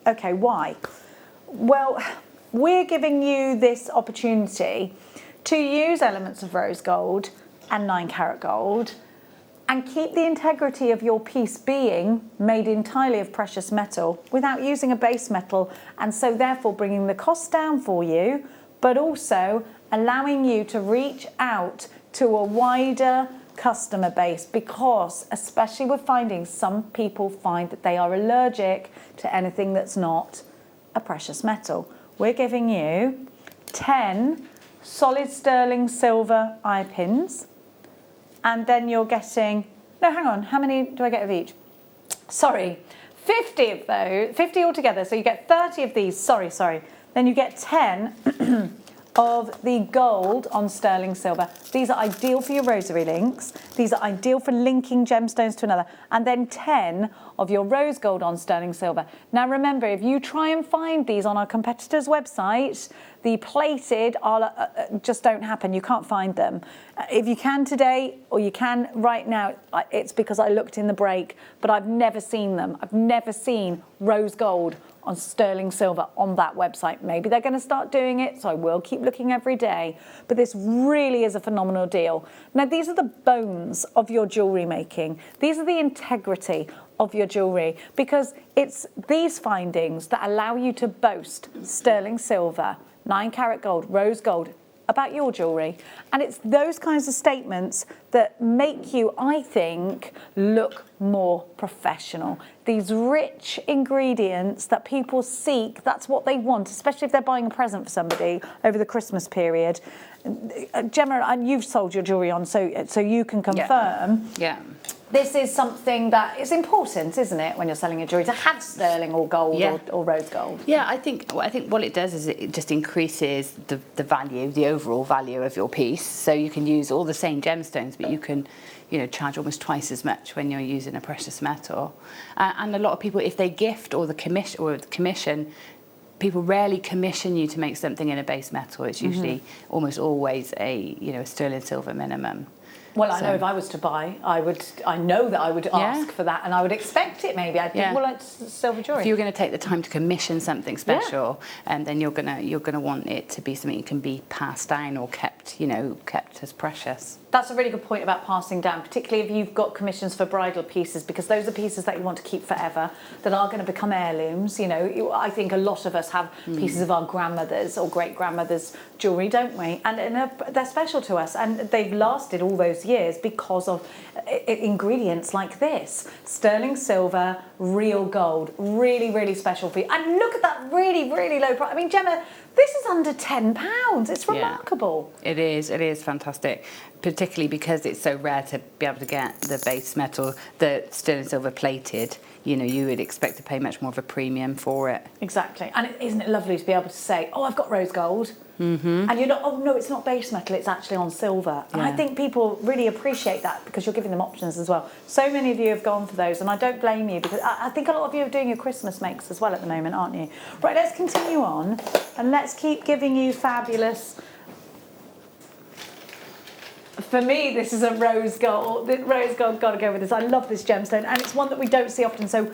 Okay, why? Well, we're giving you this opportunity to use elements of rose gold and 9 karat gold and keep the integrity of your piece being made entirely of precious metal without using a base metal, and so therefore bringing the cost down for you, but also allowing you to reach out to a wider customer base, because especially with findings, some people find that they are allergic to anything that's not a precious metal. We're giving you 10 solid sterling silver eye pins, and then you're getting, no, hang on, how many do I get of each? Sorry, 50 of those, 50 altogether, so you get 30 of these, sorry. Then you get 10 of the gold on sterling silver. These are ideal for your rosary links. These are ideal for linking gemstones to another. And then 10 of your rose gold on sterling silver. Now remember, if you try and find these on our competitor's website, the plated just don't happen. You can't find them. If you can today, or you can right now, it's because I looked in the break, but I've never seen them. I've never seen rose gold on sterling silver on that website. Maybe they're going to start doing it, so I will keep looking every day. But this really is a phenomenal deal. Now, these are the bones of your jewellery making. These are the integrity of your jewellery, because it's these findings that allow you to boast sterling silver, 9 karat gold, rose gold, about your jewellery. And it's those kinds of statements that make you, I think, look more professional. These rich ingredients that people seek, that's what they want, especially if they're buying a present for somebody over the Christmas period. Gemma, and you've sold your jewellery on, so you can confirm. Yeah. This is something that is important, isn't it, when you're selling your jewellery, to have sterling or gold or rose gold? Yeah, I think what it does is it just increases the value, the overall value of your piece. So you can use all the same gemstones, but you can, charge almost twice as much when you're using a precious metal. And a lot of people, if they gift or the commission, people rarely commission you to make something in a base metal. It's usually almost always a sterling silver minimum. Well, I know if I was to buy, I know that I would ask for that, and I would expect it maybe. I'd think, well, it's silver jewellery. If you're going to take the time to commission something special, and then you're gonna want it to be something that can be passed down or kept as precious. That's a really good point about passing down, particularly if you've got commissions for bridal pieces, because those are pieces that you want to keep forever, that are going to become heirlooms. I think a lot of us have pieces of our grandmother's or great-grandmother's jewellery, don't we? And they're special to us, and they've lasted all those years because of ingredients like this. Sterling silver, real gold, really, really special for you. And look at that really, really low price. I mean, Gemma, This is under £10. It's remarkable. Yeah, it is fantastic, particularly because it's so rare to be able to get the base metal, the sterling silver plated. You know, you would expect to pay much more of a premium for it. Exactly. And isn't it lovely to be able to say, oh, I've got rose gold. And you're not, oh no, it's not base metal, it's actually on silver. And I think people really appreciate that because you're giving them options as well. So many of you have gone for those, and I don't blame you, because I think a lot of you are doing your Christmas makes as well at the moment, aren't you? Right, let's continue on and let's keep giving you fabulous. For me, this is a rose gold. The rose gold, got to go with this. I love this gemstone, and it's one that we don't see often. So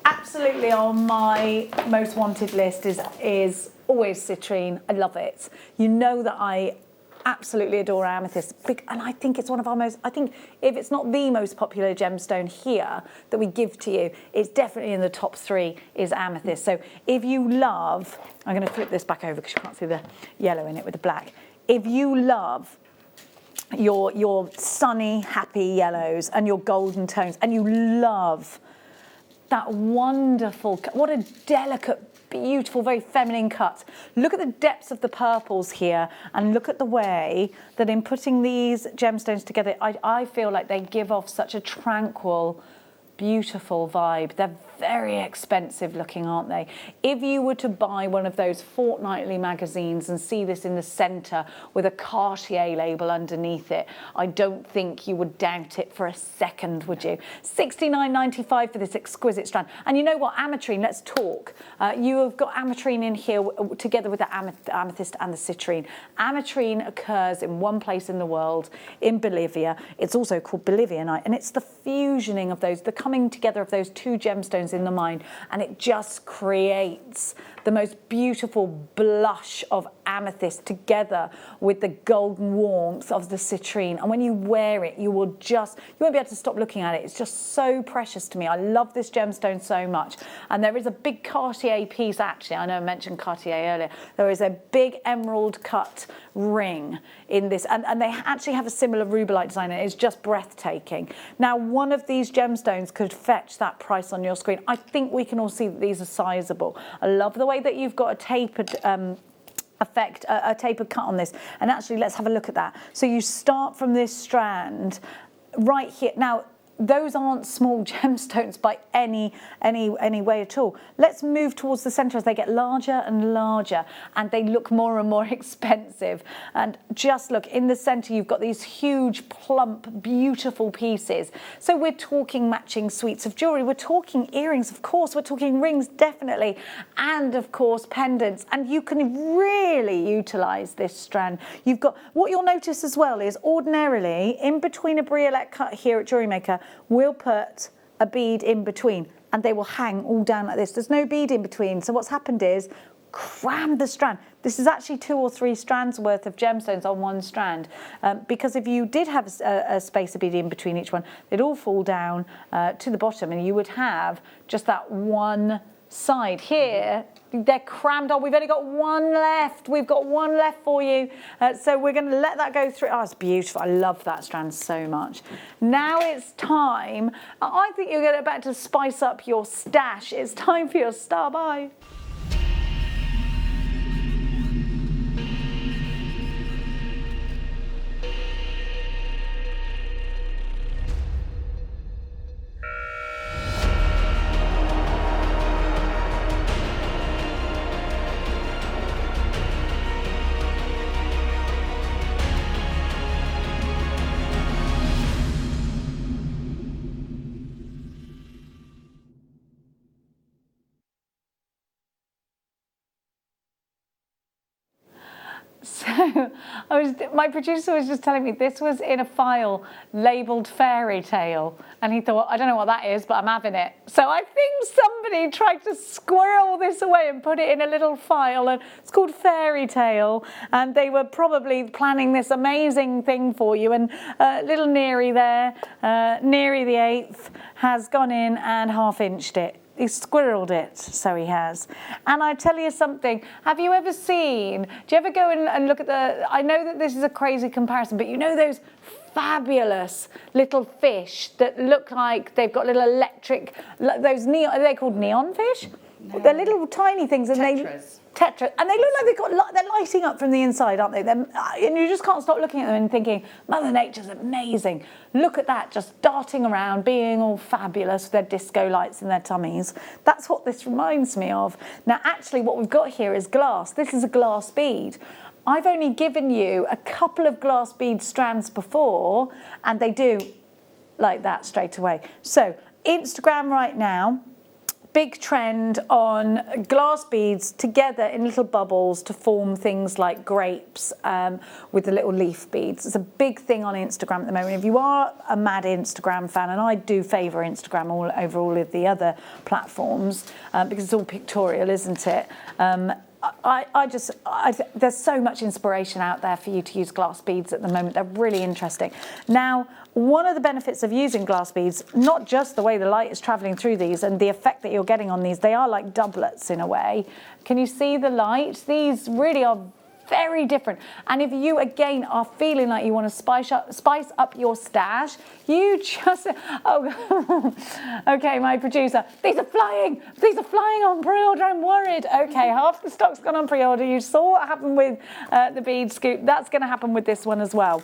absolutely on my most wanted list is always citrine. I love it. You know that I absolutely adore amethyst, and I think it's one of our most, I think if it's not the most popular gemstone here that we give to you, it's definitely in the top 3 is amethyst. So if you love, I'm going to flip this back over because you can't see the yellow in it with the black. If you love your sunny, happy yellows and your golden tones, and you love that wonderful, what a delicate, beautiful, very feminine cut. Look at the depths of the purples here, and look at the way that in putting these gemstones together, I feel like they give off such a tranquil, beautiful vibe. They're very expensive looking, aren't they? If you were to buy one of those fortnightly magazines and see this in the centre with a Cartier label underneath it, I don't think you would doubt it for a second, would you? $69.95 for this exquisite strand. And you know what, ametrine, let's talk. You have got ametrine in here together with the amethyst and the citrine. Ametrine occurs in one place in the world, in Bolivia. It's also called Bolivianite, and it's the fusioning of those, the coming together of those two gemstones in the mind, and it just creates the most beautiful blush of amethyst together with the golden warmth of the citrine. And when you wear it, you won't be able to stop looking at it. It's just so precious to me. I love this gemstone so much. And there is a big Cartier piece, actually. I know I mentioned Cartier earlier. There is a big emerald cut ring in this, and they actually have a similar rubellite design, and it's just breathtaking. Now, one of these gemstones could fetch that price on your screen. I think we can all see that these are sizable. I love the way that you've got a tapered effect, a tapered cut on this. And actually, let's have a look at that. So you start from this strand right here. Now, those aren't small gemstones by any way at all. Let's move towards the centre as they get larger and larger, and they look more and more expensive. And just look, in the centre you've got these huge, plump, beautiful pieces. So we're talking matching suites of jewellery, we're talking earrings, of course, we're talking rings, definitely, and of course pendants. And you can really utilise this strand. You've got, what you'll notice as well is ordinarily in between a briolette cut here at Jewellery Maker, we'll put a bead in between, and they will hang all down like this. There's no bead in between. So what's happened is crammed the strand. This is actually 2 or 3 strands worth of gemstones on one strand, because if you did have a spacer bead in between each one, they'd all fall down to the bottom, and you would have just that one side. Here they're crammed on. We've only got one left. We've got one left for you, so we're going to let that go through. Oh, it's beautiful. I love that strand so much. Now it's time. I think you're about to spice up your stash. It's time for your star buy. So my producer was just telling me this was in a file labelled fairy tale, and he thought, I don't know what that is, but I'm having it. So I think somebody tried to squirrel this away and put it in a little file, and it's called fairy tale, and they were probably planning this amazing thing for you. And little Neary there, Neary the 8th, has gone in and half-inched it. He's squirreled it, so he has. And I tell you something, have you ever seen, do you ever go and look at the, I know that this is a crazy comparison, but you know those fabulous little fish that look like they've got little electric, those neon, are they called neon fish? They're little tiny things, and Tetras, and they look like they're lighting up from the inside, aren't they? And you just can't stop looking at them and thinking, Mother Nature's amazing. Look at that, just darting around, being all fabulous with their disco lights in their tummies. That's what this reminds me of. Now, actually, what we've got here is glass. This is a glass bead. I've only given you a couple of glass bead strands before, and they do like that straight away. So, Instagram right now, big trend on glass beads together in little bubbles to form things like grapes with the little leaf beads. It's a big thing on Instagram at the moment. If you are a mad Instagram fan, and I do favour Instagram over all of the other platforms because it's all pictorial, isn't it? There's so much inspiration out there for you to use glass beads at the moment. They're really interesting. Now, one of the benefits of using glass beads, not just the way the light is travelling through these and the effect that you're getting on these, they are like doublets in a way. Can you see the light? These really are very different. And if you, again, are feeling like you want to spice up your stash, you just, okay, my producer, these are flying on pre-order, I'm worried. Okay, half the stock's gone on pre-order. You saw what happened with the bead scoop. That's going to happen with this one as well.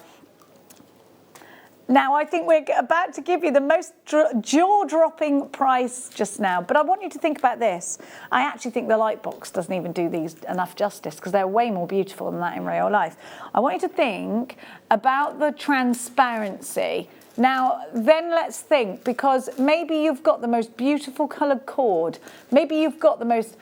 Now, I think we're about to give you the most jaw-dropping price just now, but I want you to think about this. I actually think the light box doesn't even do these enough justice because they're way more beautiful than that in real life. I want you to think about the transparency. Now, then let's think, because maybe you've got the most beautiful coloured cord, maybe you've got the most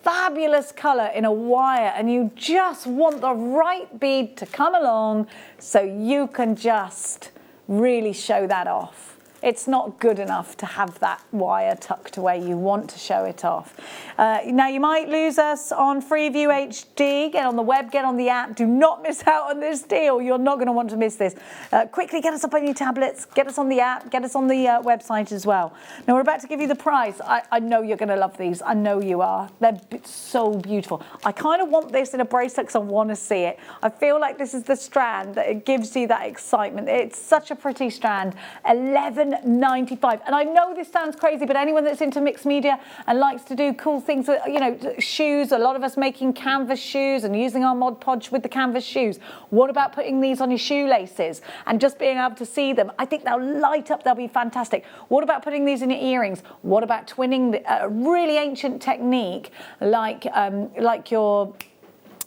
fabulous colour in a wire, and you just want the right bead to come along so you can just really show that off. It's not good enough to have that wire tucked away. You want to show it off. Now, you might lose us on Freeview HD. Get on the web, get on the app. Do not miss out on this deal. You're not going to want to miss this. Quickly get us up on your tablets, get us on the app, get us on the website as well. Now, we're about to give you the price. I know you're going to love these. I know you are. They're so beautiful. I kind of want this in a bracelet because I want to see it. I feel like this is the strand that it gives you that excitement. It's such a pretty strand. $11.95. And I know this sounds crazy, but anyone that's into mixed media and likes to do cool things, you know, shoes, a lot of us making canvas shoes and using our Mod Podge with the canvas shoes. What about putting these on your shoelaces and just being able to see them? I think they'll light up, they'll be fantastic. What about putting these in your earrings? What about twinning a really ancient technique like your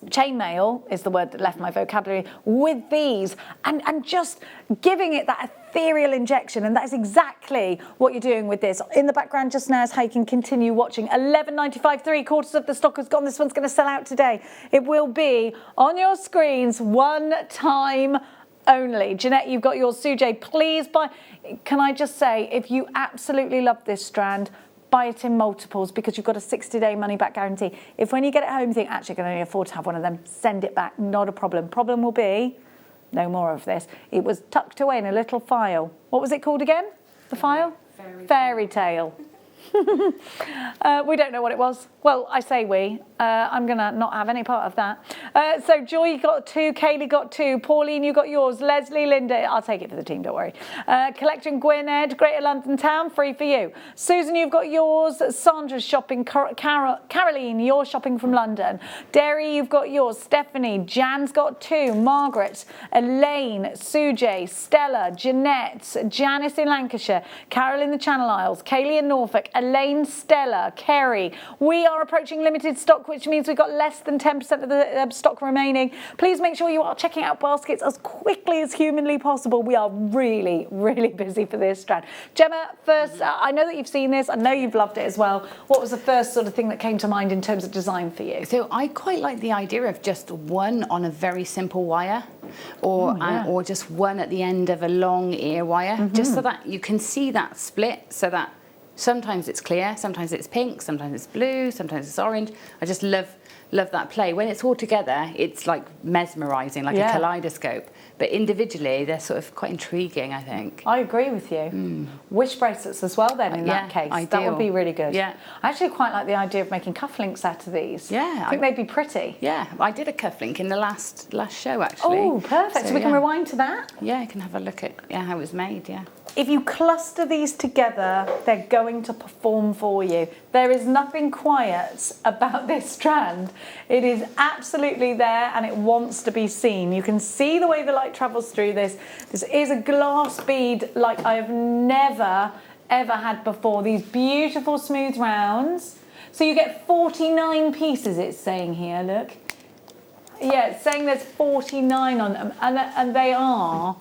chainmail is the word that left my vocabulary, with these and just giving it that ethereal injection, and that is exactly what you're doing with this. In the background just now is how you can continue watching. $11.95, 3/4 of the stock has gone. This one's going to sell out today. It will be on your screens one time only. Jeanette, you've got yours. Sujay, please buy. Can I just say, if you absolutely love this strand, buy it in multiples because you've got a 60-day money-back guarantee. If when you get it home you think, actually, I can only afford to have one of them, send it back. Not a problem. Problem will be, no more of this. It was tucked away in a little file. What was it called again? The file? Fairy tale. We don't know what it was. Well, I say we. I'm going to not have any part of that. So Joy got 2, Kaylee got 2, Pauline, you got yours, Leslie, Linda, I'll take it for the team, don't worry. Collection Gwynedd, Greater London Town, free for you. Susan, you've got yours. Sandra's shopping. Caroline, you're shopping from London. Derry, you've got yours. Stephanie, Jan's got 2, Margaret, Elaine, Sujay, Stella, Jeanette, Janice in Lancashire, Carol in the Channel Isles, Kaylee in Norfolk, Elaine, Stella, Kerry. We are approaching limited stock, which means we've got less than 10% of the stock remaining. Please make sure you are checking out baskets as quickly as humanly possible. We are really, really busy for this strand. Gemma, first, I know that you've seen this. I know you've loved it as well. What was the first sort of thing that came to mind in terms of design for you? So I quite like the idea of just one on a very simple wire, or just one at the end of a long ear wire, just so that you can see that split, so that sometimes it's clear, sometimes it's pink, sometimes it's blue, sometimes it's orange. I just love that play. When it's all together, it's like mesmerising, like a kaleidoscope. But individually, they're sort of quite intriguing, I think. I agree with you. Wish bracelets as well then, in that case. Ideal. That would be really good. Yeah. I actually quite like the idea of making cufflinks out of these. Yeah. I think they'd be pretty. Yeah, I did a cufflink in the last show, actually. Oh, perfect. So we can rewind to that? Yeah, you can have a look at how it was made, yeah. If you cluster these together, they're going to perform for you. There is nothing quiet about this strand. It is absolutely there and it wants to be seen. You can see the way the light travels through this. This is a glass bead like I have never, ever had before. These beautiful smooth rounds. So you get 49 pieces, it's saying here, look. Yeah, it's saying there's 49 on them, and they are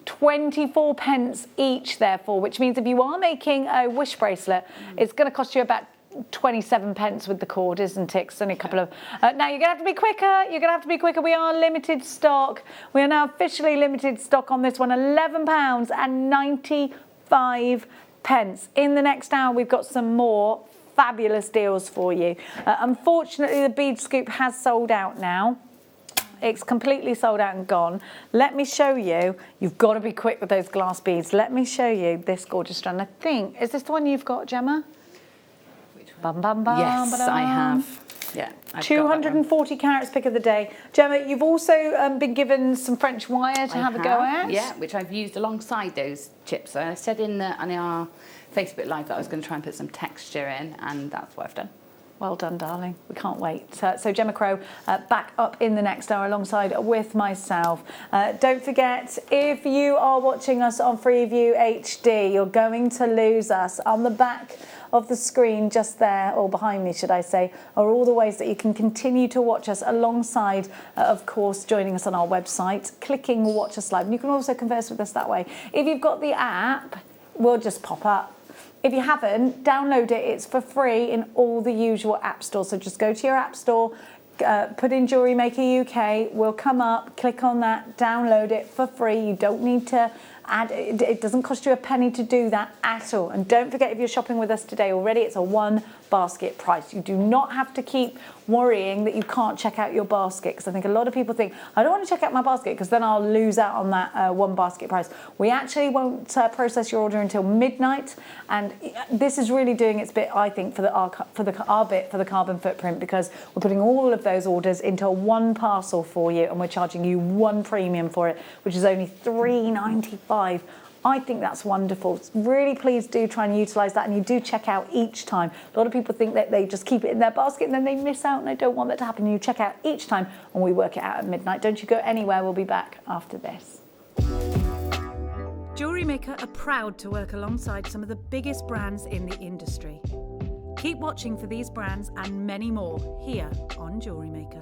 24 pence each, therefore, which means if you are making a wish bracelet, it's going to cost you about 27 pence with the cord, isn't it? It's only a couple of... now, you're going to have to be quicker. You're going to have to be quicker. We are limited stock. We are now officially limited stock on this one. £11 and 95 pence. In the next hour, we've got some more fabulous deals for you. Unfortunately, the bead scoop has sold out now. It's completely sold out and gone. Let me show you. You've got to be quick with those glass beads. Let me show you this gorgeous strand. I think, is this the one you've got, Gemma? Which one? Bum, bum, bum, Yes, ba-dum. I have. Yeah, I've 240 carats pick of the day. Gemma, you've also been given some French wire to have a go at. Yeah, which I've used alongside those chips. So I said on our Facebook Live that I was going to try and put some texture in, and that's what I've done. Well done, darling. We can't wait. So Gemma Crow back up in the next hour alongside with myself. Don't forget, if you are watching us on Freeview HD, you're going to lose us. On the back of the screen just there, or behind me should I say, are all the ways that you can continue to watch us alongside, of course, joining us on our website, clicking Watch Us Live. And you can also converse with us that way. If you've got the app, we'll just pop up. If you haven't, download it. It's for free in all the usual app stores. So just go to your app store, put in Jewellery Maker UK, we'll come up, click on that, download it for free. You don't need to add, it doesn't cost you a penny to do that at all. And don't forget, if you're shopping with us today already, it's a one basket price. You do not have to keep worrying that you can't check out your basket, because I think a lot of people think, I don't want to check out my basket because then I'll lose out on that one basket price. We actually won't process your order until midnight, and this is really doing its bit, I think, for our bit for the carbon footprint, because we're putting all of those orders into one parcel for you, and we're charging you one premium for it, which is only £3.95. I think that's wonderful. Really, please do try and utilise that, and you do check out each time. A lot of people think that they just keep it in their basket and then they miss out, and I don't want that to happen. You check out each time and we work it out at midnight. Don't you go anywhere. We'll be back after this. Jewellery Maker are proud to work alongside some of the biggest brands in the industry. Keep watching for these brands and many more here on Jewellery Maker.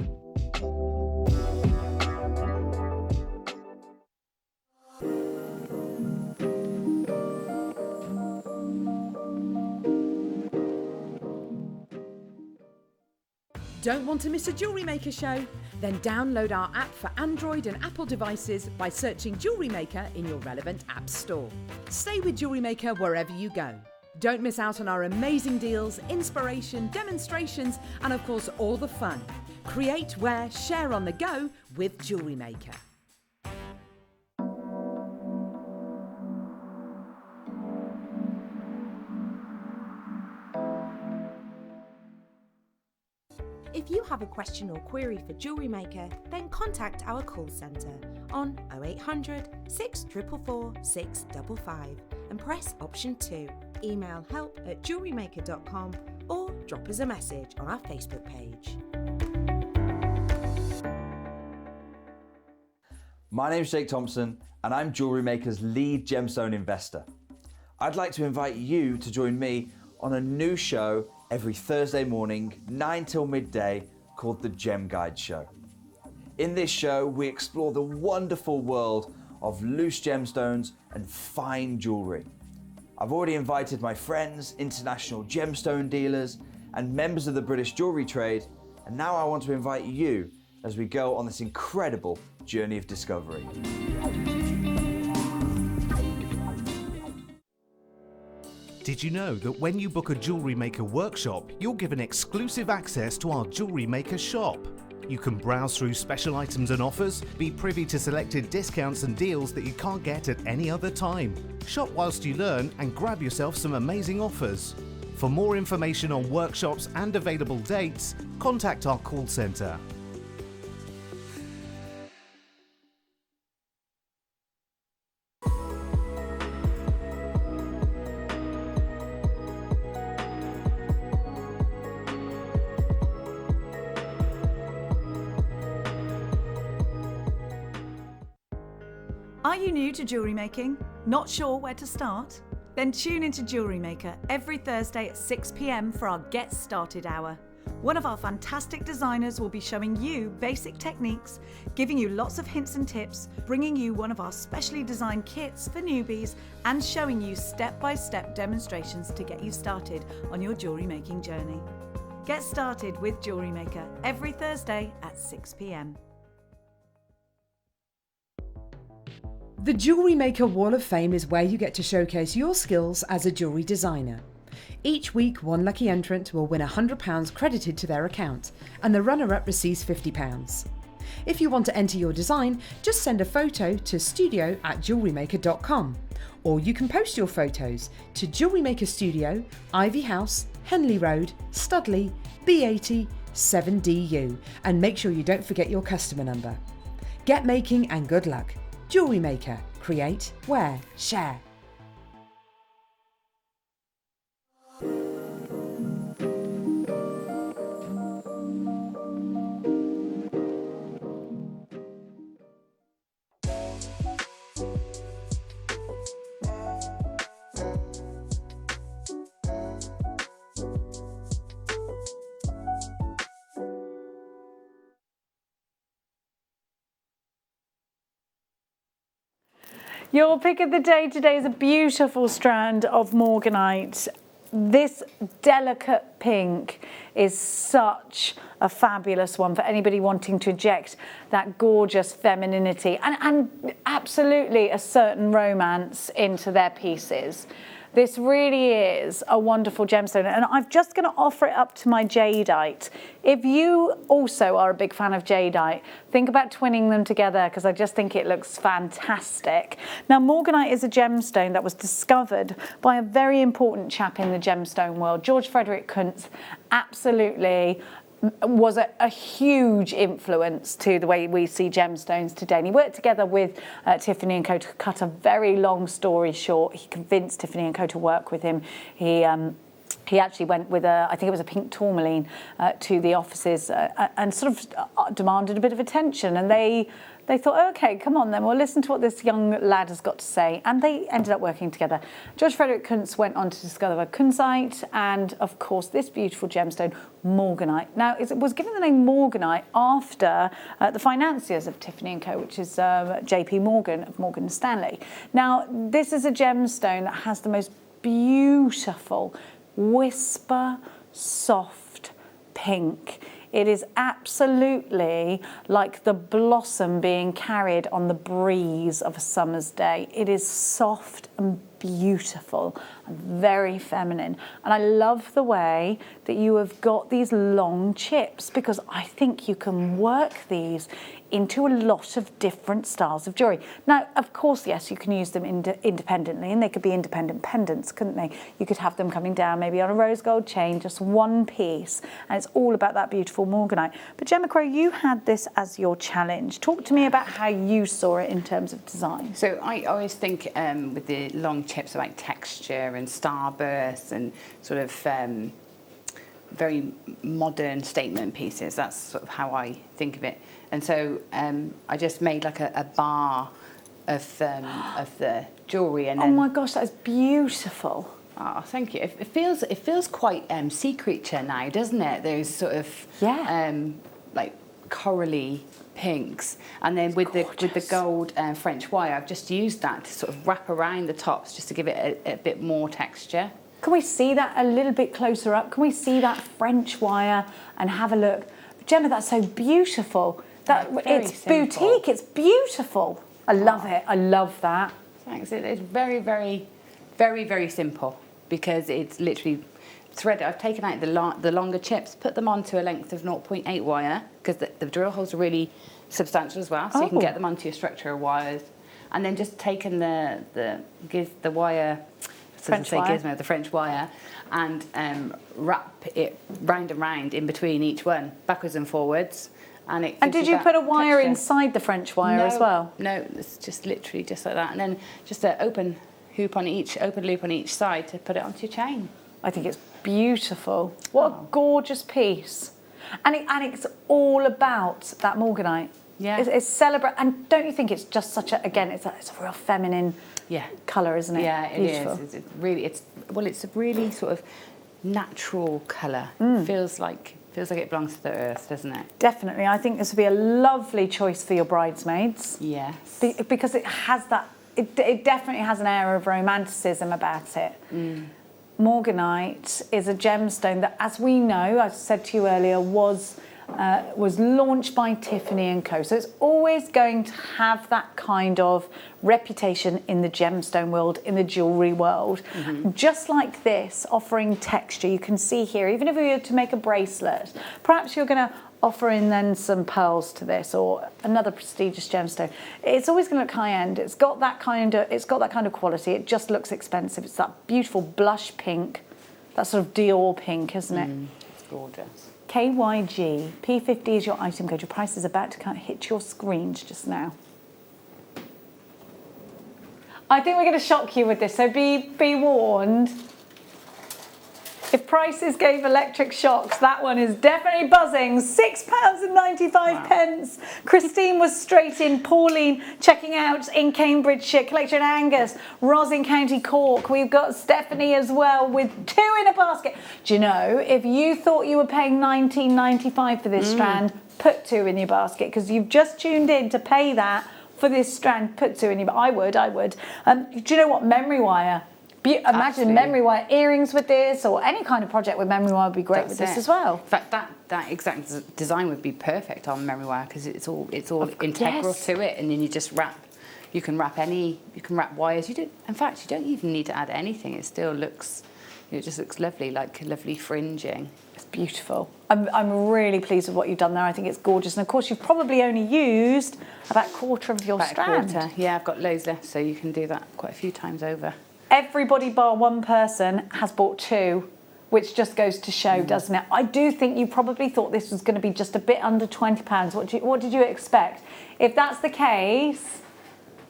Don't want to miss a Jewellery Maker show? Then download our app for Android and Apple devices by searching Jewellery Maker in your relevant app store. Stay with Jewellery Maker wherever you go. Don't miss out on our amazing deals, inspiration, demonstrations, and of course all the fun. Create, wear, share on the go with Jewellery Maker. If you have a question or query for Jewellery Maker, then contact our call centre on 0800 644 655 and press option 2. Email help@jewellerymaker.com or drop us a message on our Facebook page. My name's Jake Thompson and I'm Jewellery Maker's lead gemstone investor. I'd like to invite you to join me on a new show every Thursday morning, 9 till midday, called The Gem Guide Show. In this show, we explore the wonderful world of loose gemstones and fine jewellery. I've already invited my friends, international gemstone dealers, and members of the British jewellery trade, and now I want to invite you as we go on this incredible journey of discovery. Did you know that when you book a Jewellery Maker workshop, you're given exclusive access to our Jewellery Maker shop? You can browse through special items and offers, be privy to selected discounts and deals that you can't get at any other time. Shop whilst you learn and grab yourself some amazing offers. For more information on workshops and available dates, contact our call centre. Are you new to jewellery making? Not sure where to start? Then tune into Jewellery Maker every Thursday at 6 p.m. for our Get Started Hour. One of our fantastic designers will be showing you basic techniques, giving you lots of hints and tips, bringing you one of our specially designed kits for newbies, and showing you step-by-step demonstrations to get you started on your jewellery making journey. Get started with Jewellery Maker every Thursday at 6 p.m. The Jewellery Maker Wall of Fame is where you get to showcase your skills as a jewellery designer. Each week, one lucky entrant will win £100 credited to their account, and the runner-up receives £50. If you want to enter your design, just send a photo to studio@jewellerymaker.com, or you can post your photos to Jewellery Maker Studio, Ivy House, Henley Road, Studley, B80 7DU, and make sure you don't forget your customer number. Get making and good luck. Jewellery Maker. Create, wear, share. Your pick of the day today is a beautiful strand of morganite. This delicate pink is such a fabulous one for anybody wanting to inject that gorgeous femininity and absolutely a certain romance into their pieces. This really is a wonderful gemstone, and I'm just going to offer it up to my jadeite. If you also are a big fan of jadeite, think about twinning them together, because I just think it looks fantastic. Now, morganite is a gemstone that was discovered by a very important chap in the gemstone world, George Frederick Kuntz. Absolutely was a huge influence to the way we see gemstones today. And he worked together with Tiffany & Co. to cut a very long story short. He convinced Tiffany & Co. to work with him. He actually went with I think it was a pink tourmaline to the offices and sort of demanded a bit of attention. And they thought, okay, come on then, we'll listen to what this young lad has got to say. And they ended up working together. George Frederick Kuntz went on to discover kunzite and, of course, this beautiful gemstone, morganite. Now, it was given the name morganite after the financiers of Tiffany & Co., which is J.P. Morgan of Morgan Stanley. Now, this is a gemstone that has the most beautiful whisper, soft pink. It is absolutely like the blossom being carried on the breeze of a summer's day. It is soft and beautiful and very feminine. And I love the way that you have got these long chips, because I think you can work these into a lot of different styles of jewellery. Now, of course, yes, you can use them independently, and they could be independent pendants, couldn't they? You could have them coming down maybe on a rose gold chain, just one piece, and it's all about that beautiful morganite. But Gemma Crow, you had this as your challenge. Talk to me about how you saw it in terms of design. So I always think with the long chips about texture and starburst and sort of very modern statement pieces. That's sort of how I think of it. And so I just made like a bar of the jewellery, and then, oh my gosh, that is beautiful. Oh, thank you. It feels quite sea creature now, doesn't it? Those sort of like corally pinks, and then with the gold French wire, I've just used that to sort of wrap around the tops just to give it a bit more texture. Can we see that a little bit closer up? Can we see that French wire and have a look? Gemma, that's so beautiful. It's simple. Boutique, it's beautiful. I love it, I love that. Thanks, it's very, very, very, very simple, because it's literally threaded. I've taken out the longer chips, put them onto a length of 0.8 wire, because the drill holes are really substantial as well, so you can get them onto your structural wires. And then just taken the wire, the French wire, and wrap it round and round in between each one, backwards and forwards. And did you put a wire inside the French wire as well? No, it's just literally just like that, and then just an open loop on each side to put it onto your chain. I think it's beautiful. What a gorgeous piece. And it's all about that morganite. Yeah. It's celebrate, and don't you think it's just such a, again, it's a real feminine colour, isn't it? Yeah, it Beautiful. is. It's a really sort of natural colour. Feels like it belongs to the earth, doesn't it? Definitely. I think this would be a lovely choice for your bridesmaids. Yes. Because it has that, it definitely has an air of romanticism about it. Morganite is a gemstone that, as we know, I said to you earlier, was launched by Tiffany & Co. So it's always going to have that kind of reputation in the gemstone world, in the jewellery world. Just like this, offering texture. You can see here, even if we were to make a bracelet, perhaps you're going to offer in then some pearls to this or another prestigious gemstone. It's always going to look high end. It's got that kind of quality. It just looks expensive. It's that beautiful blush pink, that sort of Dior pink, isn't it? It's gorgeous. KYG, P50 is your item code. Your price is about to hit your screens just now. I think we're going to shock you with this, so be warned. If prices gave electric shocks, that one is definitely buzzing. £6.95. Wow. Christine was straight in. Pauline checking out in Cambridgeshire. Collection Angus, Ros in County Cork. We've got Stephanie as well with 2 in a basket. Do you know, if you thought you were paying £19.95 for this strand, put 2 in your basket, because you've just tuned in to pay that for this strand. Put 2 in your basket. I would. Do you know what? Memory wire. Imagine memory wire earrings with this, or any kind of project with memory wire would be great with this as well. In fact, that exact design would be perfect on memory wire, because it's all integral to it, and then you just wrap. You can wrap wires. In fact, you don't even need to add anything. It still looks. It just looks lovely, like lovely fringing. It's beautiful. I'm really pleased with what you've done there. I think it's gorgeous, and of course you've probably only used about a quarter of your strand. Yeah, I've got loads left, so you can do that quite a few times over. Everybody bar one person has bought 2, which just goes to show, doesn't it? I do think you probably thought this was going to be just a bit under £20. What did you expect? If that's the case,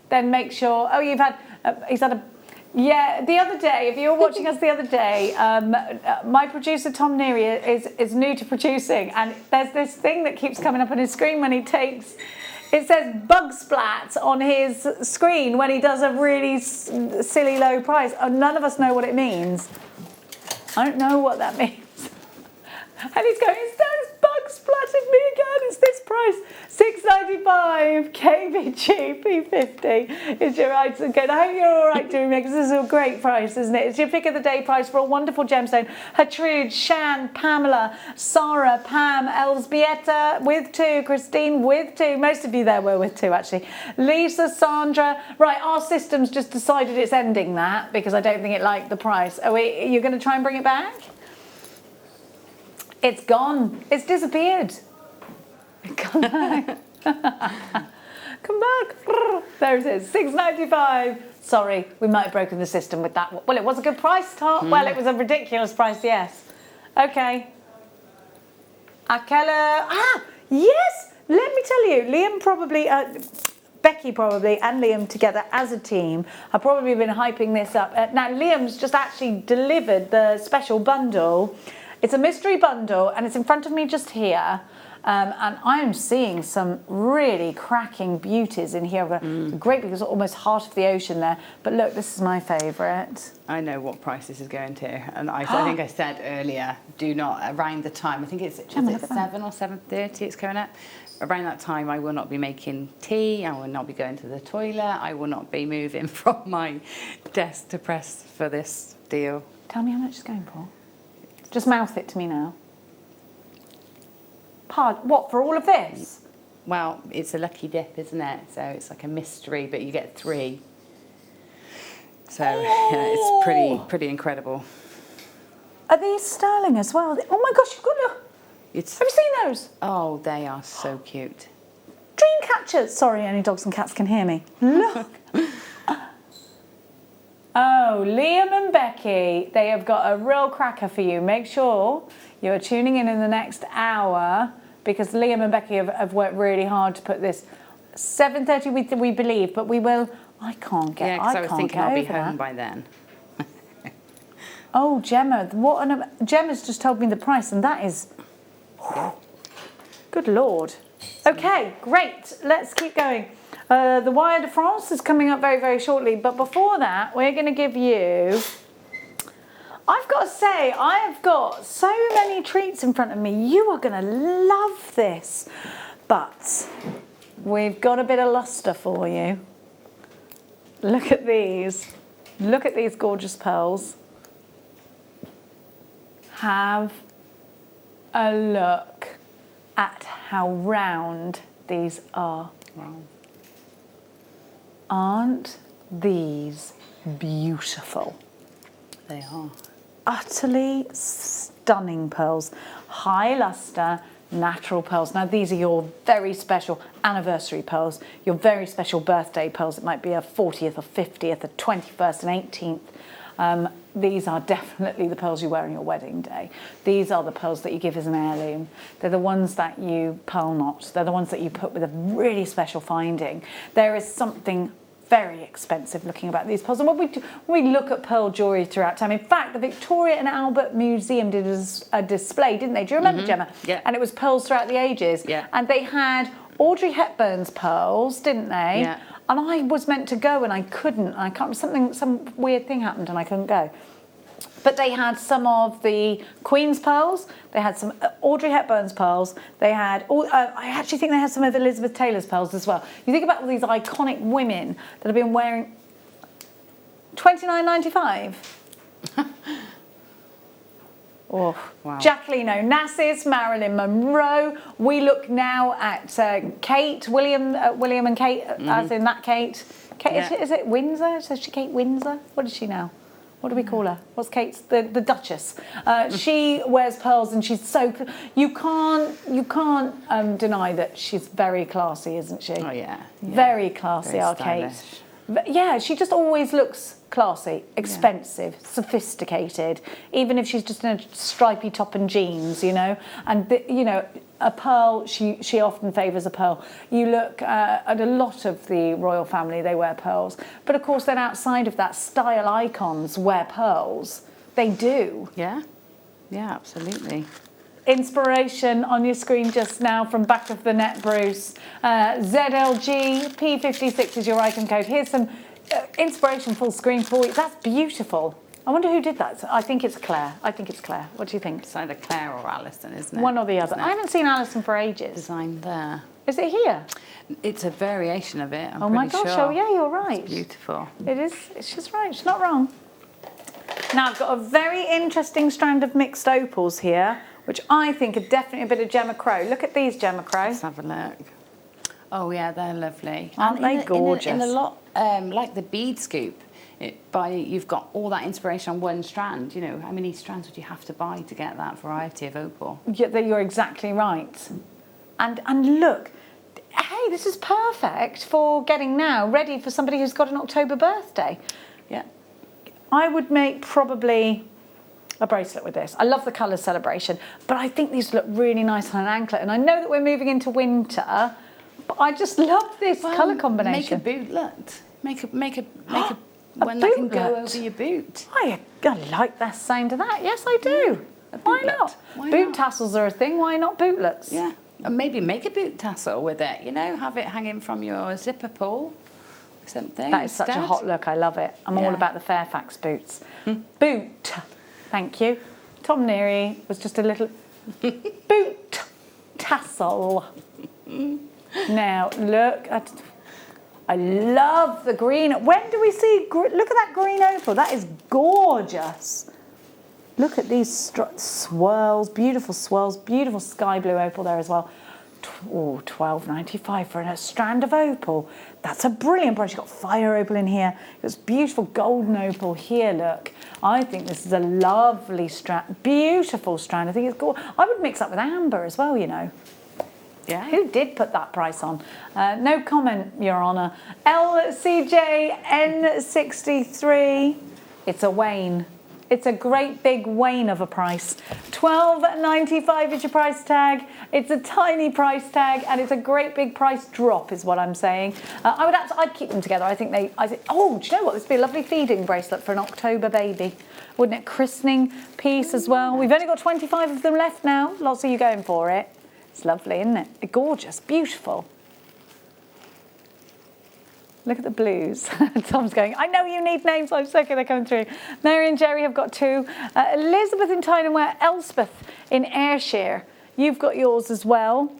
then make sure. Oh, he's had a. Yeah, the other day, if you were watching us the other day, my producer Tom Neary is new to producing, and there's this thing that keeps coming up on his screen when he takes. It says bug splat on his screen when he does a really silly low price. Oh, none of us know what it means. I don't know what that means. And he's going, it's bug splatted me again. It's this price. £6.95 KVG P50 is your item code. I hope you're all right, Jewellery Maker. This is a great price, isn't it? It's your pick of the day price for a wonderful gemstone. Hatrude, Shan, Pamela, Sarah, Pam, Elsbieta with 2, Christine with 2. Most of you there were with 2, actually. Lisa, Sandra. Right, our system's just decided it's ending that because I don't think it liked the price. You're going to try and bring it back? It's gone. It's disappeared. Come back. Come back. There it is. £6.95. Sorry, we might have broken the system with that. Well, it was a good price, Tom. Well, it was a ridiculous price, yes. Okay. Akela. Yes. Let me tell you, Liam probably, Becky probably, and Liam together as a team have probably been hyping this up. Now, Liam's just actually delivered the special bundle. It's a mystery bundle, and it's in front of me just here. And I am seeing some really cracking beauties in here. Great, because almost heart of the ocean there. But look, this is my favourite. I know what price this is going to. And I think I said earlier, do not, around the time, I think it's 7 or 7:30 it's coming up. Around that time, I will not be making tea. I will not be going to the toilet. I will not be moving from my desk to press for this deal. Tell me how much it's going for. Just mouth it to me now. What, for all of this? Well, it's a lucky dip, isn't it? So it's like a mystery, but you get 3. So yeah, it's pretty incredible. Are these sterling as well? Oh my gosh, you've got to... Have you seen those? Oh, they are so cute. Dream catchers. Sorry, only dogs and cats can hear me. Look. Oh, Liam and Becky, they have got a real cracker for you. Make sure you're tuning in the next hour, because Liam and Becky have worked really hard to put this. 7:30 we believe, but we will. I can't get. Yeah, because I was thinking I'll be home that. by then. Oh, Gemma, Gemma's just told me the price, and that is. Yeah. Good Lord. Okay, great. Let's keep going. The Wire de France is coming up very, very shortly. But before that, we're going to give you... I've got to say, I have got so many treats in front of me. You are going to love this. But we've got a bit of luster for you. Look at these. Look at these gorgeous pearls. Have a look at how round these are. Wow. Aren't these beautiful? They are. Utterly stunning pearls. High luster, natural pearls. Now these are your very special anniversary pearls, your very special birthday pearls. It might be a 40th or 50th, a 21st and 18th. These are definitely the pearls you wear on your wedding day. These are the pearls that you give as an heirloom. They're the ones that you pearl knot. They're the ones that you put with a really special finding. There is something very expensive looking about these pearls. And when we look at pearl jewellery throughout time, in fact, the Victoria and Albert Museum did a display, didn't they? Do you remember, Gemma? Yeah. And it was pearls throughout the ages. Yeah. And they had Audrey Hepburn's pearls, didn't they? Yeah. And I was meant to go and I couldn't. I can't. Some weird thing happened and I couldn't go. But they had some of the Queen's pearls. They had some Audrey Hepburn's pearls. They had, I actually think they had some of Elizabeth Taylor's pearls as well. You think about all these iconic women that have been wearing $29.95. Oh, wow. Jacqueline Onassis, Marilyn Monroe. We look now at Kate, William and Kate, as in that Kate. Kate, Yeah. is it Windsor? Is she Kate Windsor? What is she now? What do we call her? What's Kate's? The Duchess. She wears pearls and she's so... You can't deny that she's very classy, isn't she? Oh, yeah. Very classy, Very our Kate. stylish. But yeah, she just always looks classy, expensive, sophisticated, even if she's just in a stripy top and jeans, you know. And, you know, a pearl, she often favours a pearl. You look at a lot of the royal family, they wear pearls. But, of course, then outside of that, style icons wear pearls. They do. Yeah. Yeah, absolutely. Inspiration on your screen just now from Back of the Net, Bruce. ZLG P56 is your icon code. Here's some inspiration full screen for you. That's beautiful. I wonder who did that. I think it's Claire. What do you think? It's either Claire or Alison, isn't it? One or the other. I haven't seen Alison for ages. Design there. Is it here? It's a variation of it. Oh my gosh! Sure. Oh yeah, you're right. It's beautiful. It is. She's right. She's not wrong. Now I've got a very interesting strand of mixed opals here, which I think are definitely a bit of Gemma Crow. Look at these, Gemma Crow. Let's have a look. Oh yeah, they're lovely. Aren't they gorgeous? In a lot, like the bead scoop, you've got all that inspiration on one strand. You know, how many strands would you have to buy to get that variety of opal? Yeah, you're exactly right. And look, hey, this is perfect for getting now ready for somebody who's got an October birthday. Yeah. I would make probably a bracelet with this. I love the colour celebration, but I think these look really nice on an anklet. And I know that we're moving into winter, but I just love this colour combination. Make a bootlet. Make a one that can go over your boot. I like the sound of that. Yes, I do. Why not? Boot tassels are a thing. Why not bootlets? Yeah. And maybe make a boot tassel with it. You know, have it hanging from your zipper pull. Something. That is such a hot look. I love it. I'm all about the Fairfax boots. Boot. Thank you. Tom Neary was just a little boot tassel. Now look at. I love the green. When do we see? Look at that green opal. That is gorgeous. Look at these swirls, beautiful sky blue opal there as well. Oh, $12.95 for a strand of opal. That's a brilliant price. You've got fire opal in here. It's beautiful golden opal here, look. I think this is a lovely strand, beautiful strand. I think it's gorgeous. I would mix up with amber as well, you know. Yeah. Who did put that price on? No comment, Your Honour. LCJN63. It's a wane. It's a great big wane of a price. $12.95 is your price tag. It's a tiny price tag, and it's a great big price drop, is what I'm saying. I'd keep them together. Oh, do you know what? This would be a lovely feeding bracelet for an October baby, wouldn't it? Christening piece as well. We've only got 25 of them left now. Lots of you going for it. It's lovely, isn't it? Gorgeous, beautiful. Look at the blues. Tom's going, I know you need names. I'm so good they're coming through. Mary and Jerry have got 2. Elizabeth in Tynemware, Elspeth in Ayrshire. You've got yours as well.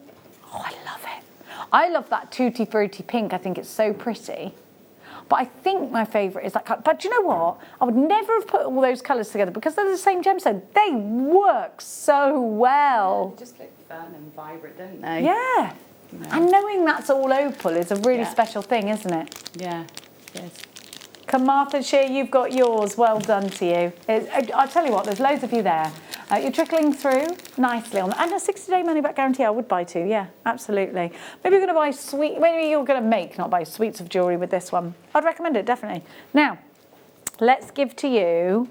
Oh, I love it. I love that tutti frutti pink. I think it's so pretty. But I think my favourite is that colour. But do you know what? I would never have put all those colours together because they're the same gemstone. They work so well. Yeah, they just look fun and vibrant, don't they? Yeah. You know. And knowing that's all opal is a really special thing, isn't it? Yeah, it is. Carmarthenshire, you've got yours. Well done to you. I'll tell you what, there's loads of you there. You're trickling through nicely on, and a 60-day money-back guarantee. I would buy 2. Yeah, absolutely. Maybe you're going to buy maybe you're going to make, not buy, suites of jewellery with this one. I'd recommend it, definitely. Now, let's give to you.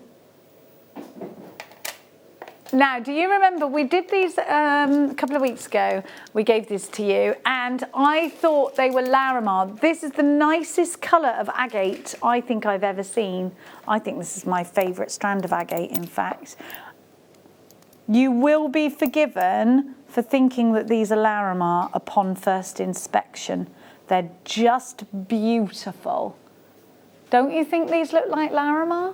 Now, do you remember we did these a couple of weeks ago? We gave this to you, and I thought they were Larimar. This is the nicest colour of agate I think I've ever seen. I think this is my favourite strand of agate, in fact. You will be forgiven for thinking that these are Larimar upon first inspection. They're just beautiful. Don't you think these look like Larimar?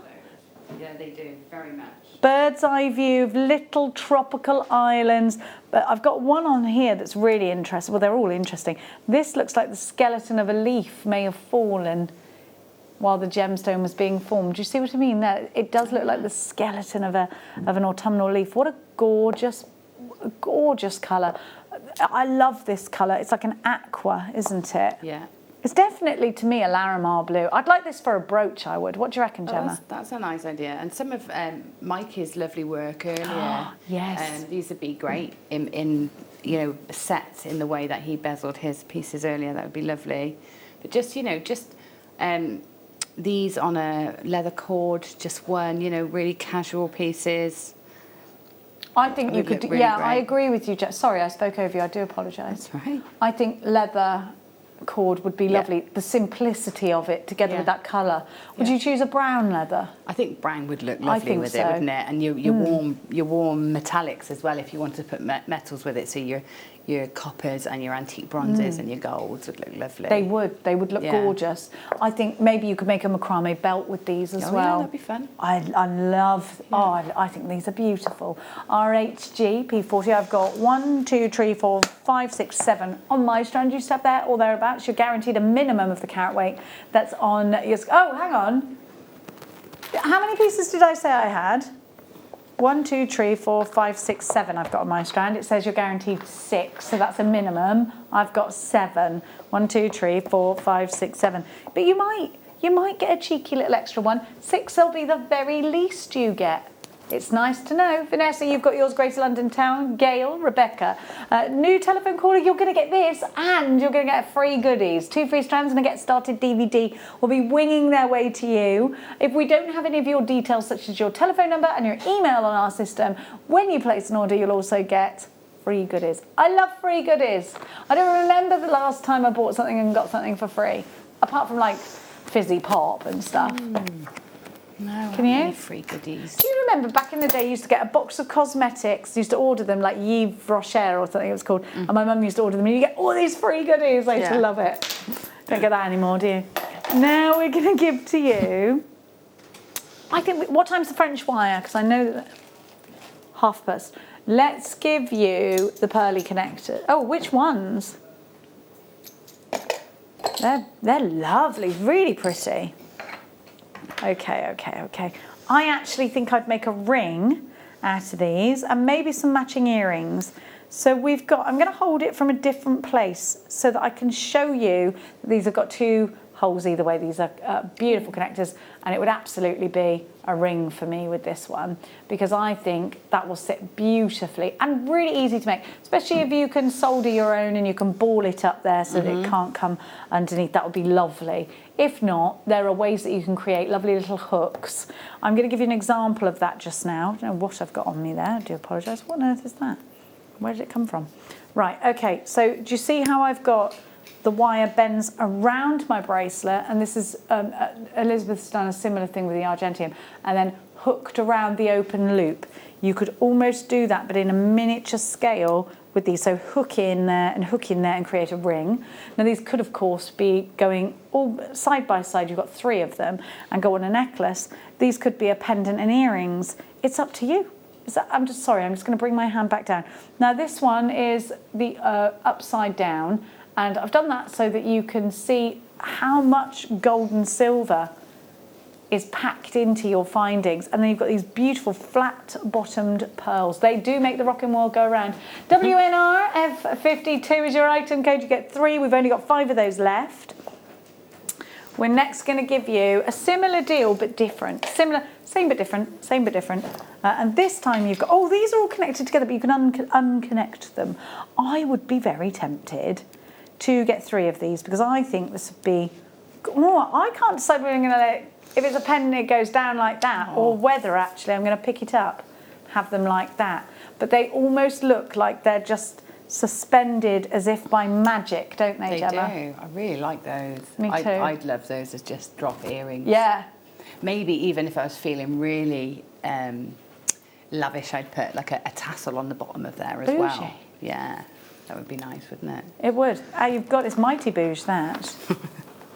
Yeah, they do, very much. Bird's eye view of little tropical islands. But I've got one on here that's really interesting. Well, they're all interesting. This looks like the skeleton of a leaf may have fallen while the gemstone was being formed. Do you see what I mean? There, it does look like the skeleton of an autumnal leaf. What a gorgeous, gorgeous colour. I love this colour. It's like an aqua, isn't it? Yeah. It's definitely, to me, a Larimar blue. I'd like this for a brooch, I would. What do you reckon, Gemma? That's a nice idea. And some of Mikey's lovely work earlier. Yes. These would be great in you know, sets in the way that he bezeled his pieces earlier. That would be lovely. But just, you know, these on a leather cord, just one, you know, really casual pieces. I think you could do, yeah, great. I agree with you, Jess. Sorry, I spoke over you. I do apologise. That's right. I think leather cord would be lovely. The simplicity of it together with that colour. Would you choose a brown leather? I think brown would look lovely with so. it, wouldn't it? And your warm metallics as well, if you want to put metals with it. So your coppers and your antique bronzes and your golds would look lovely. They would look gorgeous. I think maybe you could make a macrame belt with these as well. Yeah, that'd be fun. I love, I think these are beautiful. RHG P40, I've got 1, 2, 3, 4, 5, 6, 7 on my strand. You step there or thereabouts. You're guaranteed a minimum of the carat weight that's on your, oh, hang on. How many pieces did I say I had? 1, 2, 3, 4, 5, 6, 7 I've got on my strand. It says you're guaranteed 6, so that's a minimum. I've got 7. 1, 2, 3, 4, 5, 6, 7. But you might get a cheeky little extra one. 6 will be the very least you get. It's nice to know. Vanessa, you've got yours, Greater London Town. Gail, Rebecca. New telephone caller, you're going to get this and you're going to get free goodies. 2 free strands and a Get Started DVD will be winging their way to you. If we don't have any of your details, such as your telephone number and your email on our system, when you place an order, you'll also get free goodies. I love free goodies. I don't remember the last time I bought something and got something for free, apart from like fizzy pop and stuff. No, can you? Any free goodies. Do you remember back in the day you used to get a box of cosmetics, you used to order them like Yves Rocher or something it was called, and my mum used to order them and you get all these free goodies. I used to love it. Don't get that anymore, do you? Now we're going to give to you, I think, what time's the French wire? Because I know that, 1:30. Let's give you the pearly connector. Oh, which ones? They're lovely, really pretty. Okay. I actually think I'd make a ring out of these and maybe some matching earrings. So we've got, I'm going to hold it from a different place so that I can show you that these have got 2 holes either way. These are beautiful connectors and it would absolutely be a ring for me with this one because I think that will sit beautifully and really easy to make, especially if you can solder your own and you can ball it up there so that it can't come underneath. That would be lovely. If not, there are ways that you can create lovely little hooks. I'm going to give you an example of that just now. I don't know what I've got on me there. I do apologise. What on earth is that? Where did it come from? Right, okay. So do you see how I've got the wire bends around my bracelet? And this is, Elizabeth's done a similar thing with the Argentium. And then hooked around the open loop. You could almost do that, but in a miniature scale with these. So hook in there and hook in there and create a ring. Now these could of course be going all side by side. You've got 3 of them and go on a necklace. These could be a pendant and earrings. It's up to you. I'm just sorry, I'm just going to bring my hand back down. Now this one is the upside down, and I've done that so that you can see how much gold and silver is packed into your findings. And then you've got these beautiful flat bottomed pearls. They do make the rocking world go round. WNR F52 is your item code. You get 3. We've only got 5 of those left. We're next going to give you a similar deal but different. Similar, same but different, same but different. And this time you've got, oh, these are all connected together, but you can unconnect them. I would be very tempted to get 3 of these because I think this would be, oh, I can't decide whether I'm going to let it, if it's a pen and it goes down like that, or whether actually I'm going to pick it up, have them like that. But they almost look like they're just suspended as if by magic, don't they, Gemma? They do. I really like those. Me too. I'd love those as just drop earrings. Yeah. Maybe even if I was feeling really lavish, I'd put like a tassel on the bottom of there as Bougie. well. Yeah, that would be nice, wouldn't it? It would. You've got this mighty bouge, that.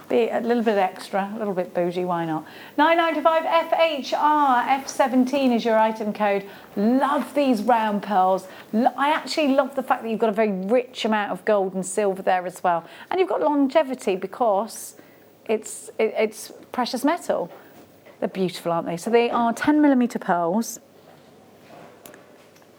Be a little bit extra, a little bit bougie, why not? 995 FHR F17 is your item code. Love these round pearls. I actually love the fact that you've got a very rich amount of gold and silver there as well. And you've got longevity because it's precious metal. They're beautiful, aren't they? So they are 10mm pearls.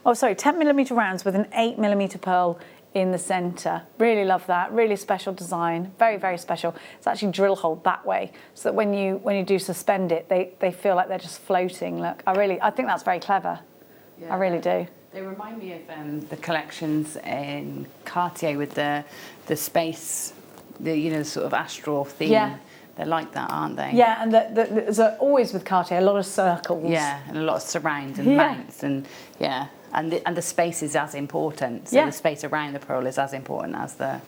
Oh, sorry, 10mm rounds with an 8mm pearl in the centre. Really love that. Really special design. Very, very special. It's actually drill holed that way so that when you do suspend it, they feel like they're just floating. Look, I think that's very clever. Yeah. I really do. They remind me of the collections in Cartier with the space, the sort of astral theme. Yeah. They're like that, aren't they? Yeah, and there's always with Cartier a lot of circles. Yeah, and a lot of surrounds and mounts and yeah. And the space is as important. So the space around the pearl is as important as the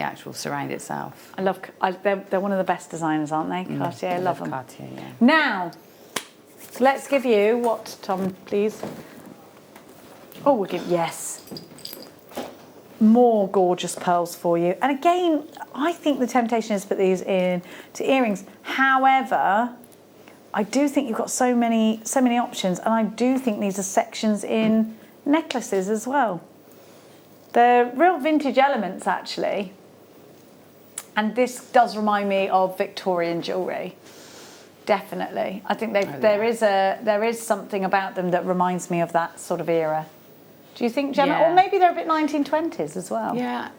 actual surround itself. They're one of the best designers, aren't they? Cartier, I love them. Cartier, yeah. Now, let's give you what, Tom, please? Oh, we'll give, yes. More gorgeous pearls for you. And again, I think the temptation is to put these in to earrings. However, I do think you've got so many options, and I do think these are sections in necklaces as well. They're real vintage elements, actually. And this does remind me of Victorian jewellery. Definitely. I think there is something about them that reminds me of that sort of era. Do you think, Gemma? Yeah. Or maybe they're a bit 1920s as well. Yeah.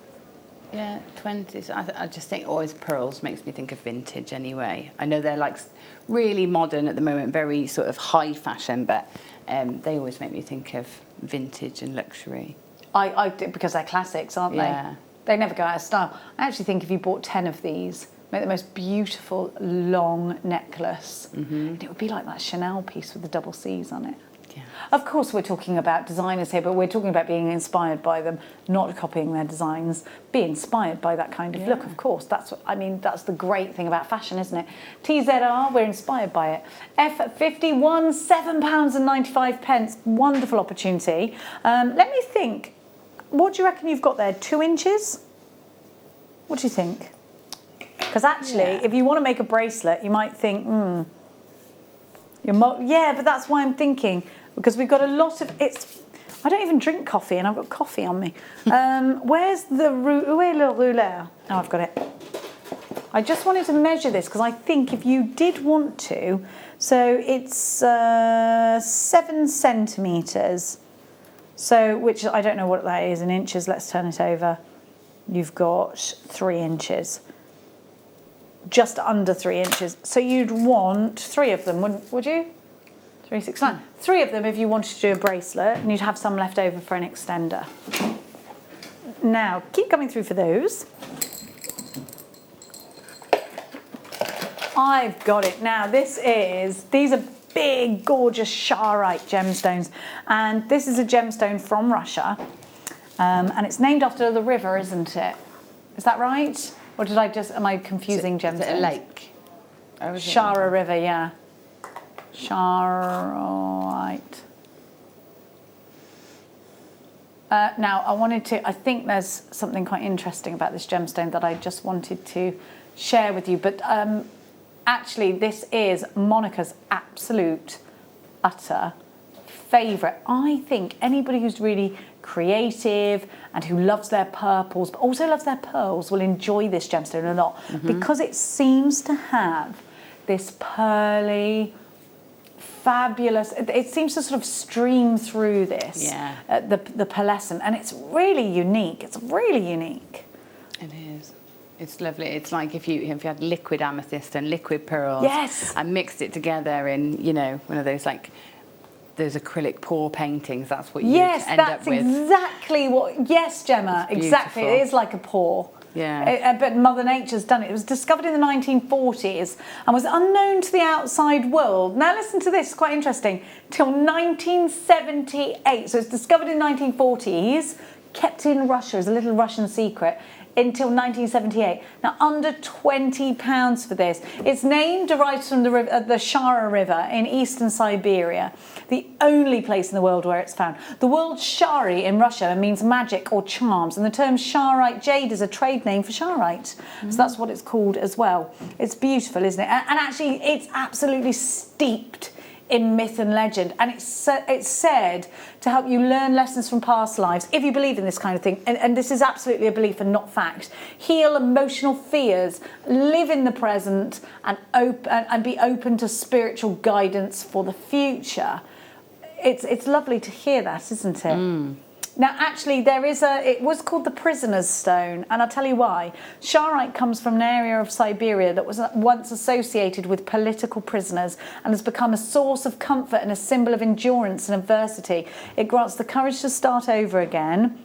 Yeah, 20s. I just think always pearls makes me think of vintage anyway. I know they're like really modern at the moment, very sort of high fashion, but they always make me think of vintage and luxury. I do, because they're classics, aren't they? They never go out of style. I actually think if you bought 10 of these, make the most beautiful long necklace. And it would be like that Chanel piece with the double C's on it. Yeah. Of course, we're talking about designers here, but we're talking about being inspired by them, not copying their designs. Be inspired by that kind of look, of course. That's the great thing about fashion, isn't it? TZR, we're inspired by it. F51, £7.95. Wonderful opportunity. Let me think. What do you reckon you've got there? 2 inches? What do you think? Because actually, if you want to make a bracelet, you might think, yeah, but that's why I'm thinking, because we've got a lot of, I don't even drink coffee and I've got coffee on me. Where's the, où est le rouleur? Oh, I've got it. I just wanted to measure this because I think if you did want to, so it's 7 centimetres. So, which I don't know what that is in inches. Let's turn it over. You've got 3 inches. Just under 3 inches. So you'd want 3 of them, would you? 3, 6, 9. 3 of them if you wanted to do a bracelet, and you'd have some left over for an extender. Now, keep coming through for those. I've got it. Now, these are big, gorgeous Charoite gemstones. And this is a gemstone from Russia. And it's named after the river, isn't it? Is that right? Or am I confusing gemstones? Is it a lake? Shara River, yeah. Charoite. Now, I think there's something quite interesting about this gemstone that I just wanted to share with you, but actually this is Monica's absolute, utter favourite. I think anybody who's really creative and who loves their purples, but also loves their pearls, will enjoy this gemstone a lot, because it seems to have this pearly, fabulous, it seems to sort of stream through this, the pearlescent, and it's really unique. It's really unique. It is. It's lovely. It's like if you had liquid amethyst and liquid pearls, and mixed it together in, you know, one of those like those acrylic pour paintings. That's what you end up with. Yes, that's exactly what. Yes, Gemma, exactly. It is like a pour. Yeah. But Mother Nature's done it. It was discovered in the 1940s and was unknown to the outside world. Now listen to this, it's quite interesting. Till 1978. So it's discovered in 1940s, kept in Russia as a little Russian secret until 1978. Now under £20 for this. Its name derives from the Shara River in eastern Siberia, the only place in the world where it's found. The word shari in Russia means magic or charms, and the term Sharite jade is a trade name for Sharite. So that's what it's called as well. It's beautiful, isn't it? And actually it's absolutely steeped in myth and legend, and it's said to help you learn lessons from past lives, if you believe in this kind of thing, and this is absolutely a belief and not fact. Heal emotional fears, live in the present, and be open to spiritual guidance for the future. It's lovely to hear that, isn't it? Now, actually, it was called the prisoner's stone, and I'll tell you why. Sharite comes from an area of Siberia that was once associated with political prisoners and has become a source of comfort and a symbol of endurance and adversity. It grants the courage to start over again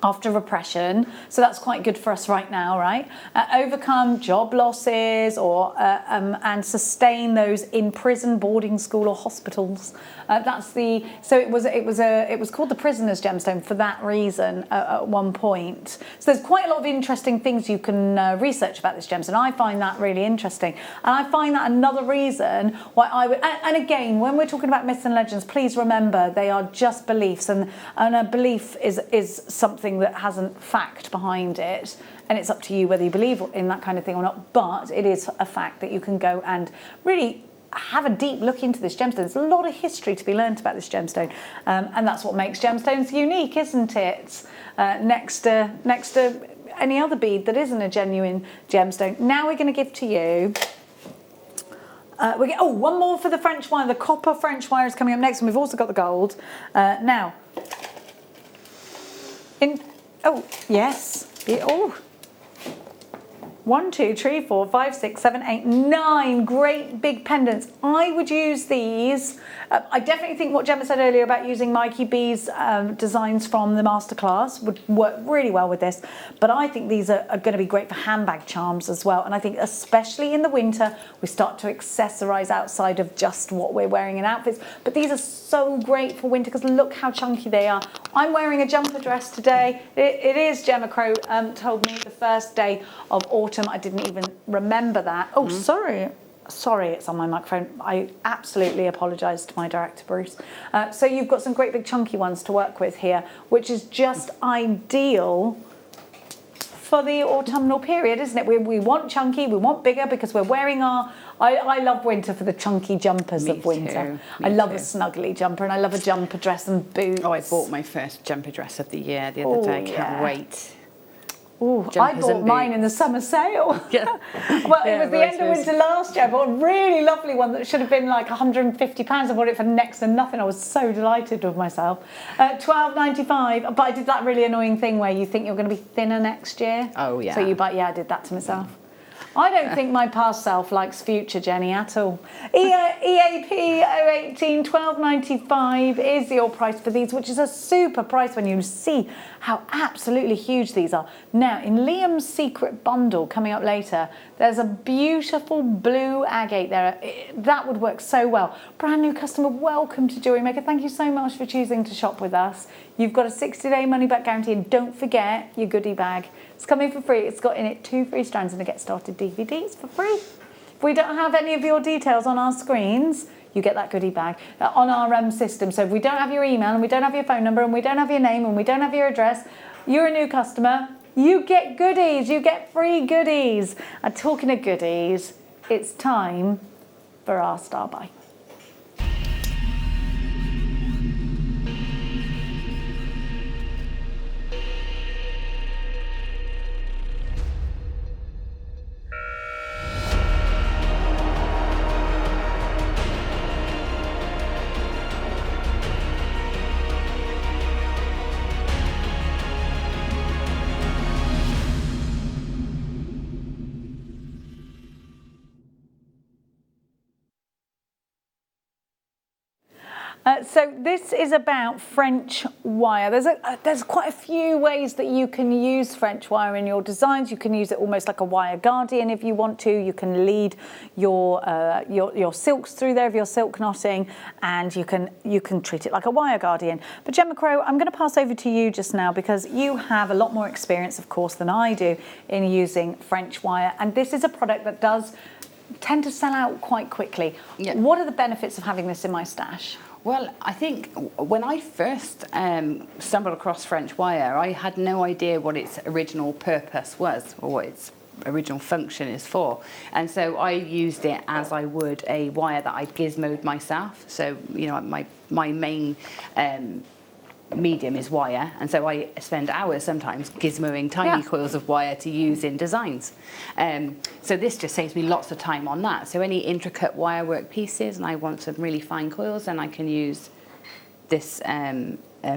after repression, so that's quite good for us right now, right? Overcome job losses and sustain those in prison, boarding school, or hospitals. It was called the prisoner's gemstone for that reason at one point. So there's quite a lot of interesting things you can research about this gemstone. I find that really interesting, and I find that another reason why I would. And again, when we're talking about myths and legends, please remember they are just beliefs, and a belief is something that hasn't fact behind it, and it's up to you whether you believe in that kind of thing or not, but it is a fact that you can go and really have a deep look into this gemstone. There's a lot of history to be learned about this gemstone, and that's what makes gemstones unique, isn't it? Next to any other bead that isn't a genuine gemstone. Now we're going to give to you one more for the French wire. The copper French wire is coming up next, and we've also got the gold. Now, yes. 1, 2, 3, 4, 5, 6, 7, 8, 9 great big pendants. I would use these. I definitely think what Gemma said earlier about using Mikey B's designs from the masterclass would work really well with this. But I think these are going to be great for handbag charms as well. And I think especially in the winter, we start to accessorize outside of just what we're wearing in outfits. But these are so great for winter because look how chunky they are. I'm wearing a jumper dress today. It is, Gemma Crow told me, the first day of autumn. I didn't even remember that. Oh, sorry, it's on my microphone. I absolutely apologise to my director, Bruce. So you've got some great big chunky ones to work with here, which is just ideal for the autumnal period, isn't it? We want chunky, we want bigger because we're wearing our... I love winter for the chunky jumpers of winter. I love a snuggly jumper, and I love a jumper dress and boots. Oh, I bought my first jumper dress of the year the other day. Can't wait. Oh, I bought mine in the summer sale. Well, it was the end of winter last year. I bought a really lovely one that should have been like £150. I bought it for next to nothing. I was so delighted with myself. £12.95. But I did that really annoying thing where you think you're going to be thinner next year. Oh, yeah. So you buy, I did that to myself. I don't think my past self likes future Jenny at all. EAP 018 £12.95 is your price for these, which is a super price when you see how absolutely huge these are. Now, in Liam's secret bundle coming up later, there's a beautiful blue agate there. That would work so well. Brand new customer, welcome to Jewellery Maker. Thank you so much for choosing to shop with us. You've got a 60-day money-back guarantee, and don't forget your goodie bag. It's coming for free. It's got in it 2 free strands and a Get Started DVDs for free. If we don't have any of your details on our screens, you get that goodie bag on our system. So if we don't have your email and we don't have your phone number and we don't have your name and we don't have your address, you're a new customer, you get goodies, you get free goodies. And talking of goodies, it's time for our star buy. So this is about French wire. There's quite a few ways that you can use French wire in your designs. You can use it almost like a wire guardian if you want to. You can lead your silks through there if you're silk knotting, and you can treat it like a wire guardian. But Gemma Crow, I'm going to pass over to you just now because you have a lot more experience, of course, than I do in using French wire, and this is a product that does tend to sell out quite quickly. Yeah. What are the benefits of having this in my stash? Well, I think when I first stumbled across French wire, I had no idea what its original purpose was or what its original function is for. And so I used it as I would a wire that I gizmoed myself. So, you know, my main medium is wire, and so I spend hours sometimes gizmoing tiny coils of wire to use in designs. So this just saves me lots of time on that. So any intricate wire work pieces and I want some really fine coils, then I can use this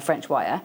French wire.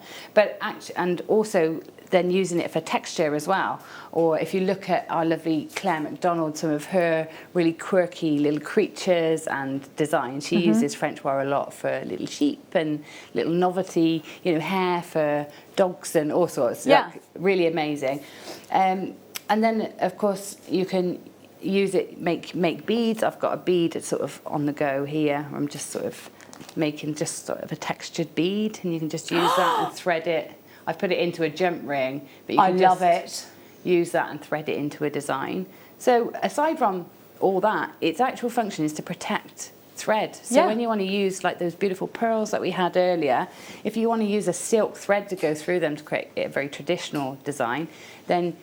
And also then using it for texture as well. Or if you look at our lovely Claire MacDonald, some of her really quirky little creatures and designs, she uses French wire a lot for little sheep and little novelty, you know, hair for dogs and all sorts. Yeah. Like, really amazing. And then, of course, you can use it, make beads. I've got a bead that's sort of on the go here. I'm just sort of making just sort of a textured bead, and you can just use that and thread it. I've put it into a jump ring, but you can just use that and thread it into a design. So aside from all that, its actual function is to protect thread. So when you want to use like those beautiful pearls that we had earlier, if you want to use a silk thread to go through them to create a very traditional design, then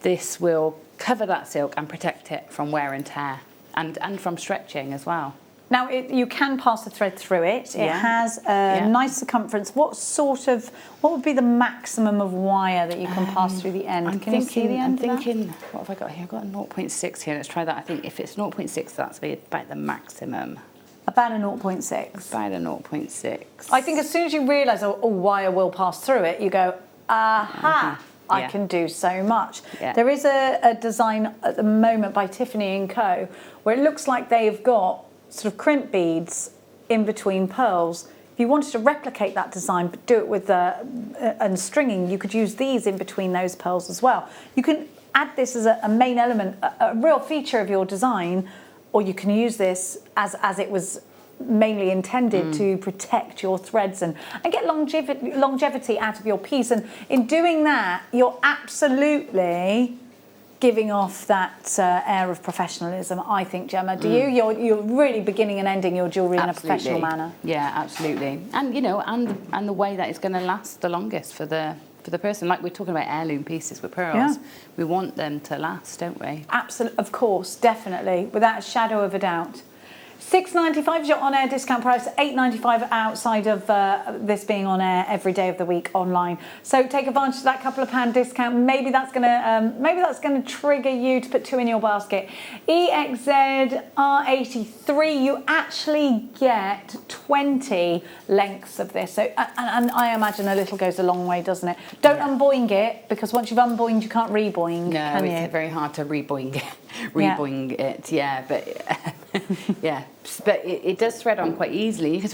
this will cover that silk and protect it from wear and tear and from stretching as well. Now, you can pass the thread through it. It has a nice circumference. What would be the maximum of wire that you can pass through the end? I'm thinking, what have I got here? I've got a 0.6 here. Let's try that. I think if it's 0.6, that's about the maximum. About a 0.6? About a 0.6. I think as soon as you realise, wire will pass through it, you go, aha, I can do so much. Yeah. There is a design at the moment by Tiffany & Co. where it looks like they've got sort of crimp beads in between pearls. If you wanted to replicate that design but do it with and stringing, you could use these in between those pearls as well. You can add this as a main element, a real feature of your design, or you can use this as it was mainly intended to protect your threads and get longevity out of your piece. And in doing that, you're absolutely giving off that air of professionalism, I think, Gemma. Do you? You're really beginning and ending your jewellery in a professional manner. Yeah, absolutely. And you know, and the way that it's going to last the longest for the person. Like we're talking about heirloom pieces with pearls, we want them to last, don't we? Absolutely, of course, definitely, without a shadow of a doubt. $6.95 is your on-air discount price, $8.95 outside of this being on air every day of the week online. So take advantage of that couple of pound discount. Maybe that's gonna trigger you to put two in your basket. EXZ R83, you actually get 20 lengths of this. So and I imagine a little goes a long way, doesn't it? Don't unboing it, because once you've unboinged, you can't reboing. No, can it's very hard to reboing it. Yeah, but but it does thread on quite easily. You can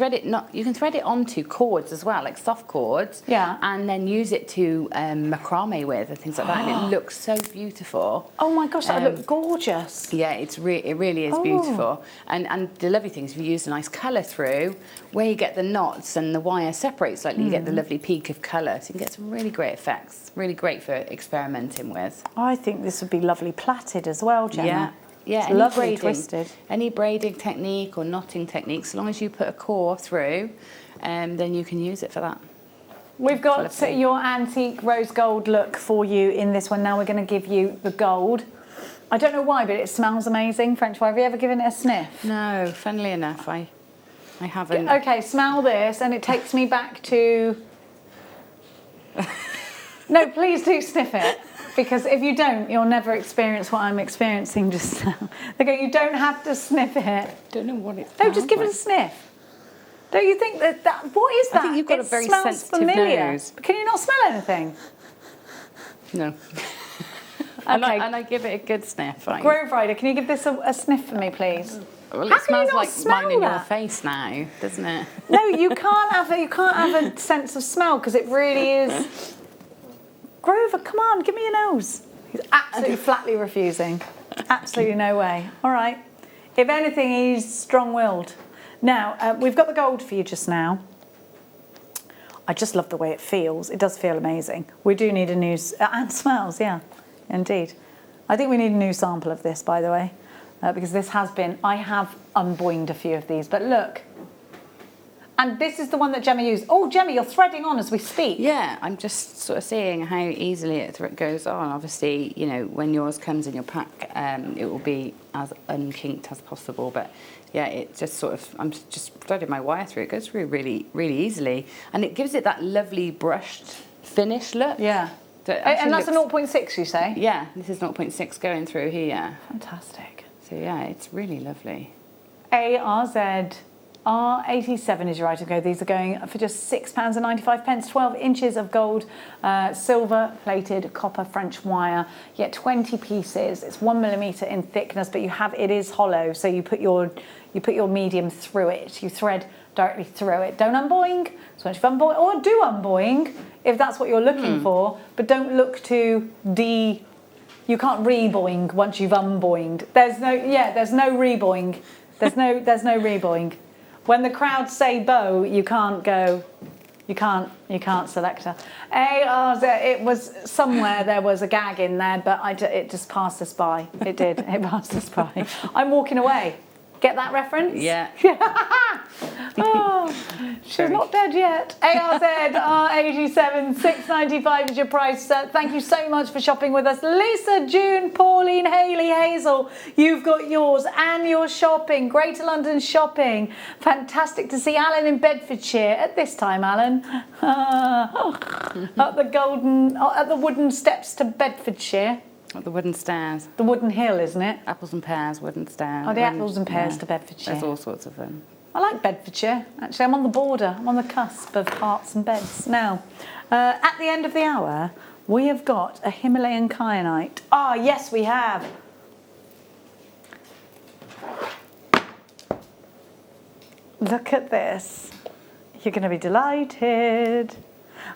thread it onto cords as well, like soft cords. Yeah. And then use it to macrame with and things like that, and it looks so beautiful. Oh my gosh, that looks gorgeous. Yeah, it really is beautiful. And the lovely thing is, if you use a nice colour through, where you get the knots and the wire separates slightly, you get the lovely peak of colour. So you can get some really great effects. Really great for experimenting with. I think this would be lovely plaited as well, Gemma. Yeah, it's lovely twisted. Any braiding technique or knotting technique, so long as you put a core through, then you can use it for that. We've got your antique rose gold look for you in this one. Now we're going to give you the gold. I don't know why, but it smells amazing. French wine. Have you ever given it a sniff? No, funnily enough, I haven't. Okay, smell this, and it takes me back to... No, please do sniff it, because if you don't, you'll never experience what I'm experiencing just now. They go, you don't have to sniff it. Don't know what it's. No, just give it a sniff. Don't you think that what is that? I think you've got a very smells sensitive familiar. nose. Can you not smell anything? No. Okay. And I give it a good sniff. Right? Grove Rider, can you give this a sniff for me, please? Well, How it can you smells not like smell mine in your that? face now, doesn't it? No, you can't have a sense of smell because it really is. Grover, come on, give me your nose. He's absolutely flatly refusing. Absolutely no way. All right. If anything, he's strong-willed. Now, we've got the gold for you just now. I just love the way it feels. It does feel amazing. We do need a new... and smells, yeah, indeed. I think we need a new sample of this, by the way, because this has been... I have unboinged a few of these, but look. And this is the one that Gemma used. Oh, Gemma, you're threading on as we speak. Yeah, I'm just sort of seeing how easily it goes on. Obviously, you know, when yours comes in your pack, it will be as unkinked as possible. But yeah, it just sort of, I'm just threading my wire through. It goes through really, really easily. And it gives it that lovely brushed finish look. Yeah. And that's a 0.6, you say? Yeah, this is 0.6 going through here. Fantastic. So yeah, it's really lovely. ARZ. R87 is your item code. These are going for just £6.95. 12 inches of gold, silver plated copper French wire. You get 20 pieces. It's 1mm in thickness, but it is hollow. So you put your medium through it. You thread directly through it. Don't unboing. So once you've unboing, or do unboing if that's what you're looking for, but don't look to you can't reboing once you've unboinged. There's no reboing. There's no reboing. When the crowd say bow, you can't go, you can't select her. It was somewhere, there was a gag in there, but it just passed us by. It did, it passed us by. I'm walking away. Get that reference? Yeah. Oh, she's not dead yet. ARZ R87, £6.95 is your price. Thank you so much for shopping with us. Lisa, June, Pauline, Hayley, Hazel, you've got yours and your shopping. Greater London shopping. Fantastic to see Alan in Bedfordshire at this time, Alan. At the wooden steps to Bedfordshire. The wooden stairs. The wooden hill, isn't it? Apples and pears, wooden stairs. Oh, the apples and pears to Bedfordshire. There's all sorts of them. I like Bedfordshire. Actually, I'm on the border. I'm on the cusp of hearts and beds. Now, at the end of the hour, we have got a Himalayan kyanite. Ah, yes, we have. Look at this. You're going to be delighted.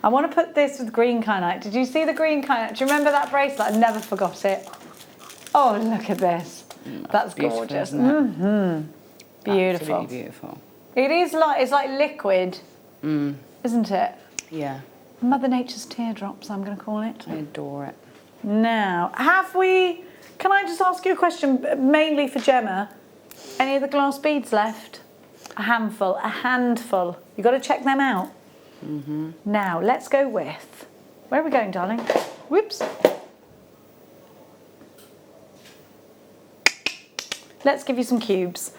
I want to put this with green kyanite. Did you see the green kyanite? Do you remember that bracelet? I never forgot it. Oh, look at this. That's gorgeous. Isn't it? Mm-hmm. Beautiful. Absolutely beautiful. It is it's like liquid, isn't it? Yeah. Mother Nature's teardrops, I'm going to call it. I adore it. Now, can I just ask you a question, mainly for Gemma? Any of the glass beads left? A handful. You've got to check them out. Mm-hmm. Now, let's go with... Where are we going, darling? Whoops. Let's give you some cubes.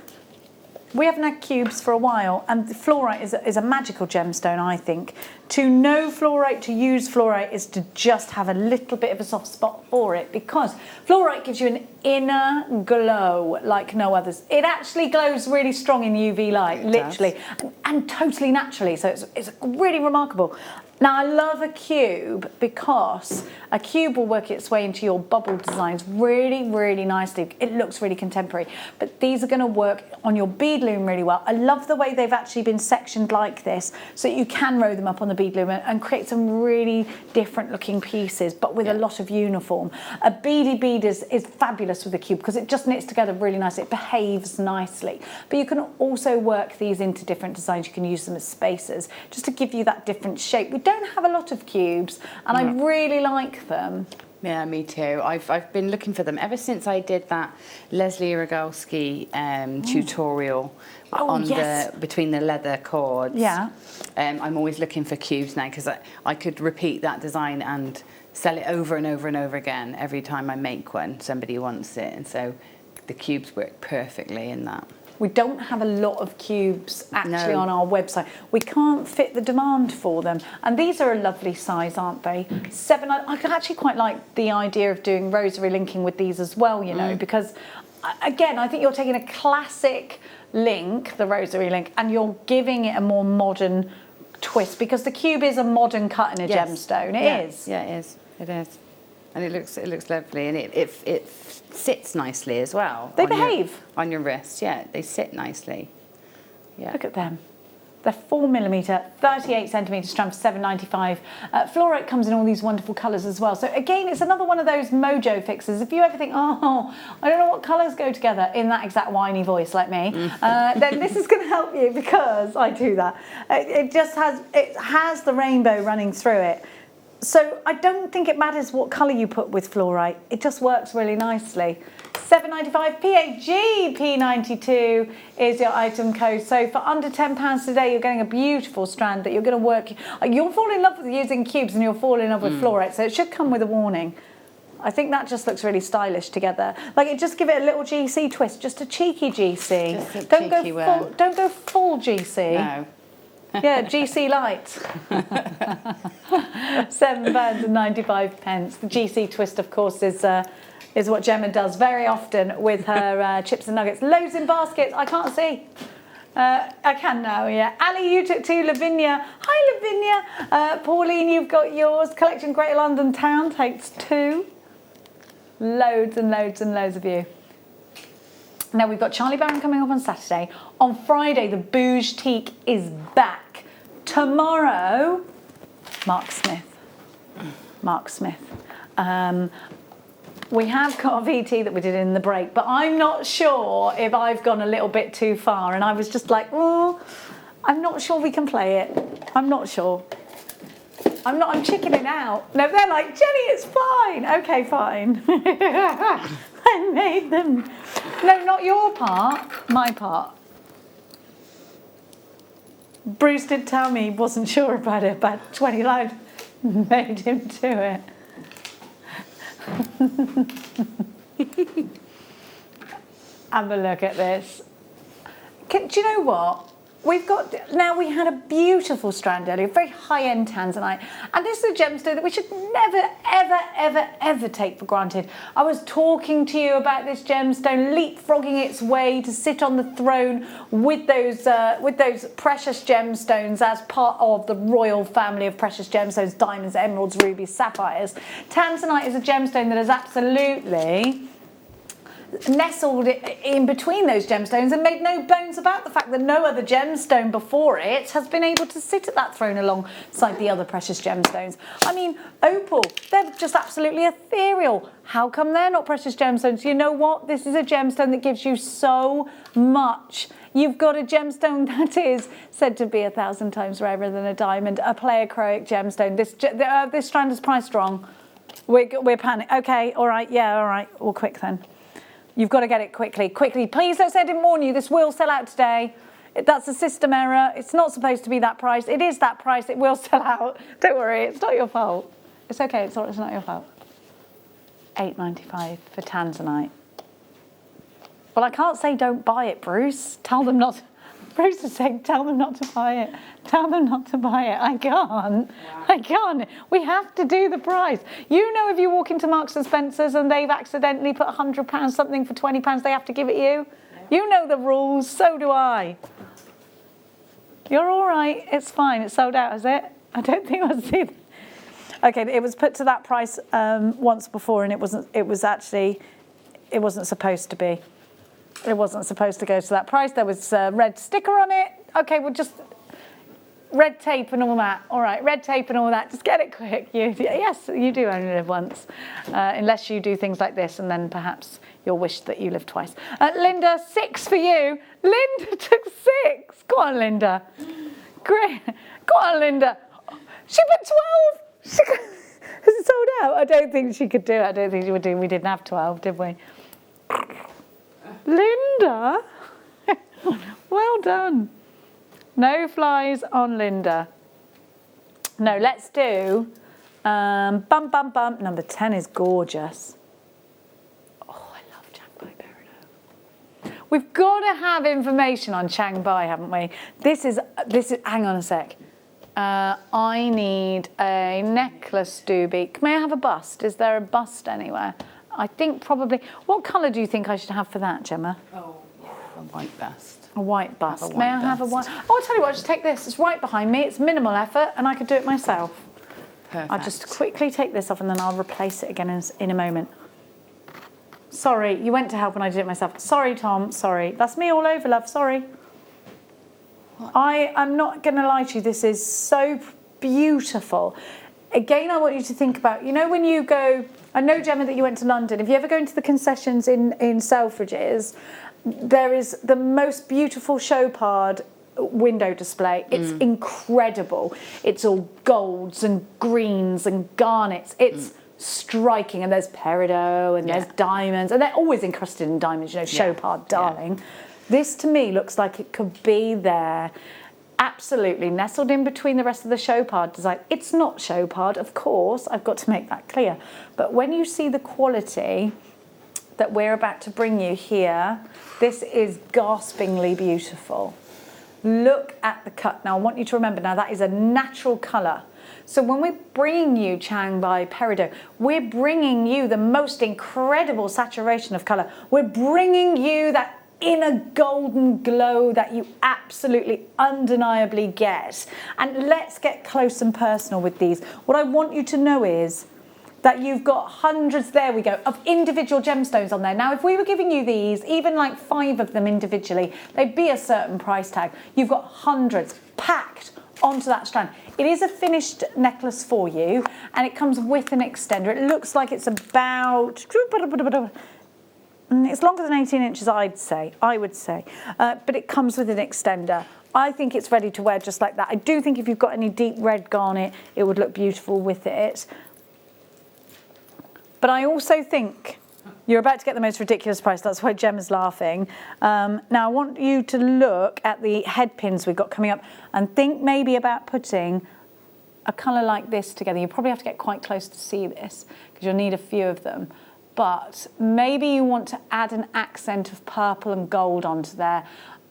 We haven't had cubes for a while, and the fluorite is a magical gemstone, I think. To know fluorite, to use fluorite, is to just have a little bit of a soft spot for it, because fluorite gives you an inner glow like no others. It actually glows really strong in UV light, literally, and totally naturally, so it's really remarkable. Now, I love a cube because a cube will work its way into your bubble designs really, really nicely. It looks really contemporary, but these are going to work on your bead loom really well. I love the way they've actually been sectioned like this, so you can row them up on the bead loom and create some really different looking pieces, but with a lot of uniform. A beady bead is fabulous with a cube because it just knits together really nicely. It behaves nicely, but you can also work these into different designs. You can use them as spacers just to give you that different shape. We don't have a lot of cubes, and I really like them. Yeah, me too. I've been looking for them ever since I did that Leslie Rogalski tutorial on between the leather cords. Yeah. I'm always looking for cubes now because I could repeat that design and sell it over and over and over again every time I make one. Somebody wants it, and so the cubes work perfectly in that. We don't have a lot of cubes actually on our website. We can't fit the demand for them. And these are a lovely size, aren't they? 7, I actually quite like the idea of doing rosary linking with these as well, you know, because again, I think you're taking a classic link, the rosary link, and you're giving it a more modern twist, because the cube is a modern cut in a gemstone. It is. Yeah, it is. It is. And it looks lovely, and it sits nicely as well. They behave on your wrist. Yeah, they sit nicely. Yeah. Look at them. They're 4mm, 38cm strand for £7.95. Fluorite comes in all these wonderful colours as well. So again, it's another one of those mojo fixes. If you ever think, oh, I don't know what colours go together in that exact whiny voice like me, then this is going to help you, because I do that. It has the rainbow running through it. So I don't think it matters what colour you put with fluorite. It just works really nicely. £7.95 PAG P92 is your item code. So for under £10 today, you're getting a beautiful strand that you're going to work. You'll fall in love with using cubes, and you'll fall in love with fluorite. So it should come with a warning. I think that just looks really stylish together. Like, it just give it a little GC twist, just a cheeky GC. Just a don't cheeky go don't go full GC. No. Yeah, GC light. £7.95. The GC twist, of course, is what Gemma does very often with her chips and nuggets. Loads in baskets. I can't see. I can now, yeah. Ali, you took 2. Lavinia. Hi, Lavinia. Pauline, you've got yours. Collection Greater London Town takes 2. Loads and loads and loads of you. Now, we've got Charlie Barron coming up on Saturday. On Friday, the Bouge Teak is back. Tomorrow, Mark Smith. Mark Smith. We have got a VT that we did in the break, but I'm not sure if I've gone a little bit too far. And I was just like, oh, I'm not sure we can play it. I'm not sure. I'm chickening out. No, they're like, Jenny, it's fine. Okay, fine. I made them. No, not your part, my part. Bruce did tell me he wasn't sure about it, but 20 lines made him do it. Have a look at this. Do you know what? We had a beautiful strand earlier, very high-end tanzanite, and this is a gemstone that we should never, ever, ever, ever take for granted. I was talking to you about this gemstone leapfrogging its way to sit on the throne with those precious gemstones as part of the royal family of precious gemstones: diamonds, emeralds, rubies, sapphires. Tanzanite is a gemstone that is absolutely nestled in between those gemstones and made no bones about the fact that no other gemstone before it has been able to sit at that throne alongside the other precious gemstones. I mean, opal, they're just absolutely ethereal. How come they're not precious gemstones? You know what? This is a gemstone that gives you so much. You've got a gemstone that is said to be 1,000 times rarer than a diamond, a pleochroic gemstone. This strand is priced wrong. We're panicking. Okay, all right, yeah, all right. Well, quick then. You've got to get it quickly. Quickly. Please don't say I didn't warn you. This will sell out today. That's a system error. It's not supposed to be that price. It is that price. It will sell out. Don't worry. It's not your fault. It's okay. It's not your fault. £8.95 for tanzanite. Well, I can't say don't buy it, Bruce. Tell them not to. Bruce is saying tell them not to buy it. Tell them not to buy it. I can't. I can't. We have to do the price. You know, if you walk into Marks and Spencer's and they've accidentally put £100 something for £20, they have to give it you. Yeah. You know the rules. So do I. You're all right. It's fine. It's sold out, is it? I don't think I'll see that. Okay, it was put to that price once before, and it wasn't supposed to be. It wasn't supposed to go to that price. There was a red sticker on it. Okay, well, just red tape and all that. All right, red tape and all that. Just get it quick. Yes, you do only live once. Unless you do things like this, and then perhaps you'll wish that you lived twice. Linda, 6 for you. Linda took 6. Go on, Linda. Great. Go on, Linda. She put 12. Because it's sold out. I don't think she could do it. I don't think she would do it. We didn't have 12, did we? Linda? Well done. No flies on Linda. No, let's do bum, bum, bum. Number 10 is gorgeous. Oh, I love Changbai Peridot. We've got to have information on Changbai, haven't we? This is, hang on a sec. I need a necklace doobie. May I have a bust? Is there a bust anywhere? I think probably. What colour do you think I should have for that, Gemma? Oh, a white bust. A white bust. May I have a white? Oh, I'll tell you what, just take this. It's right behind me. It's minimal effort and I could do it myself. Perfect. I'll just quickly take this off and then I'll replace it again in a moment. Sorry, you went to help and I did it myself. Sorry, Tom, sorry. That's me all over, love, sorry. I'm not going to lie to you, this is so beautiful. Again, I want you to think about, you know when you go, I know, Gemma, that you went to London. If you ever go into the concessions in Selfridges, there is the most beautiful Chopard window display. It's incredible. It's all golds and greens and garnets. It's striking, and there's peridot and there's diamonds, and they're always encrusted in diamonds, you know, Chopard, darling. This to me looks like it could be there, absolutely nestled in between the rest of the Chopard design. It's not Chopard, of course, I've got to make that clear, but when you see the quality that we're about to bring you here, this is gaspingly beautiful. Look at the cut. Now I want you to remember, now that is a natural colour. So when we're bringing you Changbai Peridot, we're bringing you the most incredible saturation of colour. We're bringing you that inner golden glow that you absolutely undeniably get. And let's get close and personal with these. What I want you to know is that you've got hundreds, there we go, of individual gemstones on there. Now, if we were giving you these, even like 5 of them individually, they'd be a certain price tag. You've got hundreds packed onto that strand. It is a finished necklace for you, and it comes with an extender. It looks like it's about, it's longer than 18 inches, I would say, but it comes with an extender. I think it's ready to wear just like that. I do think if you've got any deep red garnet, it would look beautiful with it. But I also think you're about to get the most ridiculous price. That's why Gemma's laughing. Now, I want you to look at the head pins we've got coming up and think maybe about putting a colour like this together. You probably have to get quite close to see this because you'll need a few of them. But maybe you want to add an accent of purple and gold onto there.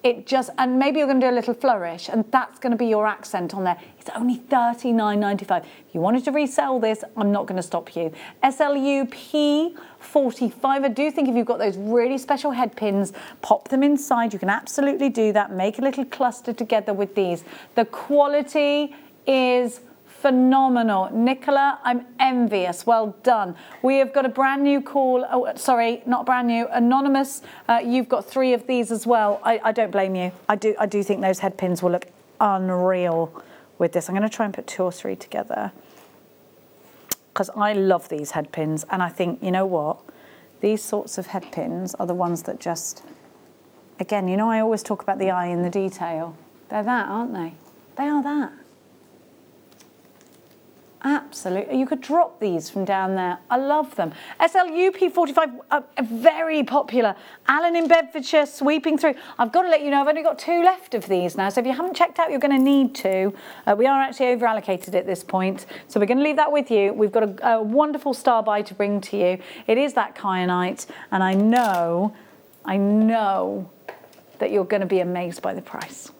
And maybe you're going to do a little flourish, and that's going to be your accent on there. It's only $39.95. If you wanted to resell this, I'm not going to stop you. SLUP45. I do think if you've got those really special head pins, pop them inside. You can absolutely do that. Make a little cluster together with these. The quality is phenomenal. Nicola, I'm envious. Well done. We have got a brand new call. Oh, sorry, not brand new. Anonymous, you've got 3 of these as well. I don't blame you. I do think those head pins will look unreal with this. I'm going to try and put 2 or 3 together because I love these head pins, and I think, you know what? These sorts of head pins are the ones that just, again, you know, I always talk about the eye in the detail. They're that, aren't they? They are that. Absolutely. You could drop these from down there. I love them. SLUP45, very popular. Alan in Bedfordshire, sweeping through. I've got to let you know, I've only got 2 left of these now. So if you haven't checked out, you're going to need to. We are actually over allocated at this point. So we're going to leave that with you. We've got a wonderful star buy to bring to you. It is that kyanite. And I know that you're going to be amazed by the price.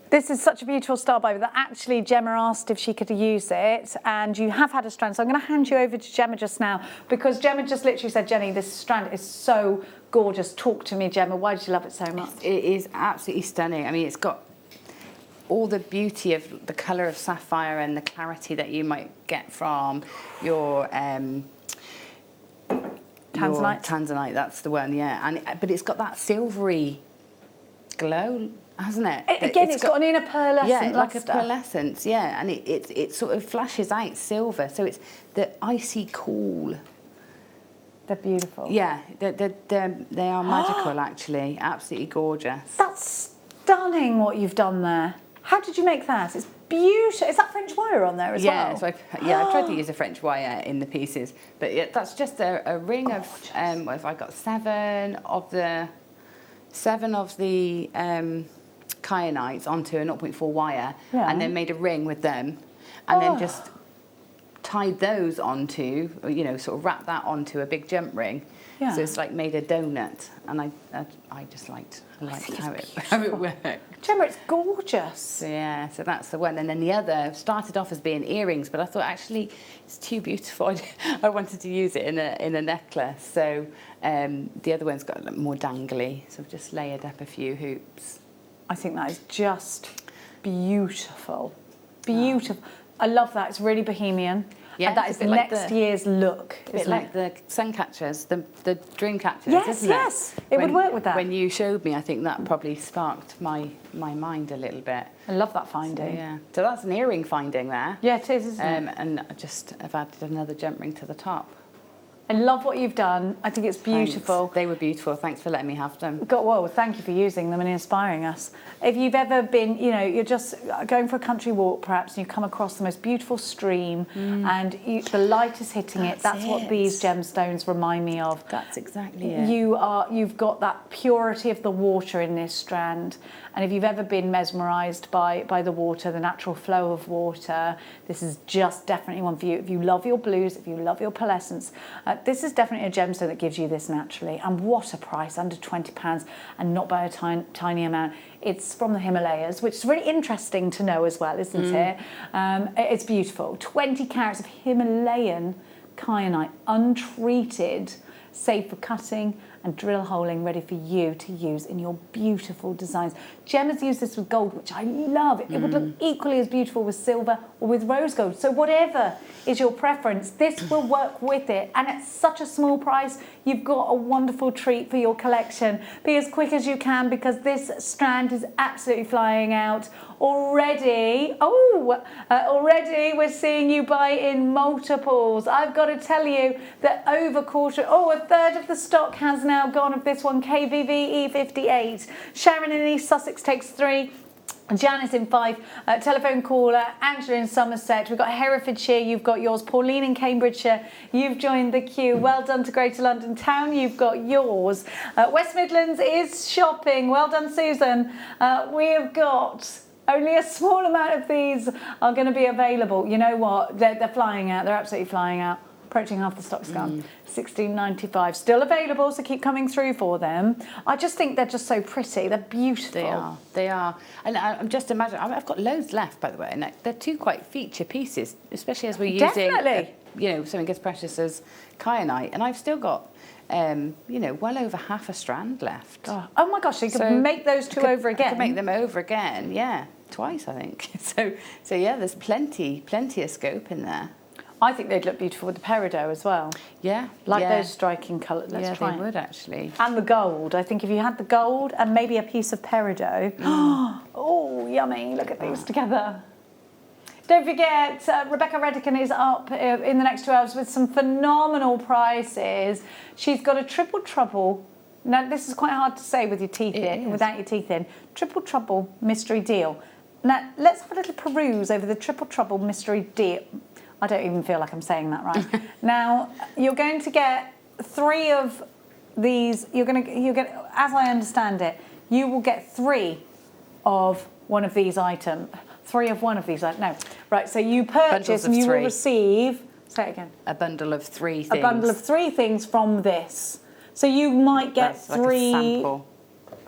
This is such a beautiful star buy that actually Gemma asked if she could use it, and you have had a strand. So I'm going to hand you over to Gemma just now because Gemma just literally said, Jenny, this strand is so gorgeous. Talk to me, Gemma. Why did you love it so much? It is absolutely stunning. I mean, it's got all the beauty of the colour of sapphire and the clarity that you might get from your Tanzanite. Tanzanite, that's the one, yeah. But it's got that silvery glow, hasn't it? It's got an inner pearlescent yeah, like a luster. pearlescence, yeah, and it sort of flashes out silver, so it's the icy cool. They're beautiful. Yeah, they are magical, actually. Absolutely gorgeous. That's stunning what you've done there. How did you make that? It's beautiful. Is that French wire on there as well? So I tried to use a French wire in the pieces, but yeah, that's just a ring of. What have I got? Seven of the kyanites onto a 0.4 wire, and then made a ring with them, and then just tied those onto, sort of wrapped that onto a big jump ring. Yeah. So it's like made a donut, and I just liked how it worked. Gemma, it's gorgeous. So yeah, so that's the one, and then the other started off as being earrings, but I thought actually it's too beautiful. I wanted to use it in a necklace. So the other one's got a little more dangly, so I've just layered up a few hoops. I think that is just beautiful, beautiful. I love that. It's really bohemian. Yeah, and that is next year's look. A bit like the sun catchers, the dream catchers, yes, isn't it? Yes, it would work with that. When you showed me, I think that probably sparked my mind a little bit. I love that finding. So, yeah. So that's an earring finding there. Yeah, it is, isn't it? And I just have added another jump ring to the top. I love what you've done. I think it's beautiful. Thanks. They were beautiful. Thanks for letting me have them. Well, thank you for using them and inspiring us. If you've ever been, you're just going for a country walk perhaps, and you come across the most beautiful stream and the light is hitting that's what these gemstones remind me of. That's exactly it. You've got that purity of the water in this strand. And if you've ever been mesmerised by the water, the natural flow of water, this is just definitely one for you. If you love your blues, if you love your pearlescence, this is definitely a gemstone that gives you this naturally. And what a price, under £20 and not by a tiny amount. It's from the Himalayas, which is really interesting to know as well, isn't it? It's beautiful. 20 carats of Himalayan kyanite, untreated, safe for cutting and drill holing, ready for you to use in your beautiful designs. Gemma's used this with gold, which I love. It would look equally as beautiful with silver or with rose gold. So whatever is your preference, this will work with it. And at such a small price, you've got a wonderful treat for your collection. Be as quick as you can, because this strand is absolutely flying out. Already we're seeing you buy in multiples. I've got to tell you that a third of the stock has now gone of this one, KVV E58. Sharon in East Sussex takes 3. Janice in 5, telephone caller, Angela in Somerset, we've got Herefordshire, you've got yours, Pauline in Cambridgeshire, you've joined the queue, well done to Greater London Town, you've got yours. West Midlands is shopping, well done Susan. We have got only a small amount of these are going to be available. You know what, they're flying out, they're absolutely flying out. Approaching half the stock's gone. $16.95, still available, so keep coming through for them. I just think they're just so pretty. They're beautiful. They are. And I'm just imagining. I've got loads left, by the way, and they're two quite feature pieces, especially as we're using, something as precious as kyanite. And I've still got, well over half a strand left. Oh my gosh! So you could make those two over again. I could make them over again. Yeah, twice I think. So yeah, there's plenty of scope in there. I think they'd look beautiful with the peridot as well. Yeah. Those striking colours. Yeah, they would actually. And the gold. I think if you had the gold and maybe a piece of peridot. Oh, yummy. Look at these together. Don't forget, Rebecca Redican is up in the next 2 hours with some phenomenal prices. She's got a triple trouble. Now, this is quite hard to say with your teeth in, without your teeth in. Triple trouble mystery deal. Now, let's have a little peruse over the triple trouble mystery deal. I don't even feel like I'm saying that right. Now, you're going to get 3 of these. You get, as I understand it, you will get 3 of one of these items. 3 of one of these items. No, right. So you purchase and you will receive. Say it again. A bundle of 3 things. A bundle of 3 things from this. So you might get That's like a sample.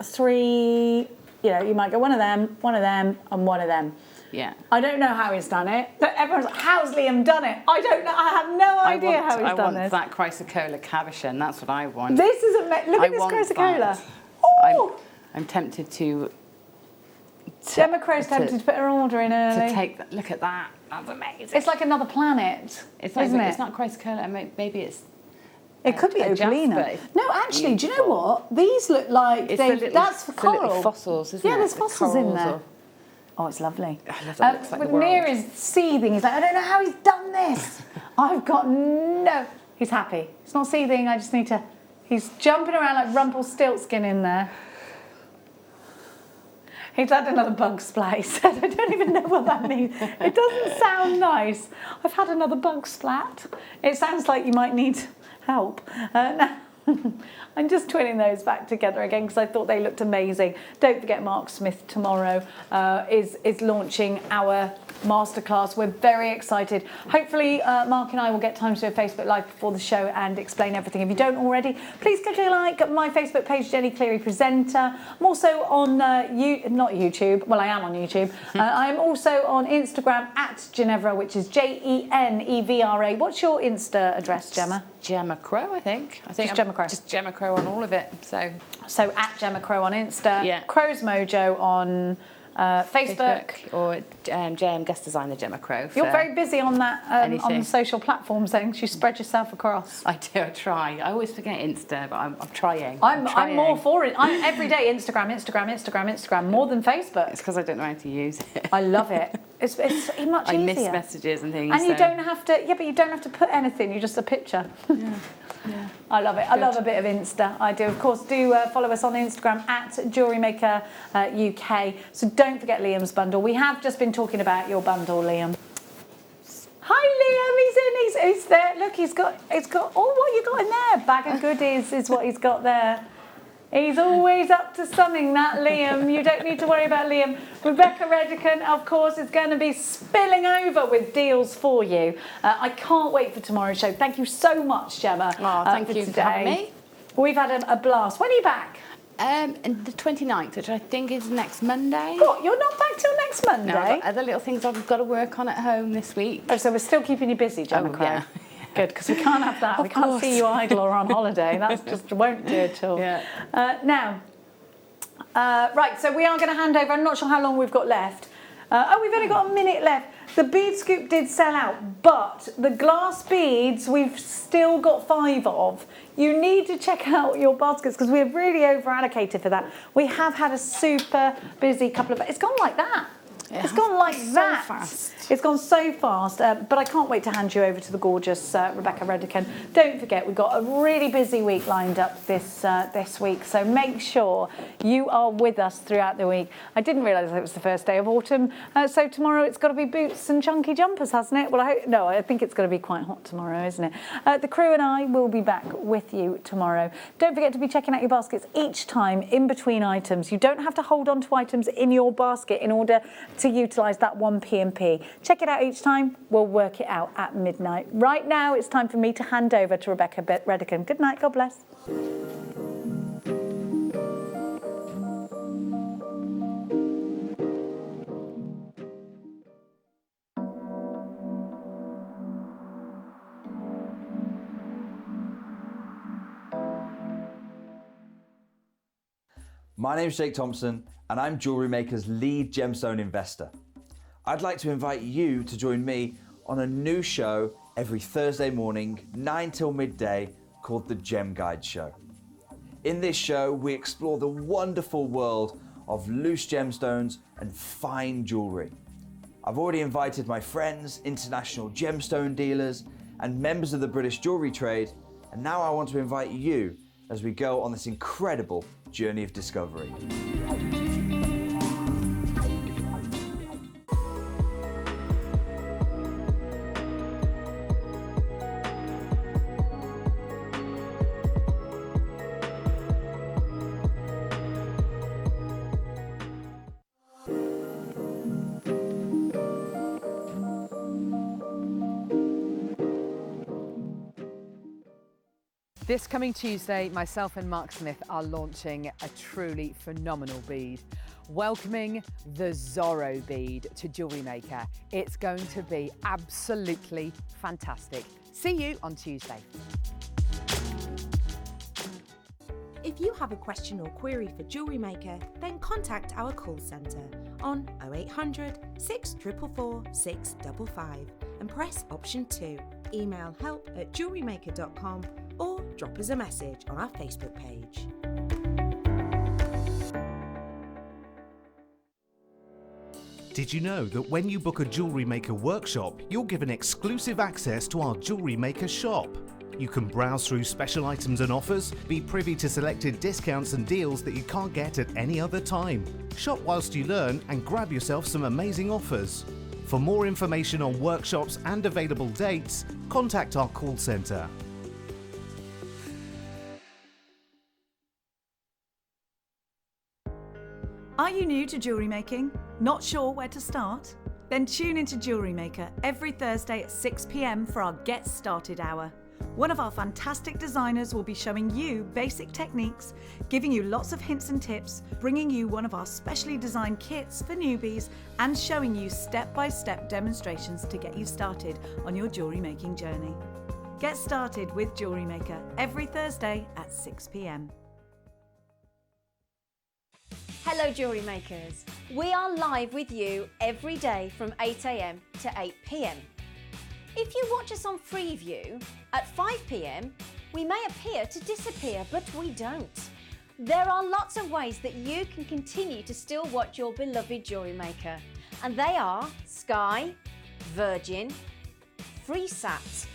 3. You might get one of them, and one of them. Yeah. I don't know how he's done it, but everyone's like, how's Liam done it? I don't know. I have no idea how he's done this. I want that chrysocolla cabochon. That's what I want. This is amazing. Look at this chrysocolla. Oh! I'm tempted to... Gemma Crow's tempted to put her order in early. To take that. Look at that. That's amazing. It's like another planet, isn't it? It's not chrysocolla. Maybe it's It could be opalina. No, actually, do you know what? These look like that's for coral. Little fossils, isn't it? Yeah, there's fossils in there. Oh, it's lovely. I love that. Looks like with the world. Near is seething. He's like, I don't know how he's done this. I've got no. He's happy. It's not seething. I just need to. He's jumping around like Rumpelstiltskin in there. He's had another bug splat. He said, I don't even know what that means. It doesn't sound nice. I've had another bug splat. It sounds like you might need help. I'm just twinning those back together again because I thought they looked amazing. Don't forget Mark Smith tomorrow is launching our masterclass. We're very excited. Hopefully Mark and I will get time to do a Facebook Live before the show and explain everything. If you don't already, please click a like at my Facebook page, Jenny Cleary Presenter. I'm also on not YouTube. Well, I am on YouTube. I'm also on Instagram at Ginevra, which is Jenevra. What's your Insta address, Gemma? Gemma Crow, I think. Just Gemma Crow. Just Gemma Crow on all of it. So at Gemma Crow on Insta. Yeah. Crow's Mojo on Facebook. Or JM Guest Designer Gemma Crow. You're very busy on that on the social platforms then, because you spread yourself across. I do, I try. I always forget Insta, but I'm trying. I'm more for it. I'm every day Instagram, more than Facebook. It's because I don't know how to use it. I love it. It's much easier. I miss messages and things. And you don't have to, but you don't have to put anything, you're just a picture. Yeah. I love it. I love a bit of Insta. I do. Of course, do follow us on Instagram at JewelleryMaker UK. So don't forget Liam's bundle. We have just been talking about your bundle, Liam. Hi, Liam. He's there. Look, he's got what you got in there. Bag of goodies is what he's got there. He's always up to something, that Liam. You don't need to worry about Liam. Rebecca Redican, of course, is going to be spilling over with deals for you. I can't wait for tomorrow's show. Thank you so much, Gemma. Thank you for having me. We've had a blast. When are you back? The 29th, which I think is next Monday. What? You're not back till next Monday? No, I've got other little things I've got to work on at home this week. Oh, so we're still keeping you busy, Gemma Crow. Yeah. Good, because we can't have that. We can't see you idle or on holiday. That just won't do at all. Yeah. Right, so we are going to hand over. I'm not sure how long we've got left. We've only got a minute left. The bead scoop did sell out, but the glass beads we've still got 5 of. You need to check out your baskets because we're really over allocated for that. We have had a super busy couple of. It's gone like that. It's gone like that. So fast. It's gone so fast, but I can't wait to hand you over to the gorgeous Rebecca Redican. Don't forget, we've got a really busy week lined up this week, so make sure you are with us throughout the week. I didn't realise it was the first day of autumn, so tomorrow it's got to be boots and chunky jumpers, hasn't it? Well, I think it's going to be quite hot tomorrow, isn't it? The crew and I will be back with you tomorrow. Don't forget to be checking out your baskets each time in between items. You don't have to hold on to items in your basket in order to utilise that 1 P&P. Check it out each time. We'll work it out at midnight. Right now, it's time for me to hand over to Rebecca Redican. Good night. God bless. My name's Jake Thompson and I'm Jewellery Maker's lead gemstone investor. I'd like to invite you to join me on a new show every Thursday morning, 9 till midday, called The Gem Guide Show. In this show, we explore the wonderful world of loose gemstones and fine jewellery. I've already invited my friends, international gemstone dealers, and members of the British jewellery trade, and now I want to invite you as we go on this incredible journey of discovery. This coming Tuesday, myself and Mark Smith are launching a truly phenomenal bead, welcoming the Zorro bead to Jewellery Maker. It's going to be absolutely fantastic. See you on Tuesday. If you have a question or query for Jewellery Maker, then contact our call centre on 0800 644 655 and press option 2. Email help@jewellerymaker.com or drop us a message on our Facebook page. Did you know that when you book a Jewellery Maker workshop, you're given exclusive access to our Jewellery Maker shop? You can browse through special items and offers, be privy to selected discounts and deals that you can't get at any other time. Shop whilst you learn and grab yourself some amazing offers. For more information on workshops and available dates, contact our call centre. Are you new to jewellery making? Not sure where to start? Then tune into Jewellery Maker every Thursday at 6 p.m. for our Get Started Hour. One of our fantastic designers will be showing you basic techniques, giving you lots of hints and tips, bringing you one of our specially designed kits for newbies, and showing you step-by-step demonstrations to get you started on your jewellery making journey. Get started with Jewellery Maker every Thursday at 6 p.m. Hello Jewellery Makers. We are live with you every day from 8 a.m. to 8 p.m. If you watch us on Freeview at 5 p.m, we may appear to disappear, but we don't. There are lots of ways that you can continue to still watch your beloved Jewellery Maker, and they are Sky, Virgin, FreeSat,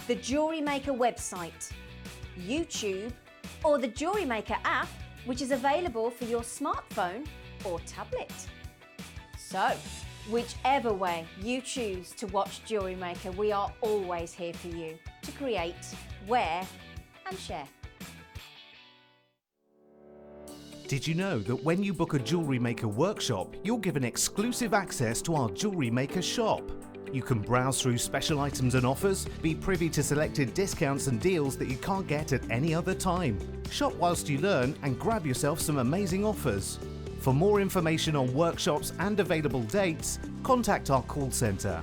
the Jewellery Maker website, YouTube, or the Jewellery Maker app, which is available for your smartphone or tablet. So, whichever way you choose to watch Jewellery Maker, we are always here for you to create, wear and share. Did you know that when you book a Jewellery Maker workshop, you're given exclusive access to our Jewellery Maker shop? You can browse through special items and offers, be privy to selected discounts and deals that you can't get at any other time. Shop whilst you learn and grab yourself some amazing offers. For more information on workshops and available dates, contact our call centre.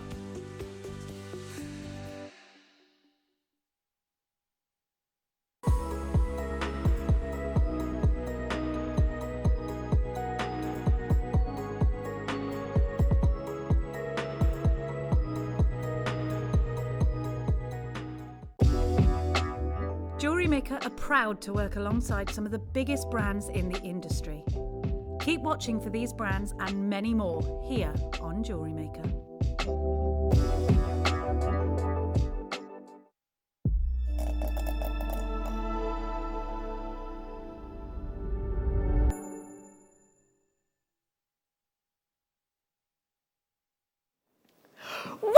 Jewellery Maker are proud to work alongside some of the biggest brands in the industry. Keep watching for these brands and many more here on Jewellery Maker. Welcome!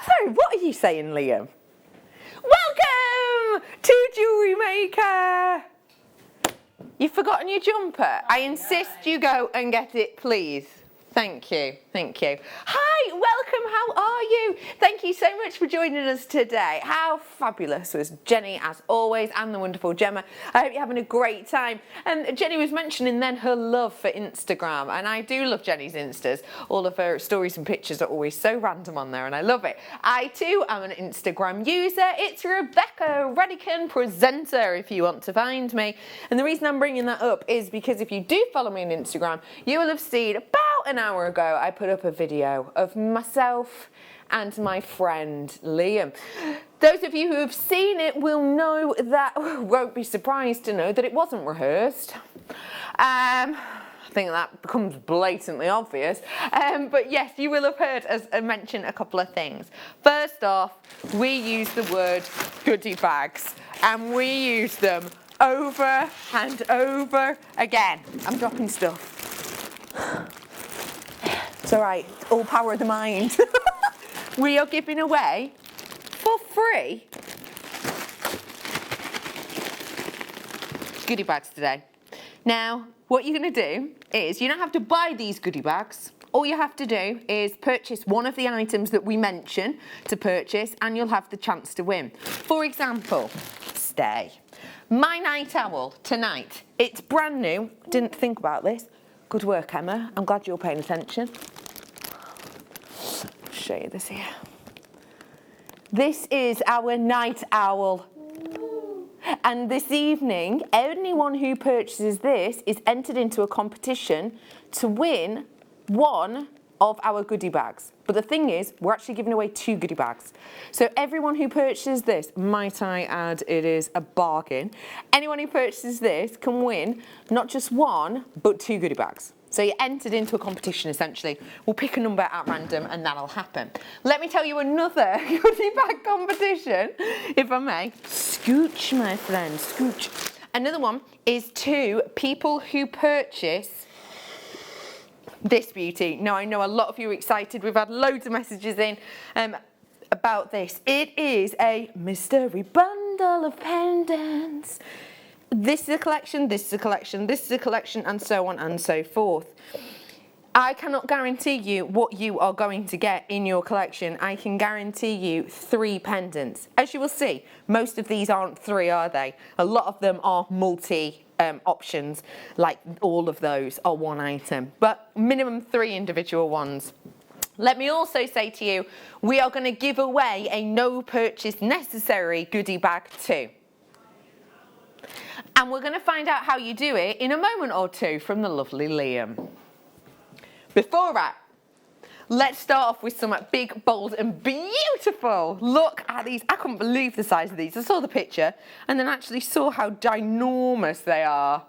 Sorry, what are you saying, Liam? Welcome to Jewellery Maker! You've forgotten your jumper. I insist you go and get it, please. Thank you, thank you. Hi, welcome, how are you? Thank you so much for joining us today. How fabulous was Jenny, as always, and the wonderful Gemma. I hope you're having a great time. Jenny was mentioning then her love for Instagram, and I do love Jenny's Instas. All of her stories and pictures are always so random on there, and I love it. I too am an Instagram user. It's Rebecca Redican Presenter, if you want to find me. And the reason I'm bringing that up is because if you do follow me on Instagram, you will have seen about an hour ago I put up a video of myself and my friend Liam. Those of you who have seen it will know that, won't be surprised to know that it wasn't rehearsed. I think that becomes blatantly obvious. But yes, you will have heard us mention a couple of things. First off, we use the word goodie bags, and we use them over and over again. I'm dropping stuff. It's all right, all power of the mind. We are giving away for free goodie bags today. Now, what you're going to do is you don't have to buy these goodie bags. All you have to do is purchase one of the items that we mention to purchase, and you'll have the chance to win. For example, stay. My night owl tonight. It's brand new. Didn't think about this. Good work, Emma. I'm glad you're paying attention. I'll show you this here. This is our night owl. And this evening, anyone who purchases this is entered into a competition to win one of our goodie bags. But the thing is, we're actually giving away 2 goodie bags. So everyone who purchases this, might I add, it is a bargain. Anyone who purchases this can win not just 1, but 2 goodie bags. So you're entered into a competition, essentially. We'll pick a number at random and that'll happen. Let me tell you another goodie bag competition, if I may. Scooch, my friend, scooch. Another one is to people who purchase this beauty. Now, I know a lot of you are excited. We've had loads of messages in about this. It is a mystery bundle of pendants. This is a collection, this is a collection, this is a collection, and so on and so forth. I cannot guarantee you what you are going to get in your collection. I can guarantee you 3 pendants. As you will see, most of these aren't 3, are they? A lot of them are multi options, like all of those are 1 item, but minimum 3 individual ones. Let me also say to you, we are going to give away a no purchase necessary goodie bag too. And we're going to find out how you do it in a moment or two from the lovely Liam. Before that, let's start off with some big, bold and beautiful. Look at these. I couldn't believe the size of these. I saw the picture and then actually saw how ginormous they are.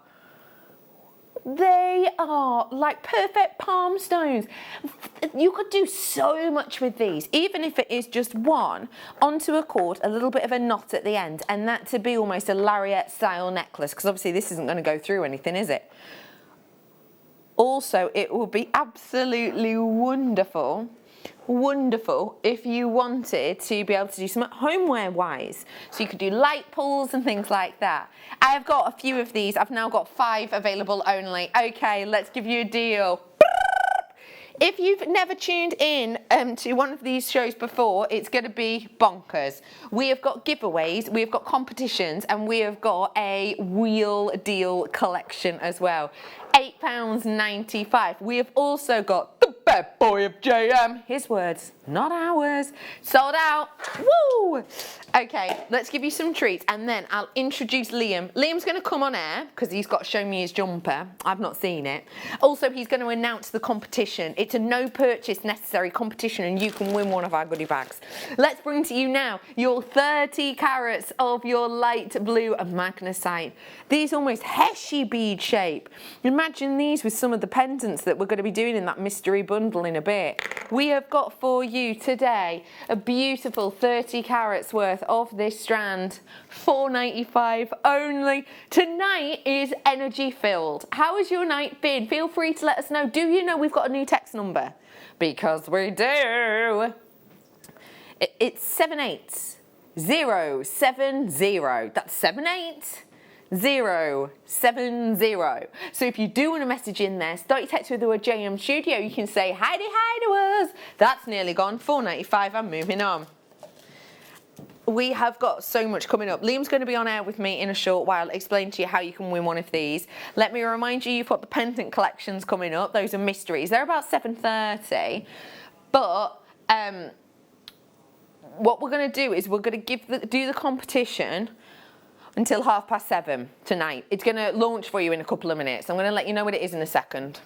They are like perfect palm stones. You could do so much with these, even if it is just 1 onto a cord, a little bit of a knot at the end, and that to be almost a lariat style necklace, because obviously this isn't going to go through anything, is it? Also, it will be absolutely wonderful if you wanted to be able to do some homeware wise. So you could do light pulls and things like that. I have got a few of these. I've now got 5 available only. Okay, let's give you a deal. If you've never tuned in to one of these shows before, it's going to be bonkers. We have got giveaways, we have got competitions, and we have got a wheel deal collection as well. £8.95. We have also got the bad boy of JM. His words, not ours. Sold out. Woo! Okay, let's give you some treats and then I'll introduce Liam. Liam's going to come on air because he's got to show me his jumper. I've not seen it. Also, he's going to announce the competition. It's a no purchase necessary competition and you can win one of our goodie bags. Let's bring to you now your 30 carats of your light blue magnesite. These almost heshy bead shape. Imagine these with some of the pendants that we're going to be doing in that mystery bundle in a bit. We have got for you today a beautiful 30 carats worth of this strand, £4.95 only. Tonight is energy filled. How has your night been? Feel free to let us know. Do you know we've got a new text number? Because we do. It's 78070. That's 78070. So if you do want a message in there, start your text with the word JM Studio. You can say hi to us. That's nearly gone. £4.95. I'm moving on. We have got so much coming up. Liam's going to be on air with me in a short while, explain to you how you can win one of these. Let me remind you, you've got the pendant collections coming up. Those are mysteries. They're about 7:30. But what we're going to do is we're going to do the competition until 7:30 tonight. It's going to launch for you in a couple of minutes. I'm going to let you know what it is in a second.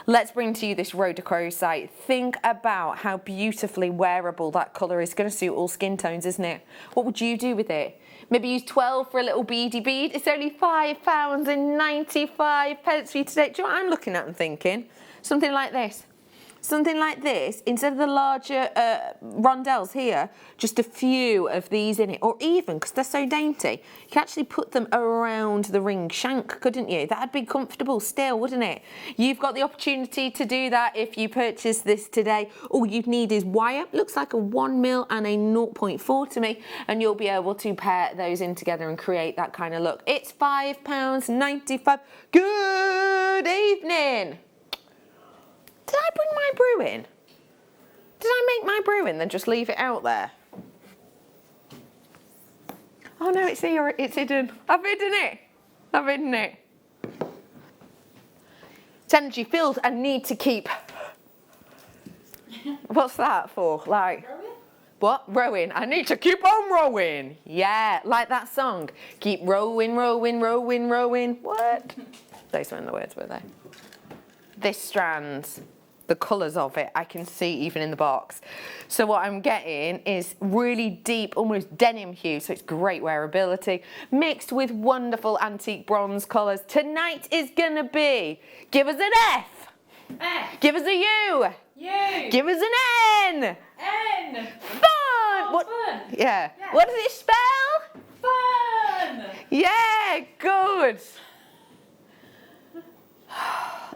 Let's bring to you this rhodochrosite. Think about how beautifully wearable that colour is. It's going to suit all skin tones, isn't it? What would you do with it? Maybe use 12 for a little beady bead. It's only £5.95 for you today. Do you know what I'm looking at and thinking? Something like this. Something like this, instead of the larger rondelles here, just a few of these in it, or even, because they're so dainty, you can actually put them around the ring shank, couldn't you? That'd be comfortable still, wouldn't it? You've got the opportunity to do that if you purchase this today. All you'd need is wire. Looks like a 1mm and a 0.4 to me, and you'll be able to pair those in together and create that kind of look. It's £5.95. Good evening. Did I bring my brew in? Did I make my brew in then just leave it out there? Oh no, it's here, it's hidden. I've hidden it. I've hidden it. It's energy filled and need to keep. What's that for? Like, rowing? What? Rowing. I need to keep on rowing. Yeah, like that song. Keep rowing, rowing, rowing, rowing. What? Those weren't the words, were they? This strand the colours of it, I can see even in the box. So what I'm getting is really deep, almost denim hue, so it's great wearability, mixed with wonderful antique bronze colours. Tonight is gonna be, give us an F. F. Give us a U. U. Give us an N. N. Fun. Oh, what? fun. Yeah. Yeah. What does it spell? Fun. Yeah, good.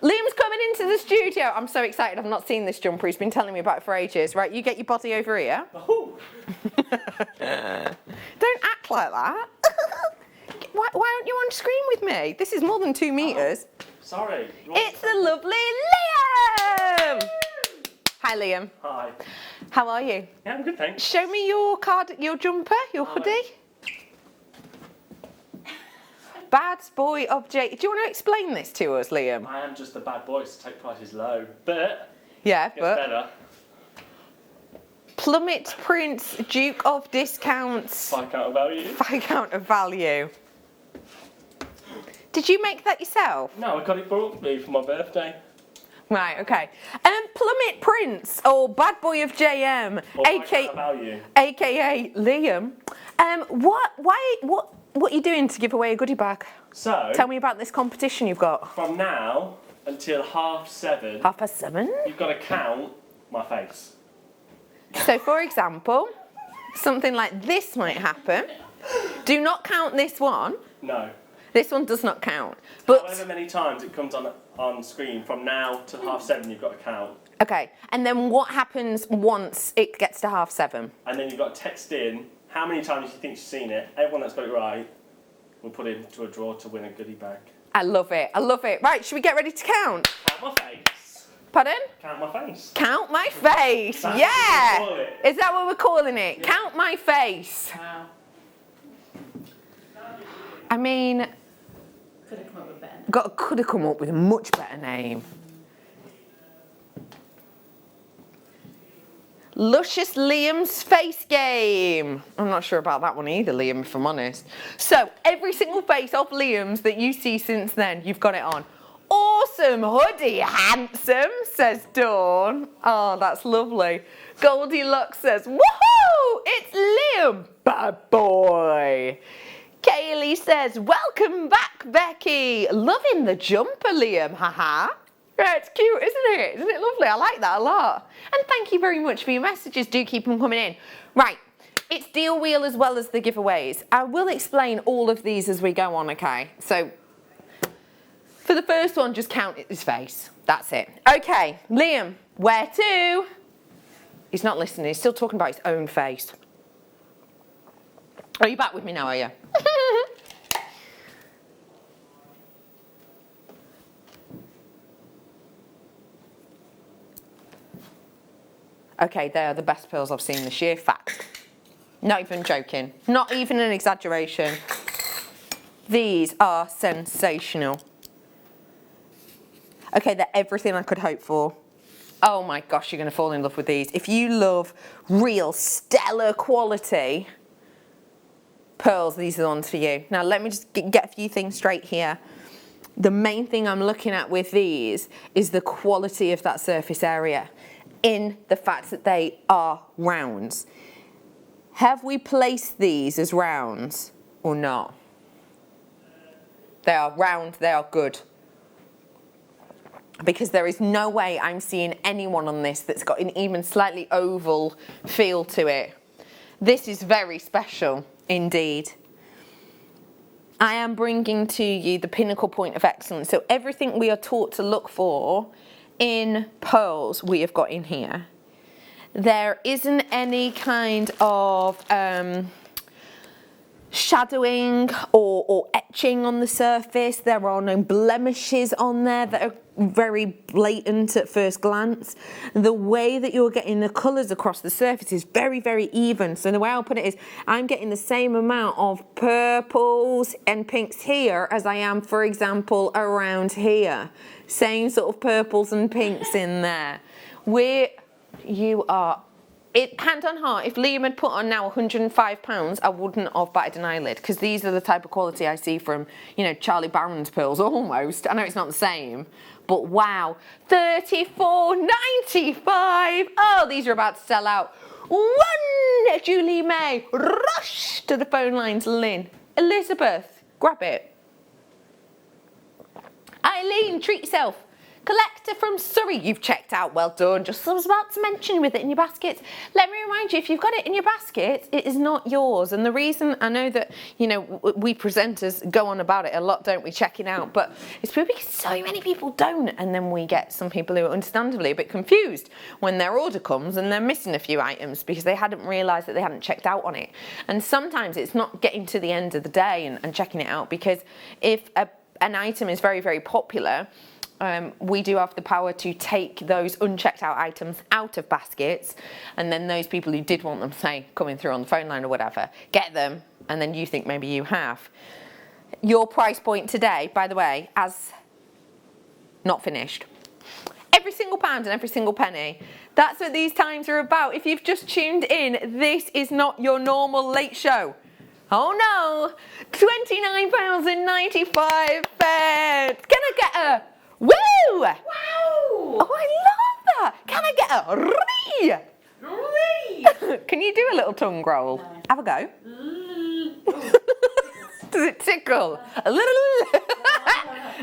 Liam's coming into the studio. I'm so excited. I've not seen this jumper. He's been telling me about it for ages. Right, you get your body over here. Oh. Don't act like that. why aren't you on screen with me? This is more than 2 meters. Sorry. It's the lovely Liam. Hi, Liam. Hi. How are you? Yeah, I'm good, thanks. Show me your card, your jumper, your hoodie. Bad boy object. Do you want to explain this to us, Liam? I am just a bad boy to take prices low, but yeah, gets but better. Plummet Prince, Duke of Discounts. Viscount of value. Viscount of value. Did you make that yourself? No, I got it brought for me for my birthday. Right, okay. Plummet Prince, or Bad Boy of JM, Or Viscount of value. aka Liam. What are you doing to give away a goodie bag? So, tell me about this competition you've got. From now until 7:30. 7:30? You've got to count my face. So, for example, something like this might happen. Do not count this one. No. This one does not count. But however many times it comes on screen from now to 7:30, you've got to count. okay, and then what happens once it gets to 7:30? And then you've got to text in how many times you think you've seen it. Everyone that's got it right will put it into a draw to win a goodie bag. I love it. I love it. Right, should we get ready to count? Count my face. Pardon? Count my face. Count my face. That's yeah. what we call it. Is that what we're calling it? Yeah. Count my face. Wow. I mean, Could have come up with a better name. could have come up with a much better name. Luscious Liam's face game. I'm not sure about that one either, Liam, if I'm honest. So, every single face of Liam's that you see since then, you've got it on. Awesome hoodie, handsome, says Dawn. Oh, that's lovely. Goldilocks says, woohoo, it's Liam, bad boy. Kaylee says, welcome back, Becky. Loving the jumper, Liam, haha. Yeah, it's cute, isn't it? Isn't it lovely? I like that a lot. And thank you very much for your messages. Do keep them coming in. Right, it's deal wheel as well as the giveaways. I will explain all of these as we go on, okay? So, for the first one, just count his face. That's it. Okay, Liam, where to? He's not listening. He's still talking about his own face. Are you back with me now, are you? Okay, they are the best pearls I've seen this year. Fact. Not even joking. Not even an exaggeration. These are sensational. Okay, they're everything I could hope for. Oh my gosh, you're going to fall in love with these. If you love real stellar quality pearls, these are the ones for you. Now, let me just get a few things straight here. The main thing I'm looking at with these is the quality of that surface area, in the fact that they are rounds. Have we placed these as rounds or not? They are round, they are good. Because there is no way I'm seeing anyone on this that's got an even slightly oval feel to it. This is very special indeed. I am bringing to you the pinnacle point of excellence. So everything we are taught to look for in pearls, we have got in here. There isn't any kind of shadowing or etching on the surface. There are no blemishes on there that are very blatant at first glance. The way that you're getting the colours across the surface is very, very even. So the way I'll put it is, I'm getting the same amount of purples and pinks here as I am, for example, around here. Same sort of purples and pinks in there. You are hand on heart, if Liam had put on now £105, I wouldn't have batted an eyelid, because these are the type of quality I see from, you know, Charlie Barron's pearls, almost. I know it's not the same, but wow, $34.95. Oh, these are about to sell out. Run, Julie May, rush to the phone lines, Lynn. Elizabeth, grab it. Eileen, treat yourself. Collector from Surrey, you've checked out, well done. Just I was about to mention with it in your basket. Let me remind you, if you've got it in your basket, it is not yours. And the reason, I know that, you know, we presenters go on about it a lot, don't we, checking out, but it's because so many people don't. And then we get some people who are understandably a bit confused when their order comes and they're missing a few items because they hadn't realised that they hadn't checked out on it. And sometimes it's not getting to the end of the day and checking it out, because if an item is very, very popular, we do have the power to take those unchecked out items out of baskets, and then those people who did want them, say, coming through on the phone line or whatever, get them, and then you think maybe you have. Your price point today, by the way, as not finished. Every single pound and every single penny. That's what these times are about. If you've just tuned in, this is not your normal late show. Oh no, £29.95. Can I get a woo? Wow! Oh, I love that. Can I get a ree? Ree. Can you do a little tongue roll? No. Have a go. Does it tickle? A little.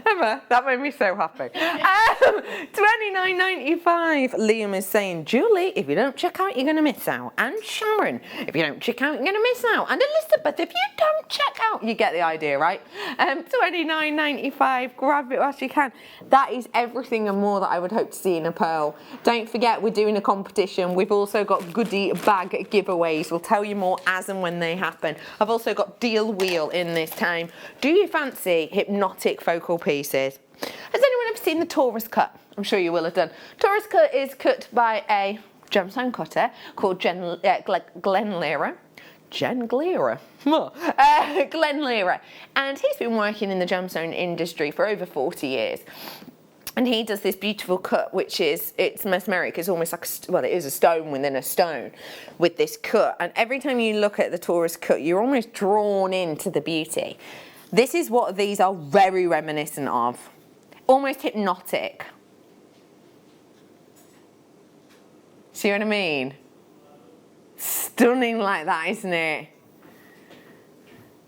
Emma, that made me so happy. $29.95. Liam is saying, Julie, if you don't check out, you're going to miss out. And Sharon, if you don't check out, you're going to miss out. And Elizabeth, if you don't check out, you get the idea, right? $29.95. Grab it whilst you can. That is everything and more that I would hope to see in a pearl. Don't forget, we're doing a competition. We've also got goodie bag giveaways. We'll tell you more as and when they happen. I've also got deal wheel in this time. Do you fancy hypnotic focal pieces? Has anyone ever seen the Taurus cut? I'm sure you will have done. Taurus cut is cut by a gemstone cutter called Glenn Lehrer. Glenn Lehrer. And he's been working in the gemstone industry for over 40 years. And he does this beautiful cut, which is, it's mesmeric. It's almost like, well, it is a stone within a stone with this cut. And every time you look at the Taurus cut, you're almost drawn into the beauty. This is what these are very reminiscent of. Almost hypnotic. See what I mean? Stunning like that, isn't it?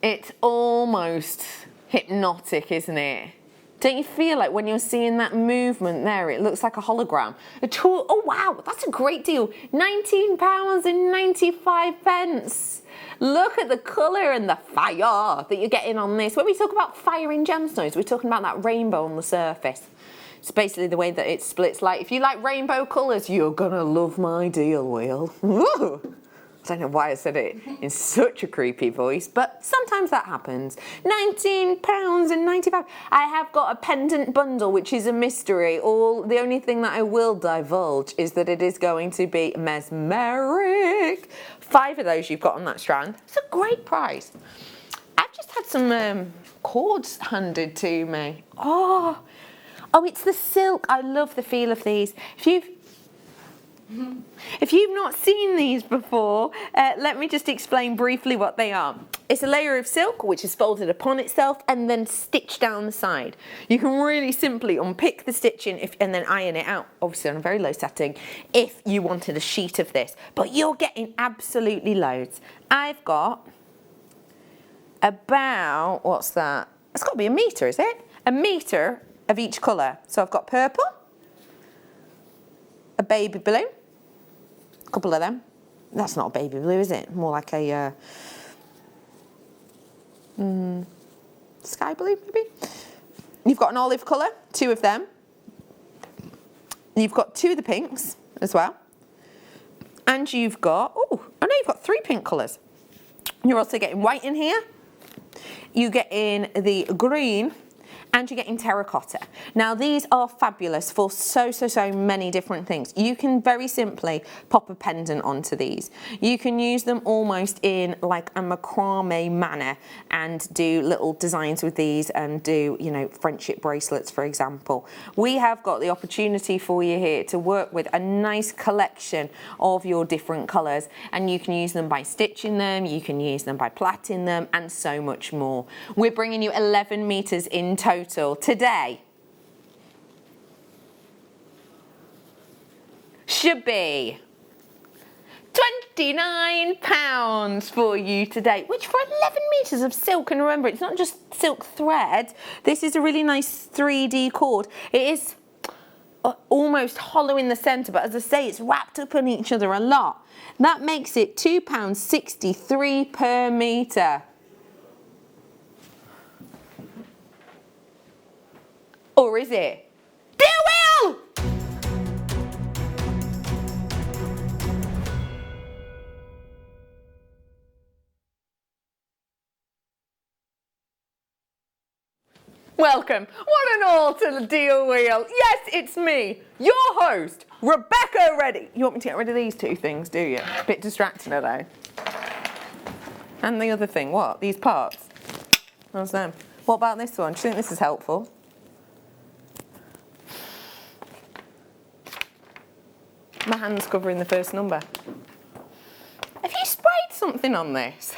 It's almost hypnotic, isn't it? Don't you feel like when you're seeing that movement there, it looks like a hologram? Oh wow, that's a great deal. £19.95. Look at the colour and the fire that you're getting on this. When we talk about fire in gemstones, we're talking about that rainbow on the surface. It's basically the way that it splits light. If you like rainbow colours, you're gonna love my deal wheel. Woo! I don't know why I said it in such a creepy voice, but sometimes that happens. £19.95. I have got a pendant bundle, which is a mystery. The only thing that I will divulge is that it is going to be mesmeric. 5 of those you've got on that strand. It's a great price. I've just had some cords handed to me. Oh, it's the silk. I love the feel of these. If you've not seen these before, let me just explain briefly what they are. It's a layer of silk which is folded upon itself and then stitched down the side. You can really simply unpick the stitching and then iron it out, obviously on a very low setting, if you wanted a sheet of this. But you're getting absolutely loads. I've got about, what's that? It's got to be a metre, is it? A metre of each colour. So I've got purple, a baby blue, a couple of them. That's not a baby blue, is it? More like a sky blue, maybe? You've got an olive colour, 2 of them. You've got 2 of the pinks as well. And you've got, oh no, you've got 3 pink colours. You're also getting white in here. You get in the green, and you're getting terracotta. Now these are fabulous for so many different things. You can very simply pop a pendant onto these. You can use them almost in like a macrame manner and do little designs with these and do, you know, friendship bracelets, for example. We have got the opportunity for you here to work with a nice collection of your different colours, and you can use them by stitching them, you can use them by plaiting them, and so much more. We're bringing you 11 metres in total today. Should be £29 for you today, which for 11 metres of silk, and remember it's not just silk thread, this is a really nice 3D cord. It is almost hollow in the centre, but as I say, it's wrapped up on each other a lot. That makes it £2.63 per metre. Or is it? Dear Will! Welcome, one and all, to the Deal Wheel. Yes, it's me, your host, Rebecca Reddy. You want me to get rid of these two things, do you? Bit distracting, are they? And the other thing, what? These parts? How's them? What about this one? Do you think this is helpful? My hand's covering the first number. Have you sprayed something on this?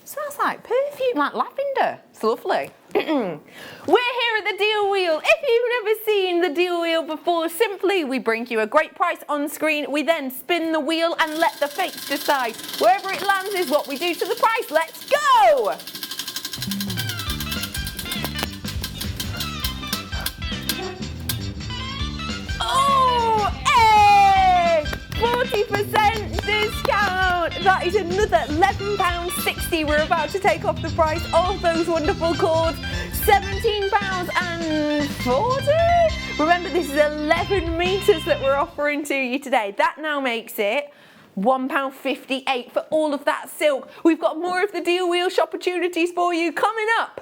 Smells like perfume, like lavender. It's lovely. We're here at the Deal Wheel. If you've never seen the Deal Wheel before, simply we bring you a great price on screen. We then spin the wheel and let the fates decide. Wherever it lands is what we do to the price. Let's go! Oh, hey! 40% discount! That is another £11.60 we're about to take off the price of those wonderful cords. £17.40? Remember, this is 11 metres that we're offering to you today. That now makes it £1.58 for all of that silk. We've got more of the Deal Wheel shop opportunities for you coming up.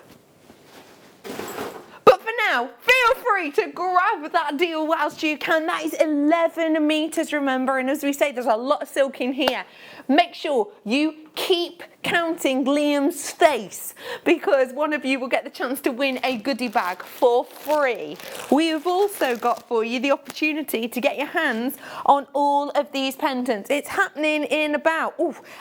But for now, feel free to grab that deal whilst you can. That is 11 metres, remember, and as we say, there's a lot of silk in here. Make sure you keep counting Liam's face, because one of you will get the chance to win a goodie bag for free. We have also got for you the opportunity to get your hands on all of these pendants. It's happening in about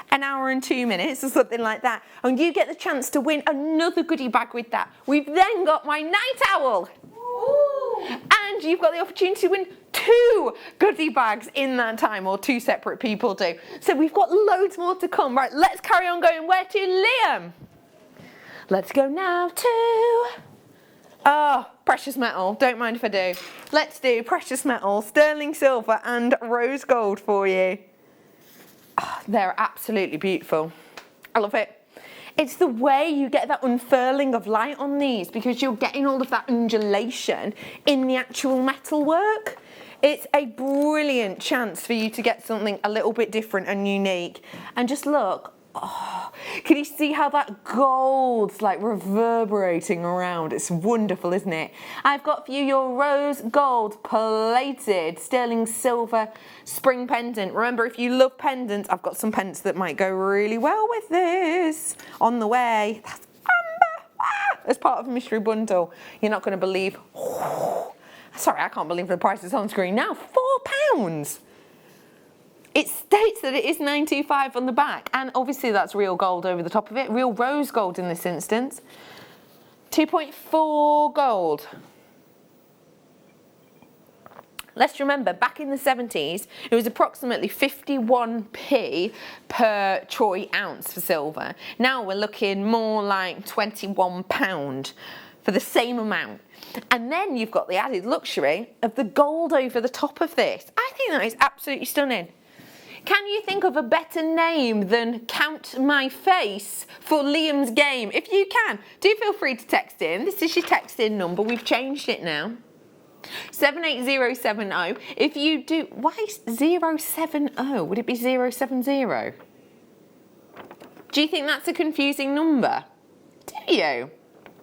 an hour and 2 minutes or something like that, and you get the chance to win another goodie bag with that. We've then got my night owl. Ooh. And you've got the opportunity to win 2 goodie bags in that time, or 2 separate people do. So we've got loads more to come. Right, let's carry on going. Where to, Liam? Let's go now to... precious metal. Don't mind if I do. Let's do precious metal, sterling silver and rose gold for you. They're absolutely beautiful. I love it. It's the way you get that unfurling of light on these, because you're getting all of that undulation in the actual metal work. It's a brilliant chance for you to get something a little bit different and unique. And just look, can you see how that gold's like reverberating around? It's wonderful, isn't it? I've got for you your rose gold plated sterling silver spring pendant. Remember, if you love pendants, I've got some pendants that might go really well with this on the way. That's amber, as part of a mystery bundle. You're not going to believe, sorry, I can't believe the price is on screen now, £4. It states that it is £9.25 on the back, and obviously that's real gold over the top of it, real rose gold in this instance. 2.4 gold. Let's remember, back in the 70s, it was approximately 51p per troy ounce for silver. Now we're looking more like £21 for the same amount. And then you've got the added luxury of the gold over the top of this. I think that is absolutely stunning. Can you think of a better name than Count My Face for Liam's game? If you can, do feel free to text in. This is your text in number. We've changed it now. 78070. If you do, why 070? Would it be 070? Do you think that's a confusing number? Do you?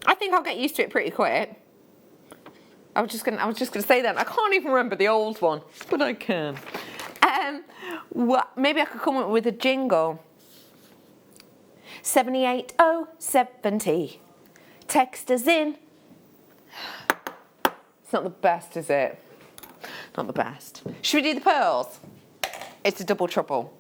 I think I'll get used to it pretty quick. I was just gonna say that. I can't even remember the old one, but I can. Maybe I could come up with a jingle. 78070. Text us in. It's not the best, is it? Not the best. Should we do the pearls? It's a double trouble.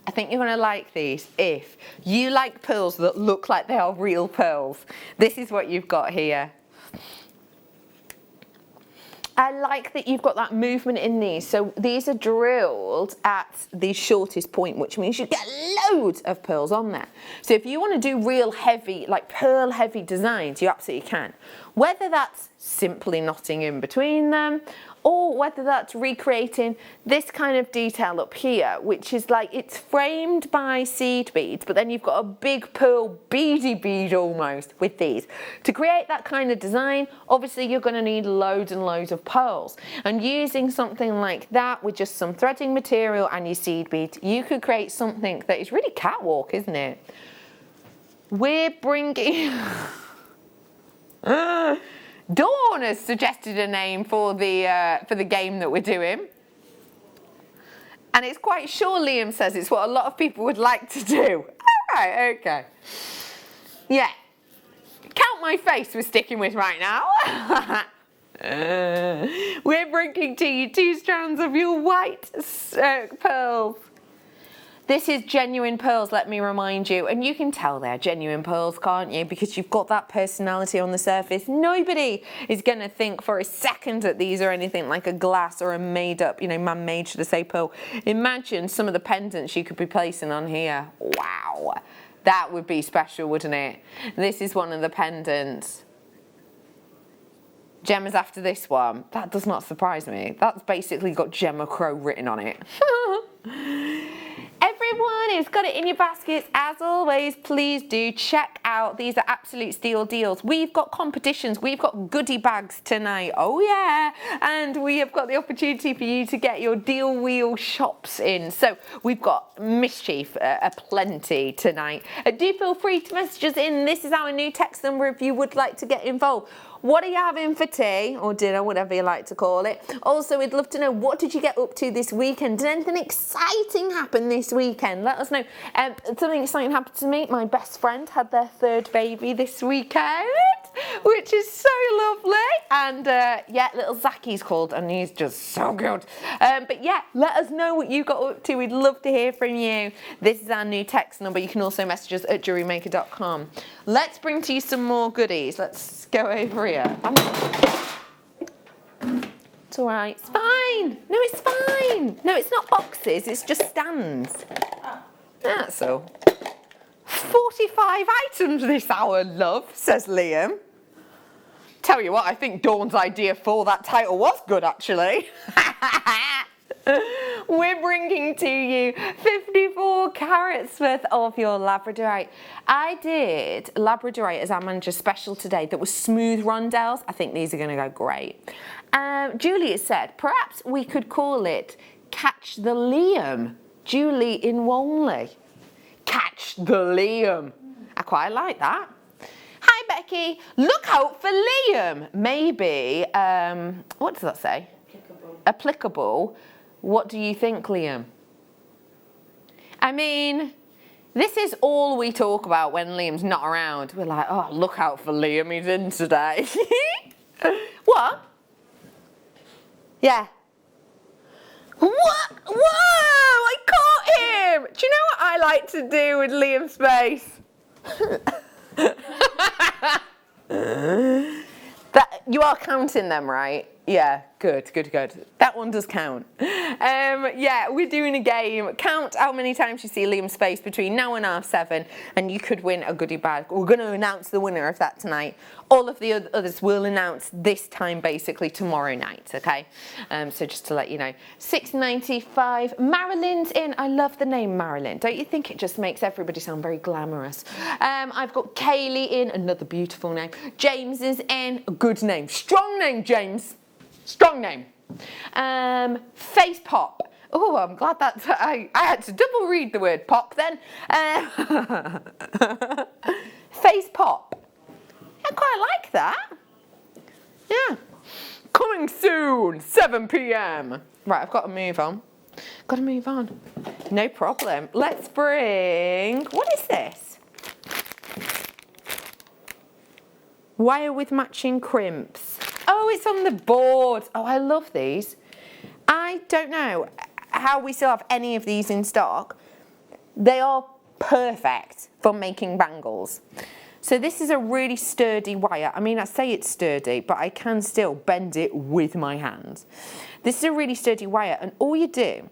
I think you're going to like these if you like pearls that look like they are real pearls. This is what you've got here. I like that you've got that movement in these. So these are drilled at the shortest point, which means you get loads of pearls on there. So if you want to do real heavy, like pearl heavy designs, you absolutely can. Whether that's simply knotting in between them, or whether that's recreating this kind of detail up here, which is like it's framed by seed beads, but then you've got a big pearl beady bead almost with these. To create that kind of design, obviously you're going to need loads and loads of pearls. And using something like that with just some threading material and your seed beads, you could create something that is really catwalk, isn't it? We're bringing... Dawn has suggested a name for the game that we're doing. And it's quite sure, Liam says, it's what a lot of people would like to do. All right, okay. Yeah. Count my face we're sticking with right now. We're bringing to you 2 strands of your white pearls. This is genuine pearls, let me remind you. And you can tell they're genuine pearls, can't you? Because you've got that personality on the surface. Nobody is going to think for a second that these are anything like a glass or a made-up, you know, man-made, should I say, pearl. Imagine some of the pendants you could be placing on here. Wow. That would be special, wouldn't it? This is one of the pendants. Gemma's after this one. That does not surprise me. That's basically got Gemma Crow written on it. Everyone who's got it in your baskets, as always, please do check out. These are absolute steal deals. We've got competitions. We've got goodie bags tonight. Oh, yeah. And we have got the opportunity for you to get your deal wheel shops in. So we've got mischief aplenty tonight. Do feel free to message us in. This is our new text number if you would like to get involved. What are you having for tea or dinner, whatever you like to call it? Also, we'd love to know, what did you get up to this weekend? Did anything exciting happen this weekend? Let us know. Something exciting happened to me. My best friend had their 3rd baby this weekend, which is so lovely. And yeah, little Zacky's called and he's just so good. But yeah, let us know what you got up to. We'd love to hear from you. This is our new text number. You can also message us at JewelleryMaker.com. Let's bring to you some more goodies. Let's go over here. It's all right. It's fine. No, it's fine. No, it's not boxes. It's just stands. That's all. 45 items this hour, love, says Liam. Tell you what, I think Dawn's idea for that title was good, actually. We're bringing to you 54 carats worth of your Labradorite. I did Labradorite as our manager special today that was smooth rondelles. I think these are going to go great. Julie has said, perhaps we could call it Catch the Liam. Julie in Walmley. Catch the Liam. I quite like that. Hi, Becky. Look out for Liam. Maybe, what does that say? Applicable. What do you think, Liam? I mean, this is all we talk about when Liam's not around. We're like, oh, look out for Liam, he's in today. What? Yeah. What? Whoa, I caught him! Do you know what I like to do with Liam's face? That, you are counting them, right? Yeah, good, good, good. That one does count. Yeah, we're doing a game. Count how many times you see Liam's face between now and 7:30, and you could win a goodie bag. We're going to announce the winner of that tonight. All of the others will announce this time, basically tomorrow night, okay? So just to let you know. $6.95. Marilyn's in. I love the name Marilyn. Don't you think it just makes everybody sound very glamorous? I've got Kaylee in. Another beautiful name. James is in. A good name. Strong name, James. Strong name. Face Pop. Oh, I'm glad that I had to double read the word pop then. Face Pop. I quite like that. Yeah. Coming soon, 7 p.m. Right, I've got to move on. Got to move on. No problem. Let's bring, what is this? Wire with matching crimps. Oh, it's on the board. Oh, I love these. I don't know how we still have any of these in stock. They are perfect for making bangles. So this is a really sturdy wire. I mean, I say it's sturdy, but I can still bend it with my hands. This is a really sturdy wire, and all you do,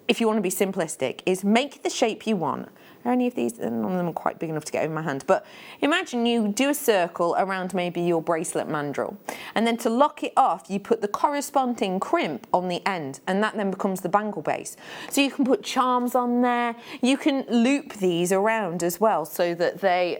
if you want to be simplistic, is make the shape you want. Are any of these, none of them are quite big enough to get over my hand, but imagine you do a circle around maybe your bracelet mandrel, and then to lock it off, you put the corresponding crimp on the end, and that then becomes the bangle base. So you can put charms on there, you can loop these around as well, so that they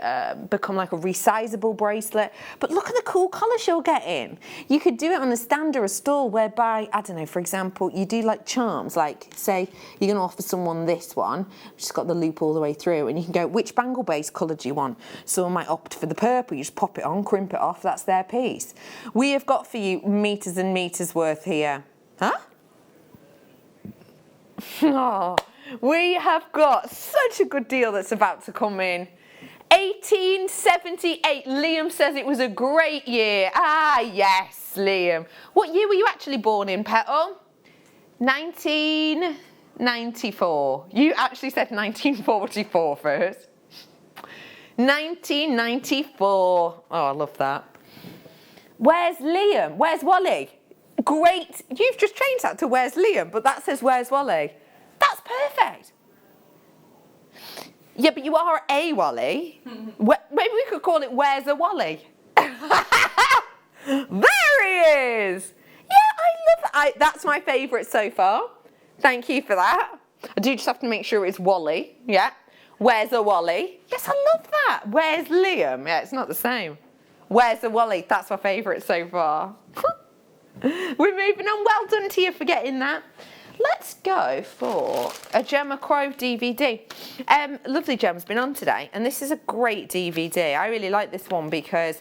become like a resizable bracelet. But look at the cool colours you're getting. You could do it on a stand or a stall whereby, I don't know, for example, you do like charms, like say you're going to offer someone this one, which has got the loop all the way through, and you can go, which bangle base colour do you want? Someone might opt for the purple. You just pop it on, crimp it off, that's their piece. We have got for you meters and meters worth here. Huh? Oh, we have got such a good deal that's about to come in. 1878. Liam says it was a great year. Ah, yes, Liam. What year were you actually born in, Petal? 1994. You actually said 1944 first. 1994. Oh, I love that. Where's Liam? Where's Wally? Great. You've just changed that to where's Liam, but that says where's Wally. That's perfect. Yeah, but you are a Wally. Maybe we could call it where's a Wally. There he is. Yeah, I love that. That's my favourite so far. Thank you for that. I do just have to make sure it's Wally. Yeah. Where's a Wally? Yes, I love that. Where's Liam? Yeah, it's not the same. Where's a Wally? That's my favourite so far. We're moving on. Well done to you for getting that. Let's go for a Gemma Crow DVD. Lovely Gemma's been on today, and this is a great DVD. I really like this one because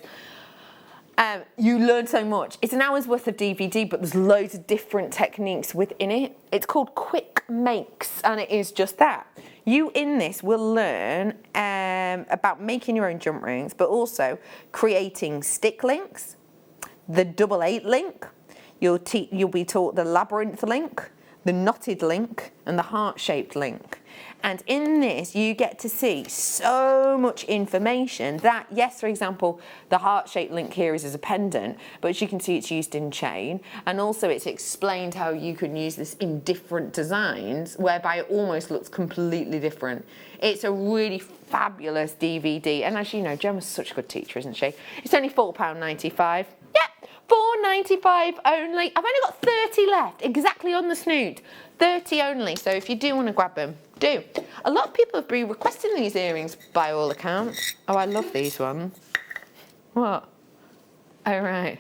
you learn so much. It's an hour's worth of DVD, but there's loads of different techniques within it. It's called Quick Makes, and it is just that. You in this will learn about making your own jump rings, but also creating stick links, the 8/8 link. You'll be taught the labyrinth link, the knotted link, and the heart-shaped link. And in this, you get to see so much information that, yes, for example, the heart-shaped link here is as a pendant, but as you can see, it's used in chain. And also it's explained how you can use this in different designs, whereby it almost looks completely different. It's a really fabulous DVD. And as you know, Gemma's such a good teacher, isn't she? It's only £4.95. Yep, £4.95 only. I've only got 30 left, exactly on the snoot. 30 only, so if you do want to grab them, do. A lot of people have been requesting these earrings by all accounts. Oh, I love these ones. What? Oh, right.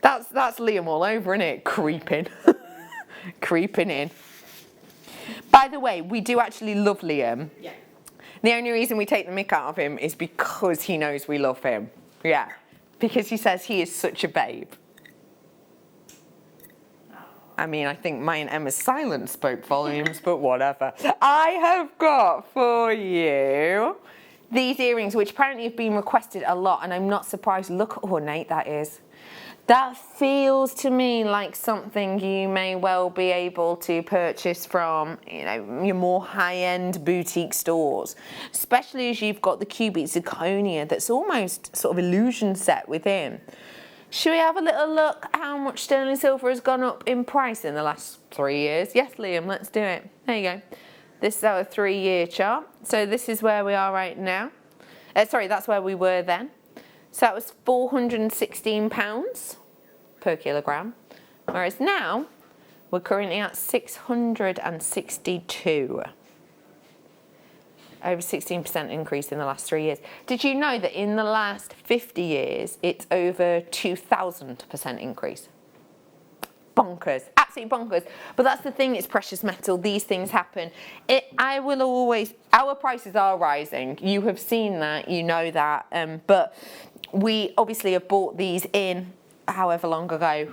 That's Liam all over, isn't it? Creeping. Creeping in. By the way, we do actually love Liam. Yeah. The only reason we take the mick out of him is because he knows we love him. Yeah. Because he says he is such a babe. I mean, I think my and Emma's silence spoke volumes, but whatever. I have got for you these earrings, which apparently have been requested a lot, and I'm not surprised. Look how ornate that is. That feels to me like something you may well be able to purchase from, you know, your more high-end boutique stores, especially as you've got the cubic zirconia that's almost sort of illusion set within. Should we have a little look at how much sterling silver has gone up in price in the last 3 years? Yes, Liam, let's do it. There you go. This is our 3-year chart. So this is where we are right now. Sorry, that's where we were then. So that was £416 per kilogram. Whereas now, we're currently at 662. Over 16% increase in the last 3 years. Did you know that in the last 50 years, it's over 2,000% increase? Bonkers, absolutely bonkers. But that's the thing, it's precious metal. These things happen. Our prices are rising. You have seen that, you know that. But we obviously have bought these in however long ago,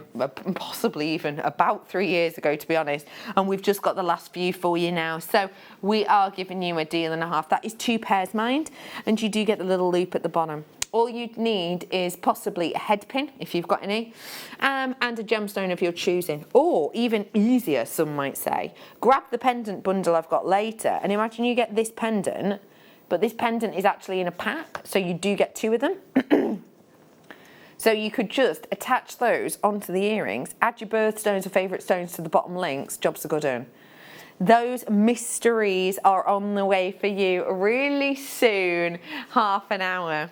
possibly even about 3 years ago, to be honest, and we've just got the last few for you now, so we are giving you a deal and a half. That is 2 pairs, mind, and you do get the little loop at the bottom. All you'd need is possibly a head pin, if you've got any, and a gemstone of your choosing, or even easier, some might say, grab the pendant bundle I've got later, and imagine you get this pendant, but this pendant is actually in a pack, so you do get 2 of them. So you could just attach those onto the earrings, add your birthstones or favourite stones to the bottom links, job's a good one. Those mysteries are on the way for you really soon, half an hour.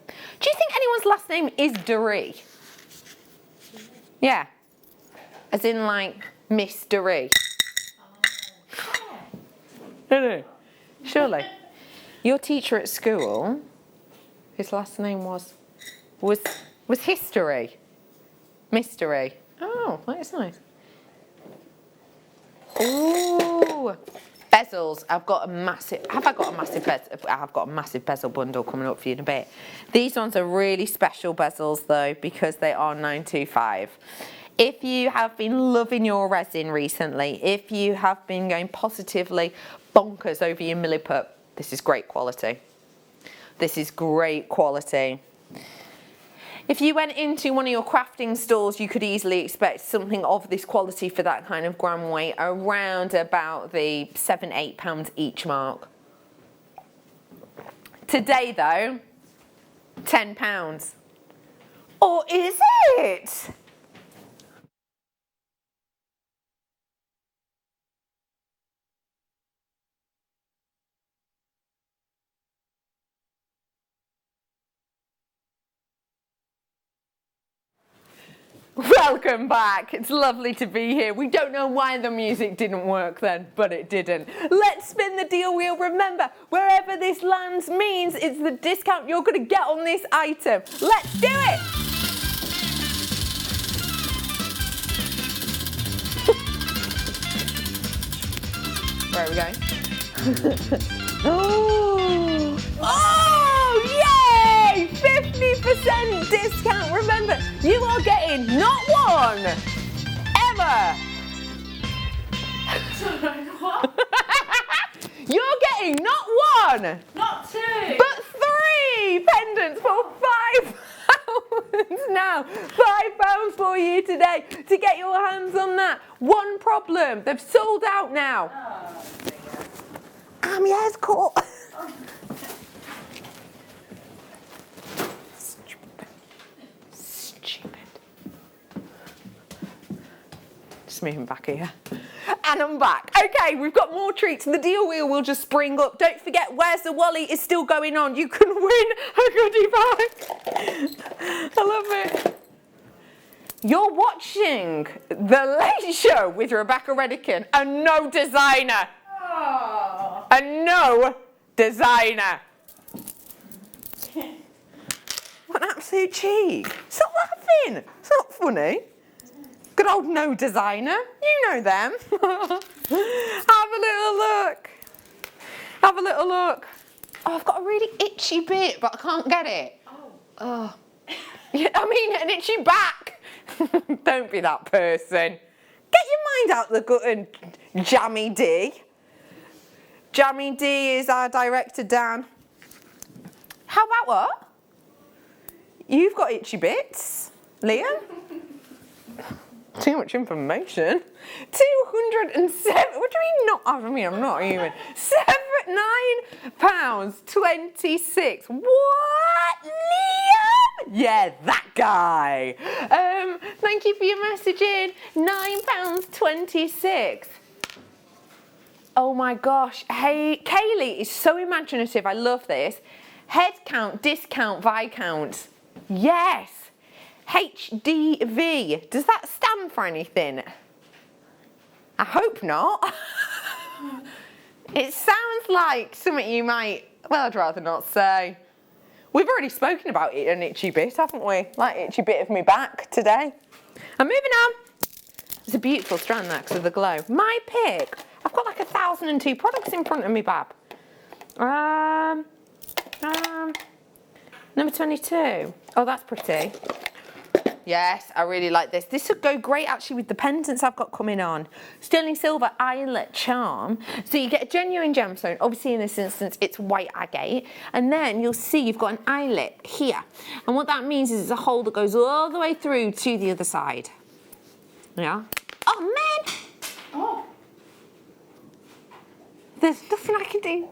Do you think anyone's last name is Doree? Yeah, as in like Miss Doree. No. Surely. Your teacher at school, his last name was History. Mystery. Oh, that is nice. Ooh. Bezels. Have I got a massive bezel bundle coming up for you in a bit. These ones are really special bezels though, because they are 925. If you have been loving your resin recently, if you have been going positively bonkers over your milliput, this is great quality. This is great quality. If you went into one of your crafting stores, you could easily expect something of this quality for that kind of gram weight, around about the £7–8 each mark. Today though, £10. Or is it? Welcome back. It's lovely to be here. We don't know why the music didn't work then, but it didn't. Let's spin the deal wheel. Remember, wherever this lands means it's the discount you're going to get on this item. Let's do it. Where are we going? Oh, yay! 50% discount. Remember, you are getting not one, ever. You're getting not one, not 2, but 3 pendants for £5 now. £5 for you today to get your hands on that. One problem, they've sold out now. My hair's caught. Stupid. Just moving back here. And I'm back. Okay, we've got more treats. The deal wheel will just spring up. Don't forget, Where's the Wally is still going on. You can win a goodie bag. I love it. You're watching The Late Show with Rebecca Redican, a no designer. Oh. A no designer. What an absolute cheek. Stop laughing. It's not funny. Good old no designer. You know them. Have a little look. Have a little look. Oh, I've got a really itchy bit, but I can't get it. Oh. Yeah, I mean, an itchy back. Don't be that person. Get your mind out the gut and Jammy D. Jammy D is our director, Dan. How about what? You've got itchy bits, Liam. Too much information. 207. What do you mean not? I mean, I'm not even. £9.26. What, Liam? Yeah, that guy. Thank you for your messaging. £9.26. Oh my gosh. Hey, Kaylee is so imaginative. I love this. Head count, discount, Viscount. Yes. HDV. Does that stand for anything? I hope not. It sounds like something you might, well, I'd rather not say. We've already spoken about it, an itchy bit, haven't we? Like itchy bit of me back today. I'm moving on. It's a beautiful strand there because of the glow. My pick. I've got like 1,002 products in front of me, Bab. Number 22. Oh, that's pretty. Yes, I really like this. This would go great actually with the pendants I've got coming on. Sterling silver eyelet charm. So you get a genuine gemstone. Obviously in this instance, it's white agate. And then you'll see you've got an eyelet here. And what that means is it's a hole that goes all the way through to the other side. Yeah. Oh, man. Oh. There's nothing I can do.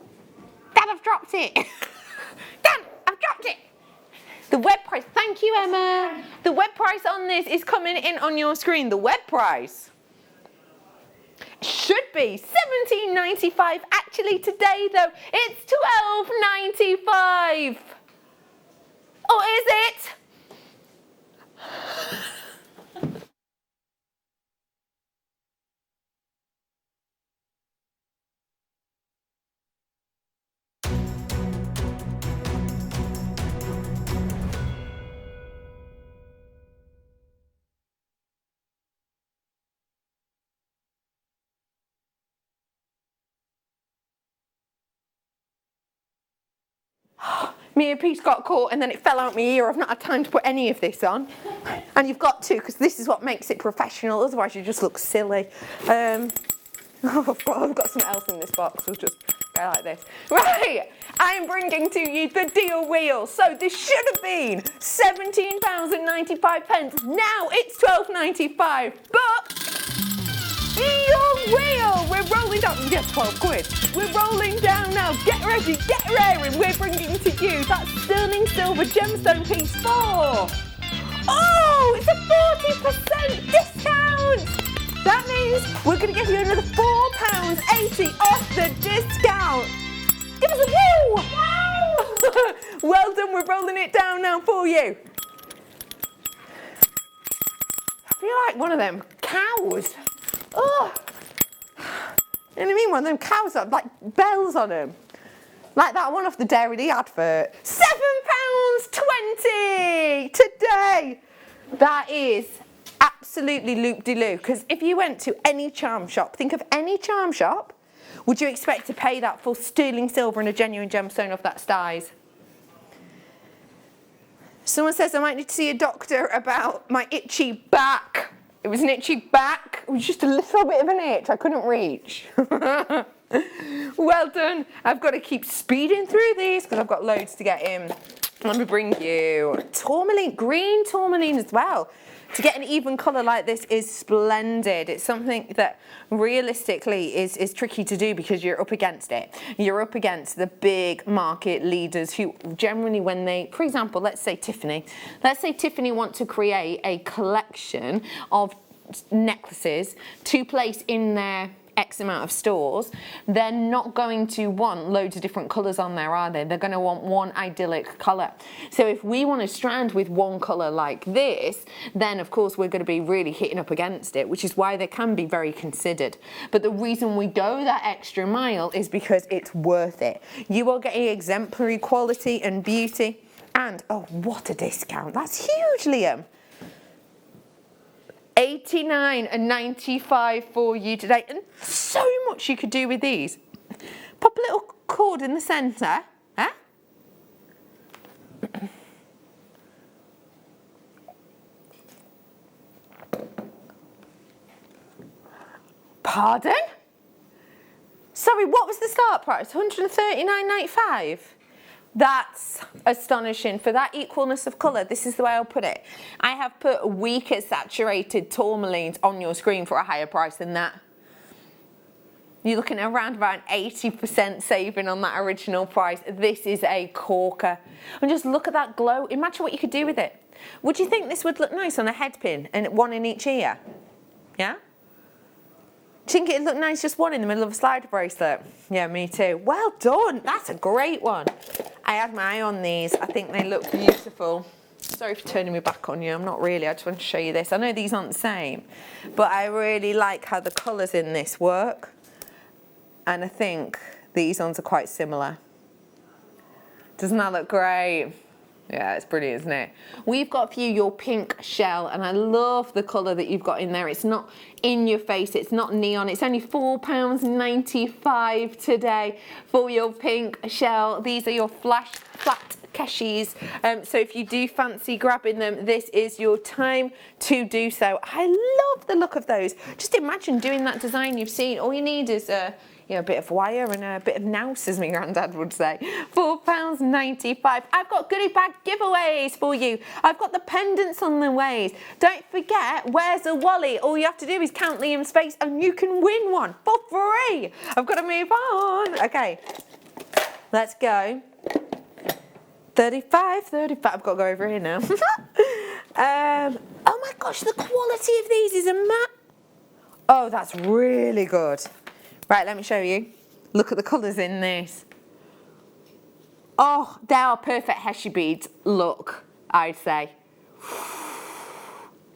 Dad, I've dropped it. Dad, I've dropped it. The web price, thank you, Emma. The web price on this is coming in on your screen. The web price should be $17.95. Actually, today though, it's $12.95. Oh, is it? Me and Pete got caught and then it fell out my ear. I've not had time to put any of this on. And you've got to, because this is what makes it professional. Otherwise you just look silly. I've got something else in this box. We'll just go like this. Right, I'm bringing to you the deal wheel. So this should have been £17.95. Now it's £12.95. But your wheel, we're rolling down. You get 12 quid. We're rolling down now. Get ready, get raring. We're bringing to you that sterling silver gemstone piece for. Oh, it's a 40% discount. That means we're going to give you another £4.80 off the discount. Give us a woo! Wow! Well done, we're rolling it down now for you. I feel like one of them cows. Oh, you know what I mean? One of them cows that have like bells on them. Like that one off the Dairy advert. £7.20 today. That is absolutely loop-de-loo. Because if you went to any charm shop, think of any charm shop, would you expect to pay that for sterling silver and a genuine gemstone of that size? Someone says I might need to see a doctor about my itchy back. It was an itchy back. It was just a little bit of an itch. I couldn't reach. Well done. I've got to keep speeding through these because I've got loads to get in. Let me bring you tourmaline, green tourmaline as well. To get an even colour like this is splendid. It's something that realistically is tricky to do because you're up against it. You're up against the big market leaders who generally when they, for example, let's say Tiffany want to create a collection of necklaces to place in their X amount of stores, they're not going to want loads of different colours on there, are they? They're going to want one idyllic colour. So if we want a strand with one colour like this, then of course we're going to be really hitting up against it, which is why they can be very considered. But the reason we go that extra mile is because it's worth it. You are getting exemplary quality and beauty. And, oh, what a discount. That's huge, Liam. $89.95 for you today, and so much you could do with these. Pop a little cord in the centre, huh? Pardon? Sorry, what was the start price? $139.95? That's astonishing. For that equalness of colour, this is the way I'll put it. I have put weaker saturated tourmalines on your screen for a higher price than that. You're looking at around about an 80% saving on that original price. This is a corker. And just look at that glow. Imagine what you could do with it. Would you think this would look nice on a head pin and one in each ear? Yeah? Do you think it'd look nice just one in the middle of a slider bracelet? Yeah, me too. Well done. That's a great one. I had my eye on these. I think they look beautiful. Sorry for turning me back on you. I'm not really. I just want to show you this. I know these aren't the same, but I really like how the colours in this work. And I think these ones are quite similar. Doesn't that look great? Yeah, it's brilliant, isn't it? We've got for you your pink shell, and I love the colour that you've got in there. It's not in your face, it's not neon. It's only £4.95 today for your pink shell. These are your flash flat keshis. So if you do fancy grabbing them, this is your time to do so. I love the look of those. Just imagine doing that design you've seen. All you need is a bit of wire and a bit of nous, as my granddad would say. £4.95. I've got goodie bag giveaways for you. I've got the pendants on the ways. Don't forget, where's a Wally? All you have to do is count Liam's face and you can win one for free. I've got to move on. Okay, let's go. 35. I've got to go over here now. Oh my gosh, the quality of these is oh, that's really good. Right, let me show you. Look at the colours in this. Oh, they are perfect Heshy beads look, I'd say.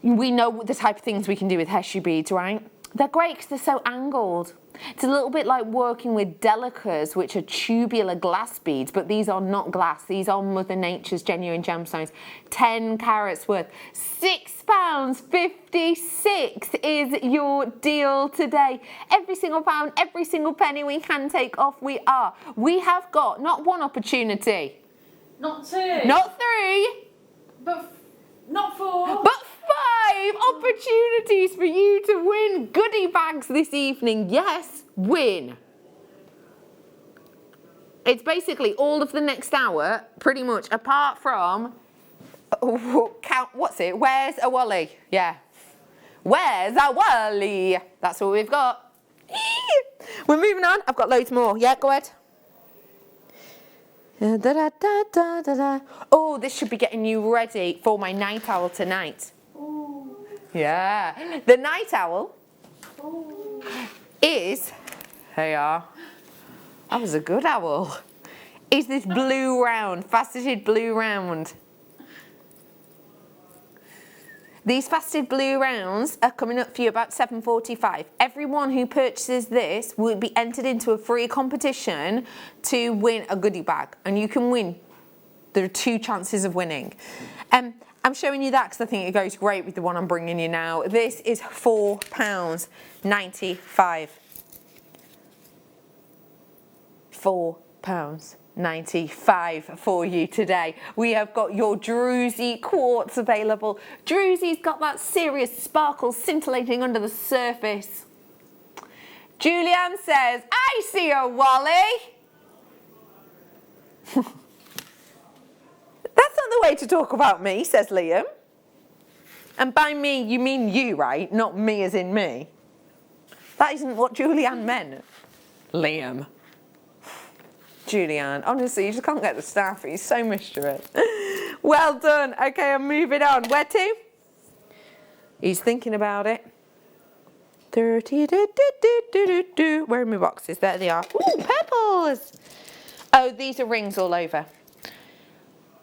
We know the type of things we can do with Heshy beads, right? They're great because they're so angled. It's a little bit like working with Delicas, which are tubular glass beads, but these are not glass. These are Mother Nature's genuine gemstones. 10 carats worth. £6.56 is your deal today. Every single pound, every single penny we can take off, we are. We have got not one opportunity. Not two. Not three. But not four. But 5 opportunities for you to win goodie bags this evening. Yes, win. It's basically all of the next hour, pretty much, apart from, what's it? Where's a Wally? Yeah. Where's a Wally? That's what we've got. We're moving on. I've got loads more. Yeah, go ahead. Oh, this should be getting you ready for my night owl tonight. Ooh. Yeah. The night owl is, here you are, that was a good owl, is this blue round, faceted blue round. These faceted blue rounds are coming up for you about £7.45. Everyone who purchases this will be entered into a free competition to win a goodie bag, and you can win. There are 2 chances of winning. I'm showing you that because I think it goes great with the one I'm bringing you now. This is £4.95. £4.95 for you today. We have got your Druzy quartz available. Druzy's got that serious sparkle scintillating under the surface. Julianne says, I see a Wally. That's not the way to talk about me, says Liam. And by me, you mean you, right? Not me as in me. That isn't what Julianne meant. Liam. Julianne, honestly, you just can't get the staff. He's so mischievous. Well done. Okay, I'm moving on. Where to? He's thinking about it. 30. Where are my boxes? There they are. Ooh, purples. Oh, these are rings all over.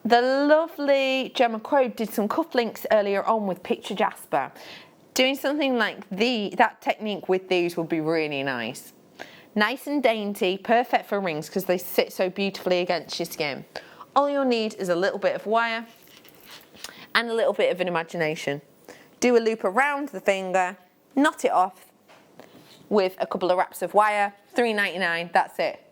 The lovely Gemma Crow did some cufflinks earlier on with picture jasper. Doing something like that technique with these would be really nice. Nice and dainty, perfect for rings because they sit so beautifully against your skin. All you'll need is a little bit of wire and a little bit of an imagination. Do a loop around the finger, knot it off with a couple of wraps of wire, £3.99, that's it.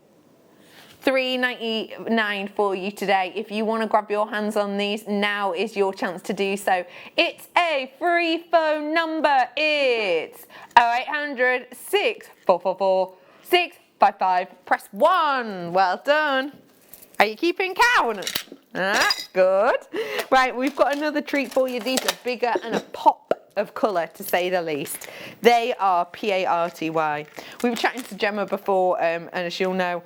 £3.99 for you today. If you want to grab your hands on these, now is your chance to do so. It's a free phone number. It's 0800 6444 655. Press 1. Well done. Are you keeping count? Good. Right, we've got another treat for you. These are bigger and a pop of colour, to say the least. They are PARTY. We were chatting to Gemma before, and as you'll know,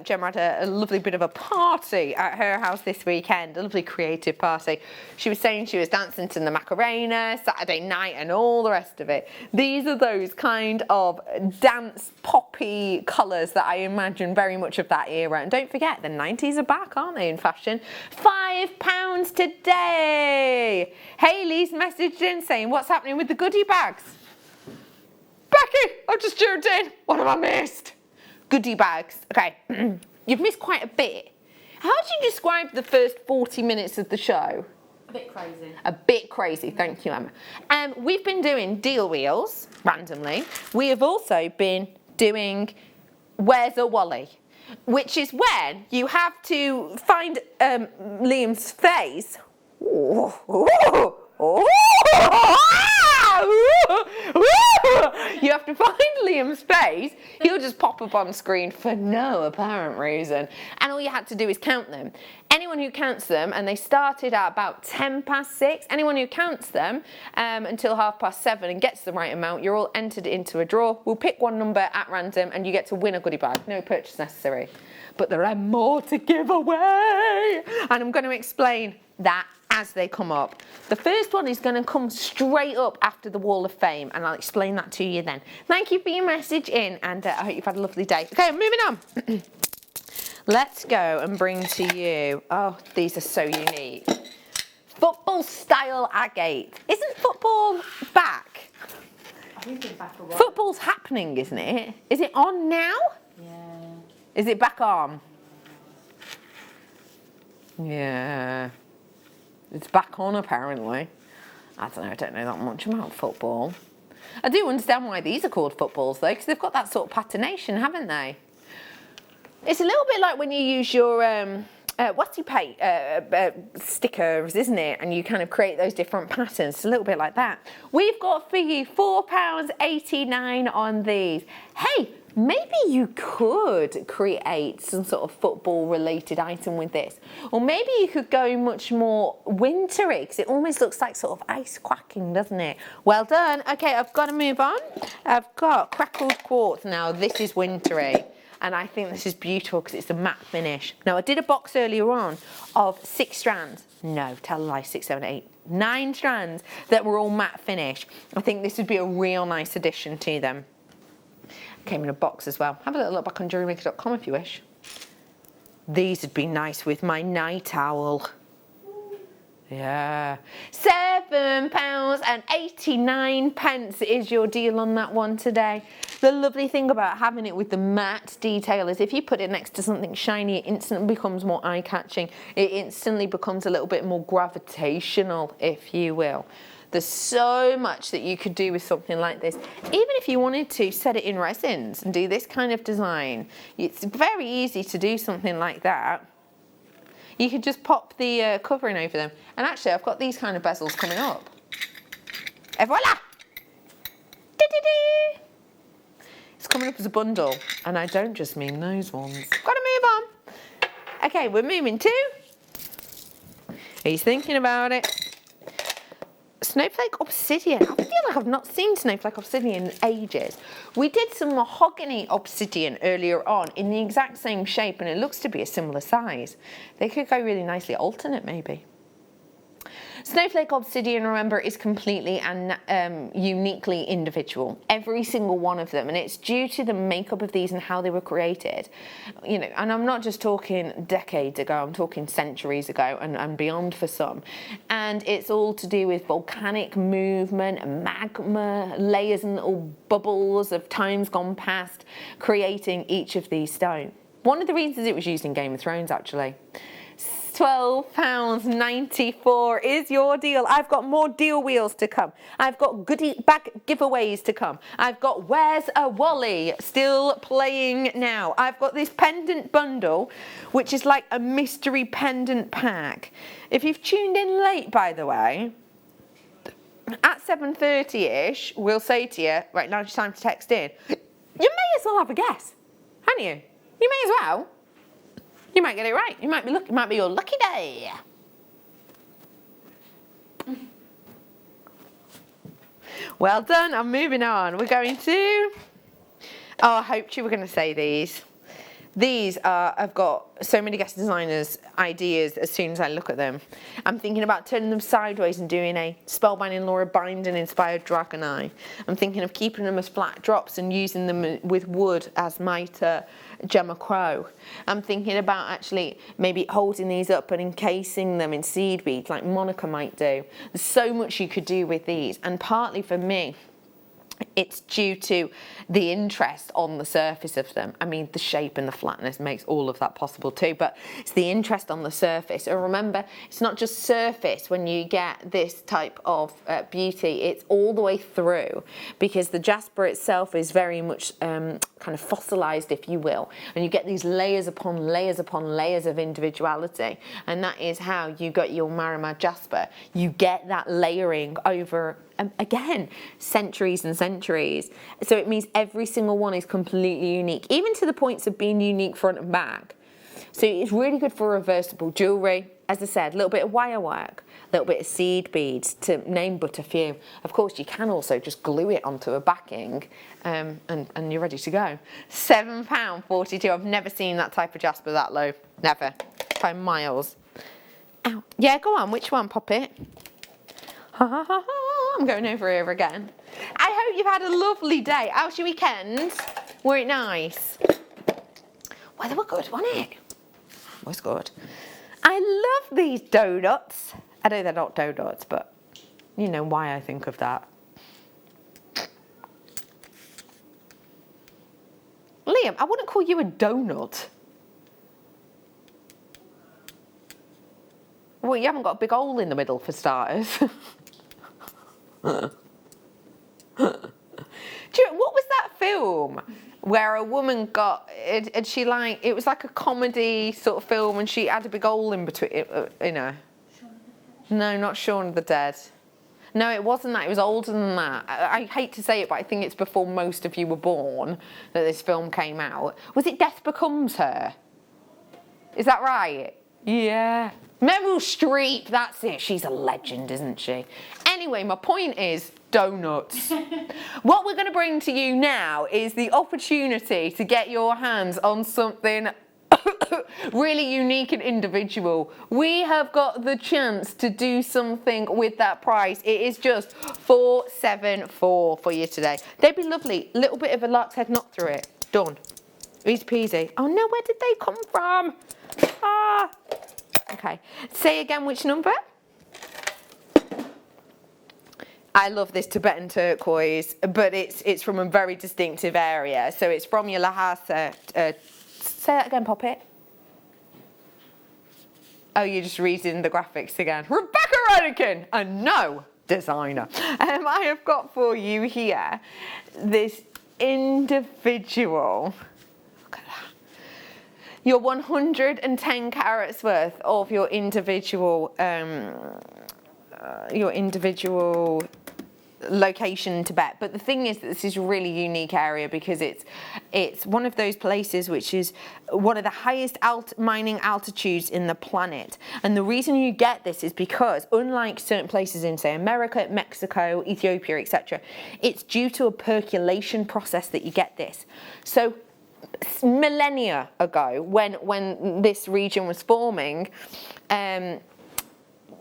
Gemma had a lovely bit of a party at her house this weekend, a lovely creative party. She was saying she was dancing to the Macarena Saturday night and all the rest of it. These are those kind of dance poppy colours that I imagine very much of that era. And don't forget, the 90s are back, aren't they, in fashion? £5 today. Haley's messaged in saying, what's happening with the goodie bags? Becky, I've just tuned in. What have I missed? Goodie bags. Okay, you've missed quite a bit. How do you describe the first 40 minutes of the show? A bit crazy. A bit crazy, thank you, Emma. We've been doing deal wheels, randomly. We have also been doing Where's a Wally? Which is when you have to find Liam's face. Ooh, ooh, ooh. You have to find Liam's face. He'll just pop up on screen for no apparent reason. And all you had to do is count them. Anyone who counts them, and they started at about 6:10, anyone who counts them until 7:30 and gets the right amount, you're all entered into a draw. We'll pick one number at random and you get to win a goodie bag. No purchase necessary. But there are more to give away. And I'm going to explain that as they come up. The first one is going to come straight up after the Wall of Fame, and I'll explain that to you then. Thank you for your message in, and I hope you've had a lovely day. Okay, moving on. Let's go and bring to you, oh, these are so unique. Football style agate. Isn't football back? I think it's back a while. Football's happening, isn't it? Is it on now? Yeah. Is it back on? Yeah. It's back on apparently. I don't know that much about football. I do understand why these are called footballs though, because they've got that sort of patination, haven't they? It's a little bit like when you use your stickers, isn't it? And you kind of create those different patterns. It's a little bit like that. We've got for you £4.89 on these. Hey, maybe you could create some sort of football related item with this. Or maybe you could go much more wintry, because it almost looks like sort of ice quacking, doesn't it? Well done. Okay, I've got to move on. I've got crackled quartz now. This is wintry. And I think this is beautiful because it's a matte finish. Now, I did a box earlier on of 6 strands. No, tell a lie, 6, 7, 8, 9 strands that were all matte finish. I think this would be a real nice addition to them. Came in a box as well. Have a little look back on JewelleryMaker.com if you wish. These would be nice with my night owl. Yeah. £7.89 is your deal on that one today. The lovely thing about having it with the matte detail is if you put it next to something shiny, it instantly becomes more eye-catching. It instantly becomes a little bit more gravitational, if you will. There's so much that you could do with something like this. Even if you wanted to set it in resins and do this kind of design, it's very easy to do something like that. You could just pop the covering over them. And actually, I've got these kind of bezels coming up. Et voila! It's coming up as a bundle. And I don't just mean those ones. Got to move on. Okay, we're moving to... He's thinking about it. Snowflake obsidian. I feel like I've not seen snowflake obsidian in ages. We did some mahogany obsidian earlier on in the exact same shape, and it looks to be a similar size. They could go really nicely alternate maybe. Snowflake obsidian, remember, is completely and uniquely individual. Every single one of them, and it's due to the makeup of these and how they were created. You know, and I'm not just talking decades ago, I'm talking centuries ago and beyond for some. And it's all to do with volcanic movement and magma, layers and little bubbles of times gone past, creating each of these stones. One of the reasons it was used in Game of Thrones, actually. £12.94 is your deal. I've got more deal wheels to come. I've got goodie bag giveaways to come. I've got Where's a Wally still playing now. I've got this pendant bundle, which is like a mystery pendant pack. If you've tuned in late, by the way, at 7:30ish, we'll say to you, right, now it's time to text in. You may as well have a guess, haven't you? You may as well. You might get it right. You might be lucky. It might be your lucky day. Well done. I'm moving on. We're going to... Oh, I hoped you were going to say these. These are, I've got so many guest designers' ideas as soon as I look at them. I'm thinking about turning them sideways and doing a Spellbinding Laura Binding inspired dragon eye. I'm thinking of keeping them as flat drops and using them with wood as might Gemma Crow. I'm thinking about actually maybe holding these up and encasing them in seed beads like Monica might do. There's so much you could do with these, and partly for me, It's due to the interest on the surface of them. I mean, the shape and the flatness makes all of that possible too, but it's the interest on the surface. And remember, it's not just surface when you get this type of beauty, it's all the way through, because the jasper itself is very much kind of fossilized, if you will, and you get these layers upon layers upon layers of individuality, and that is how you got your Marimar jasper. You get that layering over again, centuries and centuries. So it means every single one is completely unique, even to the points of being unique front and back. So it's really good for reversible jewellery. As I said, a little bit of wire work, a little bit of seed beads, to name but a few. Of course, you can also just glue it onto a backing and you're ready to go. £7.42. I've never seen that type of jasper that low. Never. By miles. Ow. Yeah, go on. Which one? Pop it. Ha ha ha ha. I'm going over here again. I hope you've had a lovely day. How's your weekend? Were it nice? Weather were good, wasn't it? Was good. I love these donuts. I know they're not donuts, but you know why I think of that. Liam, I wouldn't call you a donut. Well, you haven't got a big hole in the middle for starters. What was that film where a woman got, and she like, it was like a comedy sort of film and she had a big hole in between, you know? No, not Shaun of the Dead. No, it wasn't that, it was older than that. I hate to say it, but I think it's before most of you were born that this film came out. Was it Death Becomes Her? Is that right? Yeah. Meryl Streep, that's it. She's a legend, isn't she? Anyway, my point is donuts. What we're going to bring to you now is the opportunity to get your hands on something really unique and individual. We have got the chance to do something with that price. It is just $474 for you today. They'd be lovely. A little bit of a lark's head knot through it. Done. Easy peasy. Oh no, where did they come from? Ah. Okay. Say again which number? I love this Tibetan turquoise, but it's from a very distinctive area. So it's from your Lhasa. Say that again, Pop it. Oh, you're just reading the graphics again. Rebecca Redican, and no designer. I have got for you here this individual. Look at that. Your 110 carats worth of your individual location in Tibet. But the thing is that this is a really unique area because it's one of those places which is one of the highest mining altitudes in the planet. And the reason you get this is because unlike certain places in, say, America, Mexico, Ethiopia, etc., it's due to a percolation process that you get this. So millennia ago, when this region was forming,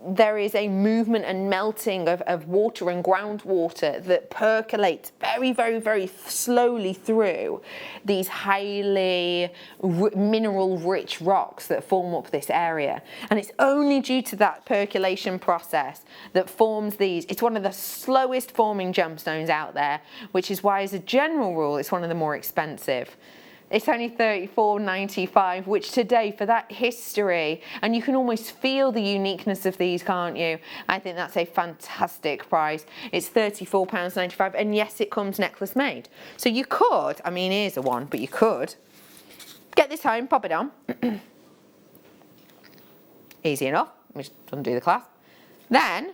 there is a movement and melting of water and groundwater that percolates very, very, very slowly through these highly mineral-rich rocks that form up this area. And it's only due to that percolation process that forms these. It's one of the slowest forming gemstones out there, which is why, as a general rule, it's one of the more expensive. It's only $34.95, which today, for that history, and you can almost feel the uniqueness of these, can't you? I think that's a fantastic price. It's £34.95, and yes, it comes necklace made. So you could, I mean, here's a one, but you could get this home, pop it on. Easy enough. Let me just undo the clasp. Then,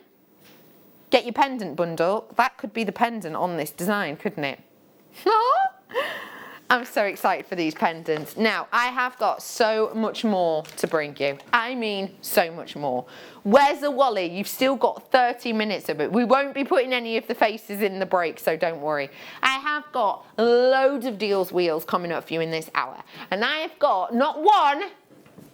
get your pendant bundle. That could be the pendant on this design, couldn't it? I'm so excited for these pendants. Now, I have got so much more to bring you. I mean, so much more. Where's the Wally? You've still got 30 minutes of it. We won't be putting any of the faces in the break, so don't worry. I have got loads of deals wheels coming up for you in this hour. And I have got not one,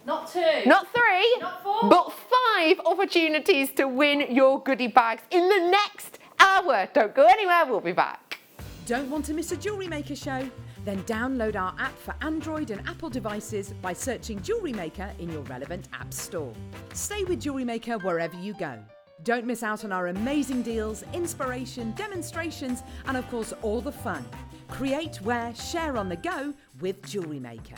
not two, not three, not four, but 5 opportunities to win your goodie bags in the next hour. Don't go anywhere, we'll be back. Don't want to miss a Jewellery Maker show? Then download our app for Android and Apple devices by searching Jewellery Maker in your relevant app store. Stay with Jewellery Maker wherever you go. Don't miss out on our amazing deals, inspiration, demonstrations, and of course all the fun. Create, wear, share on the go with Jewellery Maker.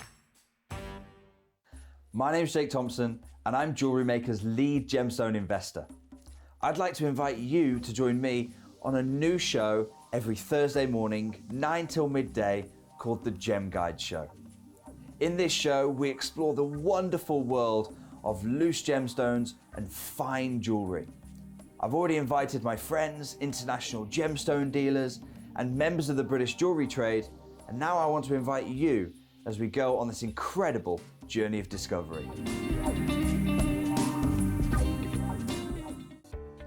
My name's Jake Thompson and I'm Jewellery Maker's lead gemstone investor. I'd like to invite you to join me on a new show every Thursday morning, 9 till midday, called the Gem Guide Show. In this show, we explore the wonderful world of loose gemstones and fine jewellery. I've already invited my friends, international gemstone dealers, and members of the British jewellery trade, and now I want to invite you as we go on this incredible journey of discovery.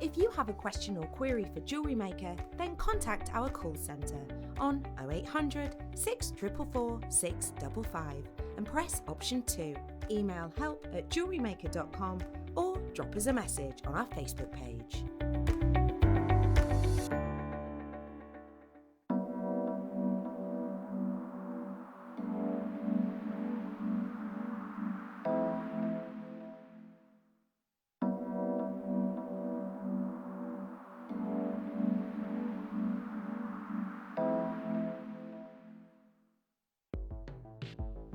If you have a question or query for Jewellery Maker, then contact our call centre on 0800 644 655 and press option 2. Email help@jewellerymaker.com or drop us a message on our Facebook page.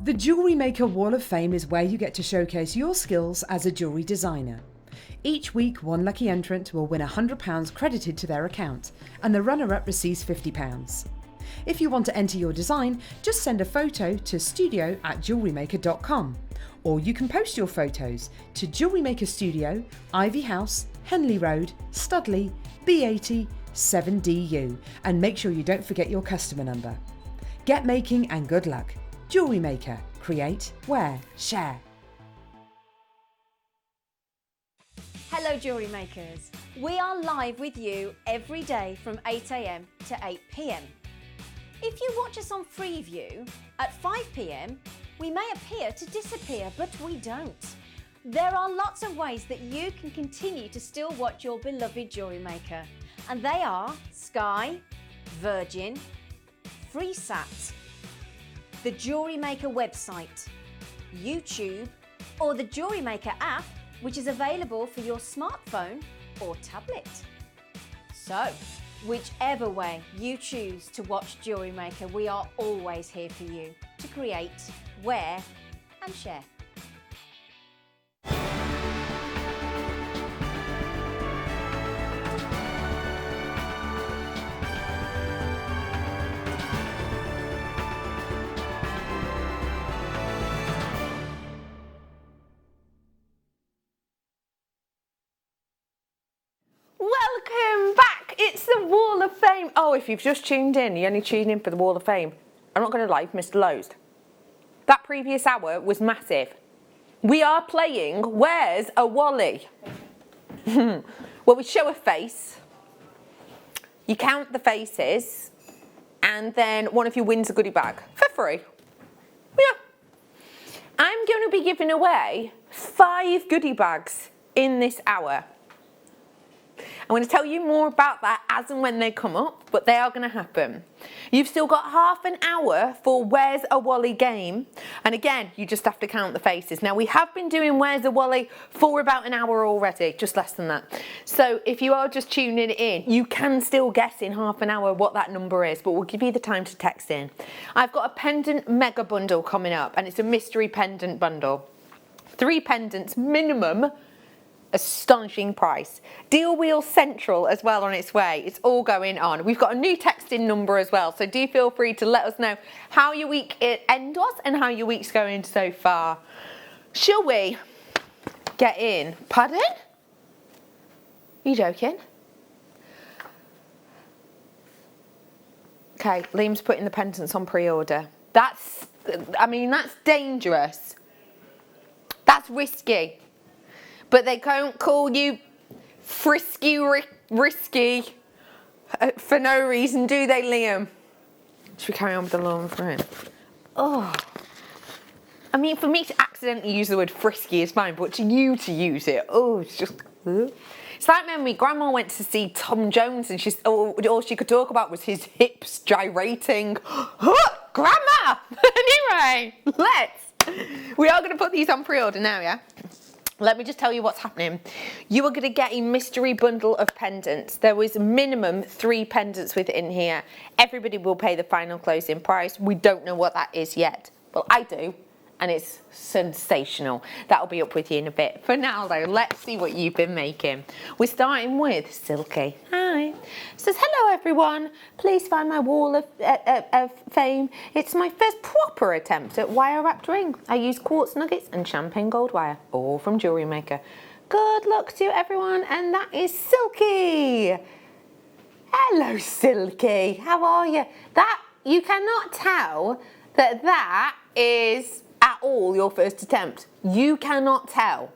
The Jewellery Maker Wall of Fame is where you get to showcase your skills as a jewellery designer. Each week, one lucky entrant will win £100 credited to their account, and the runner-up receives £50. If you want to enter your design, just send a photo to studio@jewellerymaker.com, or you can post your photos to Jewellery Maker Studio, Ivy House, Henley Road, Studley, B80 7DU, and make sure you don't forget your customer number. Get making and good luck. Jewellery Maker. Create, wear, share. Hello Jewellery Makers. We are live with you every day from 8 AM to 8 PM. If you watch us on Freeview at 5 PM, we may appear to disappear, but we don't. There are lots of ways that you can continue to still watch your beloved Jewellery Maker, and they are Sky, Virgin, FreeSat, the Jewellery Maker website, YouTube, or the Jewellery Maker app, which is available for your smartphone or tablet. So, whichever way you choose to watch Jewellery Maker, we are always here for you to create, wear, and share. Welcome back. It's the Wall of Fame. Oh, if you've just tuned in, you only tuned in for the Wall of Fame. I'm not going to lie, you've missed loads. That previous hour was massive. We are playing Where's a Wally? Well, we show a face, you count the faces, and then one of you wins a goodie bag for free. Yeah. I'm going to be giving away 5 goodie bags in this hour. I'm going to tell you more about that as and when they come up, but they are going to happen. You've still got half an hour for Where's a Wally game, and again, you just have to count the faces. Now, we have been doing Where's a Wally for about an hour already, just less than that. So if you are just tuning in, you can still guess in half an hour what that number is, but we'll give you the time to text in. I've got a pendant mega bundle coming up, and it's a mystery pendant bundle. 3 pendants minimum. Astonishing price. Deal Wheel Central as well on its way. It's all going on. We've got a new texting number as well, so do feel free to let us know how your week end was and how your week's going so far. Shall we get in? Pardon? Are you joking? Okay, Liam's putting the pendants on pre-order. That's dangerous. That's risky. But they don't call you frisky, risky for no reason, do they, Liam? Should we carry on with the law and frame? Oh. I mean, for me to accidentally use the word frisky is fine, but to you to use it, oh, it's just... It's like when my grandma went to see Tom Jones and all she could talk about was his hips gyrating. Grandma! Anyway, we are going to put these on pre-order now, yeah? let me just tell you what's happening. You are going to get a mystery bundle of pendants. There was minimum 3 pendants within here. Everybody will pay the final closing price. We don't know what that is yet. Well, I do. And it's sensational. That'll be up with you in a bit. For now though, let's see what you've been making. We're starting with Silky. Hi. Says, hello everyone. Please find my wall of fame. It's my first proper attempt at wire wrapped ring. I use quartz nuggets and champagne gold wire, all from Jewellery Maker. Good luck to everyone, and that is Silky. Hello Silky, how are you? That, you cannot tell that is at all your first attempt. You cannot tell.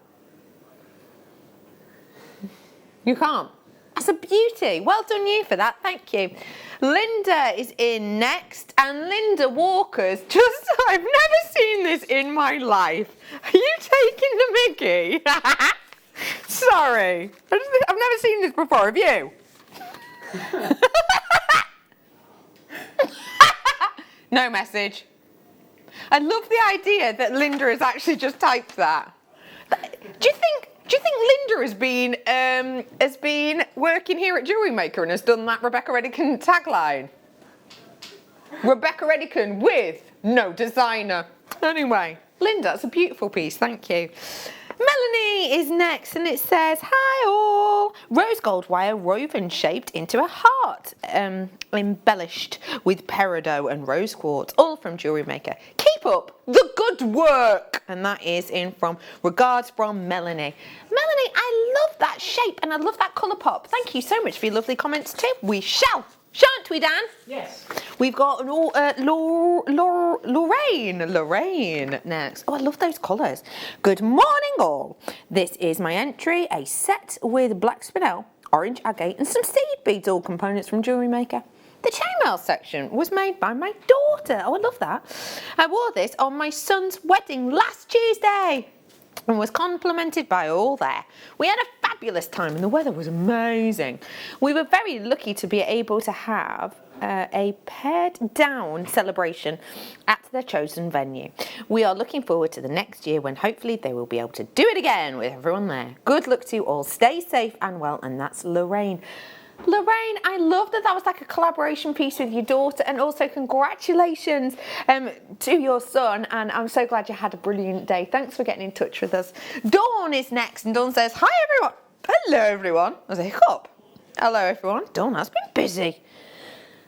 You can't. That's a beauty. Well done you for that. Thank you. Linda is in next, and Linda Walker's just, I've never seen this in my life. Are you taking the mickey? Sorry. I've never seen this before. Have you? No message. I love the idea that Linda has actually just typed that. Do you think Linda has been working here at Jewellery Maker and has done that Rebecca Redican tagline? Rebecca Redican with no designer. Anyway, Linda, that's a beautiful piece. Thank you. Melanie is next, and it says, hi all. Rose gold wire woven shaped into a heart, embellished with peridot and rose quartz, all from Jewellery Maker. Keep up the good work. And that is in from regards from Melanie. Melanie, I love that shape and I love that colour pop. Thank you so much for your lovely comments too. We shall. Shan't we, Dan? Yes. We've got Lorraine next. Oh, I love those colours. Good morning, all. This is my entry, a set with black spinel, orange agate, and some seed beads, all components from Jewellery Maker. The chainmail section was made by my daughter. Oh, I love that. I wore this on my son's wedding last Tuesday and was complimented by all there. We had a fabulous time and the weather was amazing. We were very lucky to be able to have a pared down celebration at their chosen venue. We are looking forward to the next year when hopefully they will be able to do it again with everyone there. Good luck to you all. Stay safe and well. And that's Lorraine. Lorraine, I love that was like a collaboration piece with your daughter, and also congratulations to your son, and I'm so glad you had a brilliant day. Thanks for getting in touch with us. Dawn is next, and Dawn says, hi everyone. Hello everyone. There's a hiccup. Hello everyone. Dawn has been busy.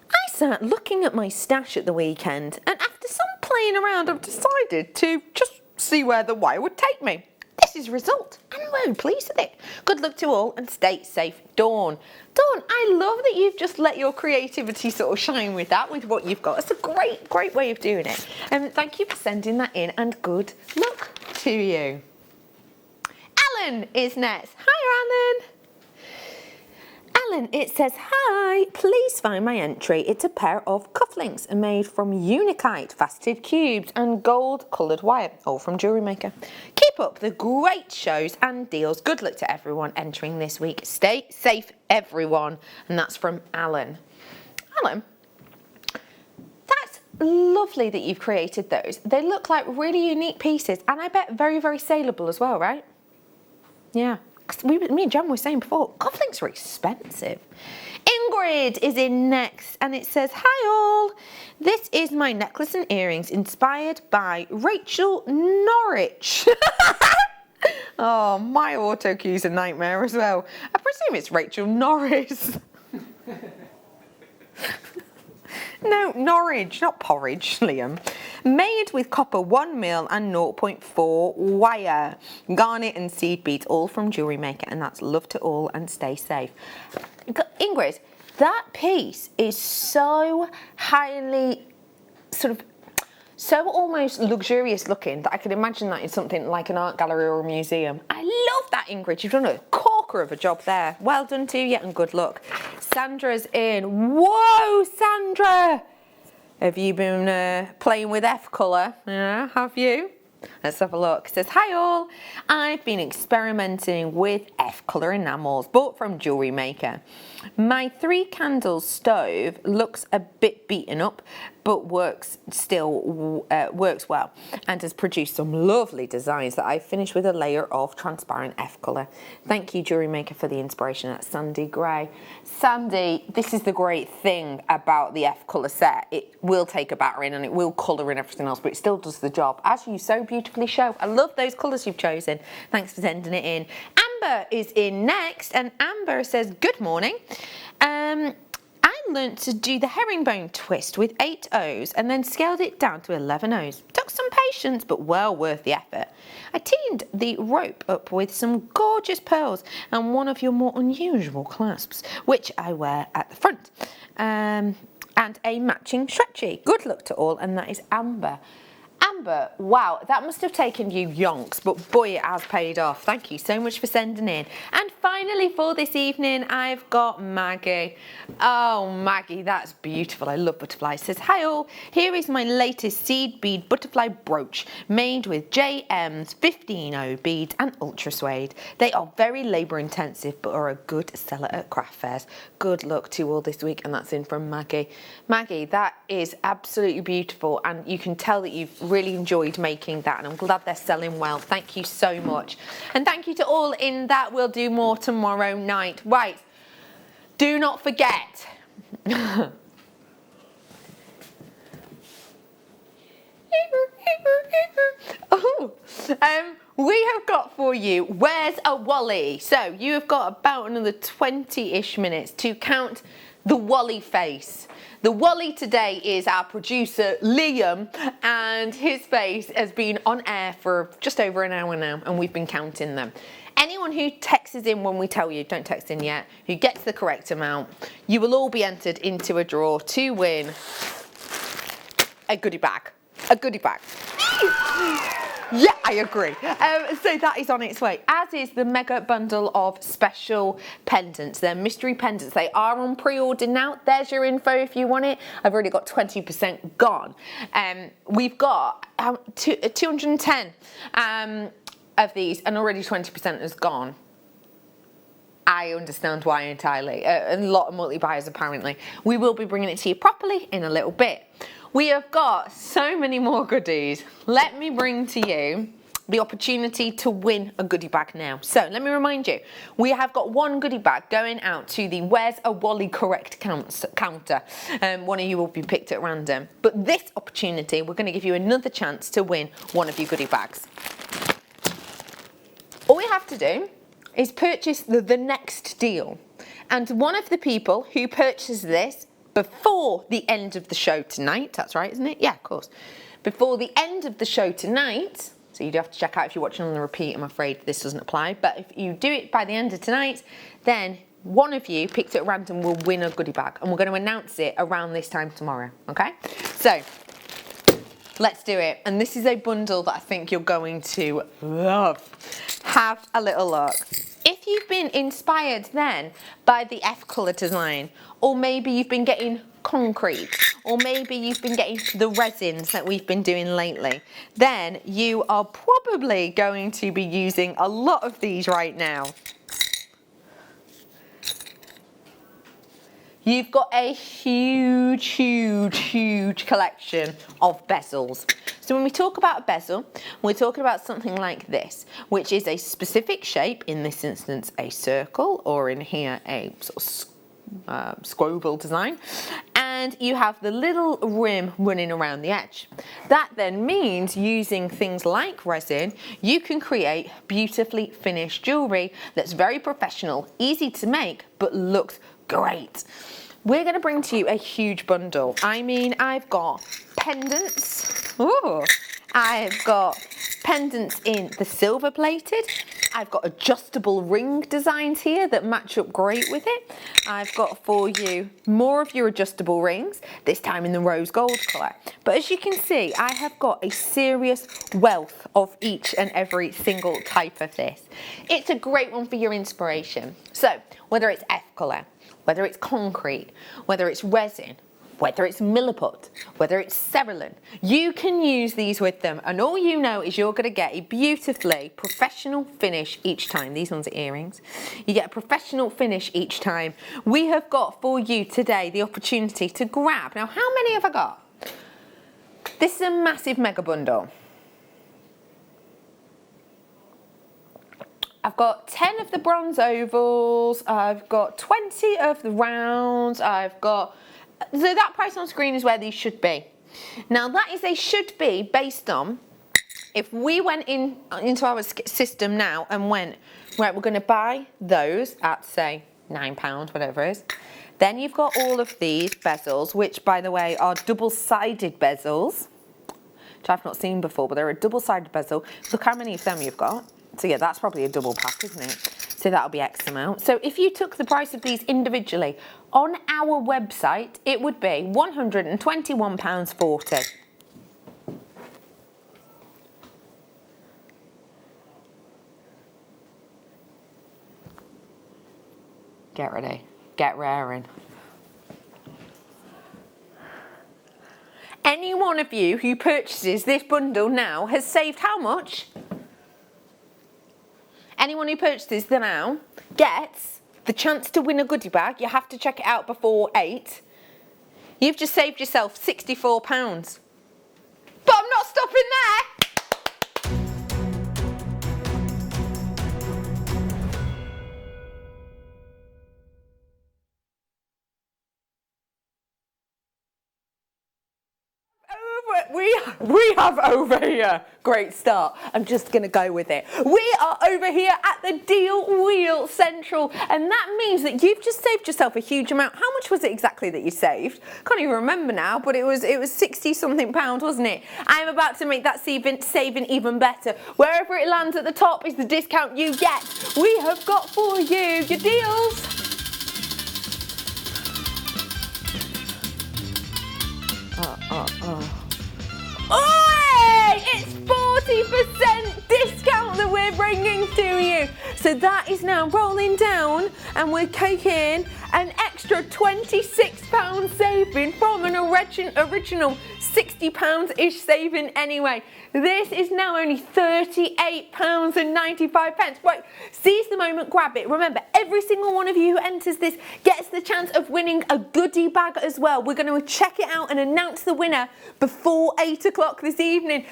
I sat looking at my stash at the weekend, and after some playing around I've decided to just see where the wire would take me. This is the result, and I'm very pleased with it. Good luck to all and stay safe, Dawn. Dawn, I love that you've just let your creativity sort of shine with that, with what you've got. It's a great, great way of doing it. Thank you for sending that in, and good luck to you. Alan is next. Hi, Alan. Alan, it says, hi, please find my entry. It's a pair of cufflinks made from Unikite faceted cubes and gold coloured wire, all from Jewellery Maker. Keep up the great shows and deals. Good luck to everyone entering this week. Stay safe, everyone. And that's from Alan. Alan, that's lovely that you've created those. They look like really unique pieces, and I bet very, very saleable as well, right? Yeah. Me and Jan were saying before, cufflinks are expensive. Ingrid is in next, and it says, hi all. This is my necklace and earrings inspired by Rachel Norwich. Oh, my autocue's a nightmare as well. I presume it's Rachel Norris. No, Norwich, not porridge, Liam. Made with copper 1mm and 0.4 wire. Garnet and seed beads, all from Jewellery Maker, and that's love to all and stay safe. Ingrid, that piece is so highly so almost luxurious looking that I could imagine that in something like an art gallery or a museum. I love that, Ingrid. You've done a corker of a job there. Well done to you, and good luck. Sandra's in. Whoa, Sandra! Have you been playing with F colour? Yeah, have you? Let's have a look. It says, hi all. I've been experimenting with F colour enamels bought from Jewellery Maker. My 3 candle stove looks a bit beaten up, but works well, and has produced some lovely designs that I've finished with a layer of transparent F colour. Thank you, Jewellery Maker, for the inspiration. That's Sandy Gray. Sandy, this is the great thing about the F colour set. It will take a battering and it will colour in everything else, but it still does the job, as you so beautifully show. I love those colours you've chosen. Thanks for sending it in. Amber is in next, and Amber says, good morning. I learnt to do the herringbone twist with 8 O's and then scaled it down to 11 O's. Took some patience, but well worth the effort. I teamed the rope up with some gorgeous pearls and one of your more unusual clasps, which I wear at the front, and a matching stretchy. Good luck to all, and that is Amber. Amber, wow, that must have taken you yonks, but boy, it has paid off. Thank you so much for sending in. And finally for this evening, I've got Maggie. Oh, Maggie, that's beautiful. I love butterflies. Says, hi all, here is my latest seed bead butterfly brooch made with JM's 15O beads and ultra suede. They are very labour intensive, but are a good seller at craft fairs. Good luck to you all this week, and that's in from Maggie. Maggie, that is absolutely beautiful, and you can tell that you've really enjoyed making that, and I'm glad they're selling well. Thank you so much, and thank you to all in that. We'll do more tomorrow night. Right, do not forget we have got for you, where's a Wally? So you have got about another 20-ish minutes to count the Wally face. The Wally today is our producer, Liam, and his face has been on air for just over an hour now, and we've been counting them. Anyone who texts in when we tell you, don't text in yet, who gets the correct amount, you will all be entered into a draw to win a goodie bag. A goodie bag. Yeah, I agree. So that is on its way, as is the mega bundle of special pendants. They're mystery pendants. They are on pre-order now. There's your info if you want it. I've already got 20% gone. We've got 210 of these, and already 20% has gone. I understand why entirely. A lot of multi-buyers apparently. We will be bringing it to you properly in a little bit. We have got so many more goodies. Let me bring to you the opportunity to win a goodie bag now. So let me remind you, we have got one goodie bag going out to the Where's a Wally Correct counter. One of you will be picked at random. But this opportunity, we're going to give you another chance to win one of your goodie bags. All we have to do is purchase the next deal. And one of the people who purchases this before the end of the show tonight, that's right, isn't it? Yeah, of course. Before the end of the show tonight, so you do have to check out if you're watching on the repeat, I'm afraid this doesn't apply, but if you do it by the end of tonight, then one of you picked at random will win a goodie bag, and we're going to announce it around this time tomorrow, okay? So, let's do it. And this is a bundle that I think you're going to love. Have a little look. If you've been inspired then by the F colour design, or maybe you've been getting concrete, or maybe you've been getting the resins that we've been doing lately, then you are probably going to be using a lot of these right now. You've got a huge, huge, huge collection of bezels. So when we talk about a bezel, we're talking about something like this, which is a specific shape, in this instance a circle, or in here a sort of squoval design, and you have the little rim running around the edge. That then means using things like resin, you can create beautifully finished jewellery that's very professional, easy to make, but looks great. We're going to bring to you a huge bundle. I mean, I've got pendants. Ooh. I've got pendants in the silver plated. I've got adjustable ring designs here that match up great with it. I've got for you more of your adjustable rings, this time in the rose gold colour. But as you can see, I have got a serious wealth of each and every single type of this. It's a great one for your inspiration. So whether it's F colour, whether it's concrete, whether it's resin, whether it's milliput, whether it's cerulean, you can use these with them, and all you know is you're going to get a beautifully professional finish each time. These ones are earrings. You get a professional finish each time. We have got for you today the opportunity to grab. Now, how many have I got? This is a massive mega bundle. I've got 10 of the bronze ovals, I've got 20 of the rounds, I've got... So that price on screen is where these should be. Now that is a should be based on, if we went into our system now and went, right, we're going to buy those at, say, £9, whatever it is. Then you've got all of these bezels, which, by the way, are double-sided bezels, which I've not seen before, but they're a double-sided bezel. Look how many of them you've got. So yeah, that's probably a double pack, isn't it? So that'll be X amount. So if you took the price of these individually on our website, it would be £121.40. Get ready, get raring. Any one of you who purchases this bundle now has saved how much? Anyone who purchases them now gets the chance to win a goodie bag. You have to check it out before 8. You've just saved yourself £64. But I'm not stopping there. We have over here, great start, I'm just going to go with it. We are over here at the Deal Wheel Central, and that means that you've just saved yourself a huge amount. How much was it exactly that you saved? Can't even remember now, but it was 60 something pounds, wasn't it? I'm about to make that saving even better. Wherever it lands at the top is the discount you get. We have got for you your deals. Oi! It's 40% discount that we're bringing to you. So that is now rolling down, and we're taking an extra £26 saving from an original £60-ish saving anyway. This is now only £38.95. Right, seize the moment, grab it. Remember, every single one of you who enters this gets the chance of winning a goodie bag as well. We're going to check it out and announce the winner before 8 o'clock this evening.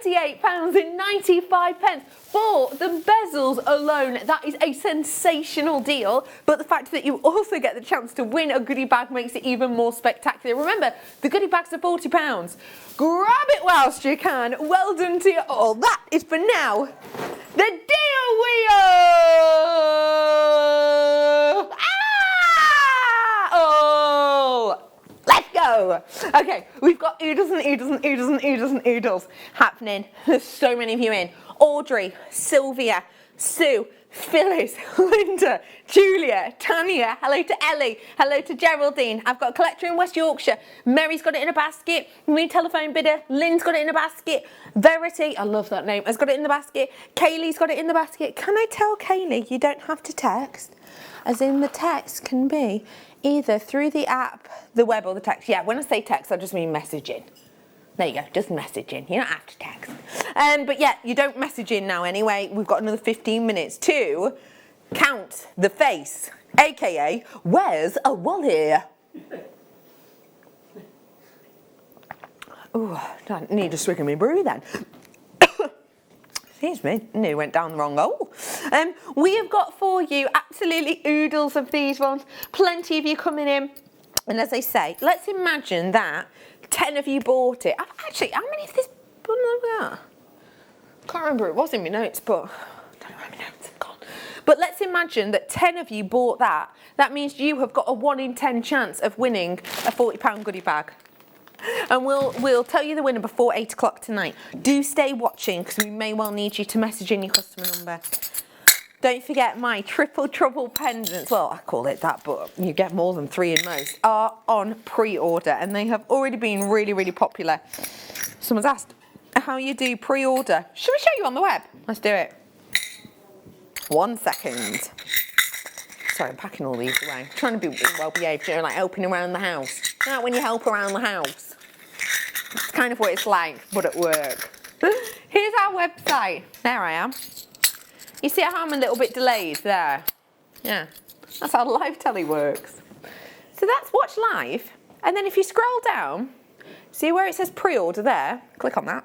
£38.95 for the bezels alone. That is a sensational deal, but the fact that you also get the chance to win a goodie bag makes it even more spectacular. Remember, the goodie bags are £40. Grab it whilst you can. Well done to you all. That is for now. The Deal Wheel! Ah! Oh! Let's go. Okay, we've got oodles and oodles and oodles and oodles and oodles happening. There's so many of you in. Audrey, Sylvia, Sue, Phyllis, Linda, Julia, Tanya, hello to Ellie, hello to Geraldine. I've got a collector in West Yorkshire. Mary's got it in a basket. Me telephone bidder. Lynn's got it in a basket. Verity, I love that name, has got it in the basket. Kaylee's got it in the basket. Can I tell Kaylee you don't have to text? As in the text can be either through the app, the web, or the text. Yeah, when I say text, I just mean messaging. There you go, just messaging. You don't have to text. But yeah, you don't message in now anyway. We've got another 15 minutes to count the face, aka where's a Wally? Oh, I need a swig of my brew then. Excuse me, nearly went down the wrong hole. We have got for you absolutely oodles of these ones. Plenty of you coming in. And as I say, let's imagine that 10 of you bought it. Actually, how many of this bundle have we got? Can't remember, it was in my notes, but I don't know where my notes have gone. But let's imagine that 10 of you bought that. That means you have got a 1 in 10 chance of winning a £40 goodie bag. And we'll tell you the winner before 8 o'clock tonight. Do stay watching, because we may well need you to message in your customer number. Don't forget my triple trouble pendants, well, I call it that, but you get more than 3 in most, are on pre-order, and they have already been really, really popular. Someone's asked how you do pre-order. Should we show you on the web? Let's do it. 1 second. Sorry, I'm packing all these away. I'm trying to be well behaved, you know, like helping around the house. You know, when you help around the house. It's kind of what it's like, but at work. Here's our website. There I am. You see how I'm a little bit delayed there? Yeah, that's how live telly works. So that's watch live, and then if you scroll down, See where it says pre-order there? Click on that.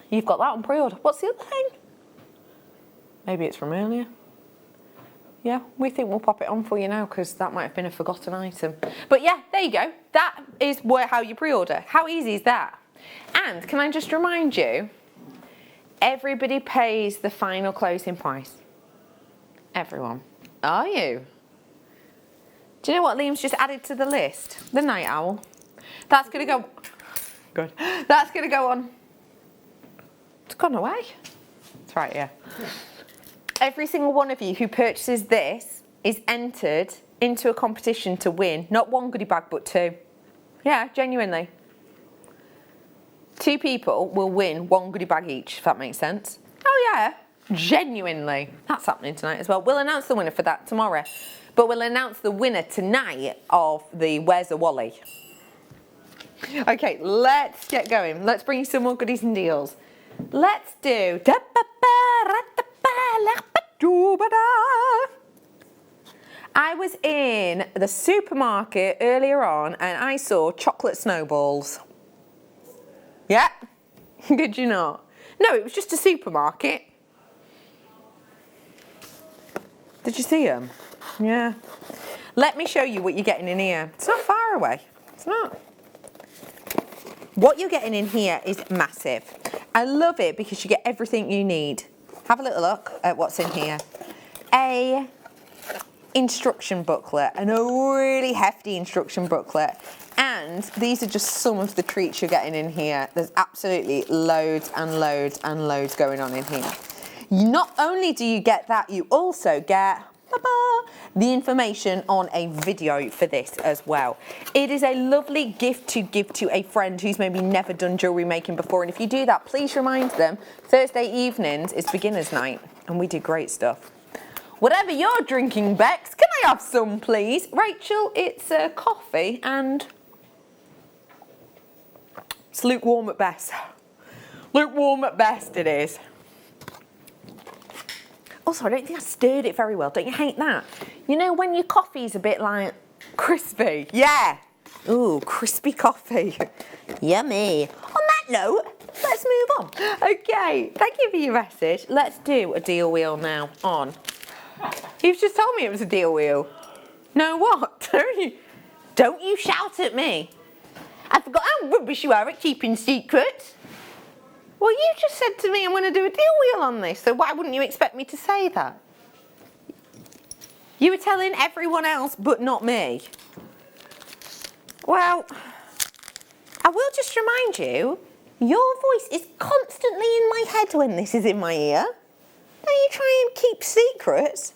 You've got that on pre-order. What's the other thing? Maybe it's from earlier. Yeah, we think we'll pop it on for you now because that might have been a forgotten item. But yeah, there you go. That is how you pre-order. How easy is that? And can I just remind you, everybody pays the final closing price. Everyone. Are you? Do you know what Liam's just added to the list? The night owl. That's going to go... Good. That's going to go on... It's gone away. It's right here. Every single one of you who purchases this is entered into a competition to win, not one goodie bag, but 2. Yeah, genuinely. 2 people will win 1 goodie bag each, if that makes sense. Oh yeah, genuinely. That's happening tonight as well. We'll announce the winner for that tomorrow. But we'll announce the winner tonight of the Where's the Wally? Okay, let's get going. Let's bring you some more goodies and deals. Let's do... I was in the supermarket earlier on and I saw chocolate snowballs. Yeah, did you not? No, it was just a supermarket. Did you see them? Yeah. Let me show you what you're getting in here. It's not far away. It's not. What you're getting in here is massive. I love it because you get everything you need. Have a little look at what's in here. A instruction booklet, and a really hefty instruction booklet. And these are just some of the treats you're getting in here. There's absolutely loads and loads and loads going on in here. Not only do you get that, you also get the information on a video for this as well. It is a lovely gift to give to a friend who's maybe never done jewellery making before. And if you do that, please remind them Thursday evenings is beginner's night and we do great stuff. Whatever you're drinking, Bex, can I have some, please? Rachel, it's coffee and it's lukewarm at best. Lukewarm at best it is. Also, I don't think I stirred it very well. Don't you hate that? You know when your coffee's a bit like crispy? Yeah. Ooh, crispy coffee. Yummy. On that note, let's move on. Okay, thank you for your message. Let's do a deal wheel now on. You've just told me it was a deal wheel. No, what? Don't you shout at me. I forgot how rubbish you are at keeping secrets. Well, you just said to me I'm going to do a deal wheel on this, so why wouldn't you expect me to say that? You were telling everyone else, but not me. Well, I will just remind you, your voice is constantly in my head when this is in my ear. Now you try and keep secrets.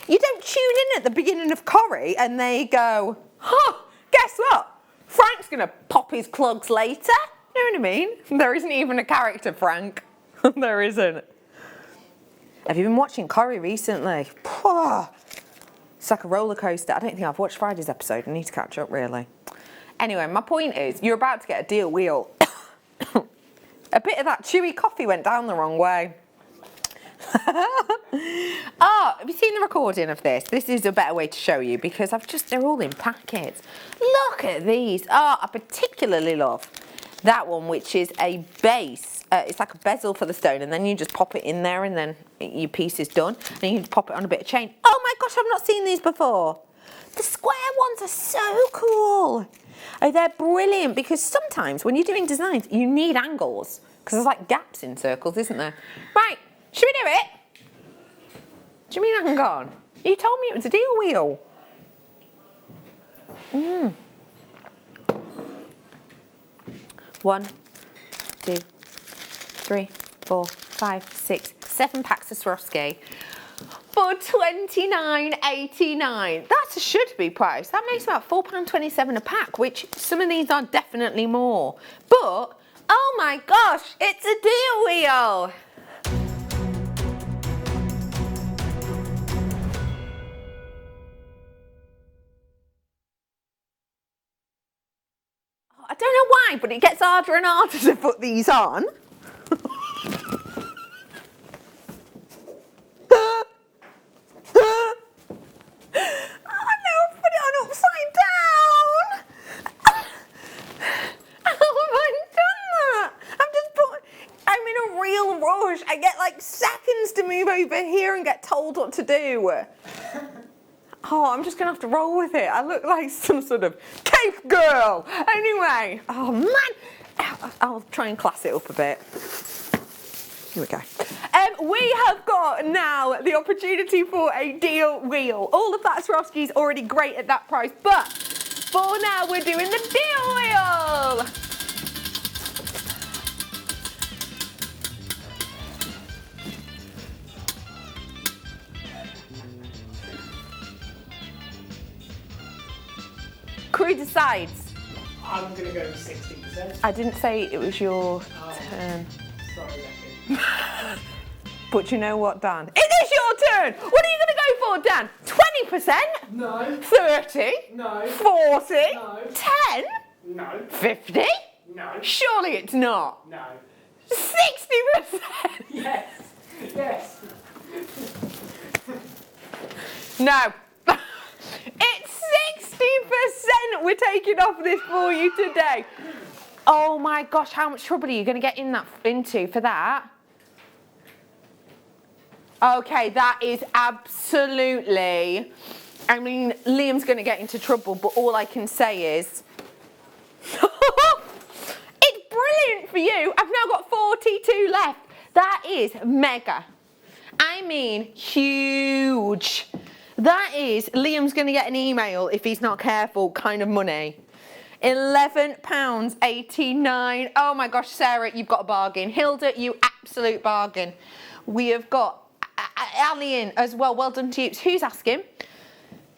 You don't tune in at the beginning of Corrie and they go, huh, guess what? Frank's going to pop his plugs later. You know what I mean? There isn't even a character, Frank. There isn't. Have you been watching Corrie recently? It's like a roller coaster. I don't think I've watched Friday's episode. I need to catch up, really. Anyway, my point is, you're about to get a deal wheel. A bit of that chewy coffee went down the wrong way. Oh, have you seen the recording of this? This is a better way to show you because they're all in packets. Look at these. Oh, I particularly love that one, which is a base. It's like a bezel for the stone, and then you just pop it in there, and then your piece is done. And you can pop it on a bit of chain. Oh my gosh, I've not seen these before. The square ones are so cool. Oh, they're brilliant because sometimes when you're doing designs, you need angles because there's like gaps in circles, isn't there? Right, should we do it? Do you mean hang on? You told me it was a deal wheel. 1, 2, 3, 4, 5, 6, 7 packs of Swarovski for $29.89. That's a should-be price. That makes about £4.27 a pack, which some of these are definitely more. But, oh my gosh, it's a deal wheel. I don't know why, but it gets harder and harder to put these on. Oh no, I've put it on upside down. seconds to move over here and get told what to do. Oh, I'm just going to have to roll with it. I look like some sort of cave girl. Anyway, oh man, I'll try and class it up a bit. Here we go. We have got now the opportunity for a deal wheel. All of that Swarovski's already great at that price, but for now we're doing the deal wheel. Crew decides. I'm going to go 60%. I didn't say it was your turn. Sorry, Becky. But you know what, Dan? It is your turn! What are you going to go for, Dan? 20%? No. 30? No. 40? No. 10? No. 50? No. Surely it's not. No. 60%? Yes. Yes. No. It's 60% we're taking off this for you today. Oh my gosh, how much trouble are you going to get into for that? Okay, that is absolutely... I mean, Liam's going to get into trouble, but all I can say is... It's brilliant for you. I've now got 42 left. That is mega. I mean, huge. That is, Liam's going to get an email if he's not careful kind of money. £11.89. Oh my gosh, Sarah, you've got a bargain. Hilda, you absolute bargain. We have got Ali in as well. Well done to you. Who's asking?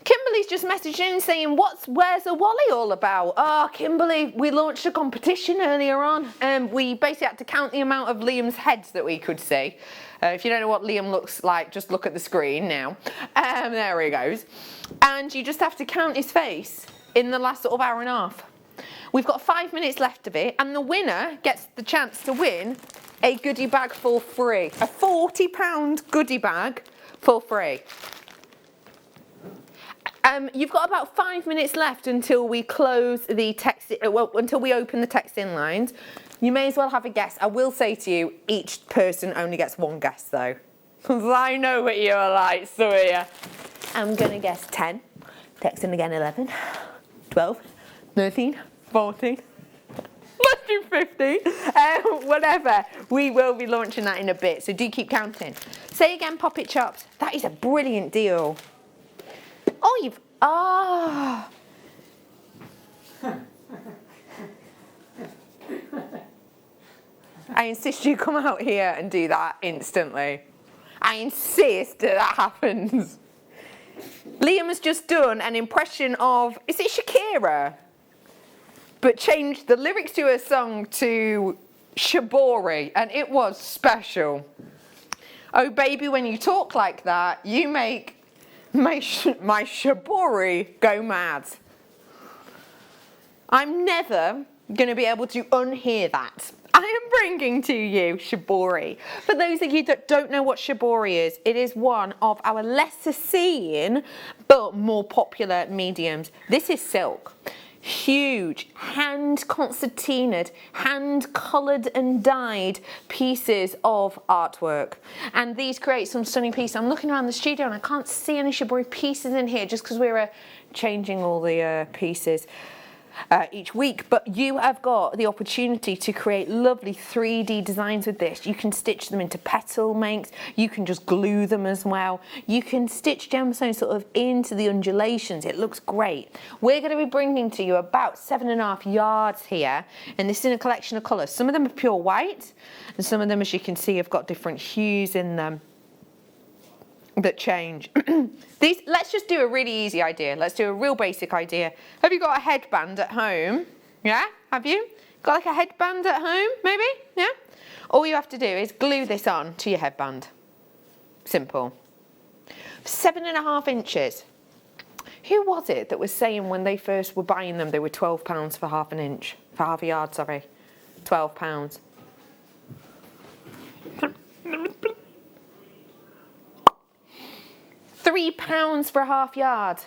Kimberly's just messaged in saying, where's a Wally all about? Oh, Kimberly, we launched a competition earlier on. We basically had to count the amount of Liam's heads that we could see. If you don't know what Liam looks like, just look at the screen now. There he goes. And you just have to count his face in the last sort of hour and a half. We've got 5 minutes left of it, and the winner gets the chance to win a goodie bag for free. A £40 goodie bag for free. You've got about 5 minutes left until we close the text, until we open the text-in lines. You may as well have a guess. I will say to you, each person only gets one guess though. Because I know what you're like, so yeah. I'm going to guess 10. Text in again, 11, 12, 13, 14. Let's do 50. Whatever. We will be launching that in a bit, so do keep counting. Say again, Pop It Chops. That is a brilliant deal. Oh, you've... Ah. I insist you come out here and do that instantly. I insist that happens. Liam has just done an impression of... Is it Shakira? But changed the lyrics to her song to Shibori, and it was special. Oh, baby, when you talk like that, you make... my Shibori go mad. I'm never going to be able to unhear that. I am bringing to you Shibori. For those of you that don't know what Shibori is, it is one of our lesser seen but more popular mediums. This is silk. Huge, hand concertinaed, hand coloured and dyed pieces of artwork. And these create some stunning pieces. I'm looking around the studio and I can't see any Shibori pieces in here just because we're changing all the pieces each week. But you have got the opportunity to create lovely 3D designs with this. You can stitch them into petal makes. You can just glue them as well. You can stitch gemstones sort of into the undulations. It looks great. We're going to be bringing to you about 7.5 yards here, and this is in a collection of colours. Some of them are pure white, and some of them, as you can see, have got different hues in them that change. Let's just do a really easy idea. Let's do a real basic idea. Have you got a headband at home? Yeah, have you? Got like a headband at home, maybe? Yeah? All you have to do is glue this on to your headband. Simple. 7.5 inches. Who was it that was saying when they first were buying them, they were £12 for half an inch? For half a yard, sorry. £12. £3 for a half yard.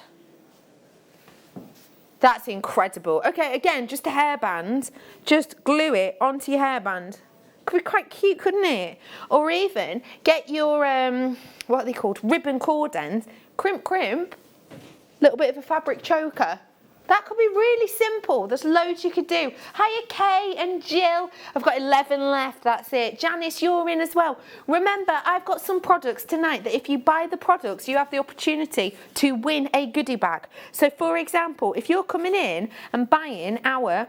That's incredible. Okay, again, just a hairband. Just glue it onto your hairband. Could be quite cute, couldn't it? Or even get your, what are they called? Ribbon cord ends, crimp, little bit of a fabric choker. That could be really simple. There's loads you could do. Hiya, Kay and Jill. I've got 11 left, that's it. Janice, you're in as well. Remember, I've got some products tonight that if you buy the products, you have the opportunity to win a goodie bag. So for example, if you're coming in and buying our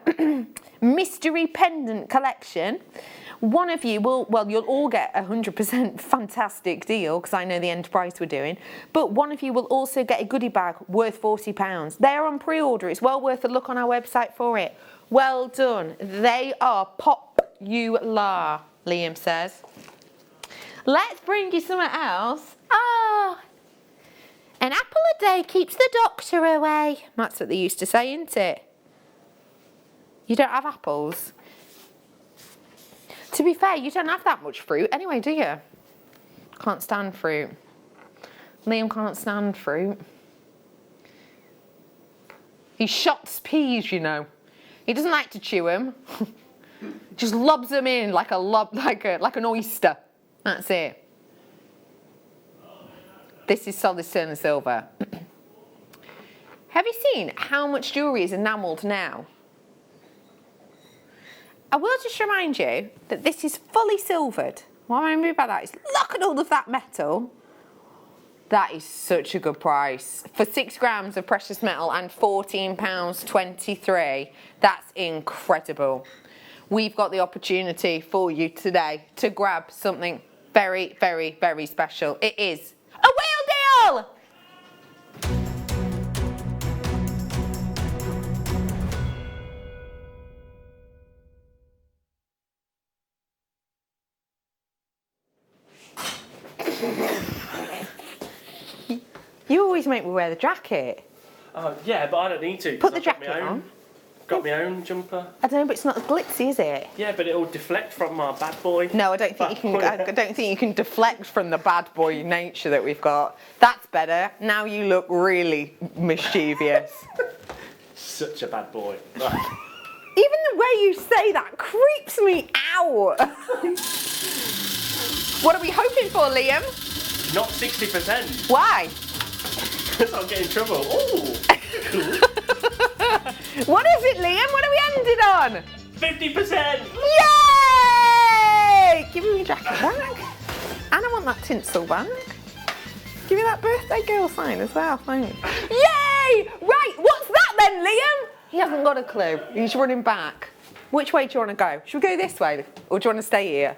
mystery pendant collection, one of you will, well, you'll all get 100% fantastic deal because I know the end price we're doing, but one of you will also get a goodie bag worth £40. They're on pre-order. It's well worth a look on our website for it. Well done. They are popular, Liam says. Let's bring you something else. Ah, an apple a day keeps the doctor away. That's what they used to say, isn't it? You don't have apples? To be fair, you don't have that much fruit anyway, do you? Can't stand fruit. Liam can't stand fruit. He shots peas, you know. He doesn't like to chew them. Just lobs them in like an oyster. That's it. This is solid sterling silver. Have you seen how much jewellery is enamelled now? I will just remind you that this is fully silvered. What I mean about that is look at all of that metal. That is such a good price. For 6 grams of precious metal and £14.23. That's incredible. We've got the opportunity for you today to grab something very, very, very special. It is a wheel deal! You always make me wear the jacket. Oh, yeah, but I don't need to. Put the jacket on. Got my own jumper. I don't know, but it's not as glitzy, is it? Yeah, but it'll deflect from my bad boy. No, I don't think you can. I don't think you can deflect from the bad boy nature that we've got. That's better. Now you look really mischievous. Such a bad boy. Even the way you say that creeps me out. What are we hoping for, Liam? Not 60%. Why? Because I'll get in trouble. Ooh. What is it, Liam? What are we ended on? 50%. Yay! Give me your jacket back. And I want that tinsel back. Give me that birthday girl sign as well, thanks. Yay! Right, what's that then, Liam? He hasn't got a clue. He's running back. Which way do you want to go? Should we go this way, or do you want to stay here?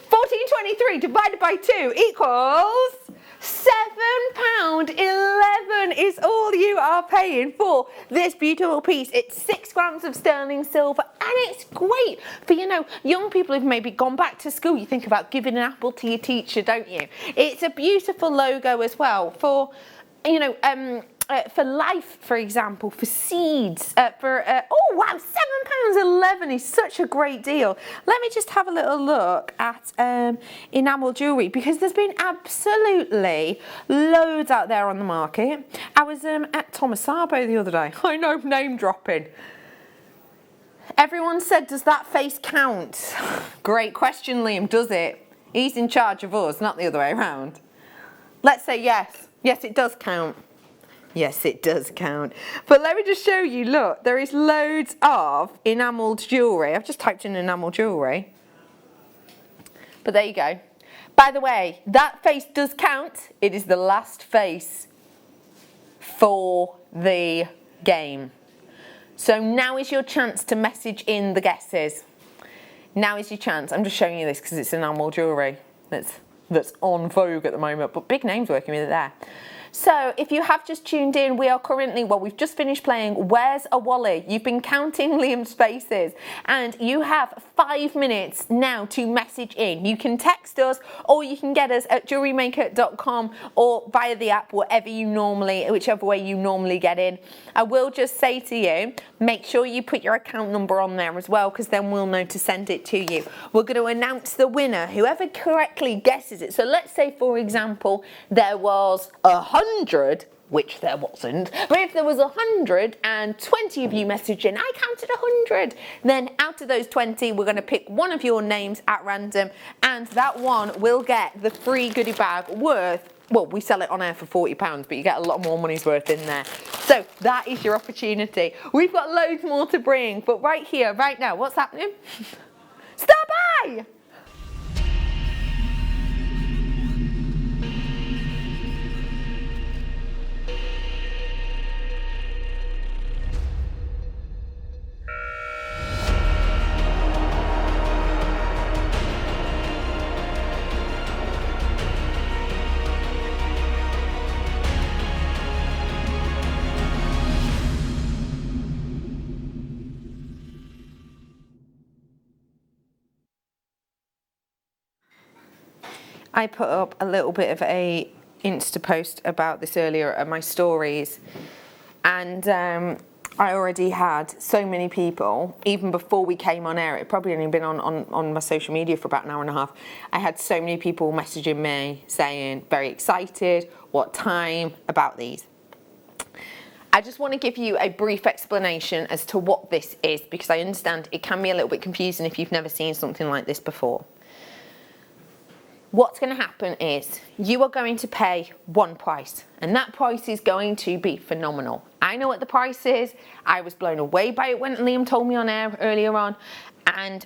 14.23 divided by 2 equals £7.11 is all you are paying for this beautiful piece. It's 6 grams of sterling silver, and it's great for, you know, young people who've maybe gone back to school. You think about giving an apple to your teacher, don't you? It's a beautiful logo as well for, you know, for life, for example, for seeds, oh wow, £7.11 is such a great deal. Let me just have a little look at enamel jewellery, because there's been absolutely loads out there on the market. I was at Thomas Sabo the other day. I know, name dropping. Everyone said, does that face count? Great question, Liam, does it? He's in charge of us, not the other way around. Let's say yes. Yes, it does count. Yes, it does count. But let me just show you, look, there is loads of enamelled jewellery. I've just typed in enamel jewellery. But there you go. By the way, that face does count. It is the last face for the game. So now is your chance to message in the guesses. Now is your chance. I'm just showing you this because it's enamel jewellery that's on vogue at the moment, but big names working with it there. So if you have just tuned in, we are currently, well, we've just finished playing Where's a Wally? You've been counting Liam's faces, and you have 5 minutes now to message in. You can text us, or you can get us at JewelleryMaker.com or via the app, whichever way you normally get in. I will just say to you, make sure you put your account number on there as well, because then we'll know to send it to you. We're going to announce the winner, whoever correctly guesses it. So let's say, for example, there was 100 which there wasn't, but if there was 120 of you messaging, I counted 100, then out of those 20, we're going to pick one of your names at random, and that one will get the free goodie bag worth, well, we sell it on air for £40, but you get a lot more money's worth in there. So that is your opportunity. We've got loads more to bring, but right here, right now, what's happening? Stop by! I put up a little bit of a Insta post about this earlier at my stories, and I already had so many people, even before we came on air, it probably only been on my social media for about an hour and a half, I had so many people messaging me saying, very excited, what time, about these. I just want to give you a brief explanation as to what this is, because I understand it can be a little bit confusing if you've never seen something like this before. What's going to happen is you are going to pay one price, and that price is going to be phenomenal. I know what the price is. I was blown away by it when Liam told me on air earlier on, and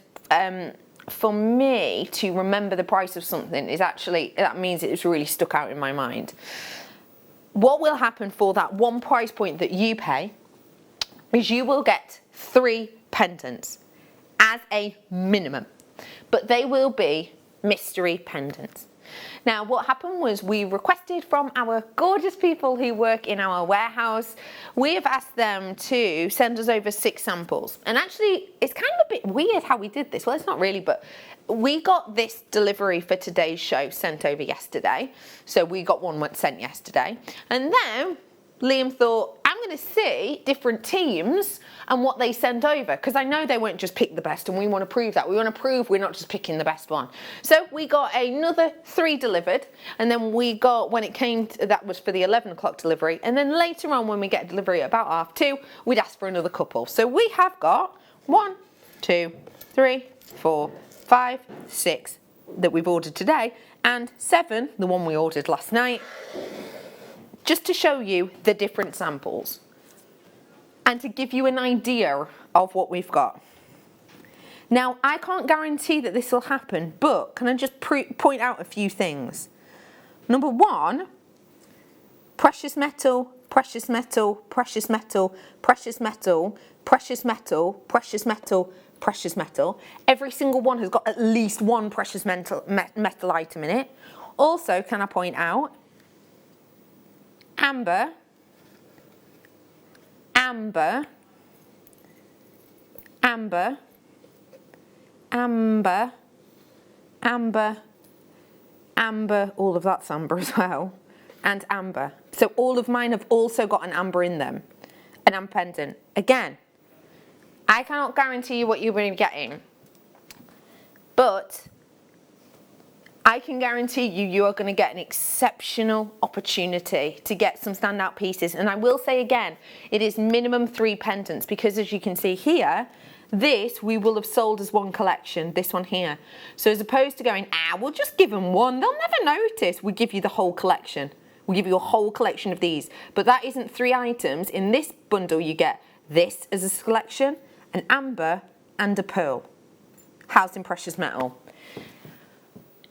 for me to remember the price of something is actually, that means it's really stuck out in my mind. What will happen for that one price point that you pay is you will get 3 pendants as a minimum, but they will be mystery pendants. Now, what happened was we requested from our gorgeous people who work in our warehouse, we have asked them to send us over 6 samples. And actually, it's kind of a bit weird how we did this. Well, it's not really, but we got this delivery for today's show sent over yesterday. So we got one sent yesterday. And then Liam thought, I'm going to see different teams and what they send over, because I know they won't just pick the best, and we want to prove that. We want to prove we're not just picking the best one. So we got another 3 delivered, and then we got, when it came to, that was for the 11 o'clock delivery, and then later on when we get a delivery at about 2:30, we'd ask for another couple. So we have got 1, 2, 3, 4, 5, 6 that we've ordered today, and 7, the one we ordered last night, just to show you the different samples and to give you an idea of what we've got. Now, I can't guarantee that this will happen, but can I just point out a few things? Number 1, precious metal, precious metal, precious metal, precious metal, precious metal, precious metal, precious metal. Every single one has got at least one precious metal item in it. Also, can I point out, amber, amber, amber, amber, amber, amber, all of that's amber as well, and amber. So all of mine have also got an amber in them, an amber pendant. Again, I cannot guarantee you what you're going to be getting, but I can guarantee you are going to get an exceptional opportunity to get some standout pieces. And I will say again, it is minimum 3 pendants, because as you can see here, this we will have sold as one collection, this one here. So as opposed to going, we'll just give them one, they'll never notice, we give you the whole collection. We'll give you a whole collection of these. But that isn't 3 items. In this bundle, you get this as a collection, an amber and a pearl, housed in precious metal.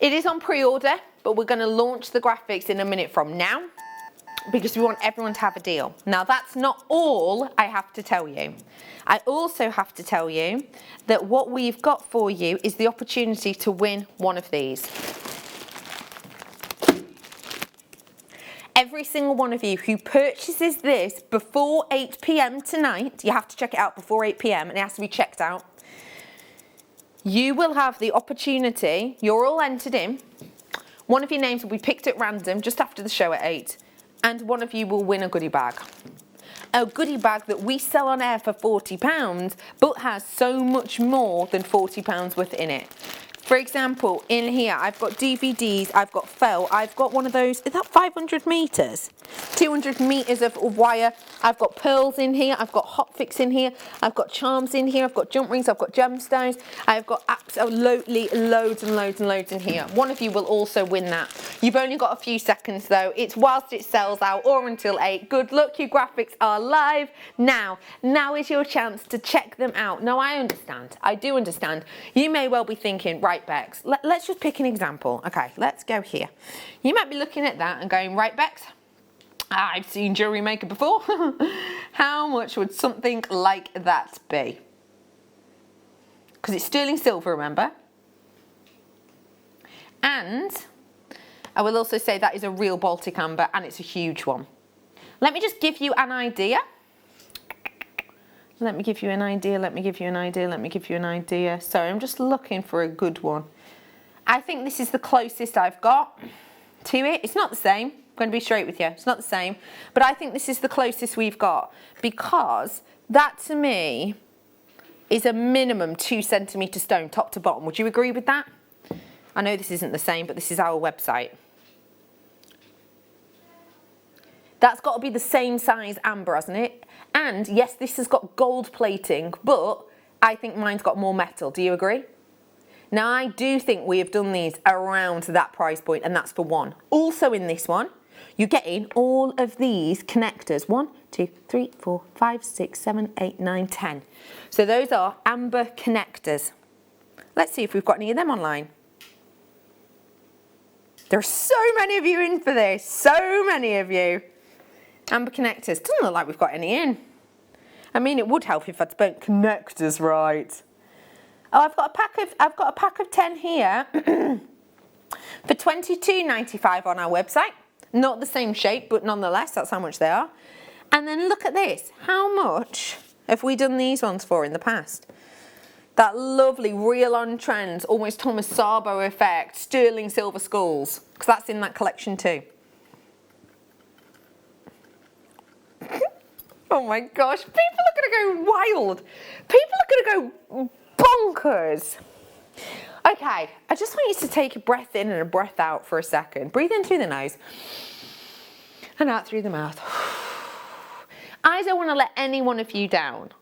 It is on pre-order, but we're going to launch the graphics in a minute from now, because we want everyone to have a deal. Now, that's not all I have to tell you. I also have to tell you that what we've got for you is the opportunity to win one of these. Every single one of you who purchases this before 8 p.m. tonight, you have to check it out before 8 p.m. and it has to be checked out. You will have the opportunity, you're all entered in, one of your names will be picked at random just after the show at 8, and one of you will win a goodie bag. A goodie bag that we sell on air for £40, but has so much more than £40 worth in it. For example, in here, I've got DVDs, I've got felt, I've got one of those, is that 500 metres? 200 metres of wire. I've got pearls in here, I've got hotfix in here, I've got charms in here, I've got jump rings, I've got gemstones, I've got absolutely loads and loads and loads in here. One of you will also win that. You've only got a few seconds though. It's whilst it sells out or until 8. Good luck, your graphics are live now. Now is your chance to check them out. Now I understand, I do understand. You may well be thinking, right Bex, let's just pick an example. Okay, let's go here. You might be looking at that and going, right Bex, I've seen Jewellery Maker before. How much would something like that be? Because it's sterling silver, remember? And I will also say that is a real Baltic amber and it's a huge one. Let me just give you an idea. Let me give you an idea, let me give you an idea, let me give you an idea. Sorry, I'm just looking for a good one. I think this is the closest I've got to it. It's not the same. I'm going to be straight with you. It's not the same. But I think this is the closest we've got because that to me is a minimum 2 centimetre stone top to bottom. Would you agree with that? I know this isn't the same, but this is our website. That's got to be the same size amber, hasn't it? And yes, this has got gold plating, but I think mine's got more metal. Do you agree? Now, I do think we have done these around that price point, and that's for one. Also in this one, you're getting all of these connectors. 1, 2, 3, 4, 5, 6, 7, 8, 9, 10. So those are amber connectors. Let's see if we've got any of them online. There are so many of you in for this. So many of you. Amber connectors. Doesn't look like we've got any in. I mean, it would help if I'd spent connectors right. Oh, I've got a pack of 10 here for £22.95 on our website. Not the same shape, but nonetheless, that's how much they are. And then look at this. How much have we done these ones for in the past? That lovely, real on trend, almost Thomas Sabo effect, sterling silver skulls, because that's in that collection too. Oh my gosh, people are going to go wild. People are going to go bonkers. Okay, I just want you to take a breath in and a breath out for a second. Breathe in through the nose and out through the mouth. I don't want to let any one of you down.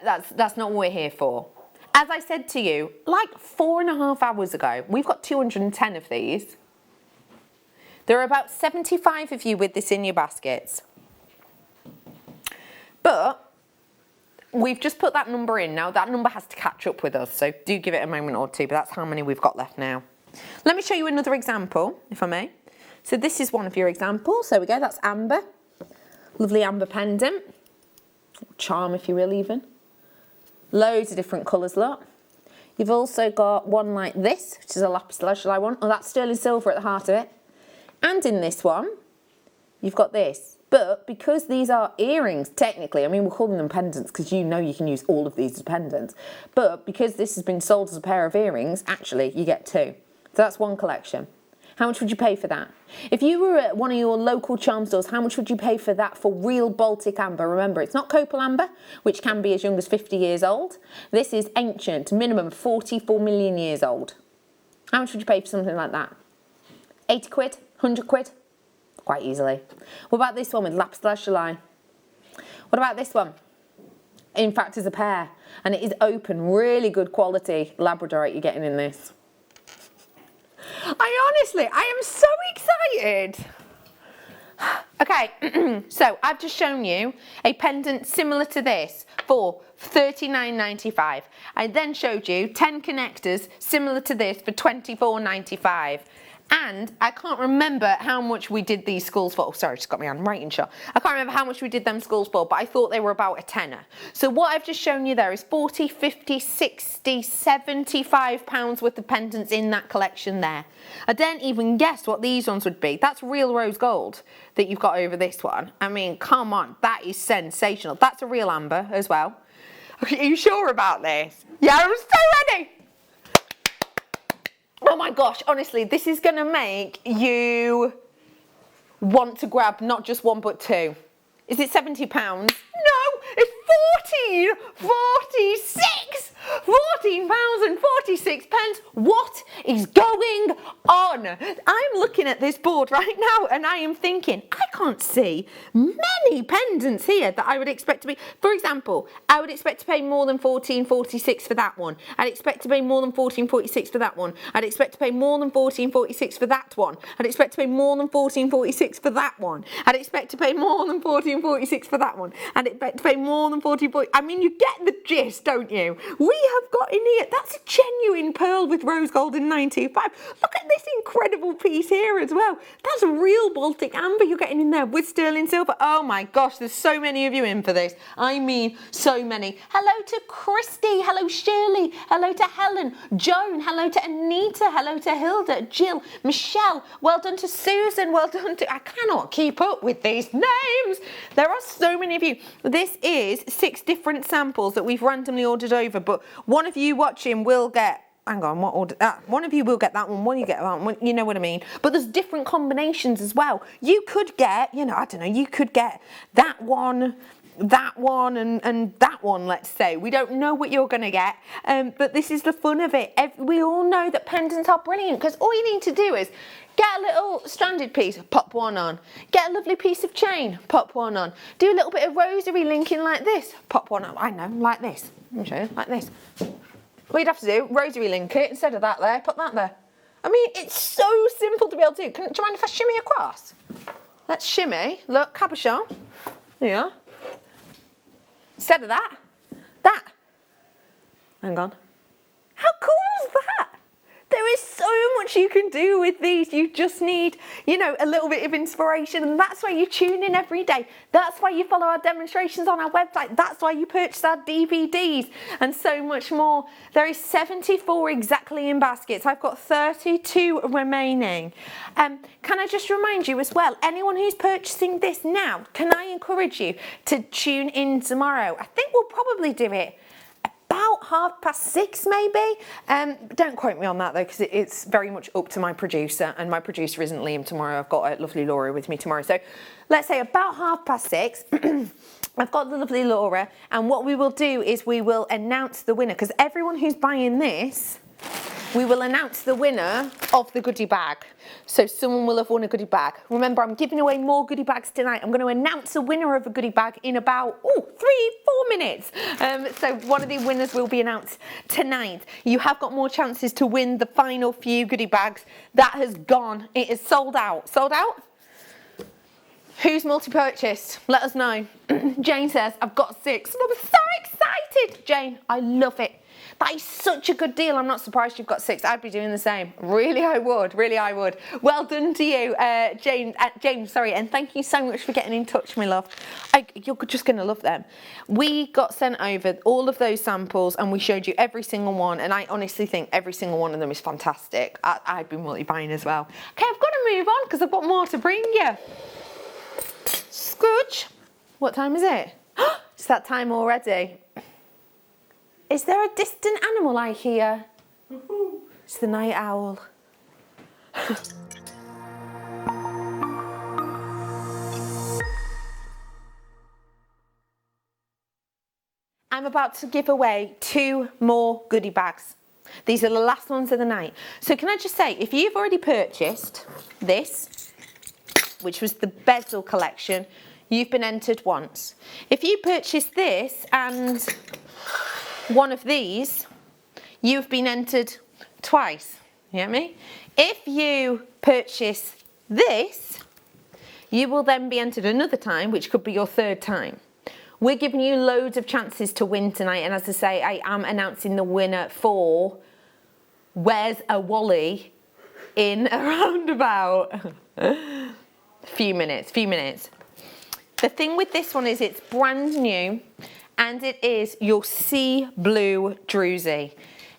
That's not what we're here for. As I said to you, like 4.5 hours ago, we've got 210 of these. There are about 75 of you with this in your baskets. But we've just put that number in now. That number has to catch up with us, so do give it a moment or two, but that's how many we've got left now. Let me show you another example, if I may. So this is one of your examples. There we go, that's amber. Lovely amber pendant. Charm, if you will, even. Loads of different colours, look. You've also got one like this, which is a lapis lazuli one. Oh, that's sterling silver at the heart of it. And in this one, you've got this. But because these are earrings, technically, I mean, we're calling them pendants because you know you can use all of these as pendants. But because this has been sold as a pair of earrings, actually, you get 2. So that's one collection. How much would you pay for that? If you were at one of your local charm stores, how much would you pay for that for real Baltic amber? Remember, it's not copal amber, which can be as young as 50 years old. This is ancient, minimum 44 million years old. How much would you pay for something like that? 80 quid? 100 quid? Quite easily. What about this one with lapis lazuli? What about this one? In fact, it's a pair, and it is open, really good quality labradorite you're getting in this. I am so excited. Okay, so I've just shown you a pendant similar to this for £39.95. I then showed you 10 connectors similar to this for £24.95. And I can't remember how much we did these skulls for. Oh, sorry, just got me on writing shot. I can't remember how much we did them skulls for, but I thought they were about a tenner. So what I've just shown you there is 40, 50, 60, 75 pounds worth of pendants in that collection there. I didn't even guess what these ones would be. That's real rose gold that you've got over this one. I mean, come on, that is sensational. That's a real amber as well. Are you sure about this? Yeah, I'm so ready. Oh my gosh, honestly, this is going to make you want to grab not just one but 2. Is it £70? No, it's 14, 46, £14.46. What is going on? I'm looking at this board right now and I am thinking, I can't see many pendants here that I would expect to be. For example, I would expect to pay more than £14.46 for that one. I'd expect to pay more than £14.46 for that one. I'd expect to pay more than £14.46 for that one. I'd expect to pay more than £14.46 for that one. I'd expect to pay more than £14.46 for that one. I'd expect to pay more than £14.46. I mean, you get the gist, don't you? We have got in here, that's a genuine pearl with rose gold in 925. Look at this incredible piece here as well. That's real Baltic amber you're getting in there with sterling silver. Oh my gosh, there's so many of you in for this. I mean, so many. Hello to Christy, hello Shirley, hello to Helen, Joan, hello to Anita, hello to Hilda, Jill, Michelle, well done to Susan, well done to, I cannot keep up with these names. There are so many of you. This is 6 different samples that we've randomly ordered over, but one of you watching will get, hang on, what order? One of you will get that one you get that one, you know what I mean? But there's different combinations as well. You could get, you know, I don't know, you could get that one and that one, let's say. We don't know what you're going to get, but this is the fun of it. We all know that pendants are brilliant because all you need to do is get a little stranded piece, pop one on. Get a lovely piece of chain, pop one on. Do a little bit of rosary linking like this, pop one on. I know, like this. Let me show you, like this. What you'd have to do, rosary link it, instead of that there, put that there. I mean, it's so simple to be able to do. Do you mind if I shimmy across? Let's shimmy. Look, cabochon. There you are. Instead of that. Hang on. How cool is that? There is so much you can do with these. You just need, you know, a little bit of inspiration, and that's why you tune in every day. That's why you follow our demonstrations on our website. That's why you purchase our DVDs and so much more. There is 74 exactly in baskets. I've got 32 remaining. Can I just remind you as well, anyone who's purchasing this now, can I encourage you to tune in tomorrow? I think we'll probably do it about 6:30 maybe. Don't quote me on that though, because it's very much up to my producer, and my producer isn't Liam tomorrow. I've got a lovely Laura with me tomorrow. So let's say about 6:30. I've got the lovely Laura, and what we will do is we will announce the winner, because everyone who's buying this, we will announce the winner of the goodie bag. So someone will have won a goodie bag. Remember, I'm giving away more goodie bags tonight. I'm going to announce a winner of a goodie bag in about 3-4 minutes. So one of the winners will be announced tonight. You have got more chances to win the final few goodie bags. That has gone. It is sold out. Sold out? Who's multi-purchased? Let us know. Jane says, I've got 6. I'm so excited. Jane, I love it. That is such a good deal. I'm not surprised you've got 6. I'd be doing the same. Really, I would. Really, I would. Well done to you, James, sorry. And thank you so much for getting in touch, my love. You're just going to love them. We got sent over all of those samples and we showed you every single one. And I honestly think every single one of them is fantastic. I'd be multi-buying as well. Okay, I've got to move on because I've got more to bring you. Scrooge, what time is it? It's that time already. Is there a distant animal I hear? It's the night owl. I'm about to give away 2 more goodie bags. These are the last ones of the night. So can I just say, if you've already purchased this, which was the bezel collection, you've been entered once. If you purchased this and one of these, you've been entered twice. You get me? If you purchase this, you will then be entered another time, which could be your 3rd time. We're giving you loads of chances to win tonight, and as I say, I am announcing the winner for Where's a Wally in around about a few minutes. The thing with this one is it's brand new, and it is your sea blue druzy.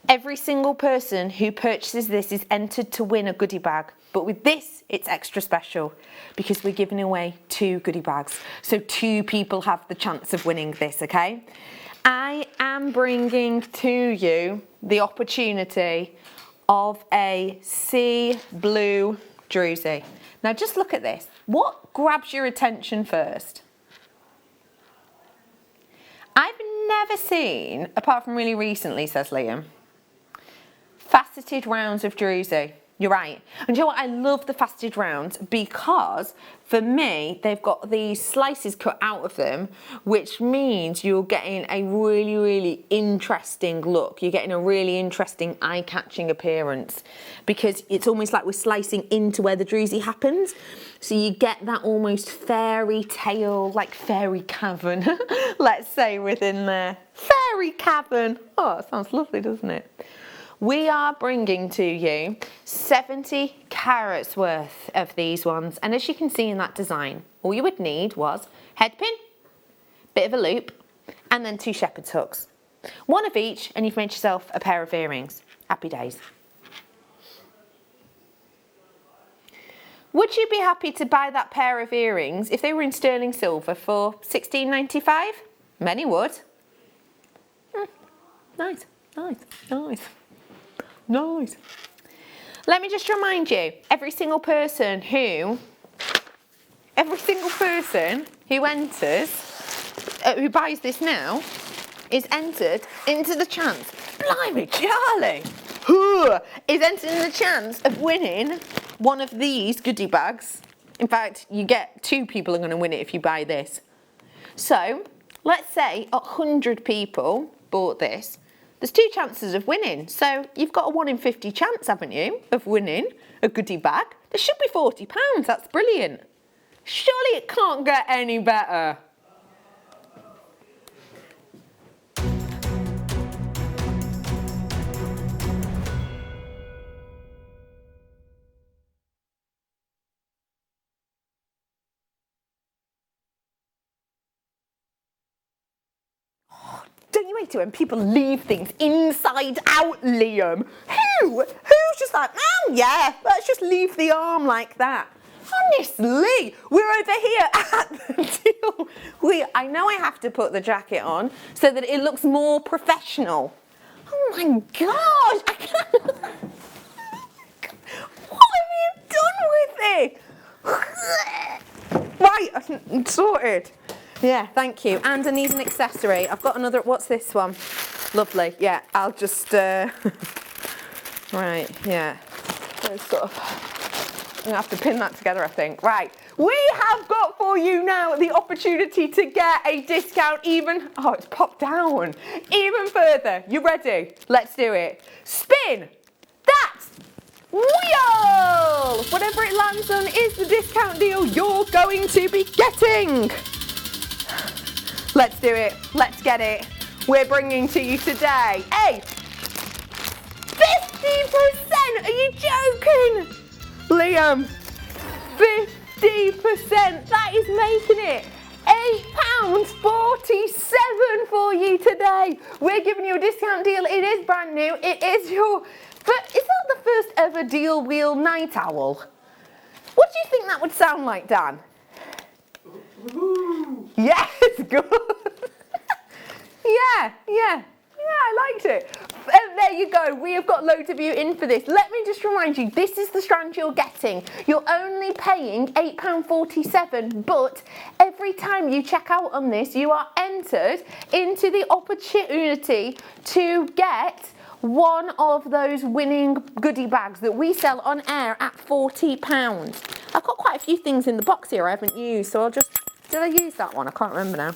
Every single person who purchases this is entered to win a goodie bag. But with this, it's extra special because we're giving away 2 goodie bags. So 2 people have the chance of winning this, okay? I am bringing to you the opportunity of a sea blue druzy. Now just look at this. What grabs your attention first? I've never seen, apart from really recently, says Liam, faceted rounds of druzy. You're right. And you know what? I love the faceted rounds because for me, they've got these slices cut out of them, which means you're getting a really, really interesting look. You're getting a really interesting eye-catching appearance because it's almost like we're slicing into where the druzy happens. So you get that almost fairy tale, like fairy cavern, let's say, within there. Fairy cavern. Oh, it sounds lovely, doesn't it? We are bringing to you 70 carats worth of these ones. And as you can see in that design, all you would need was head pin, bit of a loop, and then 2 shepherd's hooks. One of each, and you've made yourself a pair of earrings. Happy days. Would you be happy to buy that pair of earrings if they were in sterling silver for £16.95? Many would. Nice, nice, nice. Nice. Let me just remind you, every single person who enters, who buys this now, is entered into the chance, blimey Charlie, is entered in the chance of winning one of these goodie bags. In fact, you get 2 people are going to win it if you buy this. So, let's say 100 people bought this. There's 2 chances of winning, so you've got a 1 in 50 chance, haven't you, of winning a goodie bag? There should be £40, that's brilliant. Surely it can't get any better. Don't you hate it when people leave things inside out, Liam? Who's just like, oh yeah, let's just leave the arm like that? Honestly, we're over here at the deal. I know I have to put the jacket on so that it looks more professional. Oh my gosh, I can't. What have you done with it? Right, I'm sorted. Yeah, thank you. And I need an accessory. I've got another, what's this one? Lovely, yeah, I'll just, right, yeah. Let's sort of, I'm gonna have to pin that together, I think. Right, we have got for you now the opportunity to get a discount even, oh, it's popped down, even further. You ready? Let's do it. Spin that wheel! Whatever it lands on is the discount deal you're going to be getting. Let's do it. Let's get it. We're bringing to you today a 50%. Are you joking? Liam, 50%. That is making it £8.47 for you today. We're giving you a discount deal. It is brand new. It is your, but is that the first ever deal wheel night owl? What do you think that would sound like, Dan? Yes, good. Yeah, I liked it. There you go. We have got loads of you in for this. Let me just remind you, this is the strand you're getting. You're only paying £8.47, but every time you check out on this, you are entered into the opportunity to get one of those winning goodie bags that we sell on air at £40. I've got quite a few things in the box here I haven't used, so I'll just, did I use that one? I can't remember now.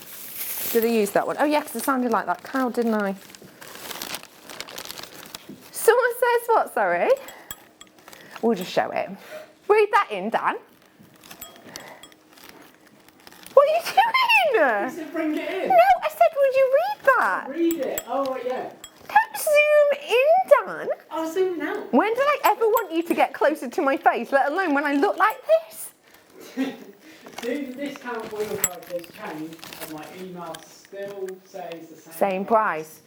Did I use that one? Oh yeah, because it sounded like that cow, didn't I? Someone says what, sorry? We'll just show it. Read that in, Dan. What are you doing? You said bring it in. No, I said would you read that? Read it. Oh, right, yeah. Don't zoom in, Dan. I'll zoom now. When did I ever want you to get closer to my face, let alone when I look like this? Do the discount wheel price has changed and my email still says the Same price.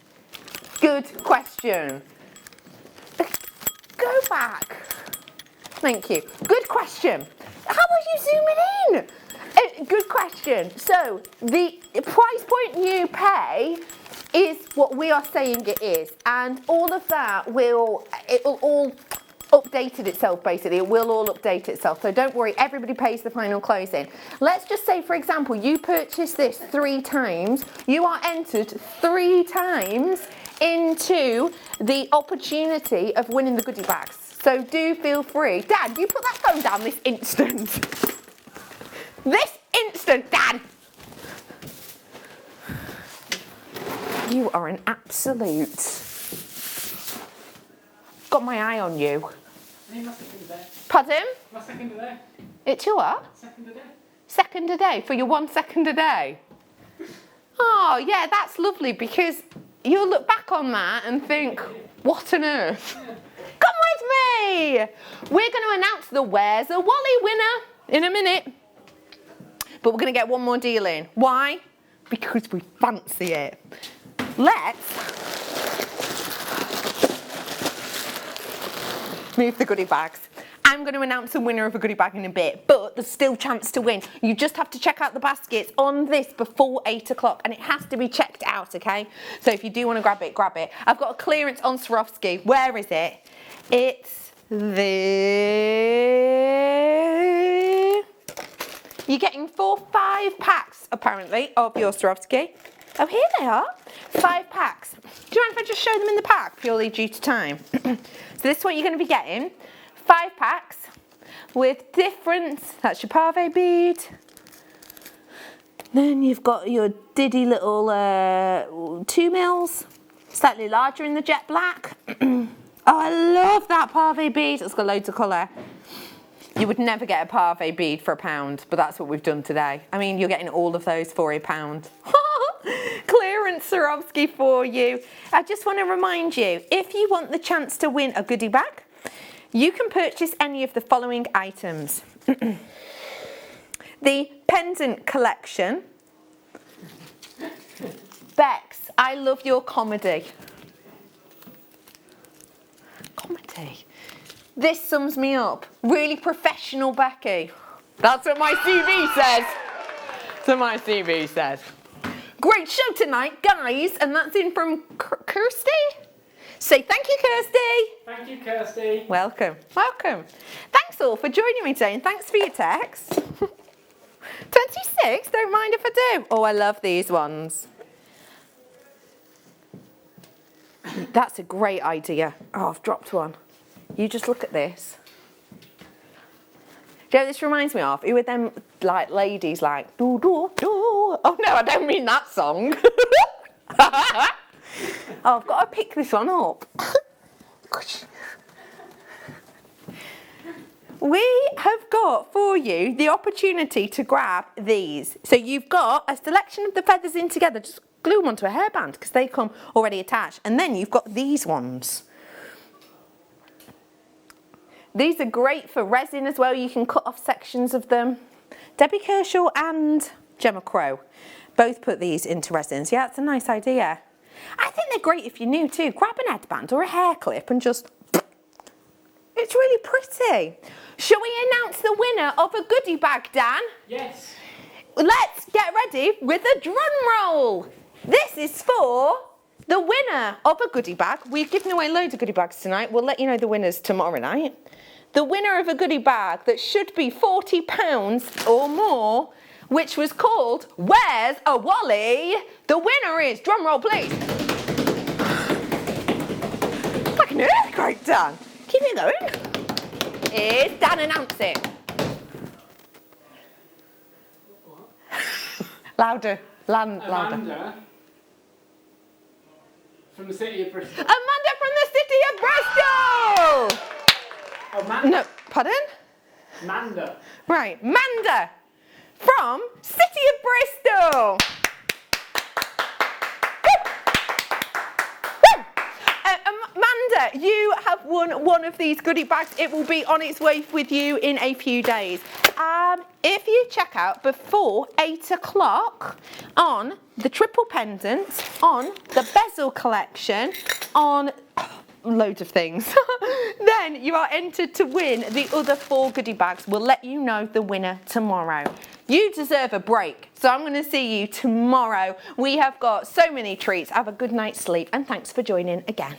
Good question. Go back. Thank you. Good question. How about you zoom it in? Good question. So the price point you pay is what we are saying it is, and all of that will all updated itself, basically. It will all update itself. So don't worry, everybody pays the final closing. Let's just say, for example, you purchase this 3 times. You are entered 3 times into the opportunity of winning the goodie bags. So do feel free. Dad, you put that phone down this instant. This instant, Dad. You are an absolute... Got my eye on you. My second day. Pardon? My second day. It's your what? Second a day. Second a day for your 1 second a day. Oh yeah, that's lovely because you'll look back on that and think, what on earth? Come with me! We're going to announce the Where's a Wally winner in a minute. But we're going to get one more deal in. Why? Because we fancy it. Let's move the goodie bags. I'm going to announce a winner of a goodie bag in a bit, but there's still a chance to win. You just have to check out the baskets on this before 8 o'clock, and it has to be checked out, okay? So if you do want to grab it, grab it. I've got a clearance on Swarovski. Where is it? It's there. You're getting 5 packs, apparently, of your Swarovski. Oh, here they are. 5 packs. Do you mind if I just show them in the pack, purely due to time? So this is what you're going to be getting. 5 packs with different, that's your pave bead. Then you've got your diddy little 2 mils, slightly larger in the jet black. Oh, I love that pave bead. It's got loads of colour. You would never get a pave bead for £1, but that's what we've done today. I mean, you're getting all of those for £1. Clearance Swarovski for you. I just want to remind you, if you want the chance to win a goodie bag, you can purchase any of the following items. The pendant collection. Bex, I love your comedy. Comedy. This sums me up. Really professional, Becky. That's what my CV says. That's what my CV says. Great show tonight, guys. And that's in from Kirsty. Say thank you, Kirsty. Thank you, Kirsty. Welcome. Welcome. Thanks all for joining me today, and thanks for your text. 26, don't mind if I do. Oh, I love these ones. That's a great idea. Oh, I've dropped one. You just look at this. Do you know what this reminds me of? Who are them like ladies like do do do? Oh no, I don't mean that song. Oh, I've got to pick this one up. We have got for you the opportunity to grab these. So you've got a selection of the feathers in together. Just glue them onto a hairband because they come already attached. And then you've got these ones. These are great for resin as well. You can cut off sections of them. Debbie Kershaw and Gemma Crow both put these into resins. Yeah, it's a nice idea. I think they're great if you're new too. Grab an headband or a hair clip and just... It's really pretty. Shall we announce the winner of a goodie bag, Dan? Yes. Let's get ready with a drum roll. This is for the winner of a goodie bag. We've given away loads of goodie bags tonight. We'll let you know the winners tomorrow night. The winner of a goodie bag that should be £40 or more, which was called Where's a Wally? The winner is, drum roll please. Like an earthquake, Dan. Keep it going. Is Dan announcing? Louder. Louder. Amanda from the city of Bristol. Amanda from the city of Bristol! Oh, Manda. No, pardon? Manda. Right, Manda from city of Bristol. Amanda, you have won one of these goodie bags. It will be on its way with you in a few days. If you check out before 8 o'clock on the triple pendant, on the bezel collection, on loads of things, then you are entered to win the other 4 goodie bags. We'll let you know the winner tomorrow. You deserve a break, so I'm going to see you tomorrow. We have got so many treats. Have a good night's sleep, and thanks for joining again.